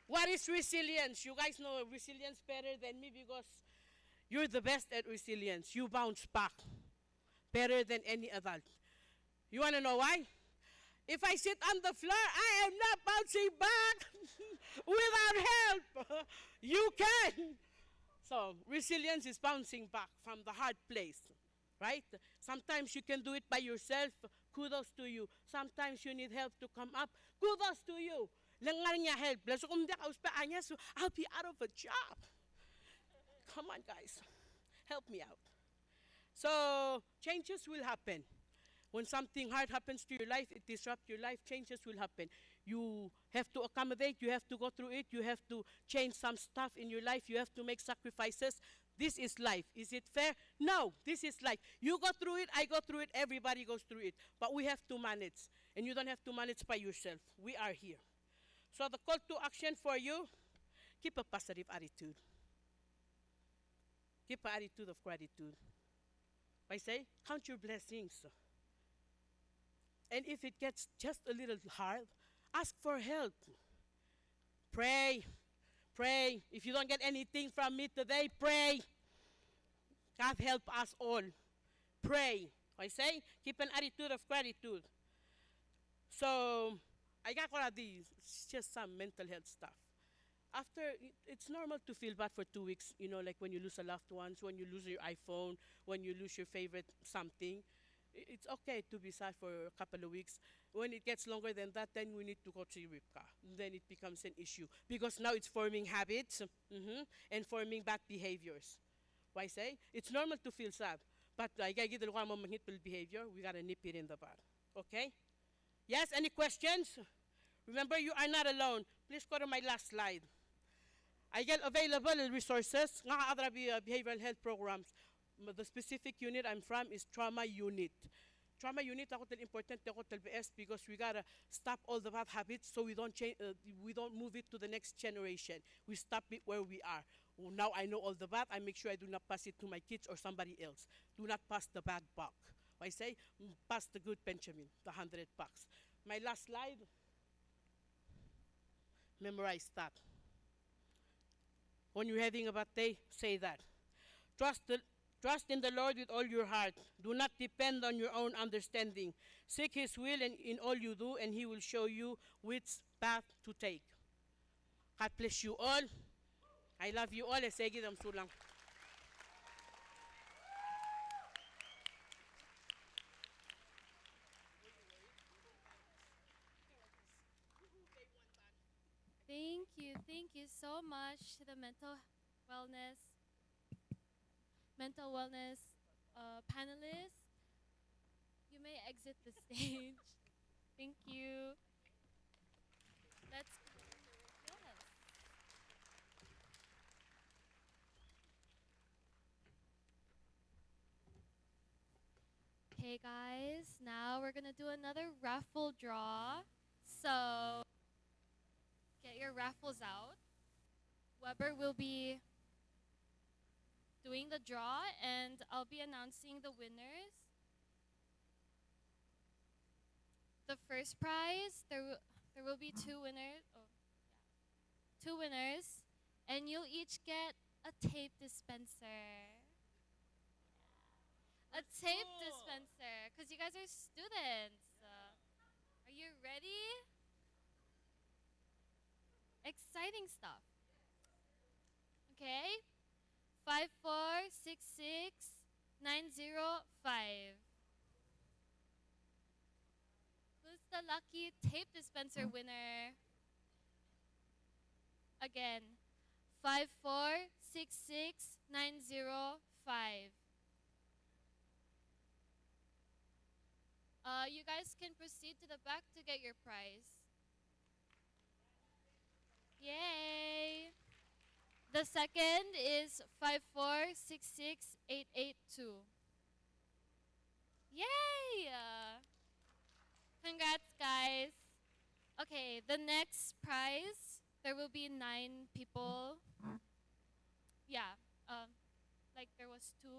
What is resilience? You guys know resilience better than me because you're the best at resilience. You bounce back better than any adult. You want to know why? If I sit on the floor, I am not bouncing back without help. You can. So resilience is bouncing back from the hard place, right? Sometimes you can do it by yourself. Kudos to you. Sometimes you need help to come up. Kudos to you. Langar niya help. So I'll be out of a job. Come on, guys. Help me out. So changes will happen. When something hard happens to your life, it disrupts your life, changes will happen. You have to accommodate, you have to go through it, you have to change some stuff in your life, you have to make sacrifices. This is life. Is it fair? No, this is life. You go through it, I go through it, everybody goes through it. But we have to manage. And you don't have to manage by yourself. We are here. So the call to action for you, keep a positive attitude. Keep an attitude of gratitude. I say, count your blessings. And if it gets just a little hard, ask for help. Pray. Pray. If you don't get anything from me today, pray. God help us all. Pray. I say, keep an attitude of gratitude. So, I got one of these. It's just some mental health stuff. After, it's normal to feel bad for 2 weeks, you know, like when you lose a loved one, when you lose your iPhone, when you lose your favorite something. It's okay to be sad for a couple of weeks. When it gets longer than that, then we need to go to Ripka. Then it becomes an issue. Because now it's forming habits and forming bad behaviors. Why say? It's normal to feel sad. But I gotta get the behavior, we gotta nip it in the bud. Okay? Yes, any questions? Remember, you are not alone. Please go to my last slide. I get available resources, behavioral health programs. The specific unit I'm from is trauma unit. Trauma unit ako important ako best because we gotta stop all the bad habits so we don't change, we don't move it to the next generation. We stop it where we are. Now I know all the bad. I make sure I do not pass it to my kids or somebody else. Do not pass the bad buck. I say, pass the good Benjamin, the $100. My last slide. Memorize that. When you're having a bad day, say that. Trust in the Lord with all your heart. Do not depend on your own understanding. Seek His will in all you do, and He will show you which path to take. God bless you all. I love you all. Thank you so much to the mental wellness panelists. You may exit the stage. Thank you. Let's yes. Okay, guys. Now we're we're gonna do another raffle draw. So get your raffles out. Weber will be doing the draw, and I'll be announcing the winners. The first prize, there will be two winners. Oh, yeah. Two winners, and you'll each get a tape dispenser. A tape dispenser, because you guys are students. Are you ready? Exciting stuff. Okay. 5466905. Who's the lucky tape dispenser winner? Again, 5466905. You guys can proceed to the back to get your prize. Yay! The second is 5466882. Yay! Congrats, guys. Okay, the next prize, there will be 9 people. Yeah, like there was 2,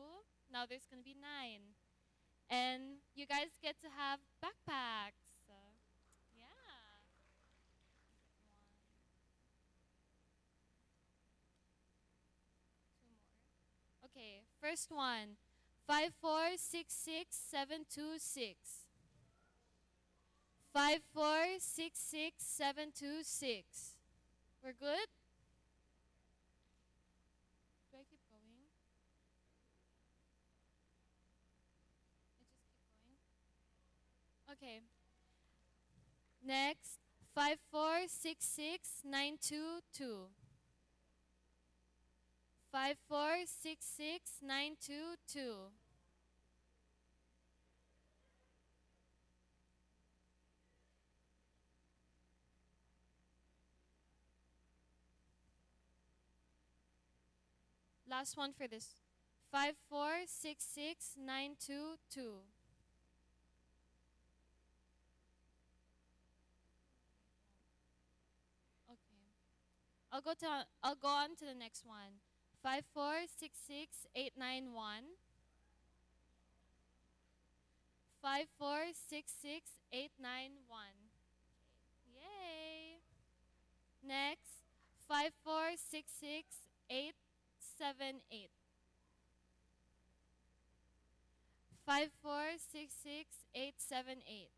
now there's gonna be 9. And you guys get to have backpacks. Yeah. Okay, first one, 5466726. 5466726. We're good? Do I keep going? I just keep going. Okay. Next, 5466922. 5466922. Last one for this. 5466922. Okay. I'll go on to the next one. 5466891. 5466891. Yay. Next, 5466878. 5466878.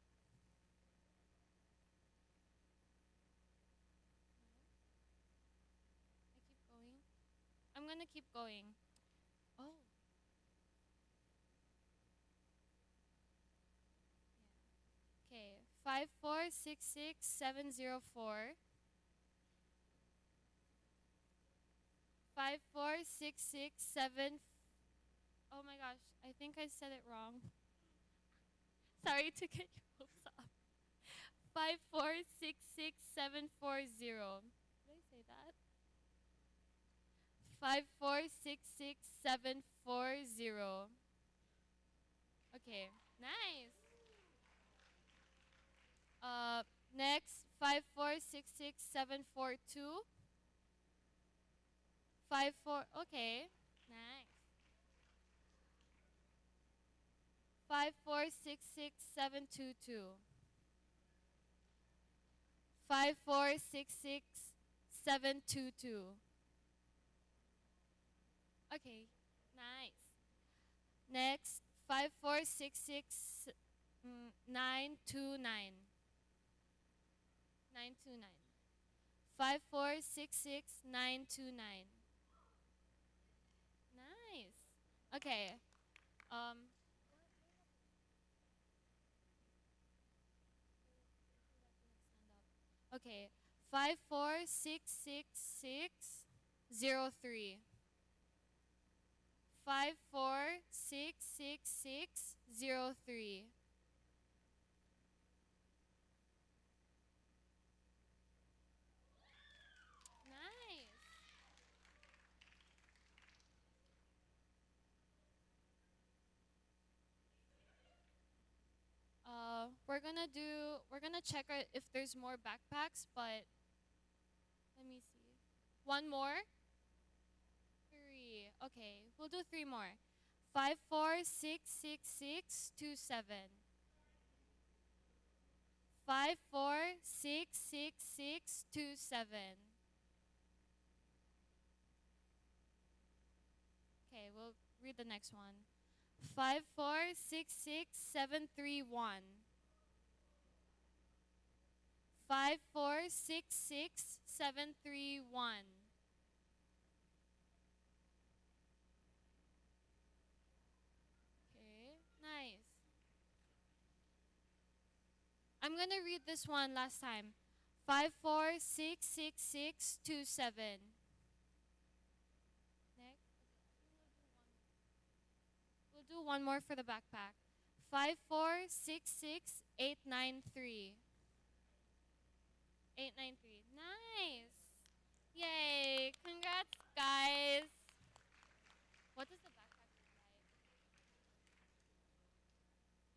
I keep going. I'm gonna keep going. Oh. Okay. 5466704. 54667. Oh my gosh, I think I said it wrong. Sorry to get your hopes up. 5466740. Did I say that? 5466740. Okay, nice. Next, 5466742. 54. Okay, nice. 5466722. 5466722. Okay, nice. Next, 5466929. 929. 5466929. Nice. Okay. Okay. 5466603. 5466603. Nice. we're gonna check if there's more backpacks, but let me see. One more? Three. Okay, we'll do three more. 546627. 546627. Okay, we'll read the next one. 5466731. 5466731. Okay, nice. I'm gonna read this one last time. 546627. Next. We'll do one more for the backpack. 5466893. 893. Nice. Yay. Congrats, guys. What does the backpack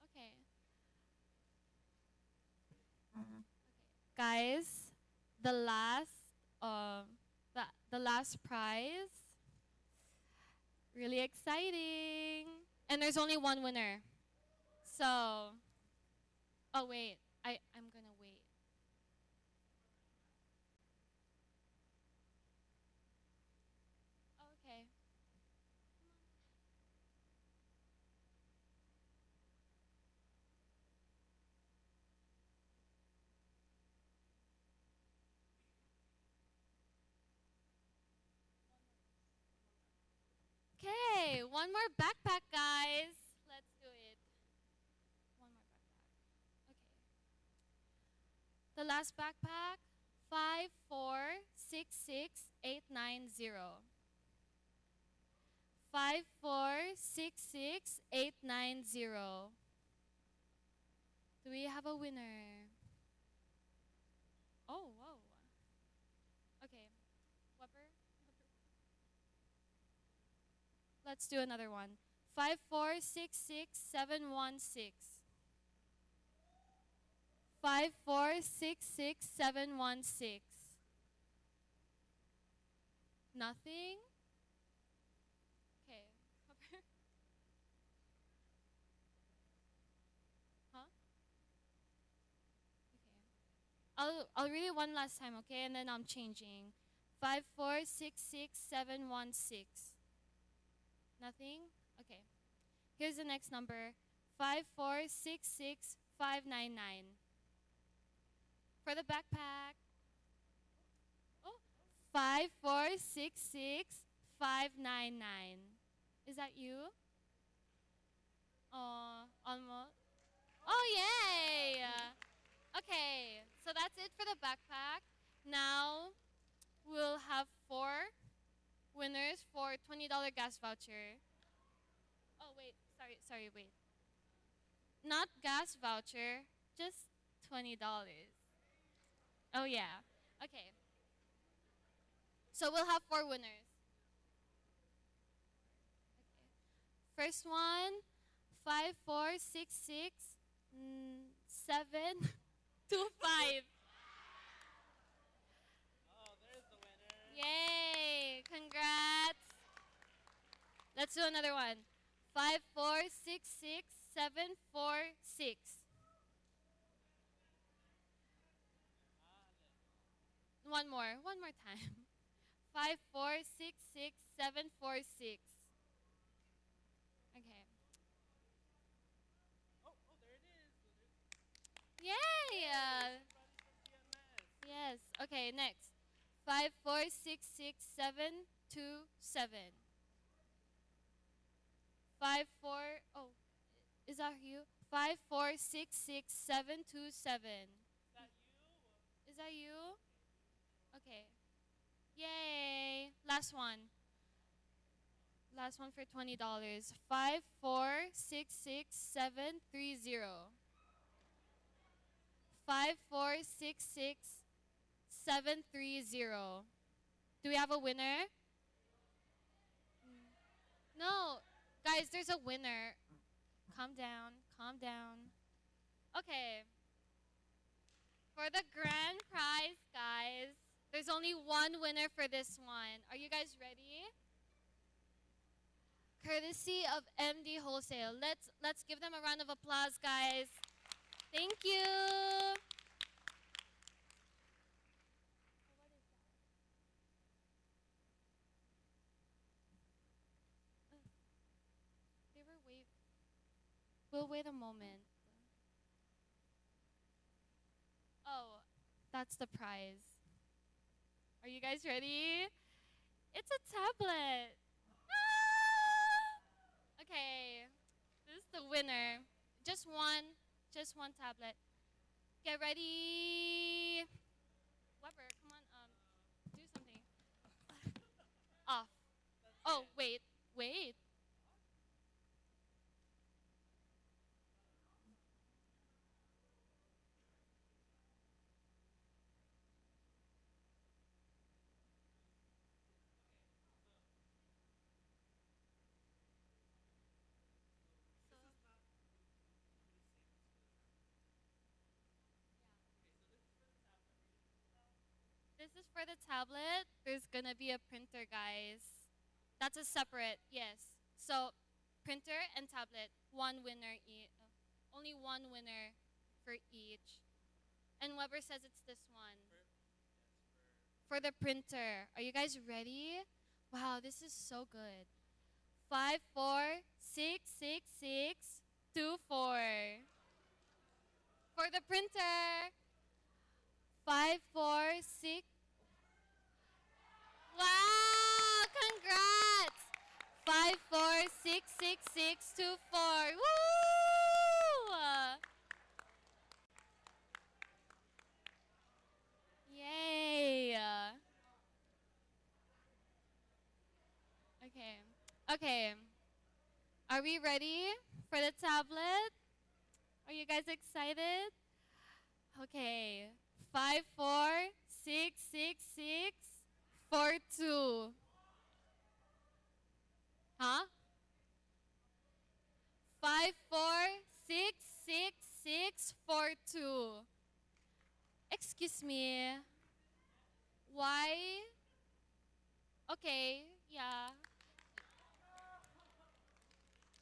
look like? Okay. Guys, the last the last prize. Really exciting. And there's only one winner. So, oh wait. I'm going to wait. Okay. Okay, one more backpack, guys. Let's do it. One more backpack. Okay. The last backpack, 5466890. 5466890. Do we have a winner? Oh, whoa. Okay. Whopper? Let's do another one. 5466716. 5466716. Nothing? Okay. Huh? Okay. I'll read it one last time, okay? And then I'm changing. 5466716. Nothing? Okay. Here's the next number. 5466599. For the backpack. Oh, 5466599. Is that you? Oh, almost. Oh, yay! Okay, so that's it for the backpack. Now we'll have 4 winners for $20 gas voucher. Oh, wait. Sorry, wait. Not gas voucher, just $20. Oh, yeah. Okay. So we'll have 4 winners. Okay. First one, 5466725. Yay! Congrats. Let's do another one. 5466746. One more time. 5466746. Okay. Yay! Yes. Okay, next. 5466727. 54. Oh, is that you? 5466727. Is that you? Okay. Yay! Last one. Last one for $20. 5466730. 5466730. Do we have a winner? No. Guys, there's a winner. Calm down. Calm down. Okay. For the grand prize, guys, there's only one winner for this one. Are you guys ready? Courtesy of MD Wholesale. Let's give them a round of applause, guys. Thank you. They were wait. We'll wait a moment. Oh, that's the prize. Are you guys ready? It's a tablet. Ah! Okay, this is the winner. Just one tablet. Get ready. Weber, come on, do something. Off. Oh, wait. This is for the tablet. There's gonna be a printer, guys. That's a separate, yes. So, printer and tablet, one winner only one winner for each. And Weber says it's this one. For the printer. Are you guys ready? Wow, this is so good. 546624. For the printer. 546. Wow! Congrats! 546624. Woo! Yay! Okay. Okay. Are we ready for the tablet? Are you guys excited? Okay. 546642. Huh? 546642. Excuse me. Why? Okay, yeah.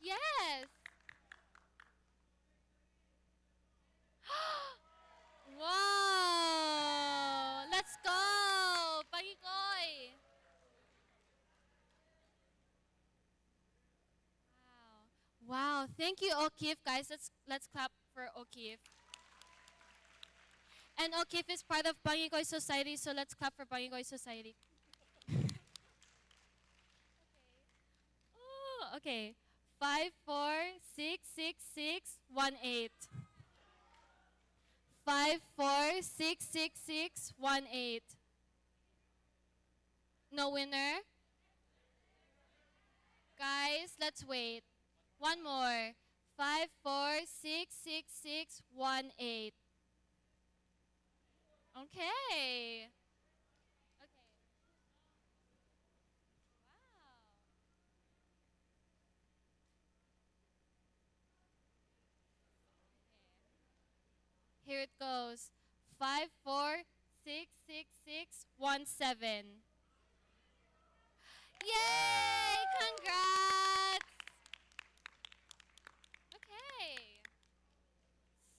Yes. Wow. Let's go. Pagikoy. Wow. Thank you, O'Keefe, guys. Let's clap for O'Keefe. And O'Keefe is part of Pangikoy Society, so let's clap for Pangikoy Society. Ooh, okay. 546618. 546618. No winner? Guys, let's wait. One more. 546618. Okay. Here it goes. 546617. Yay! Congrats! Okay.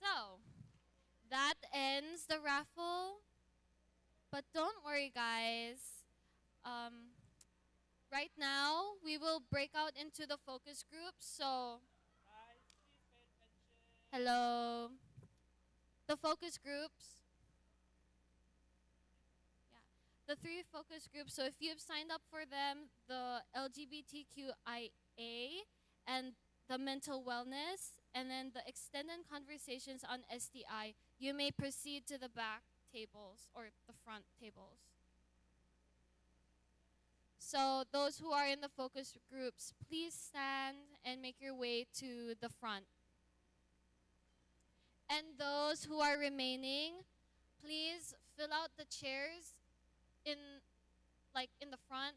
So, that ends the raffle. But don't worry, guys. Right now, we will break out into the focus groups. So, hello. The focus groups. Yeah. The three focus groups. So, if you've signed up for them, the LGBTQIA and the mental wellness, and then the extended conversations on STI, you may proceed to the back tables or the front tables. So those who are in the focus groups, please stand and make your way to the front. And those who are remaining, please fill out the chairs in the front.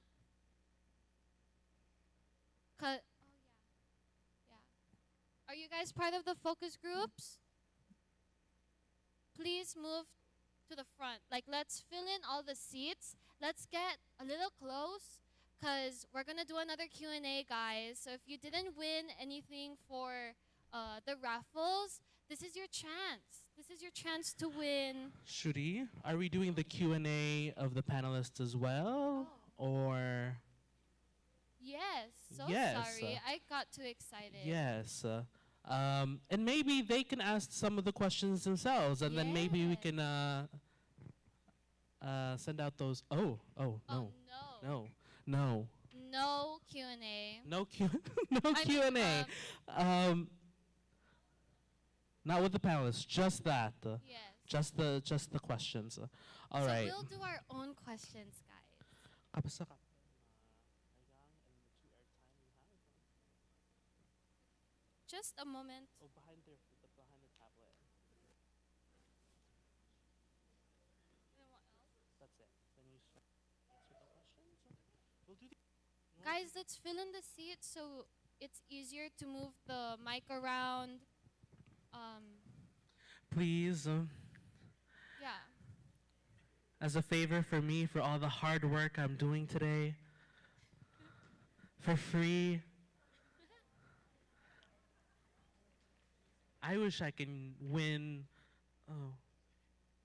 Oh yeah. Yeah. Are you guys part of the focus groups? please move to the front. Like, let's fill in all the seats. Let's get a little close because we're going to do another Q&A, guys. So if you didn't win anything for the raffles, this is your chance. This is your chance to win. Shuri, are we doing the Q&A of the panelists as well? Or Yes. So Yes, sorry. I got too excited. yes. And maybe they can ask some of the questions themselves, and then maybe we can send out those. Oh, no, no, no, No Q&A. no Q, no I mean, Q&A. Not with the panelists, just that. Yes. Just the questions. All So right. we'll do our own questions, guys. Kamusta ka? Just a moment. Oh, behind the tablet. That's it. Then you answer the questions. We'll do the. Guys, let's fill in the seats so it's easier to move the mic around. Please, Yeah. as a favor for me for all the hard work I'm doing today, for free. I wish I can win. Oh,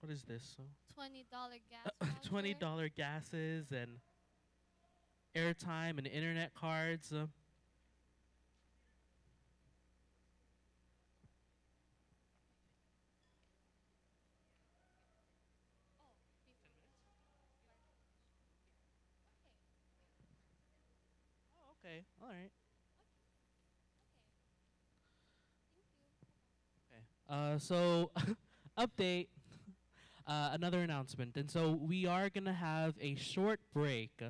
what is this? $20 gas voucher. $20 gases and airtime and internet cards. Oh, okay. All right. Okay. So, update. Another announcement. And so we are going to have a short break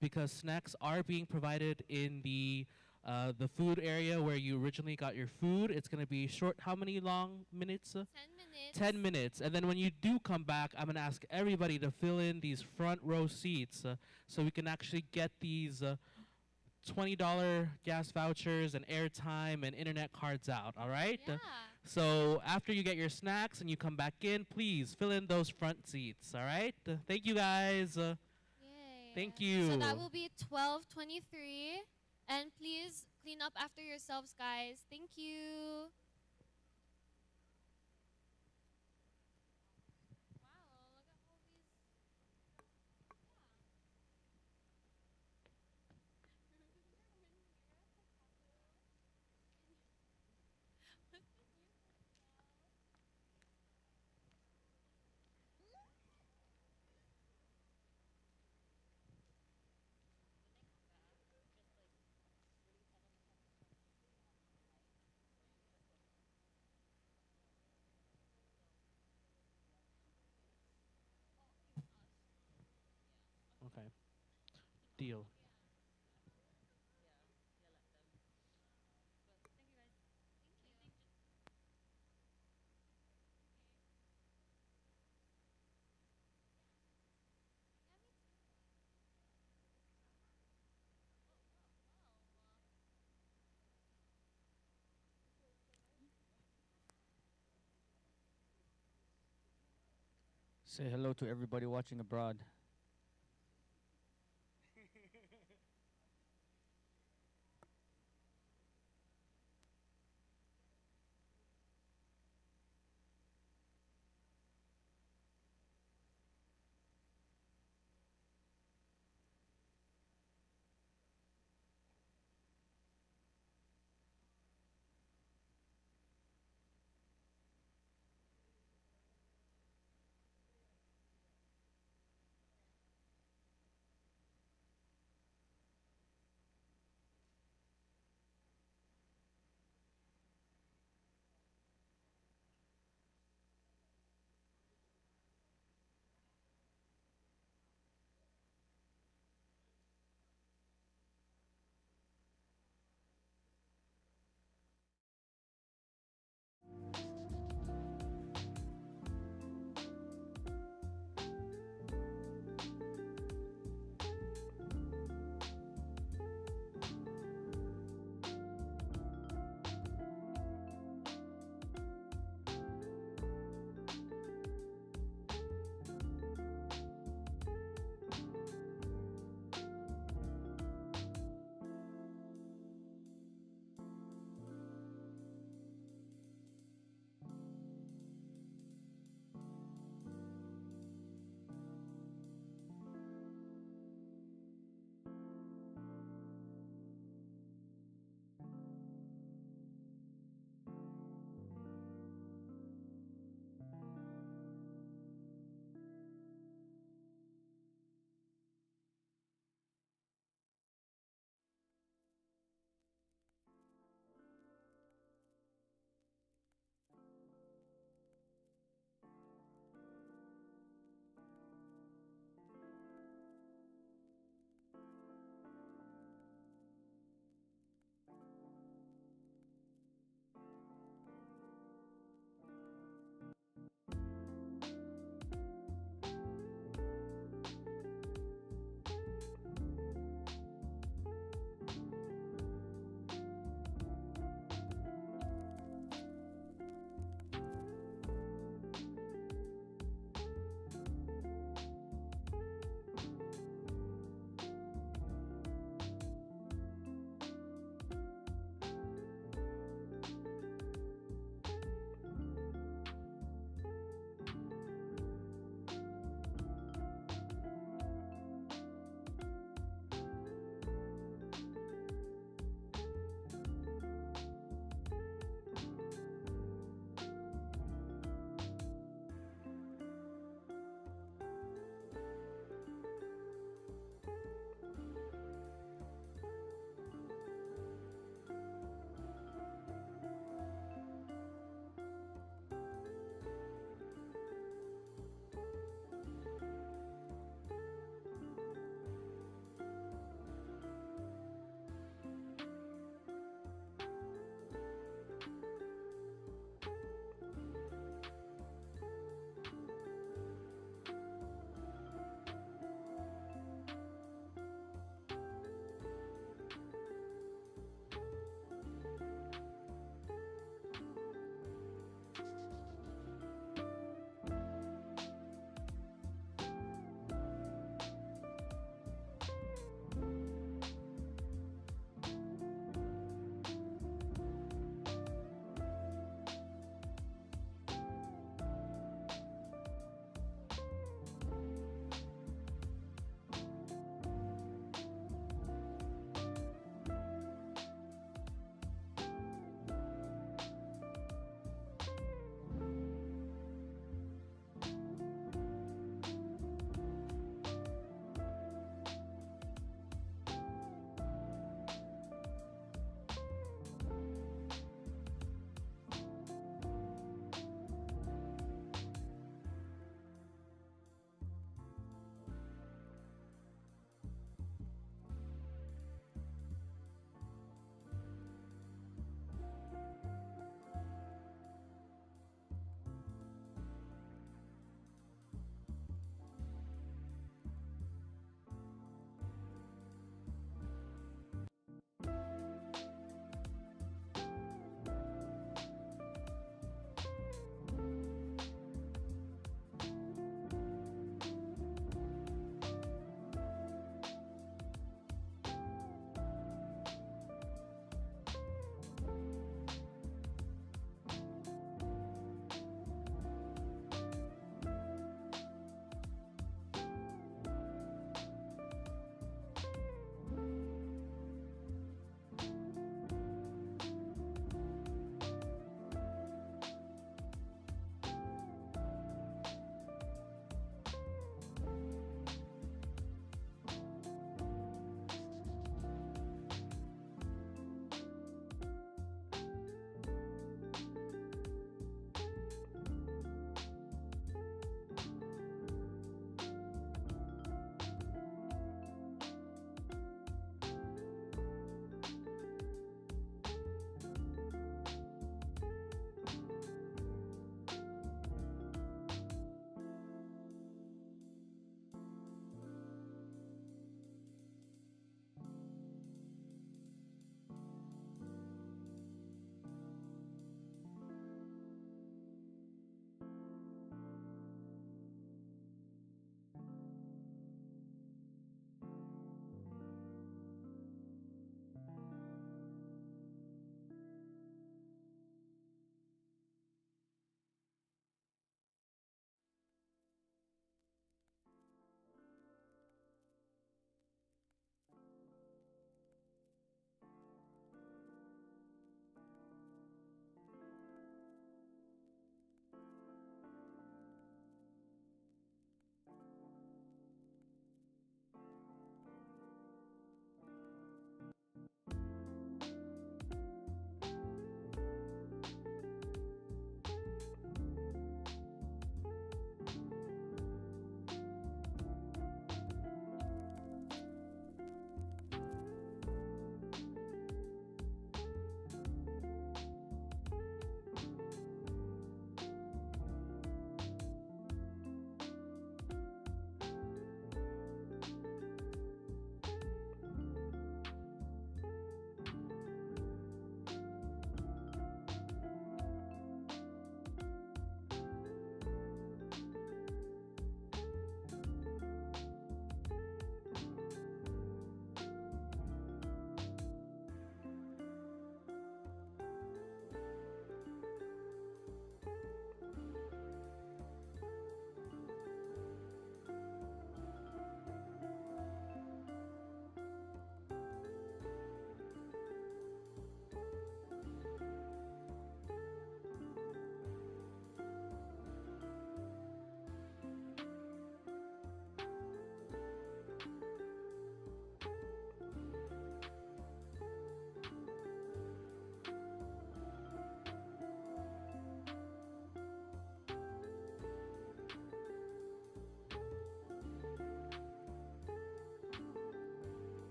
because snacks are being provided in the food area where you originally got your food. It's going to be short. How many long minutes? 10 minutes. 10 minutes. And then when you do come back, I'm going to ask everybody to fill in these front row seats so we can actually get these $20 gas vouchers and airtime and internet cards out. All right? Yeah. So after you get your snacks and you come back in, please fill in those front seats. All right? Thank you, guys. Yay. Thank you. So that will be 12:23. And please clean up after yourselves, guys. Thank you. Okay. Deal. Say hello to everybody watching abroad.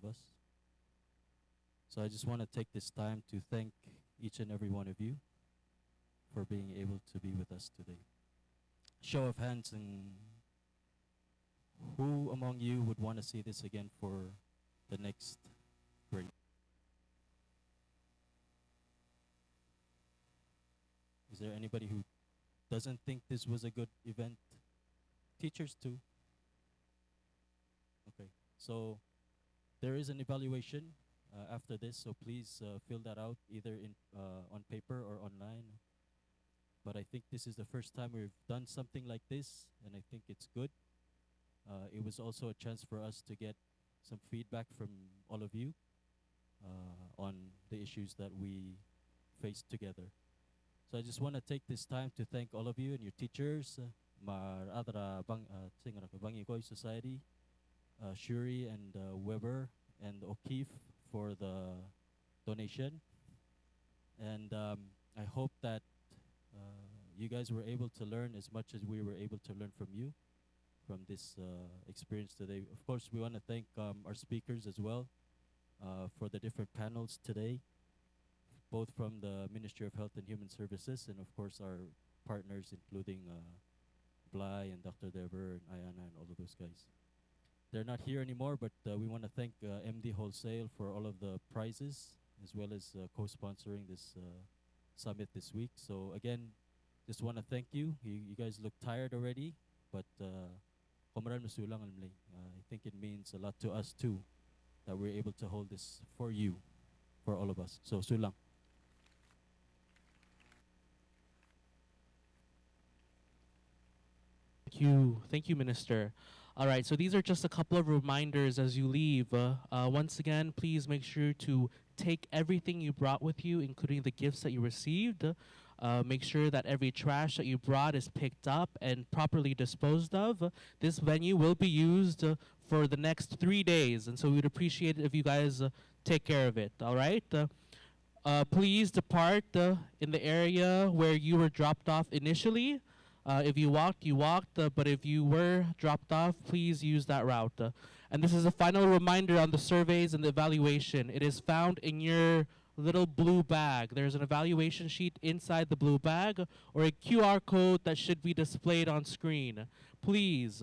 of us. So I just want to take this time to thank each and every one of you for being able to be with us today. Show of hands, and who among you would want to see this again for the next grade? Is there anybody who doesn't think this was a good event? Teachers too. Okay, so there is an evaluation after this, so please fill that out either in on paper or online. But I think this is the first time we've done something like this, and I think it's good. It was also a chance for us to get some feedback from all of you on the issues that we faced together. So I just want to take this time to thank all of you and your teachers, Bangigoy Society, Shuri and Weber and O'Keefe for the donation. And I hope that you guys were able to learn as much as we were able to learn from you from this experience today. Of course, we want to thank our speakers as well for the different panels today, both from the Ministry of Health and Human Services and of course our partners including Bly and Dr. Dever and Ayana and all of those guys. They're not here anymore, but we want to thank MD Wholesale for all of the prizes as well as co-sponsoring this summit this week. So again, just want to thank you. You guys look tired already, but I think it means a lot to us too that we're able to hold this for you, for all of us. So sulang. Thank you, Minister. All right, so these are just a couple of reminders as you leave. Once again, please make sure to take everything you brought with you, including the gifts that you received. Make sure that every trash that you brought is picked up and properly disposed of. This venue will be used for the next 3 days, and so we'd appreciate it if you guys take care of it, all right? Please depart in the area where you were dropped off initially. If you walked, you walked, but if you were dropped off, please use that route. And this is a final reminder on the surveys and the evaluation. It is found in your little blue bag. There's an evaluation sheet inside the blue bag or a QR code that should be displayed on screen. Please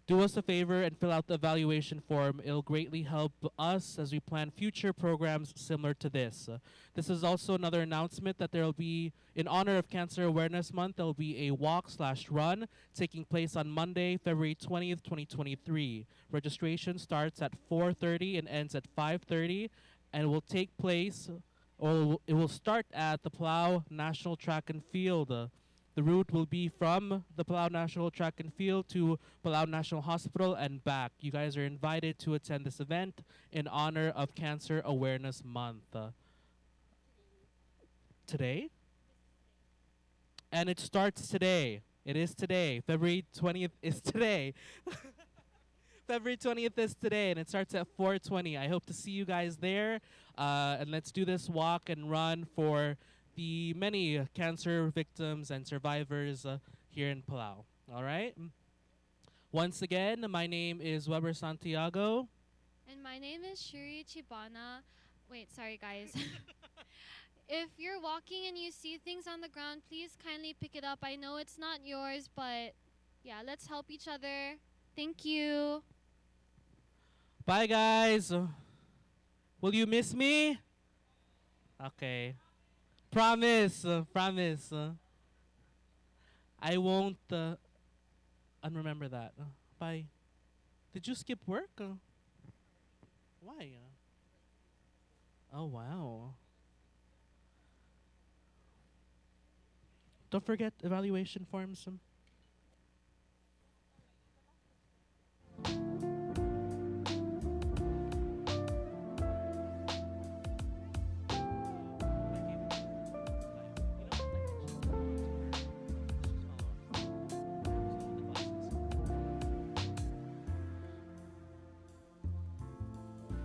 do us a favor and fill out the evaluation form. It'll greatly help us as we plan future programs similar to this. This is also another announcement that there will be, in honor of Cancer Awareness Month, there will be a walk/run taking place on Monday, February 20th, 2023. Registration starts at 4:30 and ends at 5:30, and will take place, or it will start at the Palau National Track and Field. The route will be from the Palau National Track and Field to Palau National Hospital and back. You guys are invited to attend this event in honor of Cancer Awareness Month. Today? And it starts today. It is today. February 20th is today. February 20th is today, and it starts at 4:20. I hope to see you guys there. And let's do this walk and run for the many cancer victims and survivors here in Palau. All right? Once again, my name is Weber Santiago. And my name is Shuri Chibana. Wait, sorry guys. If you're walking and you see things on the ground, please kindly pick it up. I know it's not yours, but yeah, let's help each other. Thank you. Bye, guys. Will you miss me? Okay. Promise. Promise. I won't unremember that. Bye. Did you skip work? Why? Oh, wow. Don't forget evaluation forms.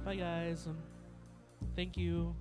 Bye, guys. Thank you.